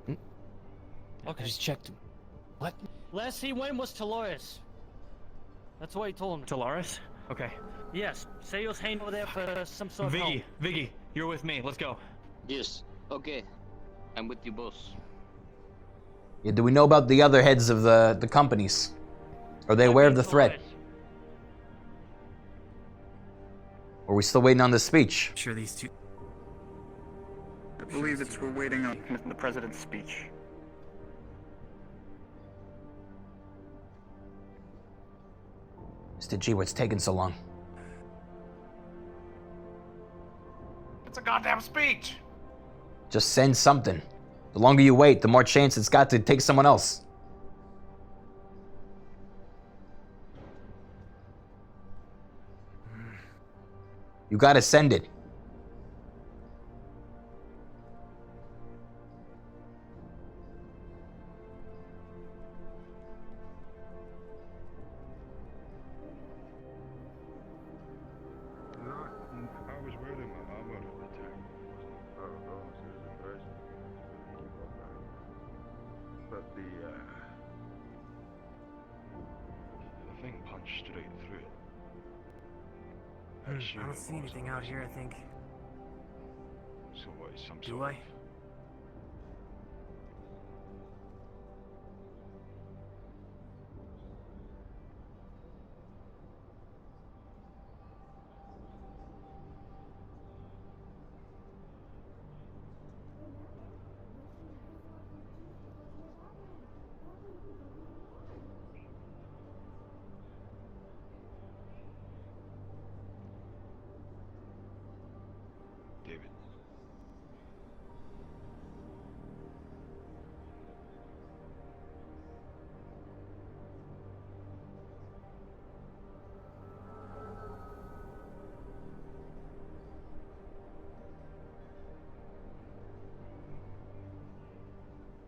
[SPEAKER 2] Okay. I just checked him. What?
[SPEAKER 10] Last he went was Taloris. That's what he told me.
[SPEAKER 13] Taloris? Okay.
[SPEAKER 10] Yes. Say he was hanging over there for some sort of help.
[SPEAKER 13] Viggy, you're with me. Let's go.
[SPEAKER 8] Yes. Okay. I'm with you, boss.
[SPEAKER 1] Yeah, do we know about the other heads of the companies? Are they aware of the threat? Or are we still waiting on this speech?
[SPEAKER 5] Sure, these two.
[SPEAKER 21] I believe we're waiting on the president's speech.
[SPEAKER 1] Mr. G, what's taking so long?
[SPEAKER 4] It's a goddamn speech.
[SPEAKER 1] Just send something. The longer you wait, the more chance it's got to take someone else. You gotta send it.
[SPEAKER 3] I was wearing my armor at the time. But the thing punched straight through it.
[SPEAKER 5] I don't see anything out here, I think.
[SPEAKER 3] So what is some
[SPEAKER 5] Do
[SPEAKER 3] sort
[SPEAKER 5] I?
[SPEAKER 3] of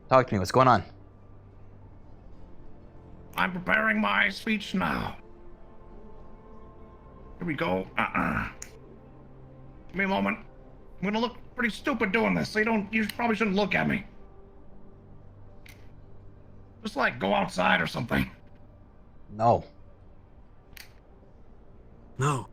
[SPEAKER 1] Talk to me. What's going on?
[SPEAKER 4] I'm preparing my speech now. Here we go. Give me a moment. I'm gonna look pretty stupid doing this, so you probably shouldn't look at me. Just like go outside or something.
[SPEAKER 1] No.
[SPEAKER 20] No.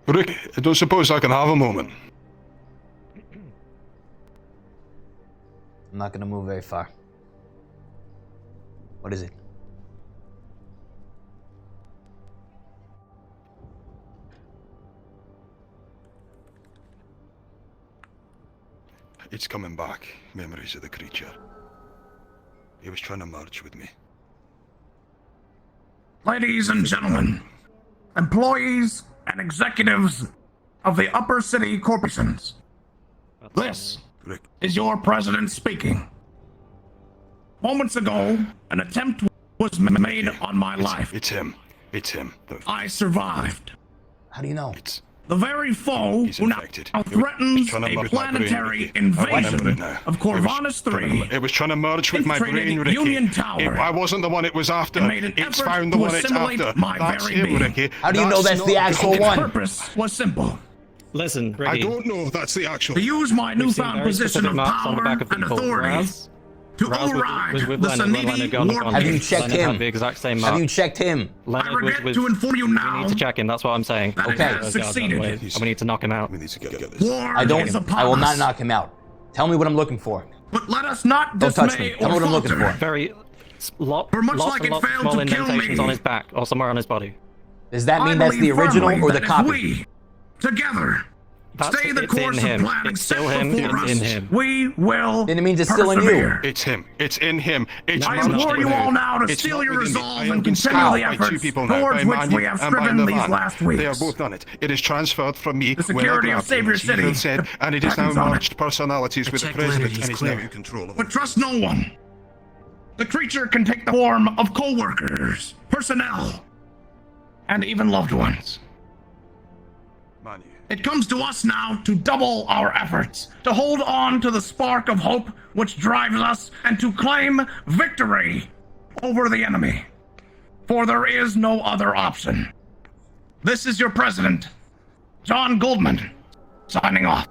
[SPEAKER 3] Rick, I don't suppose I can have a moment.
[SPEAKER 1] I'm not gonna move very far. What is it?
[SPEAKER 3] It's coming back. Memories of the creature. He was trying to merge with me.
[SPEAKER 4] Ladies and gentlemen, employees and executives of the Upper City Corporations, this is your president speaking. Moments ago, an attempt was made on my life.
[SPEAKER 3] It's him. It's him.
[SPEAKER 4] I survived.
[SPEAKER 1] How do you know?
[SPEAKER 4] The very foe who now threatens a planetary invasion of Corvallis 3.
[SPEAKER 3] It was trying to merge with my brain, Ricky.
[SPEAKER 4] Union Tower.
[SPEAKER 3] I wasn't the one it was after. It's found the
[SPEAKER 4] to
[SPEAKER 3] one it's
[SPEAKER 4] assimilate
[SPEAKER 3] after.
[SPEAKER 4] my
[SPEAKER 3] That's
[SPEAKER 4] very
[SPEAKER 3] him,
[SPEAKER 4] being.
[SPEAKER 3] Ricky.
[SPEAKER 1] How do you know that's the actual
[SPEAKER 4] Its
[SPEAKER 1] one?
[SPEAKER 4] purpose was simple.
[SPEAKER 15] Listen, Ricky.
[SPEAKER 3] I don't know if that's the actual.
[SPEAKER 4] To use my
[SPEAKER 15] We've seen
[SPEAKER 4] newfound
[SPEAKER 15] very
[SPEAKER 4] position
[SPEAKER 15] specific
[SPEAKER 4] of
[SPEAKER 15] marks on the
[SPEAKER 4] power
[SPEAKER 15] back of
[SPEAKER 4] and
[SPEAKER 15] people.
[SPEAKER 4] authority to
[SPEAKER 15] Raz
[SPEAKER 4] override
[SPEAKER 15] was with
[SPEAKER 4] the
[SPEAKER 15] Leonard when Leonard
[SPEAKER 4] Sanidi
[SPEAKER 15] got on the
[SPEAKER 4] war
[SPEAKER 15] front.
[SPEAKER 1] Have you
[SPEAKER 4] pigs.
[SPEAKER 1] checked
[SPEAKER 15] Leonard
[SPEAKER 1] him?
[SPEAKER 15] had the exact same mark.
[SPEAKER 1] Have you checked him?
[SPEAKER 15] Leonard
[SPEAKER 4] I regret
[SPEAKER 15] was
[SPEAKER 4] to inform you
[SPEAKER 15] We
[SPEAKER 4] now
[SPEAKER 15] need to check him. That's what I'm saying.
[SPEAKER 4] that it
[SPEAKER 1] Okay.
[SPEAKER 4] has succeeded.
[SPEAKER 15] And we need to knock him out.
[SPEAKER 3] We need to get this.
[SPEAKER 4] War
[SPEAKER 1] I
[SPEAKER 4] is
[SPEAKER 1] don't.
[SPEAKER 4] upon
[SPEAKER 1] I will not
[SPEAKER 4] us.
[SPEAKER 1] knock him out. Tell me what I'm looking for.
[SPEAKER 4] But let us not
[SPEAKER 1] Don't touch
[SPEAKER 4] dismay
[SPEAKER 1] me. Tell me
[SPEAKER 4] or
[SPEAKER 1] what I'm looking
[SPEAKER 4] falter.
[SPEAKER 1] for.
[SPEAKER 15] Very
[SPEAKER 4] For much
[SPEAKER 15] lots
[SPEAKER 4] like
[SPEAKER 15] and
[SPEAKER 4] it
[SPEAKER 15] lots of
[SPEAKER 4] failed
[SPEAKER 15] small
[SPEAKER 4] to kill
[SPEAKER 15] indentations
[SPEAKER 4] me.
[SPEAKER 15] on his back or somewhere on his body.
[SPEAKER 1] Does that
[SPEAKER 4] I
[SPEAKER 1] mean that's the
[SPEAKER 4] believe
[SPEAKER 1] original
[SPEAKER 4] firmly
[SPEAKER 1] or the
[SPEAKER 4] that if
[SPEAKER 1] copy?
[SPEAKER 4] we, together, stay the
[SPEAKER 15] It's in
[SPEAKER 4] course
[SPEAKER 15] him.
[SPEAKER 4] of planning
[SPEAKER 15] It's
[SPEAKER 4] set
[SPEAKER 15] still him.
[SPEAKER 4] before
[SPEAKER 15] It's
[SPEAKER 4] us,
[SPEAKER 15] in him.
[SPEAKER 4] we will
[SPEAKER 1] Then it means it's still in you.
[SPEAKER 4] persevere.
[SPEAKER 3] It's him. It's in him. It's
[SPEAKER 4] I
[SPEAKER 3] merged
[SPEAKER 4] implore you
[SPEAKER 3] with
[SPEAKER 4] all
[SPEAKER 3] him.
[SPEAKER 4] now to
[SPEAKER 3] It's
[SPEAKER 4] steel
[SPEAKER 3] not
[SPEAKER 4] your
[SPEAKER 3] within me.
[SPEAKER 4] resolve
[SPEAKER 3] I have
[SPEAKER 4] and
[SPEAKER 3] been
[SPEAKER 4] continue
[SPEAKER 3] stabbed
[SPEAKER 4] the
[SPEAKER 3] by two
[SPEAKER 4] efforts
[SPEAKER 3] people now,
[SPEAKER 4] towards
[SPEAKER 3] by
[SPEAKER 4] which
[SPEAKER 3] Manny
[SPEAKER 4] we have
[SPEAKER 3] and by
[SPEAKER 4] striven these
[SPEAKER 3] Levan.
[SPEAKER 4] last
[SPEAKER 3] They have
[SPEAKER 4] weeks.
[SPEAKER 3] both done it. It is transferred from me.
[SPEAKER 4] The security of Savior City
[SPEAKER 3] He said, and it is now
[SPEAKER 4] depends on it.
[SPEAKER 3] merged personalities with the
[SPEAKER 20] checked Leonard,
[SPEAKER 3] president,
[SPEAKER 20] he's
[SPEAKER 3] and he's
[SPEAKER 20] clear.
[SPEAKER 3] now in control of it.
[SPEAKER 4] But trust no one. The creature can take the form of co-workers, personnel, and even loved ones.
[SPEAKER 3] Manny.
[SPEAKER 4] It comes to us now to double our efforts, to hold on to the spark of hope which drives us, and to claim victory over the enemy. For there is no other option. This is your president, John Goldman, signing off.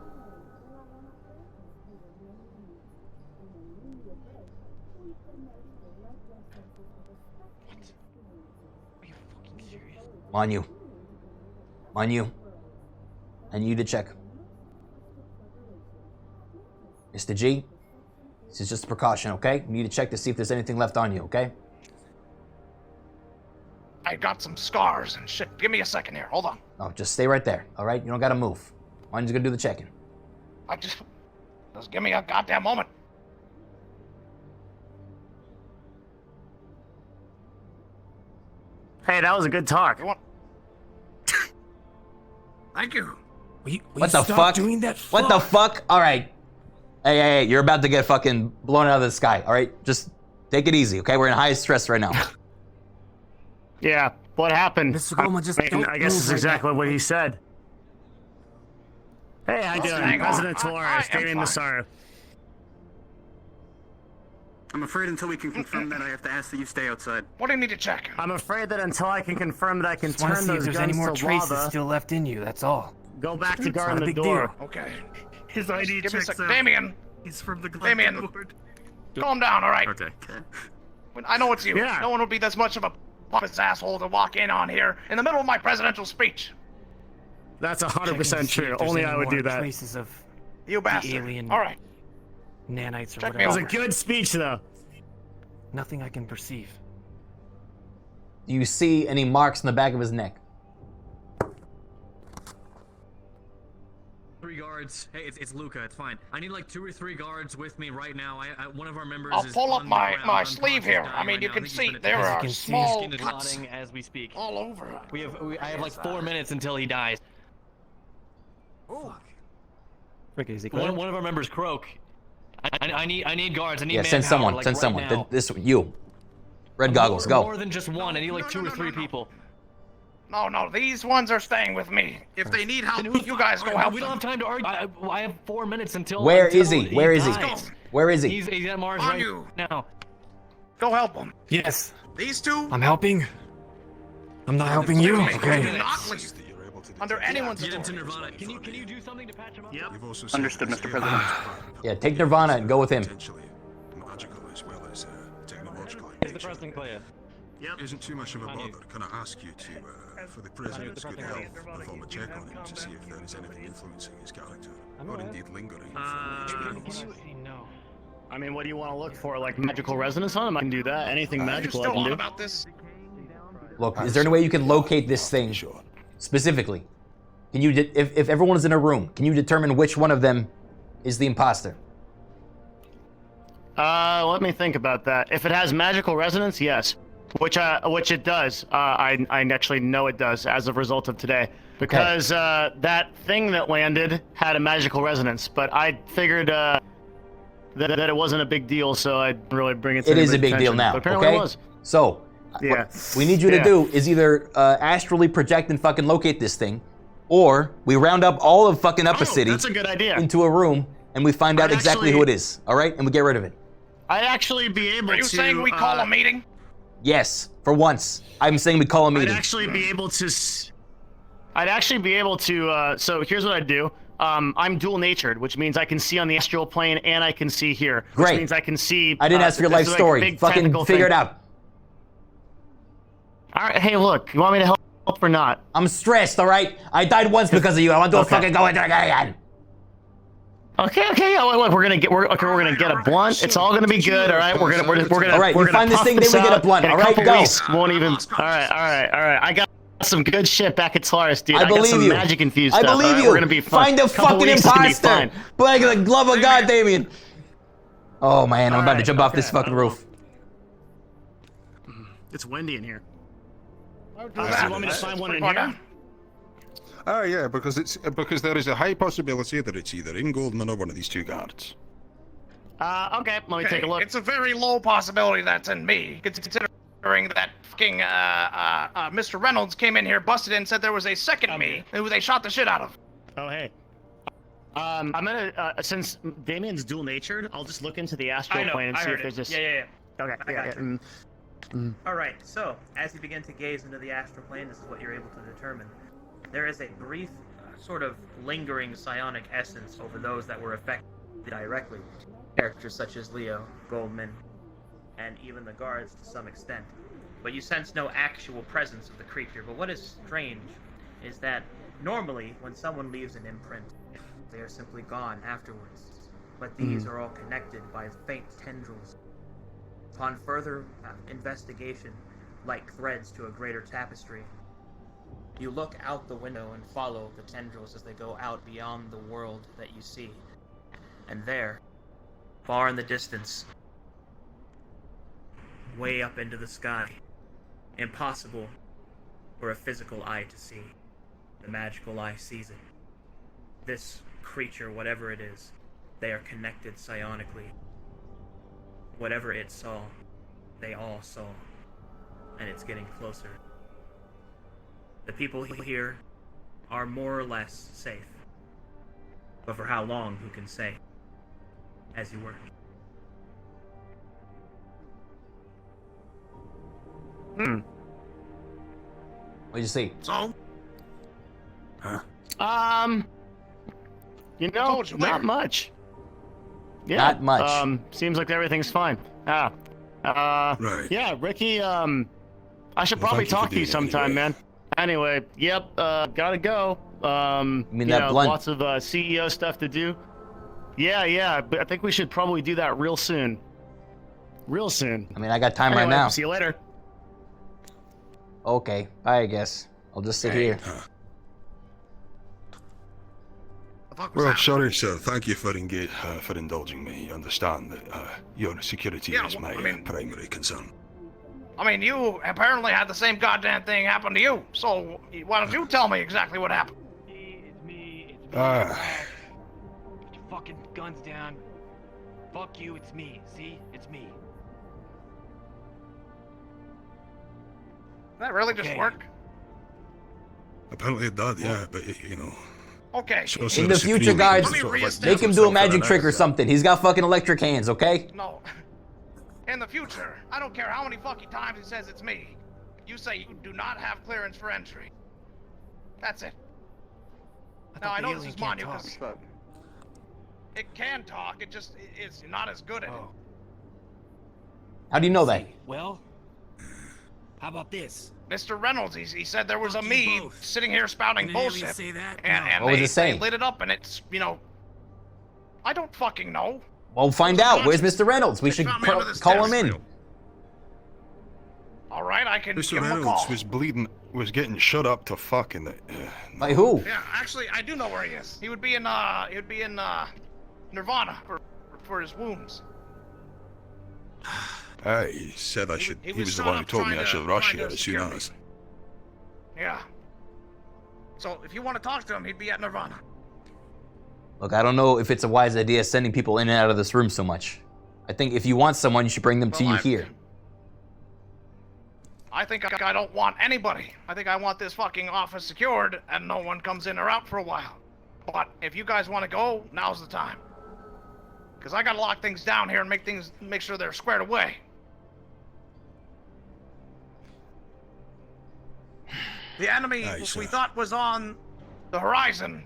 [SPEAKER 1] On you. On you. I need you to check. Mr. G, this is just a precaution, okay? You need to check to see if there's anything left on you, okay?
[SPEAKER 4] I got some scars and shit. Give me a second here. Hold on.
[SPEAKER 1] Oh, just stay right there, all right? You don't gotta move. Mine's gonna do the checking.
[SPEAKER 4] Just give me a goddamn moment.
[SPEAKER 6] Hey, that was a good talk.
[SPEAKER 4] Thank you.
[SPEAKER 1] What the fuck? What the fuck? All right. Hey, you're about to get fucking blown out of the sky, all right? Just take it easy, okay? We're in high stress right now.
[SPEAKER 6] Yeah, what happened?
[SPEAKER 5] Mr. Goldman, just don't
[SPEAKER 6] I guess
[SPEAKER 5] move
[SPEAKER 6] it's
[SPEAKER 5] right
[SPEAKER 6] exactly
[SPEAKER 5] now.
[SPEAKER 6] what he said. Hey, how you doing?
[SPEAKER 4] hang on.
[SPEAKER 6] President Torres,
[SPEAKER 4] I am
[SPEAKER 6] Damien
[SPEAKER 4] fine.
[SPEAKER 6] Massaro.
[SPEAKER 21] I'm afraid until we can confirm that, I have to ask that you stay outside.
[SPEAKER 4] What do you need to check?
[SPEAKER 6] I'm afraid that until I can confirm that I can
[SPEAKER 5] Just want to
[SPEAKER 6] turn
[SPEAKER 5] see if
[SPEAKER 6] those
[SPEAKER 5] there's
[SPEAKER 6] guns
[SPEAKER 5] any more
[SPEAKER 6] to
[SPEAKER 5] traces
[SPEAKER 6] lava,
[SPEAKER 5] still left in you, that's all.
[SPEAKER 6] go back to
[SPEAKER 5] It's not
[SPEAKER 6] guarding
[SPEAKER 5] a
[SPEAKER 6] the
[SPEAKER 5] big
[SPEAKER 6] door.
[SPEAKER 5] deal.
[SPEAKER 4] Okay.
[SPEAKER 21] His ID
[SPEAKER 4] Give me a
[SPEAKER 21] checks
[SPEAKER 4] sec.
[SPEAKER 21] out.
[SPEAKER 4] Damien,
[SPEAKER 21] He's from the
[SPEAKER 4] Damien.
[SPEAKER 21] board.
[SPEAKER 4] calm down, all right?
[SPEAKER 21] Okay.
[SPEAKER 4] I know it's you.
[SPEAKER 6] Yeah.
[SPEAKER 4] No one would be this much of a pompous asshole to walk in on here in the middle of my presidential speech.
[SPEAKER 6] That's
[SPEAKER 5] Checking to
[SPEAKER 6] 100%
[SPEAKER 5] see if
[SPEAKER 6] true.
[SPEAKER 5] there's
[SPEAKER 6] Only
[SPEAKER 5] any
[SPEAKER 6] I would
[SPEAKER 5] more
[SPEAKER 6] do that.
[SPEAKER 5] Traces of
[SPEAKER 4] You bastard.
[SPEAKER 5] alien
[SPEAKER 4] All right.
[SPEAKER 5] nanites or
[SPEAKER 4] Check me
[SPEAKER 6] It was
[SPEAKER 5] whatever.
[SPEAKER 6] a good speech, though.
[SPEAKER 5] Nothing I can perceive.
[SPEAKER 1] Do you see any marks in the back of his neck?
[SPEAKER 16] Regards. guards. Hey, it's Luca. It's fine. I need like 2 or 3 guards with me right now. One of our members
[SPEAKER 4] I'll
[SPEAKER 16] is
[SPEAKER 4] pull up
[SPEAKER 16] on the
[SPEAKER 4] my
[SPEAKER 16] ground,
[SPEAKER 4] sleeve here.
[SPEAKER 16] unconscious,
[SPEAKER 4] I mean,
[SPEAKER 16] dying
[SPEAKER 4] you
[SPEAKER 16] right
[SPEAKER 4] can
[SPEAKER 16] now. I think
[SPEAKER 4] see
[SPEAKER 16] he's been
[SPEAKER 4] there
[SPEAKER 16] attacked.
[SPEAKER 4] are
[SPEAKER 16] His
[SPEAKER 4] small
[SPEAKER 16] skin is
[SPEAKER 4] cuts
[SPEAKER 16] rotting as we speak.
[SPEAKER 4] all over.
[SPEAKER 16] I have like 4 minutes until he dies.
[SPEAKER 19] Frick, is he
[SPEAKER 16] One of our members croak. I need guards. I need
[SPEAKER 1] Yeah,
[SPEAKER 16] manpower,
[SPEAKER 1] send someone.
[SPEAKER 16] like,
[SPEAKER 1] Send
[SPEAKER 16] right
[SPEAKER 1] someone.
[SPEAKER 16] now.
[SPEAKER 1] This you. Red goggles. Go.
[SPEAKER 16] More than just one. I need like 2 or 3 people.
[SPEAKER 4] No, these ones are staying with me. If they need help, you guys go help
[SPEAKER 16] We don't have time to argue. I have 4 minutes until.
[SPEAKER 1] Where is he?
[SPEAKER 16] until
[SPEAKER 1] Where is he?
[SPEAKER 16] dies.
[SPEAKER 1] Where is he?
[SPEAKER 16] He's at Mars
[SPEAKER 4] On
[SPEAKER 16] right
[SPEAKER 4] you.
[SPEAKER 16] now.
[SPEAKER 4] Go help them.
[SPEAKER 5] Yes.
[SPEAKER 4] These two.
[SPEAKER 5] I'm helping. I'm not helping you.
[SPEAKER 4] Do
[SPEAKER 5] Okay.
[SPEAKER 4] not leave. Under anyone's
[SPEAKER 16] Get him to
[SPEAKER 4] authority.
[SPEAKER 16] Nirvana. Can you do something to patch him up?
[SPEAKER 3] You've also
[SPEAKER 21] Understood, Mr. President.
[SPEAKER 1] Yeah, take Nirvana and go with him.
[SPEAKER 3] Potentially magical as well as technological.
[SPEAKER 19] Is the president clear?
[SPEAKER 3] Isn't too much of a bother. Can I ask you to, for the president's good health, perform a check on him to see if there is anything influencing his character, or indeed lingering from the experience?
[SPEAKER 6] No. I mean, what do you want to look for? Like magical resonance on him? I can do that. Anything magical I
[SPEAKER 4] Still
[SPEAKER 6] can
[SPEAKER 4] on
[SPEAKER 6] do.
[SPEAKER 4] about this?
[SPEAKER 1] Look, is there any way you can locate this thing specifically? Can you, if everyone is in a room, can you determine which one of them is the imposter?
[SPEAKER 6] Let me think about that. If it has magical resonance, yes. Which it does. I actually know it does as a result of today. Because that thing that landed had a magical resonance, but I figured that it wasn't a big deal, so I didn't really bring it to
[SPEAKER 1] It is a
[SPEAKER 6] anybody's
[SPEAKER 1] big deal
[SPEAKER 6] attention.
[SPEAKER 1] now,
[SPEAKER 6] But apparently
[SPEAKER 1] okay?
[SPEAKER 6] it was.
[SPEAKER 1] So,
[SPEAKER 6] Yeah.
[SPEAKER 1] what we need you to do is either astrally project and fucking locate this thing, or we round up all of fucking Upper City
[SPEAKER 6] That's a good idea.
[SPEAKER 1] into a room, and we find out exactly who it is, all right? And we get rid of it.
[SPEAKER 6] I'd actually be able to...
[SPEAKER 4] Are you saying we call a meeting?
[SPEAKER 1] Yes, for once. I'm saying we call a meeting.
[SPEAKER 6] I'd actually be able to... so here's what I'd do. I'm dual-natured, which means I can see on the astral plane and I can see here. Which
[SPEAKER 1] Great.
[SPEAKER 6] means I can see...
[SPEAKER 1] I didn't ask for your life
[SPEAKER 6] this is like a
[SPEAKER 1] story.
[SPEAKER 6] big
[SPEAKER 1] Fucking
[SPEAKER 6] tentacle
[SPEAKER 1] figure
[SPEAKER 6] thing.
[SPEAKER 1] it out.
[SPEAKER 6] All right, hey, look. You want me to help or not?
[SPEAKER 1] I'm stressed, all right? I died once because of you. I want to fucking go in there again.
[SPEAKER 6] Okay. Yeah, look, we're gonna get a blunt. It's all gonna be good. All right, we're gonna.
[SPEAKER 1] All right,
[SPEAKER 6] we're
[SPEAKER 1] you
[SPEAKER 6] gonna
[SPEAKER 1] find this
[SPEAKER 6] puff
[SPEAKER 1] thing, then we get a
[SPEAKER 6] out.
[SPEAKER 1] blunt.
[SPEAKER 6] In
[SPEAKER 1] All right,
[SPEAKER 6] couple
[SPEAKER 1] go.
[SPEAKER 6] weeks, won't even. All right. I got some good shit back at Solaris, dude.
[SPEAKER 1] I
[SPEAKER 6] got
[SPEAKER 1] believe
[SPEAKER 6] some
[SPEAKER 1] you.
[SPEAKER 6] magic infused
[SPEAKER 1] I
[SPEAKER 6] stuff.
[SPEAKER 1] believe
[SPEAKER 6] all right?
[SPEAKER 1] you.
[SPEAKER 6] We're gonna be fine.
[SPEAKER 1] Find the
[SPEAKER 6] Couple
[SPEAKER 1] fucking
[SPEAKER 6] weeks gonna be
[SPEAKER 1] imposter.
[SPEAKER 6] fine.
[SPEAKER 1] By the love of God, Damien. Oh man, I'm about to jump off this fucking roof.
[SPEAKER 6] It's windy in here.
[SPEAKER 4] Do
[SPEAKER 6] So you want me to find one in here?
[SPEAKER 3] Ah, yeah, because there is a high possibility that it's either in Goldman or one of these two guards.
[SPEAKER 6] Okay. Let me take a look.
[SPEAKER 4] It's a very low possibility that's in me, considering that fucking Mr. Reynolds came in here, busted in, and said there was a second me who they shot the shit out of.
[SPEAKER 6] Oh hey. I'm gonna since Damien's dual-natured, I'll just look into the astral plane and see if there's just.
[SPEAKER 17] Yeah.
[SPEAKER 6] Okay.
[SPEAKER 17] I got
[SPEAKER 6] Yeah.
[SPEAKER 17] you. All right. So, as you begin to gaze into the astral plane, this is what you're able to determine. There is a brief, sort of lingering psionic essence over those that were affected directly. Characters such as Leo, Goldman, and even the guards to some extent. But you sense no actual presence of the creature. But what is strange is that normally, when someone leaves an imprint, they are simply gone afterwards. But these are all connected by faint tendrils. Upon further investigation, like threads to a greater tapestry, you look out the window and follow the tendrils as they go out beyond the world that you see. And there, far in the distance, way up into the sky, impossible for a physical eye to see. The magical eye sees it. This creature, whatever it is, they are connected psionically. Whatever it saw, they all saw. And it's getting closer. The people here are more or less safe. But for how long, who can say? As you were.
[SPEAKER 1] What'd you see?
[SPEAKER 4] So?
[SPEAKER 6] You know, not much. Yeah.
[SPEAKER 1] Not much.
[SPEAKER 6] Seems like everything's fine.
[SPEAKER 3] Right.
[SPEAKER 6] Yeah, Ricky, I should
[SPEAKER 3] Well,
[SPEAKER 6] probably
[SPEAKER 3] thank you for
[SPEAKER 6] talk to you
[SPEAKER 3] doing it
[SPEAKER 6] sometime,
[SPEAKER 3] anyway.
[SPEAKER 6] man. Anyway, yep, gotta go.
[SPEAKER 1] mean
[SPEAKER 6] you
[SPEAKER 1] that
[SPEAKER 6] know,
[SPEAKER 1] blunt?
[SPEAKER 6] lots of CEO stuff to do. Yeah, but I think we should probably do that real soon. Real soon.
[SPEAKER 1] I mean, I got time
[SPEAKER 6] Anyway,
[SPEAKER 1] right now.
[SPEAKER 6] See you later.
[SPEAKER 1] Okay, bye, I guess. I'll just sit here.
[SPEAKER 3] Well, sorry, sir. Thank you for indulging me. You understand that your security is my primary concern.
[SPEAKER 4] I mean, you apparently had the same goddamn thing happen to you. So why don't you tell me exactly what happened?
[SPEAKER 2] It's me.
[SPEAKER 3] Ah.
[SPEAKER 2] Put your fucking guns down. Fuck you, it's me. See? It's me.
[SPEAKER 4] Did that really just work?
[SPEAKER 3] Apparently it did, yeah, but you know.
[SPEAKER 4] Okay.
[SPEAKER 1] In the future, guys, make him do a magic trick or something. He's got fucking electric hands, okay?
[SPEAKER 4] No. In the future, I don't care how many fucking times he says it's me. You say you do not have clearance for entry. That's it. Now I know this is Manu, because it can talk. It just is not as good at it.
[SPEAKER 1] How do you know that?
[SPEAKER 2] Well, how about this?
[SPEAKER 4] Mr. Reynolds, he said there was a me sitting here spouting
[SPEAKER 2] Did an alien
[SPEAKER 4] bullshit.
[SPEAKER 2] say that?
[SPEAKER 4] And
[SPEAKER 1] What was it
[SPEAKER 4] they
[SPEAKER 1] saying?
[SPEAKER 4] lit it up, and it's, you know, I don't fucking know.
[SPEAKER 1] Well, find out. Where's Mr. Reynolds? We should
[SPEAKER 4] found me under this
[SPEAKER 1] call him
[SPEAKER 4] desk.
[SPEAKER 1] in.
[SPEAKER 4] All right, I can
[SPEAKER 3] Mr.
[SPEAKER 4] give him a
[SPEAKER 3] Reynolds
[SPEAKER 4] call.
[SPEAKER 3] was bleeding, was getting shut up to fucking.
[SPEAKER 1] By who?
[SPEAKER 4] Yeah, actually, I do know where he is. He would be in Nirvana for his wounds.
[SPEAKER 3] He said I should. He
[SPEAKER 4] was
[SPEAKER 3] was the
[SPEAKER 4] shut
[SPEAKER 3] one who
[SPEAKER 4] up
[SPEAKER 3] told me
[SPEAKER 4] trying
[SPEAKER 3] I
[SPEAKER 4] to
[SPEAKER 3] should rush
[SPEAKER 4] find
[SPEAKER 3] here
[SPEAKER 4] us
[SPEAKER 3] as soon
[SPEAKER 4] security.
[SPEAKER 3] as.
[SPEAKER 4] Yeah. So if you want to talk to him, he'd be at Nirvana.
[SPEAKER 1] Look, I don't know if it's a wise idea sending people in and out of this room so much. I think if you want someone, you should bring them to you here.
[SPEAKER 4] I think I don't want anybody. I think I want this fucking office secured and no one comes in or out for a while. But if you guys want to go, now's the time. Because I gotta lock things down here and make sure they're squared away. The enemy we thought was on the horizon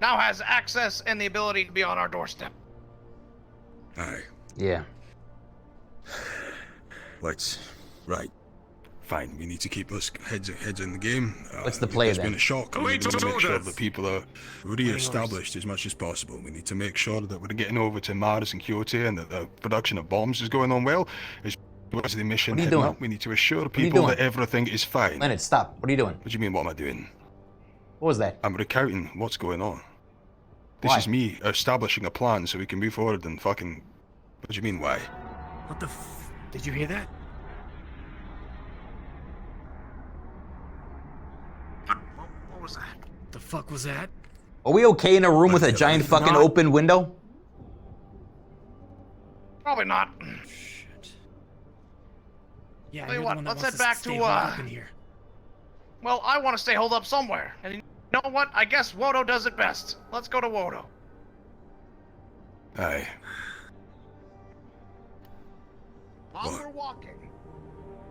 [SPEAKER 4] now has access and the ability to be on our doorstep.
[SPEAKER 3] Aye.
[SPEAKER 1] Yeah.
[SPEAKER 3] Right. Fine. We need to keep us heads in the game.
[SPEAKER 1] What's the play
[SPEAKER 3] There's
[SPEAKER 1] then?
[SPEAKER 3] been a shock. and we
[SPEAKER 1] Wait
[SPEAKER 3] need to
[SPEAKER 1] till
[SPEAKER 3] make sure
[SPEAKER 1] this.
[SPEAKER 3] that people are re-established as much as possible. We need to make sure that we're getting over to Mars and Kyoto and that the production of bombs is going on well. As well as the mission
[SPEAKER 1] What are you
[SPEAKER 3] heading
[SPEAKER 1] doing?
[SPEAKER 3] up, we need to assure
[SPEAKER 1] are you
[SPEAKER 3] people
[SPEAKER 1] doing?
[SPEAKER 3] that everything is fine.
[SPEAKER 1] Leonard, stop. What are you doing?
[SPEAKER 3] What do you mean, what am I doing?
[SPEAKER 1] What was that?
[SPEAKER 3] I'm recounting what's going on. This
[SPEAKER 1] Why?
[SPEAKER 3] is me establishing a plan so we can move forward and fucking... What do you mean, why?
[SPEAKER 2] What the Did you hear that?
[SPEAKER 4] What was that?
[SPEAKER 2] The fuck was that?
[SPEAKER 1] Are we okay in a room with a giant fucking
[SPEAKER 2] Not-
[SPEAKER 1] open window?
[SPEAKER 4] Probably not.
[SPEAKER 2] Yeah,
[SPEAKER 4] Tell you
[SPEAKER 2] you're the
[SPEAKER 4] what,
[SPEAKER 2] one that
[SPEAKER 4] let's
[SPEAKER 2] wants
[SPEAKER 4] head back
[SPEAKER 2] stay
[SPEAKER 4] to
[SPEAKER 2] holed up in here.
[SPEAKER 4] Well, I want to stay holed up somewhere. And you know what? I guess Wodo does it best. Let's go to Wodo.
[SPEAKER 3] Aye.
[SPEAKER 4] While we're walking,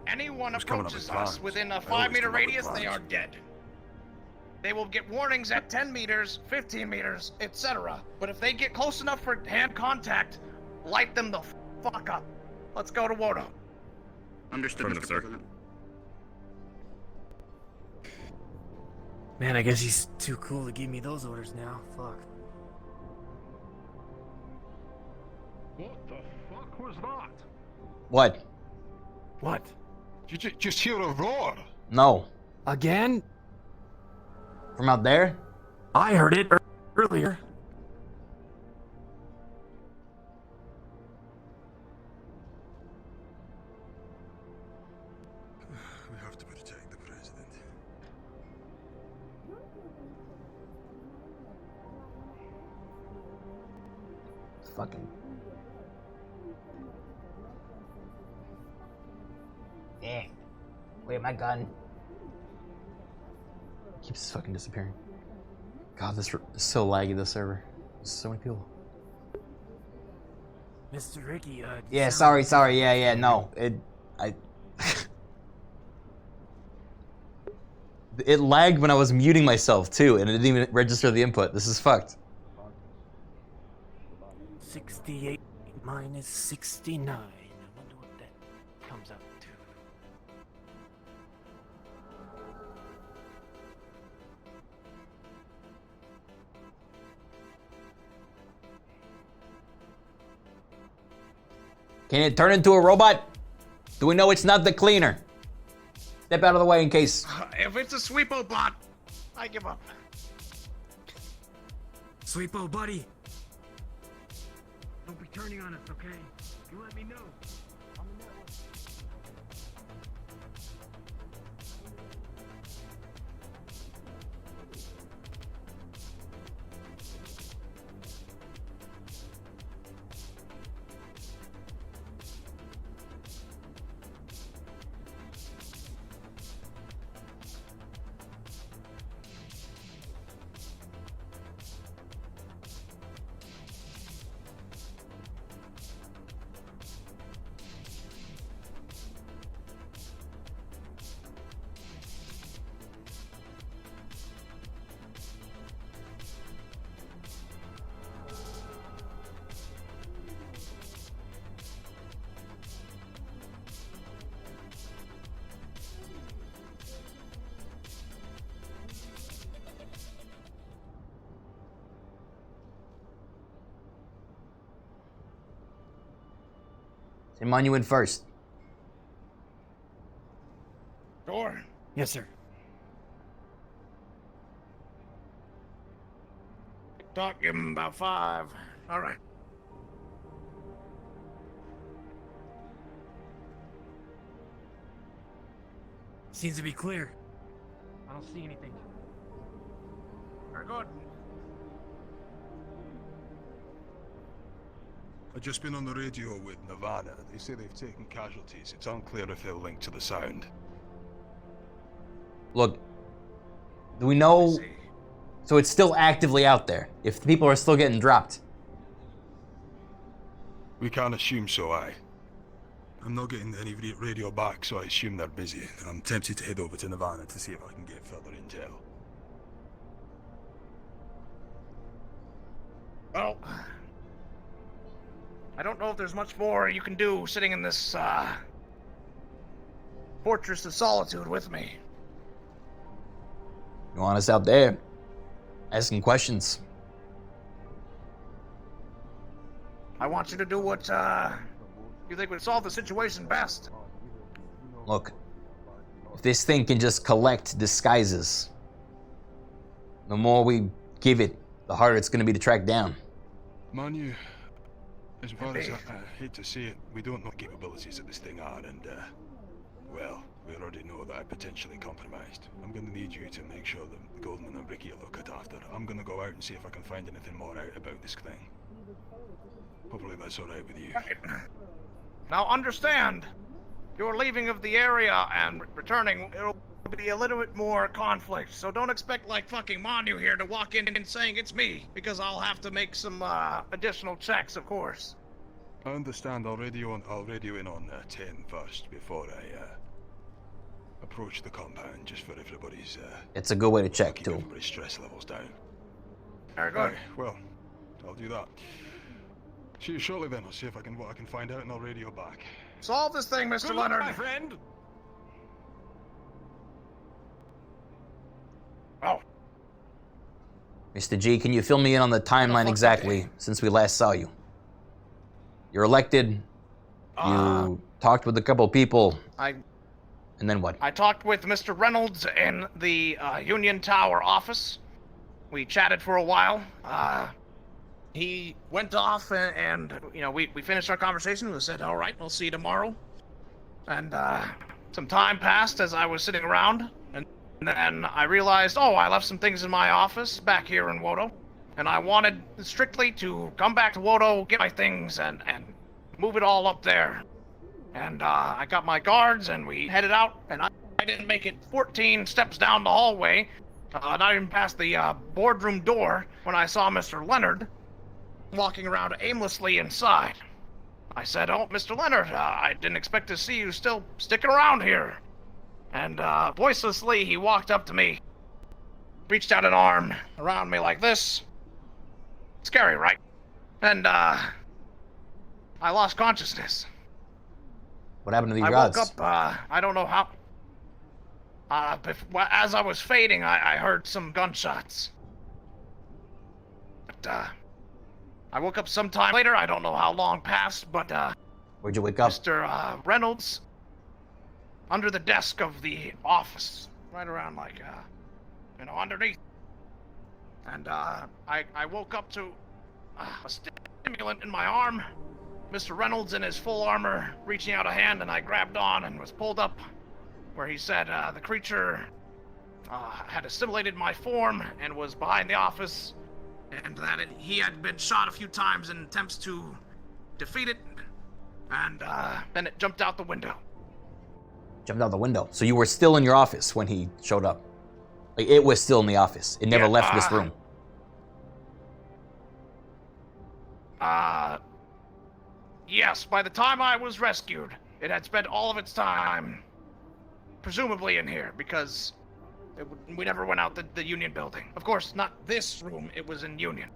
[SPEAKER 4] anyone
[SPEAKER 3] Who's coming up
[SPEAKER 4] approaches
[SPEAKER 3] with
[SPEAKER 4] us
[SPEAKER 3] plans?
[SPEAKER 4] within a
[SPEAKER 3] I always
[SPEAKER 4] 5-meter
[SPEAKER 3] come up with
[SPEAKER 4] radius, they
[SPEAKER 3] plans.
[SPEAKER 4] are dead. They will get warnings at 10 meters, 15 meters, etc. But if they get close enough for hand contact, light them the fuck up. Let's go to Wodo.
[SPEAKER 21] Understood, Mr. President.
[SPEAKER 2] Man, I guess he's too cool to give me those orders now. Fuck.
[SPEAKER 9] What the fuck was that?
[SPEAKER 1] What?
[SPEAKER 2] What?
[SPEAKER 3] Did you just hear a roar?
[SPEAKER 1] No.
[SPEAKER 2] Again?
[SPEAKER 1] From out there?
[SPEAKER 2] I heard it earlier.
[SPEAKER 3] We have to protect the president.
[SPEAKER 1] Fucking. Eh. Wait, my gun. Keeps fucking disappearing. God, this is so laggy, this server. There's so many people.
[SPEAKER 2] Mr. Ricky,
[SPEAKER 1] Yeah, sorry, yeah, no. It lagged when I was muting myself too, and it didn't even register the input. This is fucked.
[SPEAKER 2] 68 minus 69. I wonder what that comes out to.
[SPEAKER 1] Can it turn into a robot? Do we know it's not the cleaner? Step out of the way in case.
[SPEAKER 4] If it's a sweepo bot, I give up.
[SPEAKER 5] Sweepo, buddy.
[SPEAKER 2] Don't be turning on us, okay? You let me know. On the network.
[SPEAKER 1] Tim, on you in first.
[SPEAKER 2] Sure.
[SPEAKER 5] Yes, sir.
[SPEAKER 4] Talk, give him about 5. All right.
[SPEAKER 5] Seems to be clear.
[SPEAKER 2] I don't see anything.
[SPEAKER 4] Very good.
[SPEAKER 3] I've just been on the radio with Nevada. They say they've taken casualties. It's unclear if they're linked to the sound.
[SPEAKER 1] Look, do we know? So it's still actively out there. If the people are still getting dropped.
[SPEAKER 3] We can't assume so, aye. I'm not getting any radio back, so I assume they're busy. I'm tempted to head over to Nevada to see if I can get further intel.
[SPEAKER 4] Well, I don't know if there's much more you can do sitting in this, Fortress of Solitude with me.
[SPEAKER 1] You want us out there asking questions?
[SPEAKER 4] I want you to do what, you think would solve the situation best.
[SPEAKER 1] Look, if this thing can just collect disguises, the more we give it, the harder it's gonna be to track down.
[SPEAKER 3] Manu, as far as I hate to say it, we don't know the capabilities that this thing are, and, well, we already know that I'm potentially compromised. I'm gonna need you to make sure that the Goldman and Ricky are looked after. I'm gonna go out and see if I can find anything more out about this thing. Hopefully that's alright with you.
[SPEAKER 4] Right. Now understand, your leaving of the area and returning, it'll be a little bit more conflict, so don't expect like fucking Manu here to walk in and saying it's me, because I'll have to make some additional checks, of course.
[SPEAKER 3] I understand. I'll radio in on 10 first before I approach the compound, just for everybody's.
[SPEAKER 1] It's a good way to check
[SPEAKER 3] keep
[SPEAKER 1] too.
[SPEAKER 3] everybody's stress levels down.
[SPEAKER 4] Very good.
[SPEAKER 3] Right, well, I'll do that. See you shortly then. I'll see if what I can find out, and I'll radio back.
[SPEAKER 4] Solve this thing, Mr. Leonard.
[SPEAKER 2] my friend.
[SPEAKER 4] Oh.
[SPEAKER 1] Mr. G, can you fill me in on the timeline exactly since we last saw you? You're elected. You talked with a couple people. And then what?
[SPEAKER 4] I talked with Mr. Reynolds in the Union Tower office. We chatted for a while. He went off and you know, we finished our conversation. We said, all right, we'll see you tomorrow. And some time passed as I was sitting around. And then I realized, oh, I left some things in my office back here in Wodo. And I wanted strictly to come back to Wodo, get my things, and move it all up there. And I got my guards, and we headed out, and I didn't make it 14 steps down the hallway, not even past the boardroom door, when I saw Mr. Leonard walking around aimlessly inside. I said, oh, Mr. Leonard, I didn't expect to see you still sticking around here. And voicelessly, he walked up to me, reached out an arm around me like this. Scary, right? And I lost consciousness.
[SPEAKER 1] What happened to the
[SPEAKER 4] I
[SPEAKER 1] guards?
[SPEAKER 4] woke up, I don't know how. As I was fading, I heard some gunshots. But, I woke up sometime later, I don't know how long passed, but,
[SPEAKER 1] Where'd you wake up?
[SPEAKER 4] Mr. Reynolds, under the desk of the office, right around, like, you know, underneath. and I woke up to a stimulant in my arm. Mr. Reynolds in his full armor reaching out a hand, and I grabbed on and was pulled up where he said the creature had assimilated my form and was behind the office, and that he had been shot a few times in attempts to defeat it, and then it jumped out the window.
[SPEAKER 1] Jumped out the window. So you were still in your office when he showed up. Like, it was still in the office. It never left this room.
[SPEAKER 4] Yes, by the time I was rescued, it had spent all of its time, presumably in here, because we never went out the Union building. Of course, not this room, it was in Union.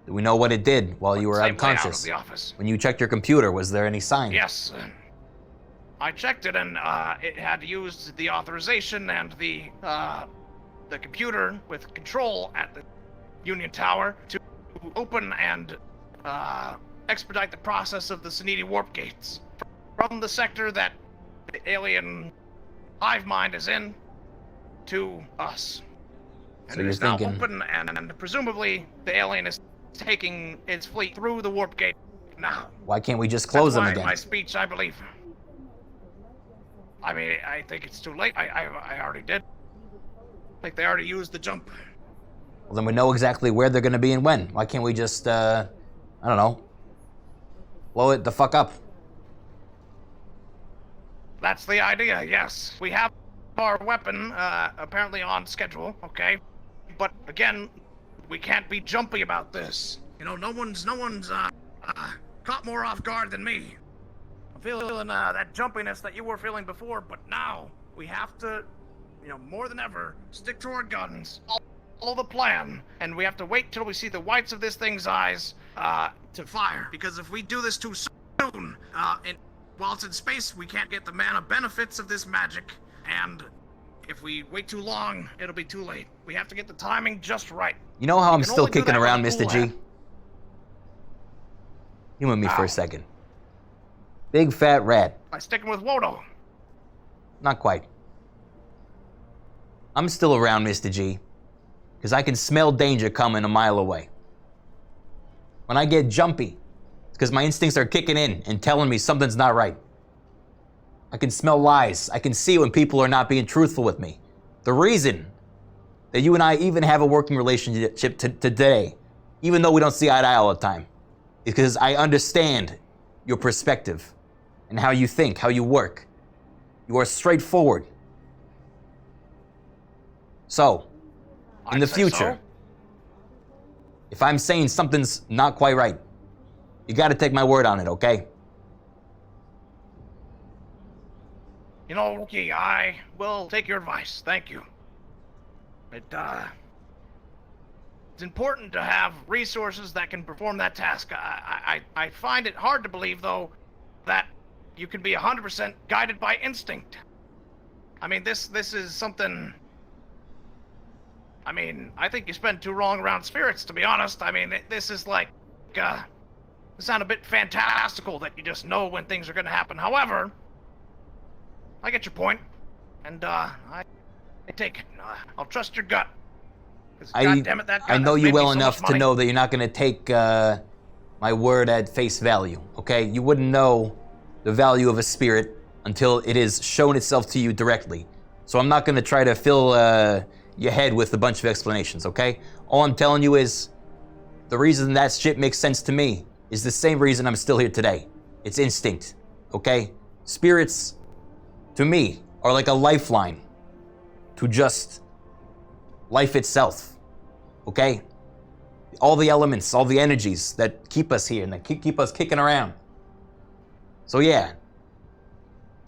[SPEAKER 1] Do we know what it did while you were
[SPEAKER 4] Same layout of
[SPEAKER 1] unconscious?
[SPEAKER 4] the office.
[SPEAKER 1] When you checked your computer, was there any sign?
[SPEAKER 4] Yes. I checked it, and it had used the authorization and the computer with control at the Union Tower to open and expedite the process of the Saniti warp gates from the sector that the alien hive mind is in to us. And
[SPEAKER 1] So
[SPEAKER 4] it
[SPEAKER 1] you're
[SPEAKER 4] is now
[SPEAKER 1] thinking-
[SPEAKER 4] open, and presumably the alien is taking its fleet through the warp gate now.
[SPEAKER 1] Why can't we just close
[SPEAKER 4] That's
[SPEAKER 1] them
[SPEAKER 4] why
[SPEAKER 1] again?
[SPEAKER 4] my speech, I believe. I mean, I think it's too late. I already did. Like, they already used the jump.
[SPEAKER 1] Well, then we know exactly where they're going to be and when. Why can't we just, I don't know, blow it the fuck up?
[SPEAKER 4] That's the idea, yes. We have our weapon, apparently on schedule, okay? But, again, we can't be jumpy about this. You know, no one's caught more off guard than me. I'm feeling that jumpiness that you were feeling before, but now we have to, you know, more than ever, stick to our guns, follow the plan, and we have to wait till we see the whites of this thing's eyes to fire. Because if we do this too soon, while it's in space, we can't get the mana benefits of this magic, and if we wait too long, it'll be too late. We have to get the timing just right.
[SPEAKER 1] You know how I'm
[SPEAKER 4] can
[SPEAKER 1] still
[SPEAKER 4] only do
[SPEAKER 1] kicking
[SPEAKER 4] that
[SPEAKER 1] around,
[SPEAKER 4] with a
[SPEAKER 1] Mr.
[SPEAKER 4] cool
[SPEAKER 1] G? Humor me for a second. Big fat rat.
[SPEAKER 4] By sticking with Wodo.
[SPEAKER 1] Not quite. I'm still around, Mr. G, because I can smell danger coming a mile away. When I get jumpy, it's because my instincts are kicking in and telling me something's not right. I can smell lies. I can see when people are not being truthful with me. The reason that you and I even have a working relationship today, even though we don't see eye to eye all the time, is because I understand your perspective and how you think, how you work. You are straightforward. So, in the future, if I'm saying something's not quite right, you gotta take my word on it, okay?
[SPEAKER 4] You know, Rookie, I will take your advice. Thank you. It's important to have resources that can perform that task. I find it hard to believe, though, that you can be 100% guided by instinct. I mean, this is something... I mean, I think you spend too long around spirits, to be honest. I mean, this is like... it sounds a bit fantastical that you just know when things are going to happen. However, I get your point, and I take it. I'll trust your gut. 'Cause goddammit, that gut
[SPEAKER 1] I know
[SPEAKER 4] has
[SPEAKER 1] you
[SPEAKER 4] made me
[SPEAKER 1] well
[SPEAKER 4] so
[SPEAKER 1] enough
[SPEAKER 4] much
[SPEAKER 1] to
[SPEAKER 4] money.
[SPEAKER 1] know that you're not gonna take my word at face value, okay? You wouldn't know the value of a spirit until it is shown itself to you directly. So I'm not gonna try to fill your head with a bunch of explanations, okay? All I'm telling you is the reason that shit makes sense to me is the same reason I'm still here today. It's instinct, okay? Spirits, to me, are like a lifeline to just life itself, okay? All the elements, all the energies that keep us here and that keep us kicking around. So yeah,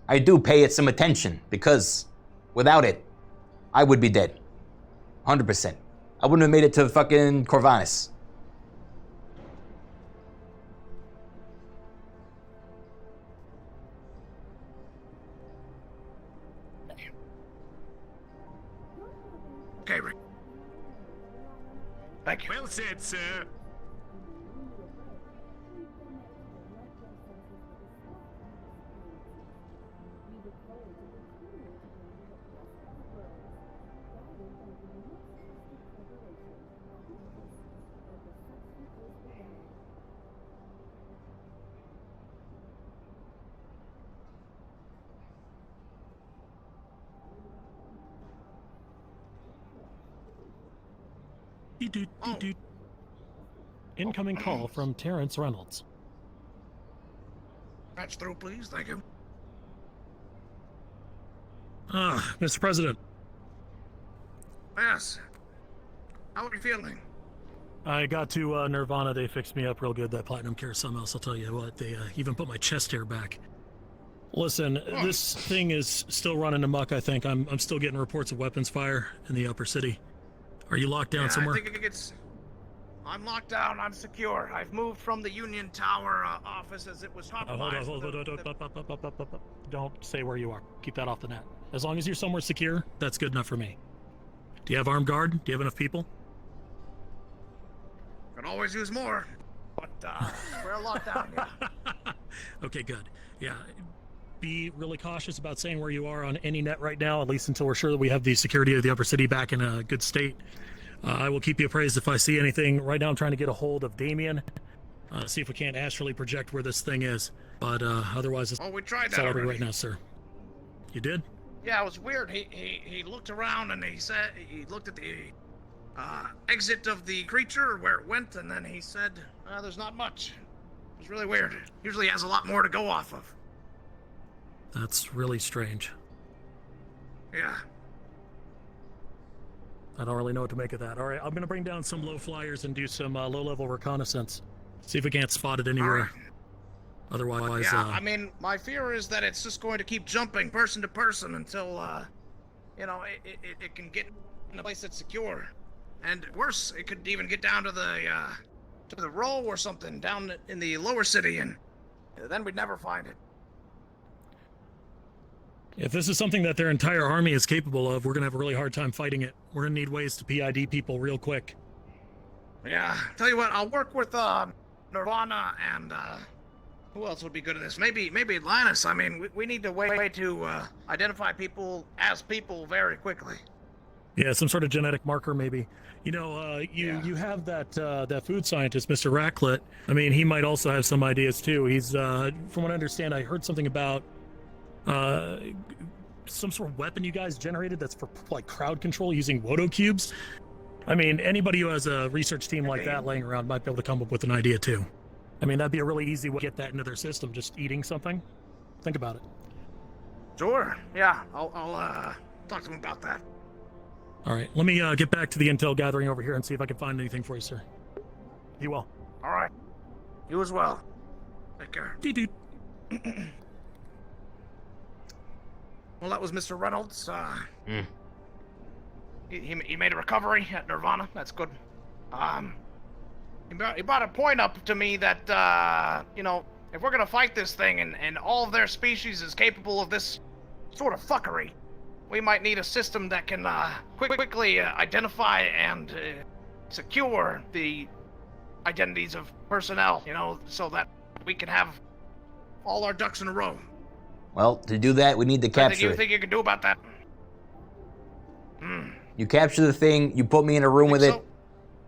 [SPEAKER 1] I do pay it some attention because without it, I would be dead. 100%. I wouldn't have made it to fucking Corvinus.
[SPEAKER 4] Okay, Rick. Thank you.
[SPEAKER 9] Well said, sir.
[SPEAKER 20] Incoming call from Terrence Reynolds.
[SPEAKER 4] Patch through, please. Thank you.
[SPEAKER 20] Mr. President.
[SPEAKER 4] Yes. How are you feeling?
[SPEAKER 20] I got to Nirvana. They fixed me up real good. That platinum care, something else. I'll tell you what. They even put my chest hair back. Listen, this thing is still running amok. I think I'm still getting reports of weapons fire in the upper city. Are you locked down somewhere?
[SPEAKER 4] I think I'm locked down. I'm secure. I've moved from the Union Tower office as it was compromised.
[SPEAKER 20] Hold on. Don't say where you are. Keep that off the net. As long as you're somewhere secure, that's good enough for me. Do you have armed guard? Do you have enough people?
[SPEAKER 4] Could always use more, but we're locked down. Yeah.
[SPEAKER 20] Okay, good. Yeah. Be really cautious about saying where you are on any net right now, at least until we're sure that we have the security of the upper city back in a good state. I will keep you appraised if I see anything. Right now I'm trying to get a hold of Damien, see if we can't astrally project where this thing is. But otherwise, it's
[SPEAKER 4] we tried that
[SPEAKER 20] celebrate
[SPEAKER 4] already.
[SPEAKER 20] right now, sir. You did?
[SPEAKER 4] Yeah, it was weird. He looked around and he said he looked at the exit of the creature where it went, and then he said, "There's not much." It was really weird. Usually has a lot more to go off of.
[SPEAKER 20] That's really strange.
[SPEAKER 4] Yeah.
[SPEAKER 20] I don't really know what to make of that. All right, I'm going to bring down some low flyers and do some low-level reconnaissance. See if we can't spot it anywhere. Otherwise,
[SPEAKER 4] yeah, I mean, my fear is that it's just going to keep jumping person to person until, it can get in a place that's secure. And worse, it could even get down to the row or something down in the lower city, and then we'd never find it.
[SPEAKER 20] if this is something that their entire army is capable of, we're going to have a really hard time fighting it. We're going to need ways to PID people real quick.
[SPEAKER 4] Yeah, tell you what, I'll work with Nirvana and who else would be good at this? Maybe Atlantis. I mean, we need a way to identify people as people very quickly.
[SPEAKER 20] Yeah, some sort of genetic marker, maybe. You know, you have that food scientist, Mr. Ratcliffe. I mean, he might also have some ideas too. He's, from what I understand, I heard something about some sort of weapon you guys generated that's for like crowd control using Wodo cubes. I mean, anybody who has a research team like that laying around might be able to come up with an idea too. I mean, that'd be a really easy way to get that into their system, just eating something. Think about it.
[SPEAKER 4] Sure. Yeah, I'll talk to him about that.
[SPEAKER 20] All right, let me get back to the intel gathering over here and see if I can find anything for you, sir. You will.
[SPEAKER 4] All right. You as well. Take care.
[SPEAKER 20] Dude.
[SPEAKER 4] Well, that was Mr. Reynolds. He made a recovery at Nirvana. That's good. He brought a point up to me that, if we're gonna fight this thing and all of their species is capable of this sort of fuckery, we might need a system that can quickly identify and secure the identities of personnel, so that we can have all our ducks in a row.
[SPEAKER 1] Well, to do that, we need to capture
[SPEAKER 4] You
[SPEAKER 1] it.
[SPEAKER 4] think you can do about that?
[SPEAKER 1] You capture the thing, you put me in a room with it.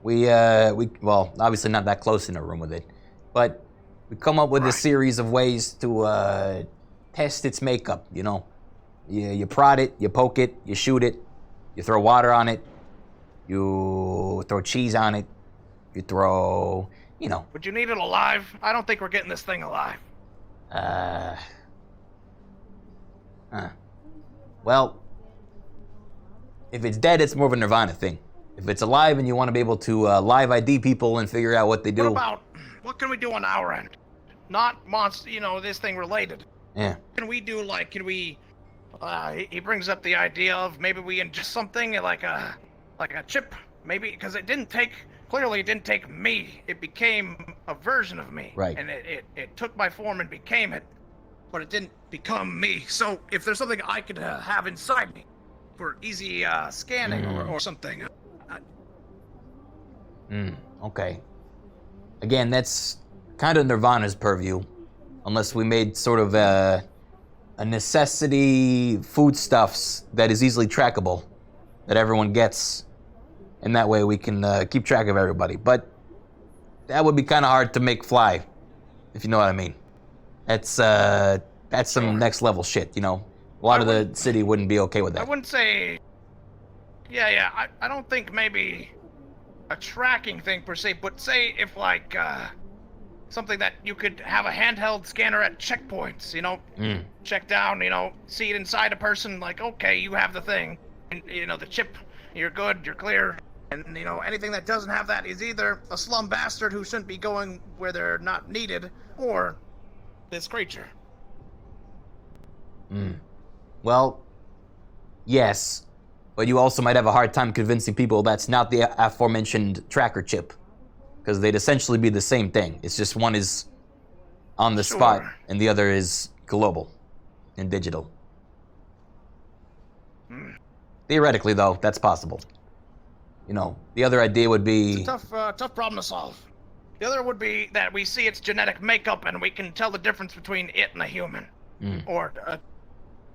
[SPEAKER 1] Well, obviously not that close in a room with it, but we come up with a series of ways to test its makeup, You prod it, you poke it, you shoot it, you throw water on it, you throw cheese on it, you throw,
[SPEAKER 4] Would you need it alive? I don't think we're getting this thing alive.
[SPEAKER 1] Well, if it's dead, it's more of a Nirvana thing. If it's alive and you want to be able to live ID people and figure out what they do.
[SPEAKER 4] What can we do on our end? Not monster, this thing related.
[SPEAKER 1] Yeah.
[SPEAKER 4] Can we do, he brings up the idea of maybe we ingest something like a chip, maybe, because it didn't take me. It became a version of me.
[SPEAKER 1] Right.
[SPEAKER 4] And it took my form and became it, but it didn't become me. So if there's something I could have inside me for easy scanning or something.
[SPEAKER 1] Okay. Again, that's kind of Nirvana's purview, unless we made sort of a necessity foodstuffs that is easily trackable, that everyone gets, and that way we can keep track of everybody. But that would be kind of hard to make fly, if you know what I mean. That's some next level shit, A lot of the city wouldn't be okay with that.
[SPEAKER 4] I wouldn't say. Yeah. I don't think maybe a tracking thing per se, but say if like something that you could have a handheld scanner at checkpoints, you know, check down, you know, see it inside a person, like, okay, you have the thing, and you know, the chip, you're good, you're clear, and you know, anything that doesn't have that is either a slum bastard who shouldn't be going where they're not needed, or this creature.
[SPEAKER 1] Well, yes, but you also might have a hard time convincing people that's not the aforementioned tracker chip, because they'd essentially be the same thing. It's just one is on the spot and the other is global and digital. Theoretically, though, that's possible. You know, the other idea would be...
[SPEAKER 4] It's a tough problem to solve. The other would be that we see its genetic makeup and we can tell the difference between it and a human. Or a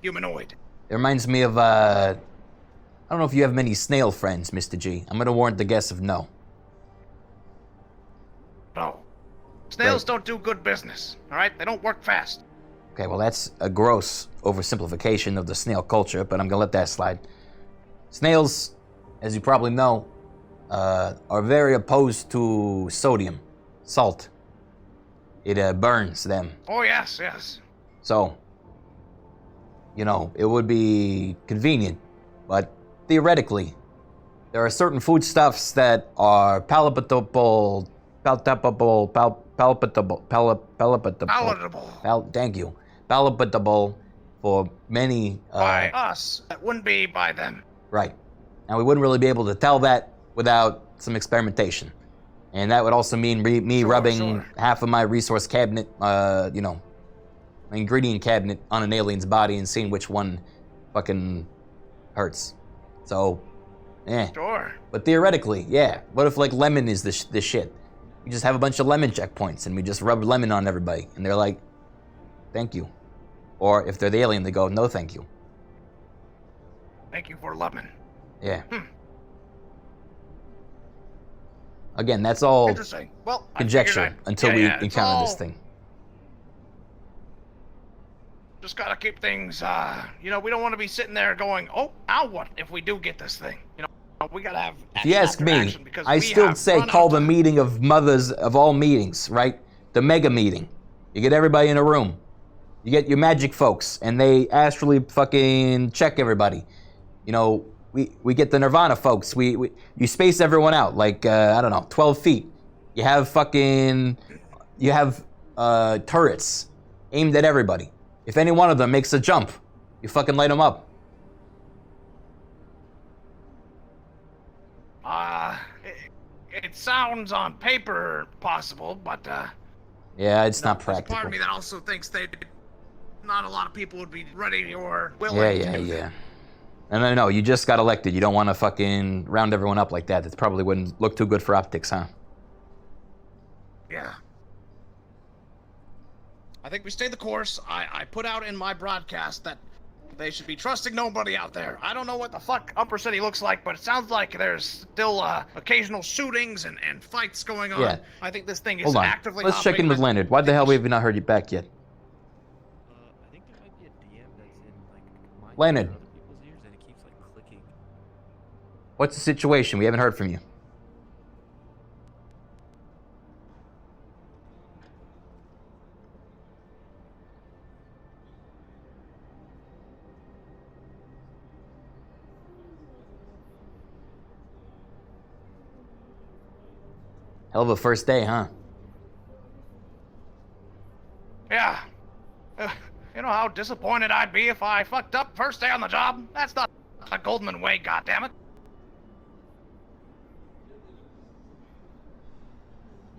[SPEAKER 4] humanoid.
[SPEAKER 1] It reminds me of, I don't know if you have many snail friends, Mr. G. I'm gonna warrant the guess of no.
[SPEAKER 4] No. Snails don't do good business, alright? They don't work fast.
[SPEAKER 1] Okay, well that's a gross oversimplification of the snail culture, but I'm gonna let that slide. Snails, as you probably know, are very opposed to sodium, salt. It burns them.
[SPEAKER 4] Oh, yes, yes.
[SPEAKER 1] So, you know, it would be convenient, but theoretically, there are certain foodstuffs that are palatable, thank you, palatable for many.
[SPEAKER 4] By us, that wouldn't be by them.
[SPEAKER 1] Right. Now, we wouldn't really be able to tell that without some experimentation. And that would also mean me rubbing half of my resource cabinet, you know, my ingredient cabinet on an alien's body and seeing which one fucking hurts. So,
[SPEAKER 4] Sure.
[SPEAKER 1] But theoretically, yeah. What if, like, lemon is the shit? You just have a bunch of lemon checkpoints and we just rub lemon on everybody. And they're like, thank you. Or if they're the alien, they go, no thank you.
[SPEAKER 4] Thank you for lemon.
[SPEAKER 1] Yeah. Again, that's all
[SPEAKER 4] Interesting. Well,
[SPEAKER 1] conjecture until we encounter this thing.
[SPEAKER 4] Just gotta keep things, you know, we don't want to be sitting there going, oh, now what if we do get this thing? You know, we gotta have
[SPEAKER 1] If you ask me, I still say call the meeting of mothers of all meetings, right? The mega meeting. You get everybody in a room. You get your magic folks, and they astrally fucking check everybody. You know, we get the Nirvana folks. You space everyone out, like, I don't know, 12 feet. You have turrets aimed at everybody. If any one of them makes a jump, you fucking light them up.
[SPEAKER 4] It sounds on paper possible, but,
[SPEAKER 1] yeah, it's not
[SPEAKER 4] there's
[SPEAKER 1] practical.
[SPEAKER 4] part of me that also thinks not a lot of people would be ready or willing to do that.
[SPEAKER 1] And I know, you just got elected. You don't want to fucking round everyone up like that. That probably wouldn't look too good for optics, huh?
[SPEAKER 4] Yeah. I think we stayed the course. I put out in my broadcast that they should be trusting nobody out there. I don't know what the fuck Upper City looks like, but it sounds like there's still occasional shootings and fights going on.
[SPEAKER 1] Yeah.
[SPEAKER 4] I think this thing is
[SPEAKER 1] Hold on.
[SPEAKER 4] actively
[SPEAKER 1] Let's check in with Leonard. Why the hell we have not heard you back yet?
[SPEAKER 12] I think there might be a DM that's in, like,
[SPEAKER 1] Leonard.
[SPEAKER 12] other people's ears and it keeps, like, clicking.
[SPEAKER 1] What's the situation? We haven't heard from you. Hell of a first day, huh?
[SPEAKER 4] Yeah. You know how disappointed I'd be if I fucked up first day on the job? That's not a Goldman way, goddammit.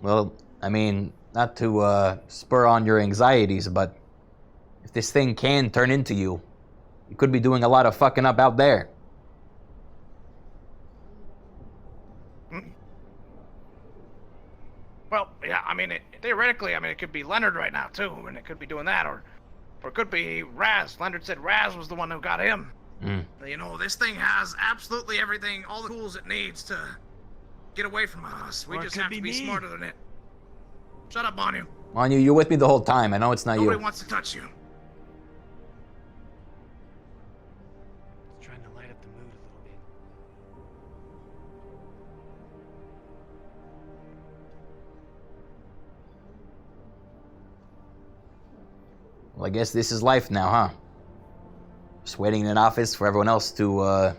[SPEAKER 1] Well, I mean, not to spur on your anxieties, but if this thing can turn into you, you could be doing a lot of fucking up out there.
[SPEAKER 4] Well, yeah, I mean, theoretically, I mean, it could be Leonard right now, too, and it could be doing that, or it could be Raz. Leonard said Raz was the one who got him. You know, this thing has absolutely everything, all the tools it needs to get away from us. We
[SPEAKER 2] Or it
[SPEAKER 4] just
[SPEAKER 2] could
[SPEAKER 4] have to
[SPEAKER 2] be
[SPEAKER 4] be
[SPEAKER 2] me.
[SPEAKER 4] smarter than it. Shut up, Manu.
[SPEAKER 1] Manu, you're with me the whole time. I know it's not
[SPEAKER 4] Nobody
[SPEAKER 1] you.
[SPEAKER 4] wants to touch you.
[SPEAKER 2] Trying to light up the mood a little bit.
[SPEAKER 1] Well, I guess this is life now, huh? Just waiting in an office for everyone else to,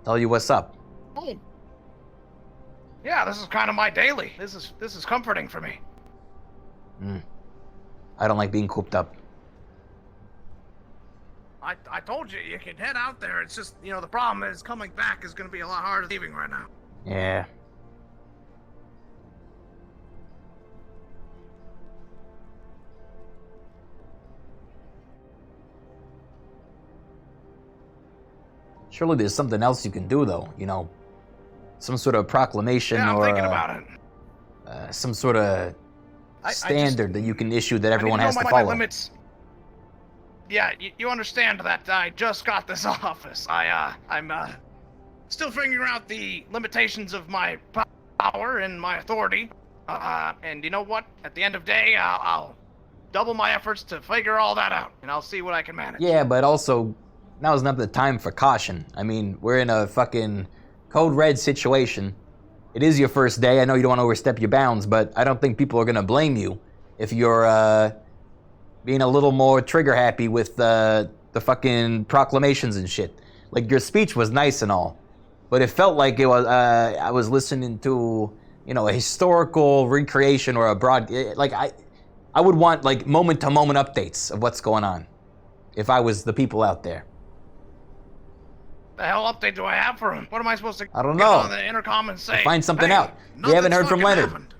[SPEAKER 1] tell you what's up.
[SPEAKER 4] Oh. Yeah, this is kind of my daily. This is comforting for me.
[SPEAKER 1] I don't like being cooped up.
[SPEAKER 4] I told you, you can head out there. It's just, you know, the problem is coming back is going to be a lot harder than leaving right now.
[SPEAKER 1] Yeah. Surely there's something else you can do, though. You know, some sort of proclamation
[SPEAKER 4] Yeah, I'm
[SPEAKER 1] or
[SPEAKER 4] thinking about it.
[SPEAKER 1] some sort of standard that you can issue that everyone has to
[SPEAKER 4] my
[SPEAKER 1] follow.
[SPEAKER 4] Limits. Yeah, you understand that I just got this office. I'm still figuring out the limitations of my power and my authority. And you know what? At the end of the day, I'll double my efforts to figure all that out, and I'll see what I can manage.
[SPEAKER 1] Yeah, but also, now is not the time for caution. I mean, we're in a fucking code red situation. It is your first day. I know you don't want to overstep your bounds, but I don't think people are gonna blame you if you're being a little more trigger happy with the fucking proclamations and shit. Like, your speech was nice and all, but it felt like it was I was listening to, you know, a historical recreation or a broad, like I would want like moment to moment updates of what's going on if I was the people out there.
[SPEAKER 4] The hell update do I have for him? What am I supposed to
[SPEAKER 1] I don't
[SPEAKER 4] get
[SPEAKER 1] know.
[SPEAKER 4] on the intercom and say?
[SPEAKER 1] Find something
[SPEAKER 4] hey,
[SPEAKER 1] out. We haven't heard from
[SPEAKER 4] nothing's
[SPEAKER 1] Leonard,
[SPEAKER 4] fucking happened.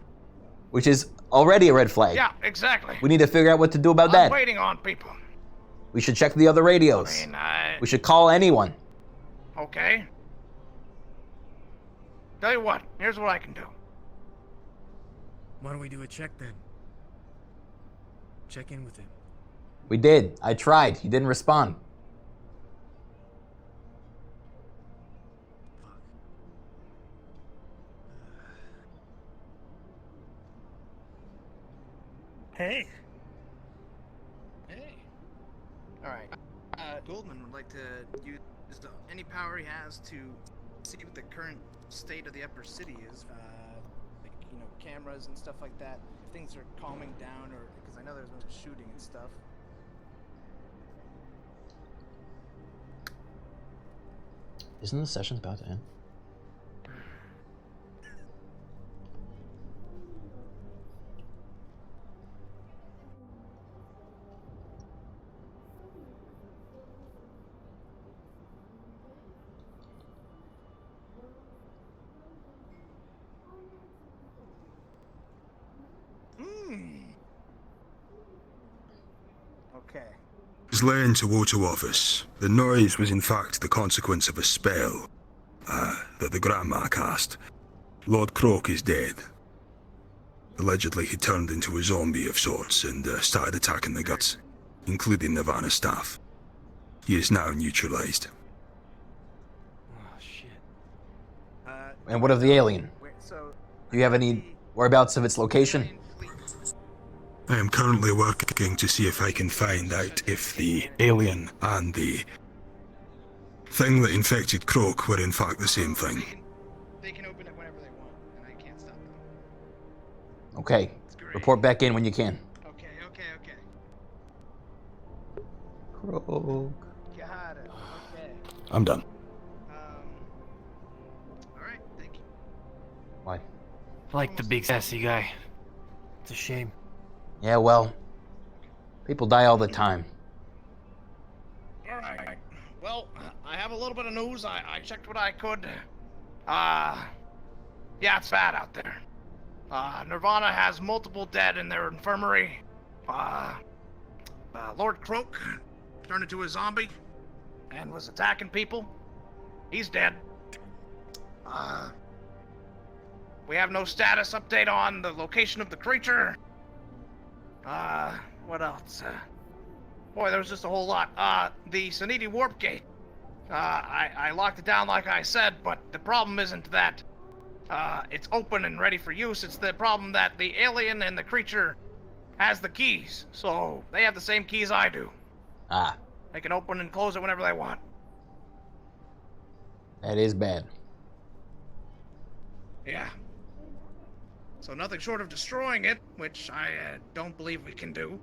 [SPEAKER 1] which is already a red flag.
[SPEAKER 4] Yeah, exactly.
[SPEAKER 1] We need to figure out what to do about
[SPEAKER 4] I'm
[SPEAKER 1] that.
[SPEAKER 4] waiting on people.
[SPEAKER 1] We should check the other radios. We should call anyone.
[SPEAKER 4] Okay. Tell you what, here's what I can do.
[SPEAKER 5] Why don't we do a check then? Check in with him.
[SPEAKER 1] We did. I tried. He didn't respond.
[SPEAKER 2] Hey.
[SPEAKER 14] Hey. Alright. Goldman would like to use any power he has to see what the current state of the upper city is. Like, you know, cameras and stuff like that. If things are calming down, or because I know there's been shooting and stuff.
[SPEAKER 1] Isn't the session about to end?
[SPEAKER 14] Okay.
[SPEAKER 3] As led to Auto Office, the noise was in fact the consequence of a spell that the Grandma cast. Lord Croak is dead. Allegedly, he turned into a zombie of sorts and started attacking the guts, including Nirvana staff. He is now neutralized.
[SPEAKER 14] Oh, shit.
[SPEAKER 1] And what of the alien?
[SPEAKER 14] So,
[SPEAKER 1] Do you have any whereabouts of its location?
[SPEAKER 3] I am currently working to see if I can find out if the alien and the thing that infected Croak were in fact the same thing.
[SPEAKER 14] they can open it whenever they want, and I can't stop them.
[SPEAKER 1] Okay. Report back in when you can.
[SPEAKER 14] Okay.
[SPEAKER 1] Croak.
[SPEAKER 14] Got it. Okay.
[SPEAKER 3] I'm done.
[SPEAKER 14] Alright, thank you.
[SPEAKER 1] Why?
[SPEAKER 2] I like the big sassy guy. It's a shame.
[SPEAKER 1] Yeah, well, people die all the time.
[SPEAKER 4] Alright. Well, I have a little bit of news. I checked what I could. Yeah, it's bad out there. Nirvana has multiple dead in their infirmary. Lord Croak turned into a zombie and was attacking people. He's dead. We have no status update on the location of the creature. What else? Boy, there was just a whole lot. The Saniti warp gate. I locked it down like I said, but the problem isn't that it's open and ready for use. It's the problem that the alien and the creature has the keys. So they have the same keys I do.
[SPEAKER 1] Ah,
[SPEAKER 4] They can open and close it whenever they want.
[SPEAKER 1] that is bad.
[SPEAKER 4] Yeah. So nothing short of destroying it, which I don't believe we can do.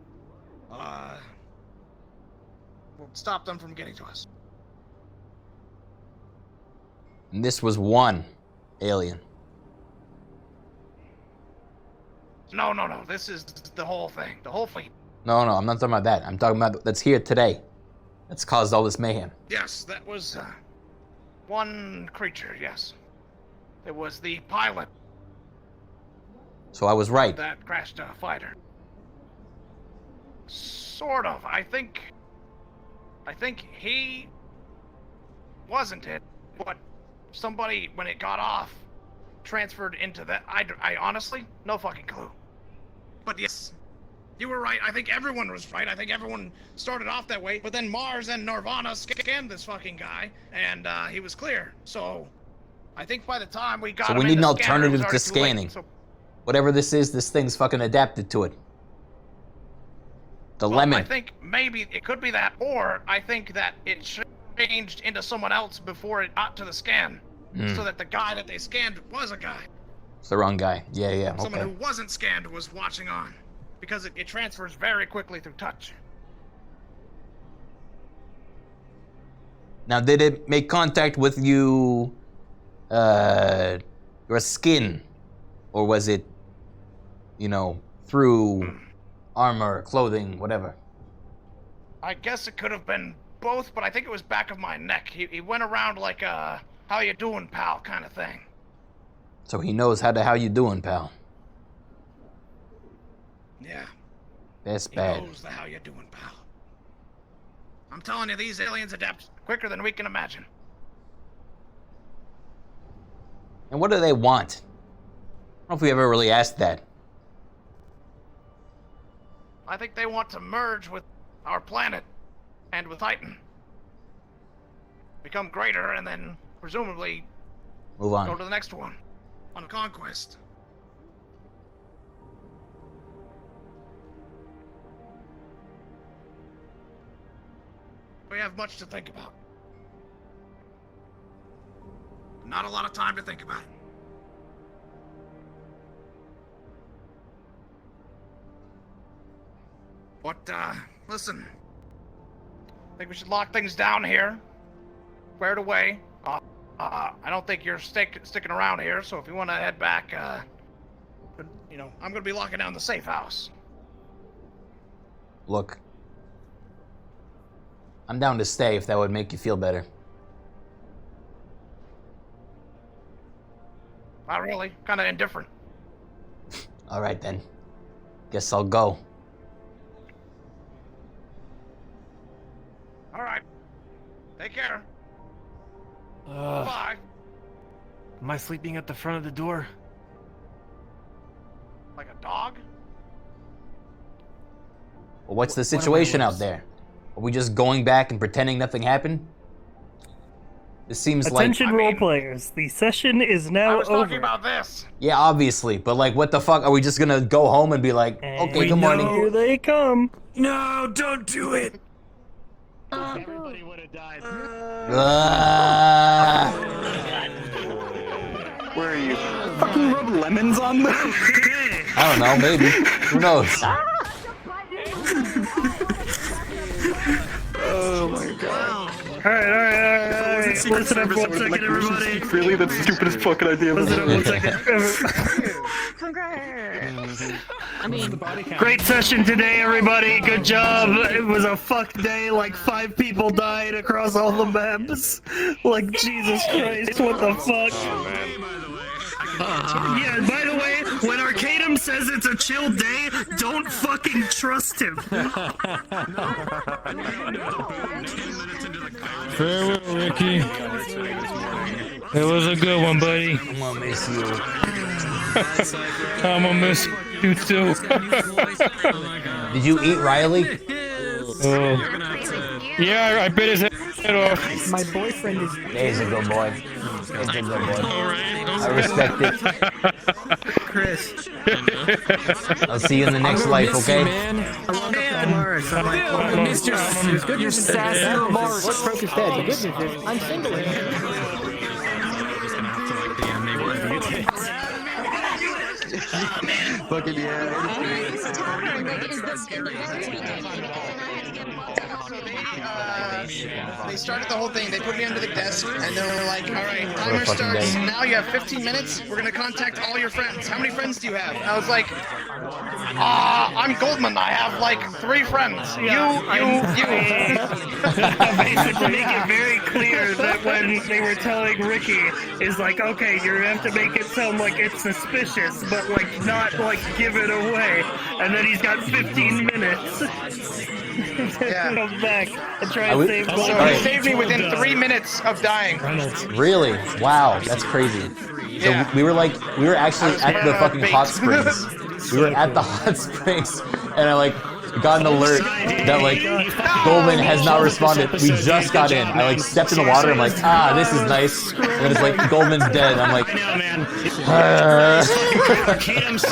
[SPEAKER 4] will stop them from getting to us.
[SPEAKER 1] And this was one alien.
[SPEAKER 4] No. This is the whole thing. The whole fleet.
[SPEAKER 1] No, I'm not talking about that. I'm talking about that's here today. That's caused all this mayhem.
[SPEAKER 4] Yes, that was one creature, yes. It was the pilot
[SPEAKER 1] So I was right.
[SPEAKER 4] that crashed a fighter. Sort of. I think he wasn't it, but somebody, when it got off, transferred into that. I honestly, no fucking clue. But yes, you were right. I think everyone was right. I think everyone started off that way, but then Mars and Nirvana scanned this fucking guy, and he was clear. So I think by the time we got
[SPEAKER 1] So
[SPEAKER 4] him
[SPEAKER 1] we
[SPEAKER 4] in
[SPEAKER 1] need an
[SPEAKER 4] the scanner, it was
[SPEAKER 1] alternative to
[SPEAKER 4] already too late.
[SPEAKER 1] scanning.
[SPEAKER 4] So
[SPEAKER 1] Whatever this is, this thing's fucking adapted to it. The
[SPEAKER 4] well,
[SPEAKER 1] lemon.
[SPEAKER 4] I think maybe it could be that, or I think that it changed into someone else before it got to the scan, so that the guy that they scanned was a guy.
[SPEAKER 1] It's the wrong guy. Yeah,
[SPEAKER 4] Someone
[SPEAKER 1] okay.
[SPEAKER 4] who wasn't scanned was watching on, because it transfers very quickly through touch.
[SPEAKER 1] Now, did it make contact with you, your skin? Or was it, through armor, clothing, whatever?
[SPEAKER 4] I guess it could have been both, but I think it was back of my neck. He went around like a, how you doing, pal, kind of thing.
[SPEAKER 1] So he knows how you doing, pal?
[SPEAKER 4] Yeah.
[SPEAKER 1] That's
[SPEAKER 4] He
[SPEAKER 1] bad.
[SPEAKER 4] knows the how you doing, pal. I'm telling you, these aliens adapt quicker than we can imagine.
[SPEAKER 1] And what do they want? I don't know if we ever really asked that.
[SPEAKER 4] I think they want to merge with our planet and with Titan. Become greater and then presumably
[SPEAKER 1] Move on.
[SPEAKER 4] go to the next one on a conquest. We have much to think about. Not a lot of time to think about it. But, listen. I think we should lock things down here. Square it away. I don't think you're sticking around here, so if you want to head back, I'm gonna be locking down the safe house.
[SPEAKER 1] Look. I'm down to stay if that would make you feel better.
[SPEAKER 4] Not really. Kind of indifferent.
[SPEAKER 1] All right, then. Guess I'll go.
[SPEAKER 4] All right. Take care.
[SPEAKER 2] Am
[SPEAKER 4] Bye.
[SPEAKER 2] I sleeping at the front of the door?
[SPEAKER 4] Like a dog?
[SPEAKER 1] Well, what's the
[SPEAKER 2] What are my
[SPEAKER 1] situation out
[SPEAKER 2] words?
[SPEAKER 1] there? Are we just going back and pretending nothing happened? This seems
[SPEAKER 11] Attention
[SPEAKER 1] like...
[SPEAKER 11] role players, the session is now
[SPEAKER 4] I was
[SPEAKER 11] over.
[SPEAKER 4] talking about this.
[SPEAKER 1] Yeah, obviously, but like, what the fuck? Are we just gonna go home and be like, okay, good morning?
[SPEAKER 11] Here they come.
[SPEAKER 20] No, don't do it.
[SPEAKER 6] Everybody would have died.
[SPEAKER 21] Where are you? Fucking rub lemons on them?
[SPEAKER 1] I don't know, maybe. Who knows?
[SPEAKER 21] Oh my god.
[SPEAKER 11] Alright. Listen up one second, everybody.
[SPEAKER 21] Really? That's the stupidest fucking idea ever.
[SPEAKER 11] Listen up 1 second. Great session today, everybody. Good job. It was a fuck day. Like 5 people died across all the maps. Like, Jesus Christ, what the fuck? Yeah, by the way, when Arcadum says it's a chill day, don't fucking trust him.
[SPEAKER 15] Farewell, Ricky. It was a good one, buddy.
[SPEAKER 1] I'm gonna miss you.
[SPEAKER 15] I'm gonna miss you too.
[SPEAKER 1] Did you eat Riley?
[SPEAKER 15] Yeah, I bit his head off.
[SPEAKER 11] My boyfriend is.
[SPEAKER 1] He's a good boy. He's a good boy. I respect it.
[SPEAKER 11] Chris.
[SPEAKER 1] I'll see you in the next life, okay?
[SPEAKER 11] Your sassy remarks.
[SPEAKER 22] What broke his head? The good news is, I'm single.
[SPEAKER 21] Fucking yeah.
[SPEAKER 14] They started the whole thing. They put me under the desk, and they were like, "All right, timer starts now. You have 15 minutes. We're gonna contact all your friends. How many friends do you have?" And I was like, I'm Goldman. I have like 3 friends. You.
[SPEAKER 11] Basically, to make it very clear that when they were telling Ricky, is like, okay, you have to make it sound like it's suspicious, but like not like give it away. And then he's got 15 minutes.
[SPEAKER 14] Yeah.
[SPEAKER 11] Come back and try and save Goldman.
[SPEAKER 14] So he saved me within 3 minutes of dying.
[SPEAKER 1] Really? Wow, that's crazy. So
[SPEAKER 14] Yeah.
[SPEAKER 1] we were actually at the fucking hot springs. We were at the hot springs, and I got an alert that Goldman has not responded. We just got in. I stepped in the water. I'm like, this is nice. And then it's like Goldman's dead. I'm like,
[SPEAKER 16] Bye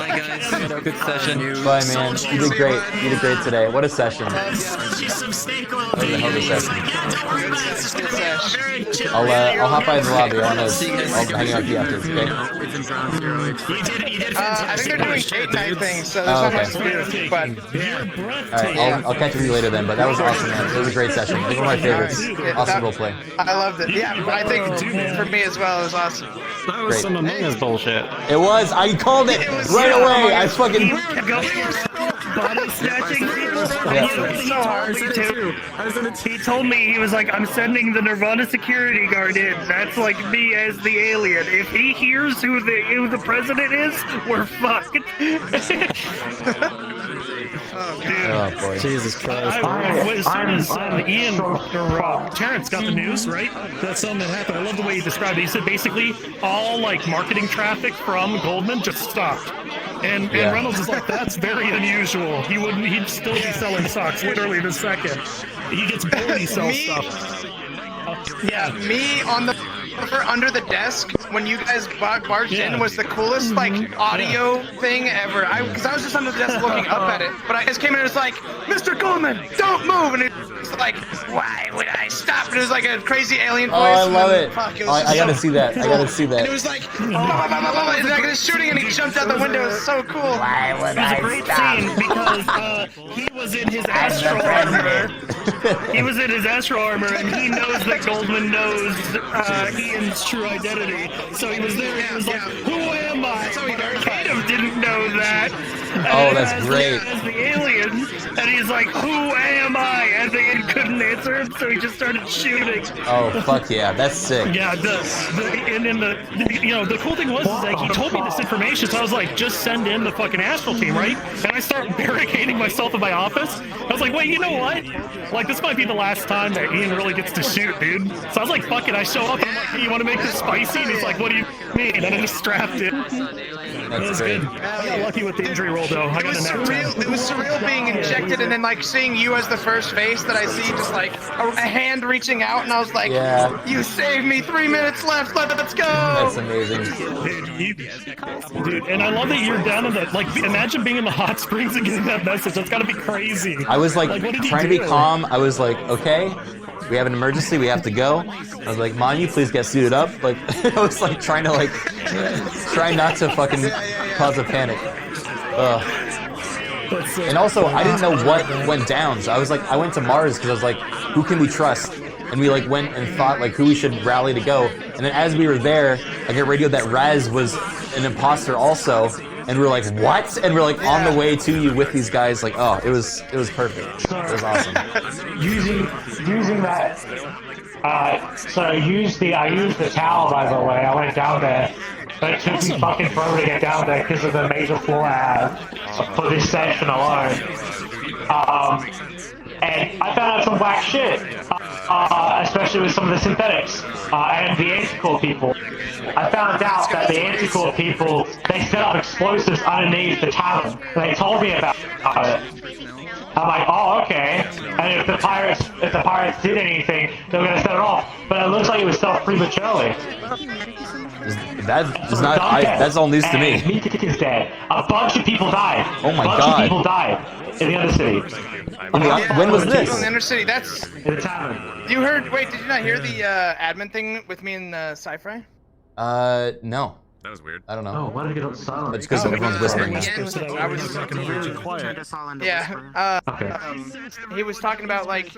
[SPEAKER 16] guys. Good session.
[SPEAKER 1] bye man. You did great. You did great today. What a session.
[SPEAKER 11] Some steak oil.
[SPEAKER 1] That was a hell of a session.
[SPEAKER 11] I'll
[SPEAKER 1] I'll hop by in the lobby. I'll hang out with you after. Okay.
[SPEAKER 14] I think they're doing date night things, so there's not much to do. But
[SPEAKER 1] Alright, I'll catch up with you later then. But that was awesome, man. It was a great session. It was one of my favorites. Awesome roleplay.
[SPEAKER 14] I loved it. Yeah, I think for me as well, it was awesome.
[SPEAKER 19] That was some Among Us bullshit.
[SPEAKER 1] It was. I called it right away. I fucking.
[SPEAKER 11] Body snatching people.
[SPEAKER 1] Yeah.
[SPEAKER 11] He told me, he was like, I'm sending the Nirvana security guard in. That's like me as the alien. If he hears who the president is, we're fucked.
[SPEAKER 1] Oh boy.
[SPEAKER 19] Jesus Christ.
[SPEAKER 20] As soon as Ian or Terrence got the news, right? That's something that happened. I love the way he described it. He said basically all marketing traffic from Goldman just stopped. And Reynolds is like, that's very unusual. He'd still be selling socks literally the second. He gets bored, he sells stuff.
[SPEAKER 14] Yeah, me on the under the desk when you guys barged in was the coolest audio thing ever. Because I was just under the desk looking up at it, but I just came in and it was like, Mr. Goldman, don't move, and it was like, why would I stop? And it was like a crazy alien voice.
[SPEAKER 1] Oh, I love it.
[SPEAKER 14] Fuck, it
[SPEAKER 1] I gotta see that. I gotta see that.
[SPEAKER 14] And it was like, and like this shooting, and he jumped out the window. It was so cool.
[SPEAKER 11] Why would it was a great scene because he was in his astral armor. He was in his astral armor, and he knows that Goldman knows Ian's true identity. So he was there, and he was like, who am I? Tatum didn't know that.
[SPEAKER 1] Oh, that's great.
[SPEAKER 11] As the alien, and he's like, who am I? And the alien couldn't answer him, so he just started shooting.
[SPEAKER 1] Oh, fuck yeah, that's sick.
[SPEAKER 20] Yeah, the cool thing was is he told me this information, so I was like, just send in the fucking astral team, right? And I start barricading myself in my office. I was like, wait, you know what? This might be the last time that Ian really gets to shoot, dude. So I was like, fuck it. I show up and I'm like, hey, you want to make this spicy? And he's like, what do you mean? And I just strapped it. That was good. I got lucky with the injury roll, though. I got a nap.
[SPEAKER 14] It was surreal being injected and then seeing you as the first face that I see, just a hand reaching out, and I was like, you saved me. 3 minutes left. Let's go.
[SPEAKER 1] That's amazing.
[SPEAKER 20] Dude, and I love that you're down in the imagine being in the hot springs and getting that message. That's gotta be crazy.
[SPEAKER 1] I was trying to be calm. I was like, okay, we have an emergency. We have to go. I was like, Manu, please get suited up. I was trying to try not to fucking cause a panic. Ugh. And also, I didn't know what went down, so I was I went to Mars because I was like, who can we trust? And we went and thought who we should rally to go. And then as we were there, I got radioed that Raz was an imposter also. And we were like, what? And we're on the way to you with these guys. It was perfect. It was awesome.
[SPEAKER 7] using that. I used the towel, by the way. I went down there, but it took me fucking forever to get down there because of the major floor I had for this session alone. And I found out some whack shit, especially with some of the synthetics and the anti-core people. I found out that the anti-core people, they set up explosives underneath the tavern. They told me about it. I'm like, oh, okay. And if the pirates did anything, they were gonna set it off. But it looks like it was set off prematurely.
[SPEAKER 1] That's all news to me.
[SPEAKER 7] Meek is dead. A bunch of people died.
[SPEAKER 1] Oh my god.
[SPEAKER 7] A bunch of people died in the Undercity.
[SPEAKER 1] When was this?
[SPEAKER 14] In the Undercity, that's...
[SPEAKER 7] In the tavern.
[SPEAKER 14] You heard... Wait, did you not hear the admin thing with me and Sci-Fi?
[SPEAKER 1] No.
[SPEAKER 10] That was weird.
[SPEAKER 1] I don't know.
[SPEAKER 7] Oh, why did it get silent?
[SPEAKER 1] It's because everyone's whispering now.
[SPEAKER 14] I was
[SPEAKER 21] Really quiet.
[SPEAKER 14] Yeah. He was talking about like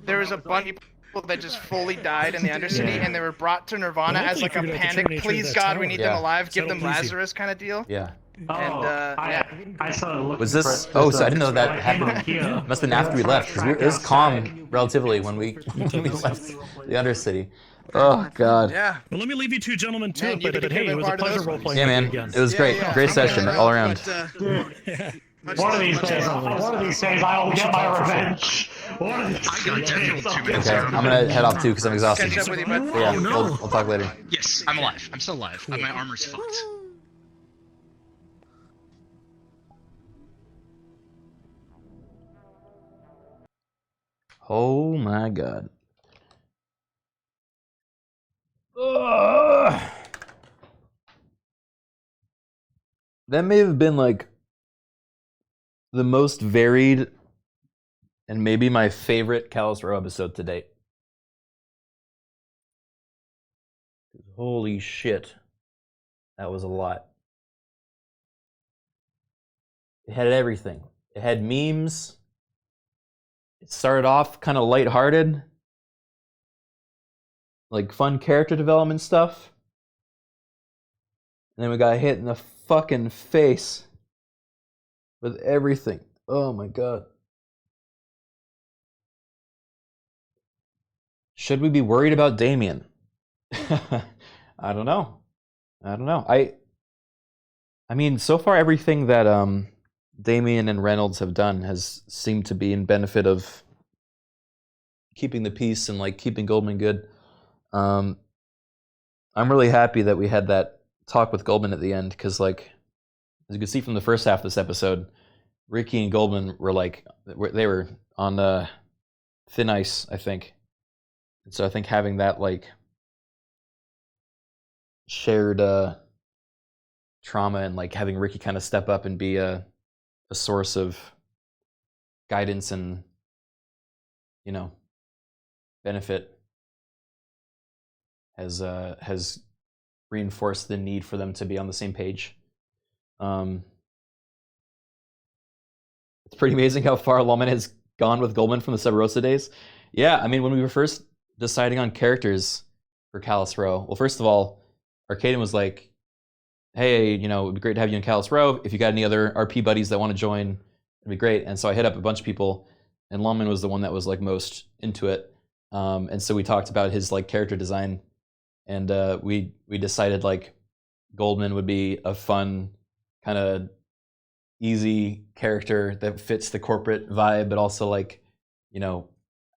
[SPEAKER 14] there was a bunch of people that just fully died in the Undercity, and they were brought to Nirvana
[SPEAKER 20] Well,
[SPEAKER 14] as like a
[SPEAKER 20] hopefully you figured out the
[SPEAKER 14] panic.
[SPEAKER 20] terminator
[SPEAKER 14] Please
[SPEAKER 20] of that
[SPEAKER 14] God, we
[SPEAKER 20] tower.
[SPEAKER 14] need
[SPEAKER 1] Yeah.
[SPEAKER 14] them alive. Give them
[SPEAKER 20] That'll please you.
[SPEAKER 14] Lazarus kind of deal.
[SPEAKER 1] Yeah.
[SPEAKER 14] And
[SPEAKER 7] I started looking
[SPEAKER 1] Was this?
[SPEAKER 7] for it,
[SPEAKER 1] Oh,
[SPEAKER 7] but,
[SPEAKER 1] so I didn't know that
[SPEAKER 7] I came up
[SPEAKER 1] happened.
[SPEAKER 7] here.
[SPEAKER 1] Must have been after we left because it was calm relatively when we left the Undercity. Oh God.
[SPEAKER 14] Yeah.
[SPEAKER 20] Well, let me leave you two gentlemen to
[SPEAKER 14] Man,
[SPEAKER 20] it,
[SPEAKER 14] you
[SPEAKER 20] but
[SPEAKER 14] could
[SPEAKER 20] hey,
[SPEAKER 14] have
[SPEAKER 20] it
[SPEAKER 14] been
[SPEAKER 20] was a
[SPEAKER 14] part of
[SPEAKER 20] pleasure
[SPEAKER 14] this
[SPEAKER 20] role
[SPEAKER 14] one.
[SPEAKER 20] playing
[SPEAKER 1] Yeah,
[SPEAKER 20] with
[SPEAKER 1] man.
[SPEAKER 20] you again.
[SPEAKER 1] It was great. Great session all around.
[SPEAKER 7] One of these days, I will get my revenge. One of these days.
[SPEAKER 1] Okay, I'm gonna head off too because I'm exhausted.
[SPEAKER 14] Catch up with you, bud.
[SPEAKER 1] But yeah, we'll talk later.
[SPEAKER 18] Yes, I'm alive. I'm still alive. My armor's fucked.
[SPEAKER 1] Oh my God. Ugh. That may have been like the most varied and maybe my favorite Callous Row episode to date. Holy shit. That was a lot. It had everything. It had memes. It started off kind of lighthearted. Like fun character development stuff. And then we got hit in the fucking face with everything. Oh my God. Should we be worried about Damien? I don't know. I mean, so far everything that Damien and Reynolds have done has seemed to be in benefit of keeping the peace and like keeping Goldman good. I'm really happy that we had that talk with Goldman at the end because, like, as you can see from the first half of this episode, Ricky and Goldman were like they were on thin ice, I think. And so I think having that like shared trauma and like having Ricky kind of step up and be a source of guidance and, you know, benefit has reinforced the need for them to be on the same page. It's pretty amazing how far Lawman has gone with Goldman from the Sub Rosa days. Yeah, I mean, when we were first deciding on characters for Callous Row, well, first of all, Arcaden was like, hey, you know, it'd be great to have you in Callous Row. If you got any other RP buddies that want to join, it'd be great. And so I hit up a bunch of people, and Lawman was the one that was like most into it. And so we talked about his like character design, and we decided like Goldman would be a fun kind of easy character that fits the corporate vibe, but also like, you know,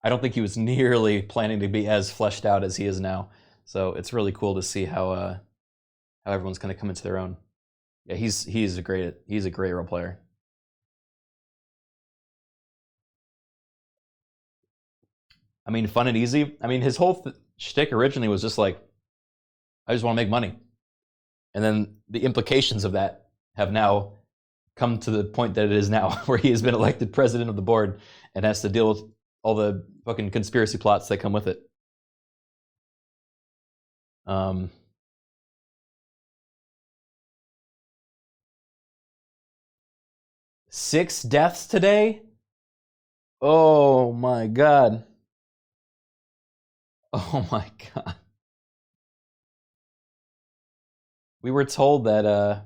[SPEAKER 1] I don't think he was nearly planning to be as fleshed out as he is now. So it's really cool to see how everyone's kind of come into their own. Yeah, he's a great role player. I mean, fun and easy. I mean, his whole shtick originally was just like, I just want to make money. And then the implications of that have now come to the point that it is now, where he has been elected president of the board and has to deal with all the fucking conspiracy plots that come with it. 6 deaths today? Oh my God. Oh my God. We were told that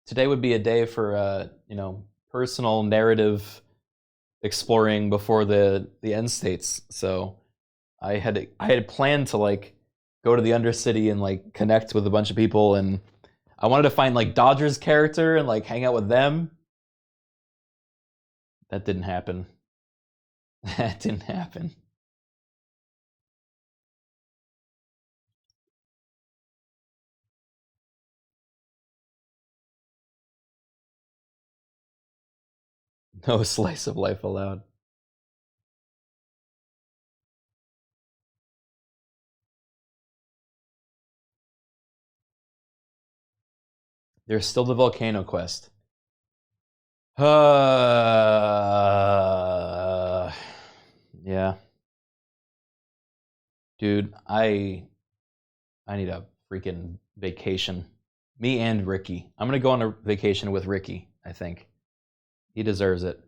[SPEAKER 1] today would be a day for you know, personal narrative exploring before the end states. So I had planned to like go to the Undercity and like connect with a bunch of people, and I wanted to find like Dodger's character and like hang out with them. That didn't happen. That didn't happen. No slice of life allowed. There's still the volcano quest. Yeah. Dude, I need a freaking vacation. Me and Ricky. I'm gonna go on a vacation with Ricky, I think. He deserves it.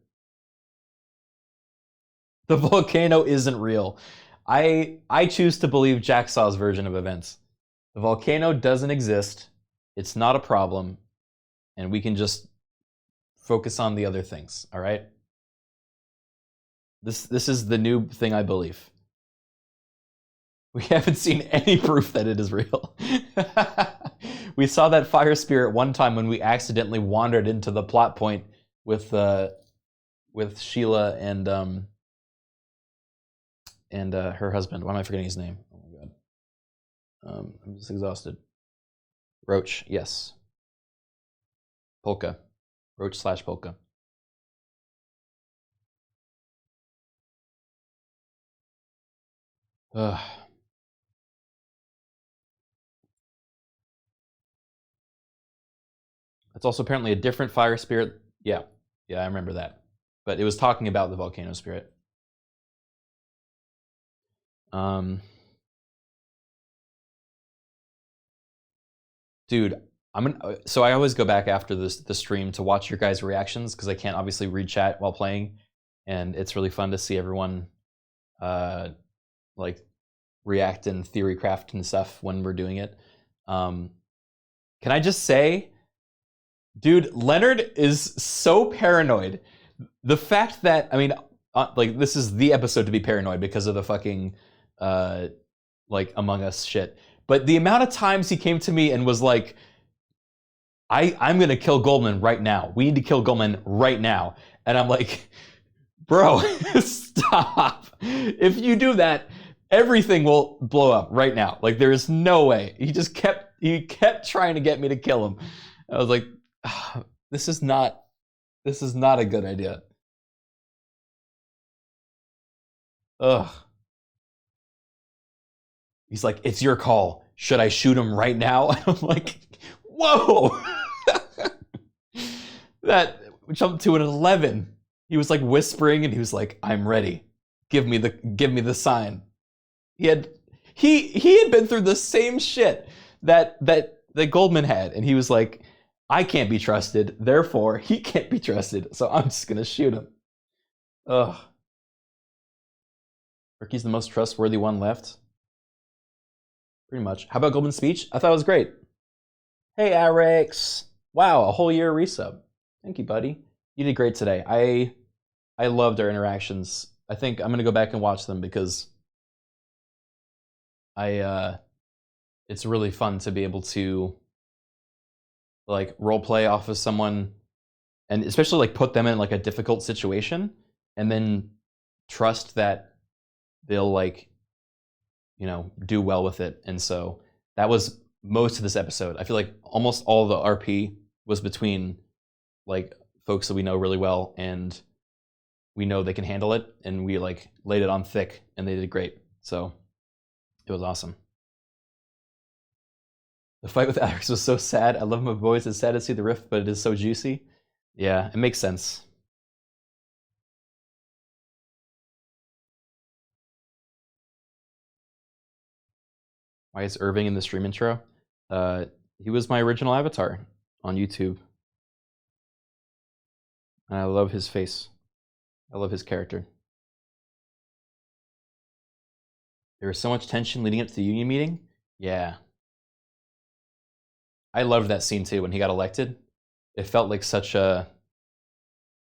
[SPEAKER 1] The volcano isn't real. I choose to believe Jacksaw's version of events. The volcano doesn't exist. It's not a problem. And we can just focus on the other things, all right? This is the new thing I believe. We haven't seen any proof that it is real. We saw that fire spirit one time when we accidentally wandered into the plot point with Sheila and her husband. Why am I forgetting his name? Oh my god. I'm just exhausted. Roach, yes. Polka. Roach/Polka. Ugh. It's also apparently a different fire spirit. Yeah, I remember that. But it was talking about the volcano spirit. Dude, so I always go back after the stream to watch your guys' reactions because I can't obviously read chat while playing, and it's really fun to see everyone like react and theory craft and stuff when we're doing it. Can I just say, dude, Leonard is so paranoid. The fact that, I mean, like, this is the episode to be paranoid because of the fucking, like, Among Us shit. But the amount of times he came to me and was like, I'm going to kill Goldman right now. We need to kill Goldman right now. And I'm like, bro, stop. If you do that, everything will blow up right now. Like, there is no way. He kept trying to get me to kill him. I was like, oh, this is not a good idea. Ugh. He's like, it's your call. Should I shoot him right now? And I'm like, whoa. That jumped to an 11. He was like whispering and he was like, I'm ready. Give me the sign. He had been through the same shit that Goldman had, and he was like, I can't be trusted, therefore he can't be trusted, so I'm just gonna shoot him. Ugh. Ricky's the most trustworthy one left. Pretty much. How about Goldman's speech? I thought it was great. Hey, Alex. Wow, a whole year resub. Thank you, buddy. You did great today. I loved our interactions. I think I'm gonna go back and watch them because it's really fun to be able to like role play off of someone and especially like put them in like a difficult situation and then trust that they'll like, you know, do well with it. And so that was most of this episode. I feel like almost all the RP was between like folks that we know really well and we know they can handle it, and we like laid it on thick and they did great. So it was awesome. The fight with Alex was so sad. I love my boys. It's sad to see the rift, but it is so juicy. Yeah, it makes sense. Why is Irving in the stream intro? He was my original avatar on YouTube. And I love his face. I love his character. There was so much tension leading up to the union meeting. Yeah. I loved that scene too when he got elected. It felt like such a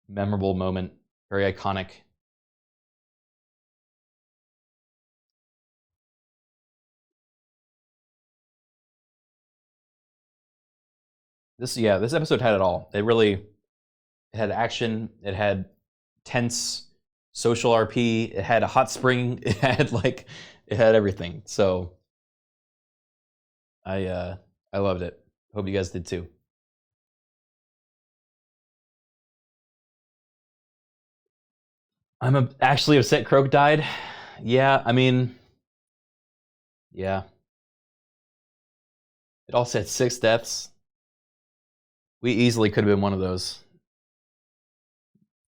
[SPEAKER 1] memorable moment, very iconic. This episode had it all. It had action, it had tense social RP, it had a hot spring, it had everything. So I loved it. Hope you guys did too. I'm actually upset Croak died. Yeah, I mean, yeah. It all said 6 deaths. We easily could have been one of those.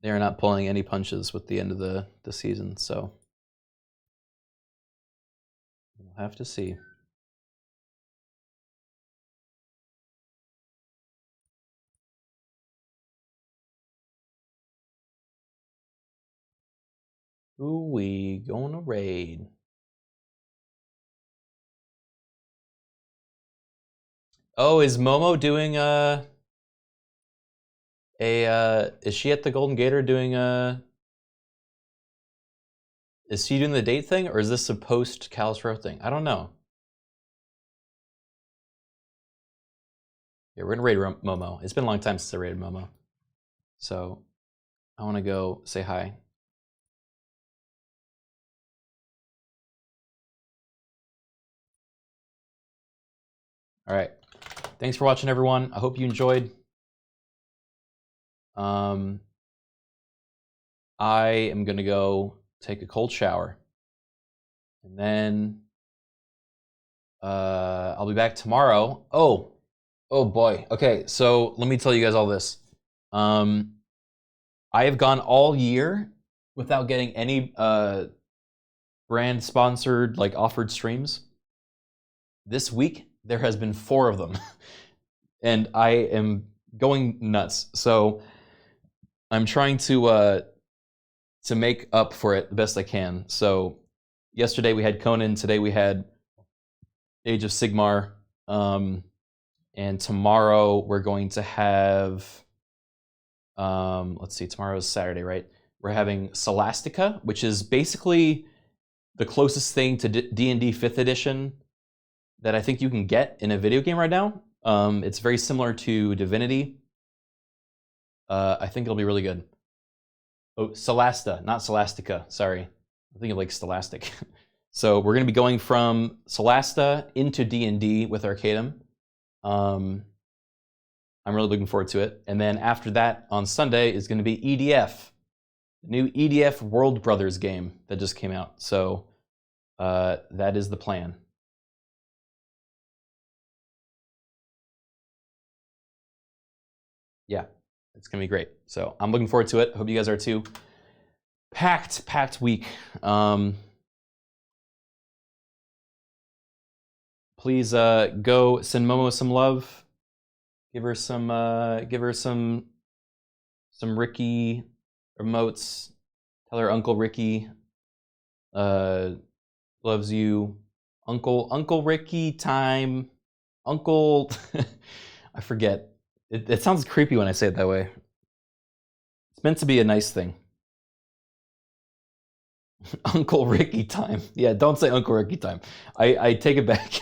[SPEAKER 1] They're not pulling any punches with the end of the season, so we'll have to see. Who we gonna raid? Oh, is Momo doing is she at the Golden Gator doing is she doing the date thing, or is this a post Callous Row thing? I don't know. Yeah, we're gonna raid Momo. It's been a long time since I raided Momo. So I wanna go say hi. All right. Thanks for watching, everyone. I hope you enjoyed. I am gonna go take a cold shower, and then I'll be back tomorrow. Oh boy. Okay, so let me tell you guys all this. I have gone all year without getting any brand sponsored, like, offered streams. This week there has been 4 of them, and I am going nuts. So I'm trying to make up for it the best I can. So yesterday we had Conan, today we had Age of Sigmar, and tomorrow we're going to have, let's see, tomorrow's Saturday, right? We're having Scholastica, which is basically the closest thing to D&D 5th edition that I think you can get in a video game right now. It's very similar to Divinity. I think it'll be really good. Oh, Solasta, not Scholastica, sorry. I'm thinking of like Scholastic. So we're going to be going from Solasta into D&D with Arcadum. I'm really looking forward to it. And then after that, on Sunday, is going to be EDF. The new EDF World Brothers game that just came out. So that is the plan. Yeah, it's going to be great. So I'm looking forward to it. Hope you guys are too. Packed week. Please go send Momo some love. Give her some Ricky emotes. Tell her Uncle Ricky loves you. Uncle Ricky time. Uncle I forget. It sounds creepy when I say it that way. It's meant to be a nice thing. Uncle Ricky time. Yeah, don't say Uncle Ricky time. I take it back.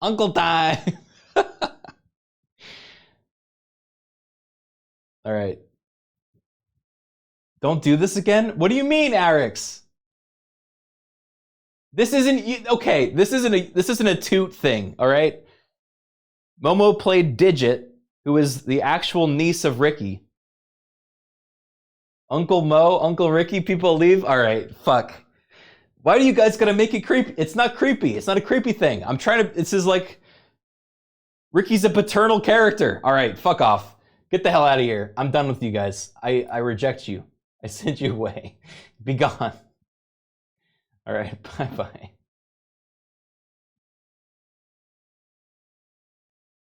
[SPEAKER 1] Uncle time. All right. Don't do this again? What do you mean, Arix? This isn't okay. This isn't a toot thing, all right? Momo played Digit, who is the actual niece of Ricky. Uncle Mo, Uncle Ricky, people leave? All right, fuck. Why do you guys gotta make it creepy? It's not creepy. It's not a creepy thing. I'm trying to, this is like, Ricky's a paternal character. All right, fuck off. Get the hell out of here. I'm done with you guys. I reject you. I send you away. Be gone. All right, bye-bye.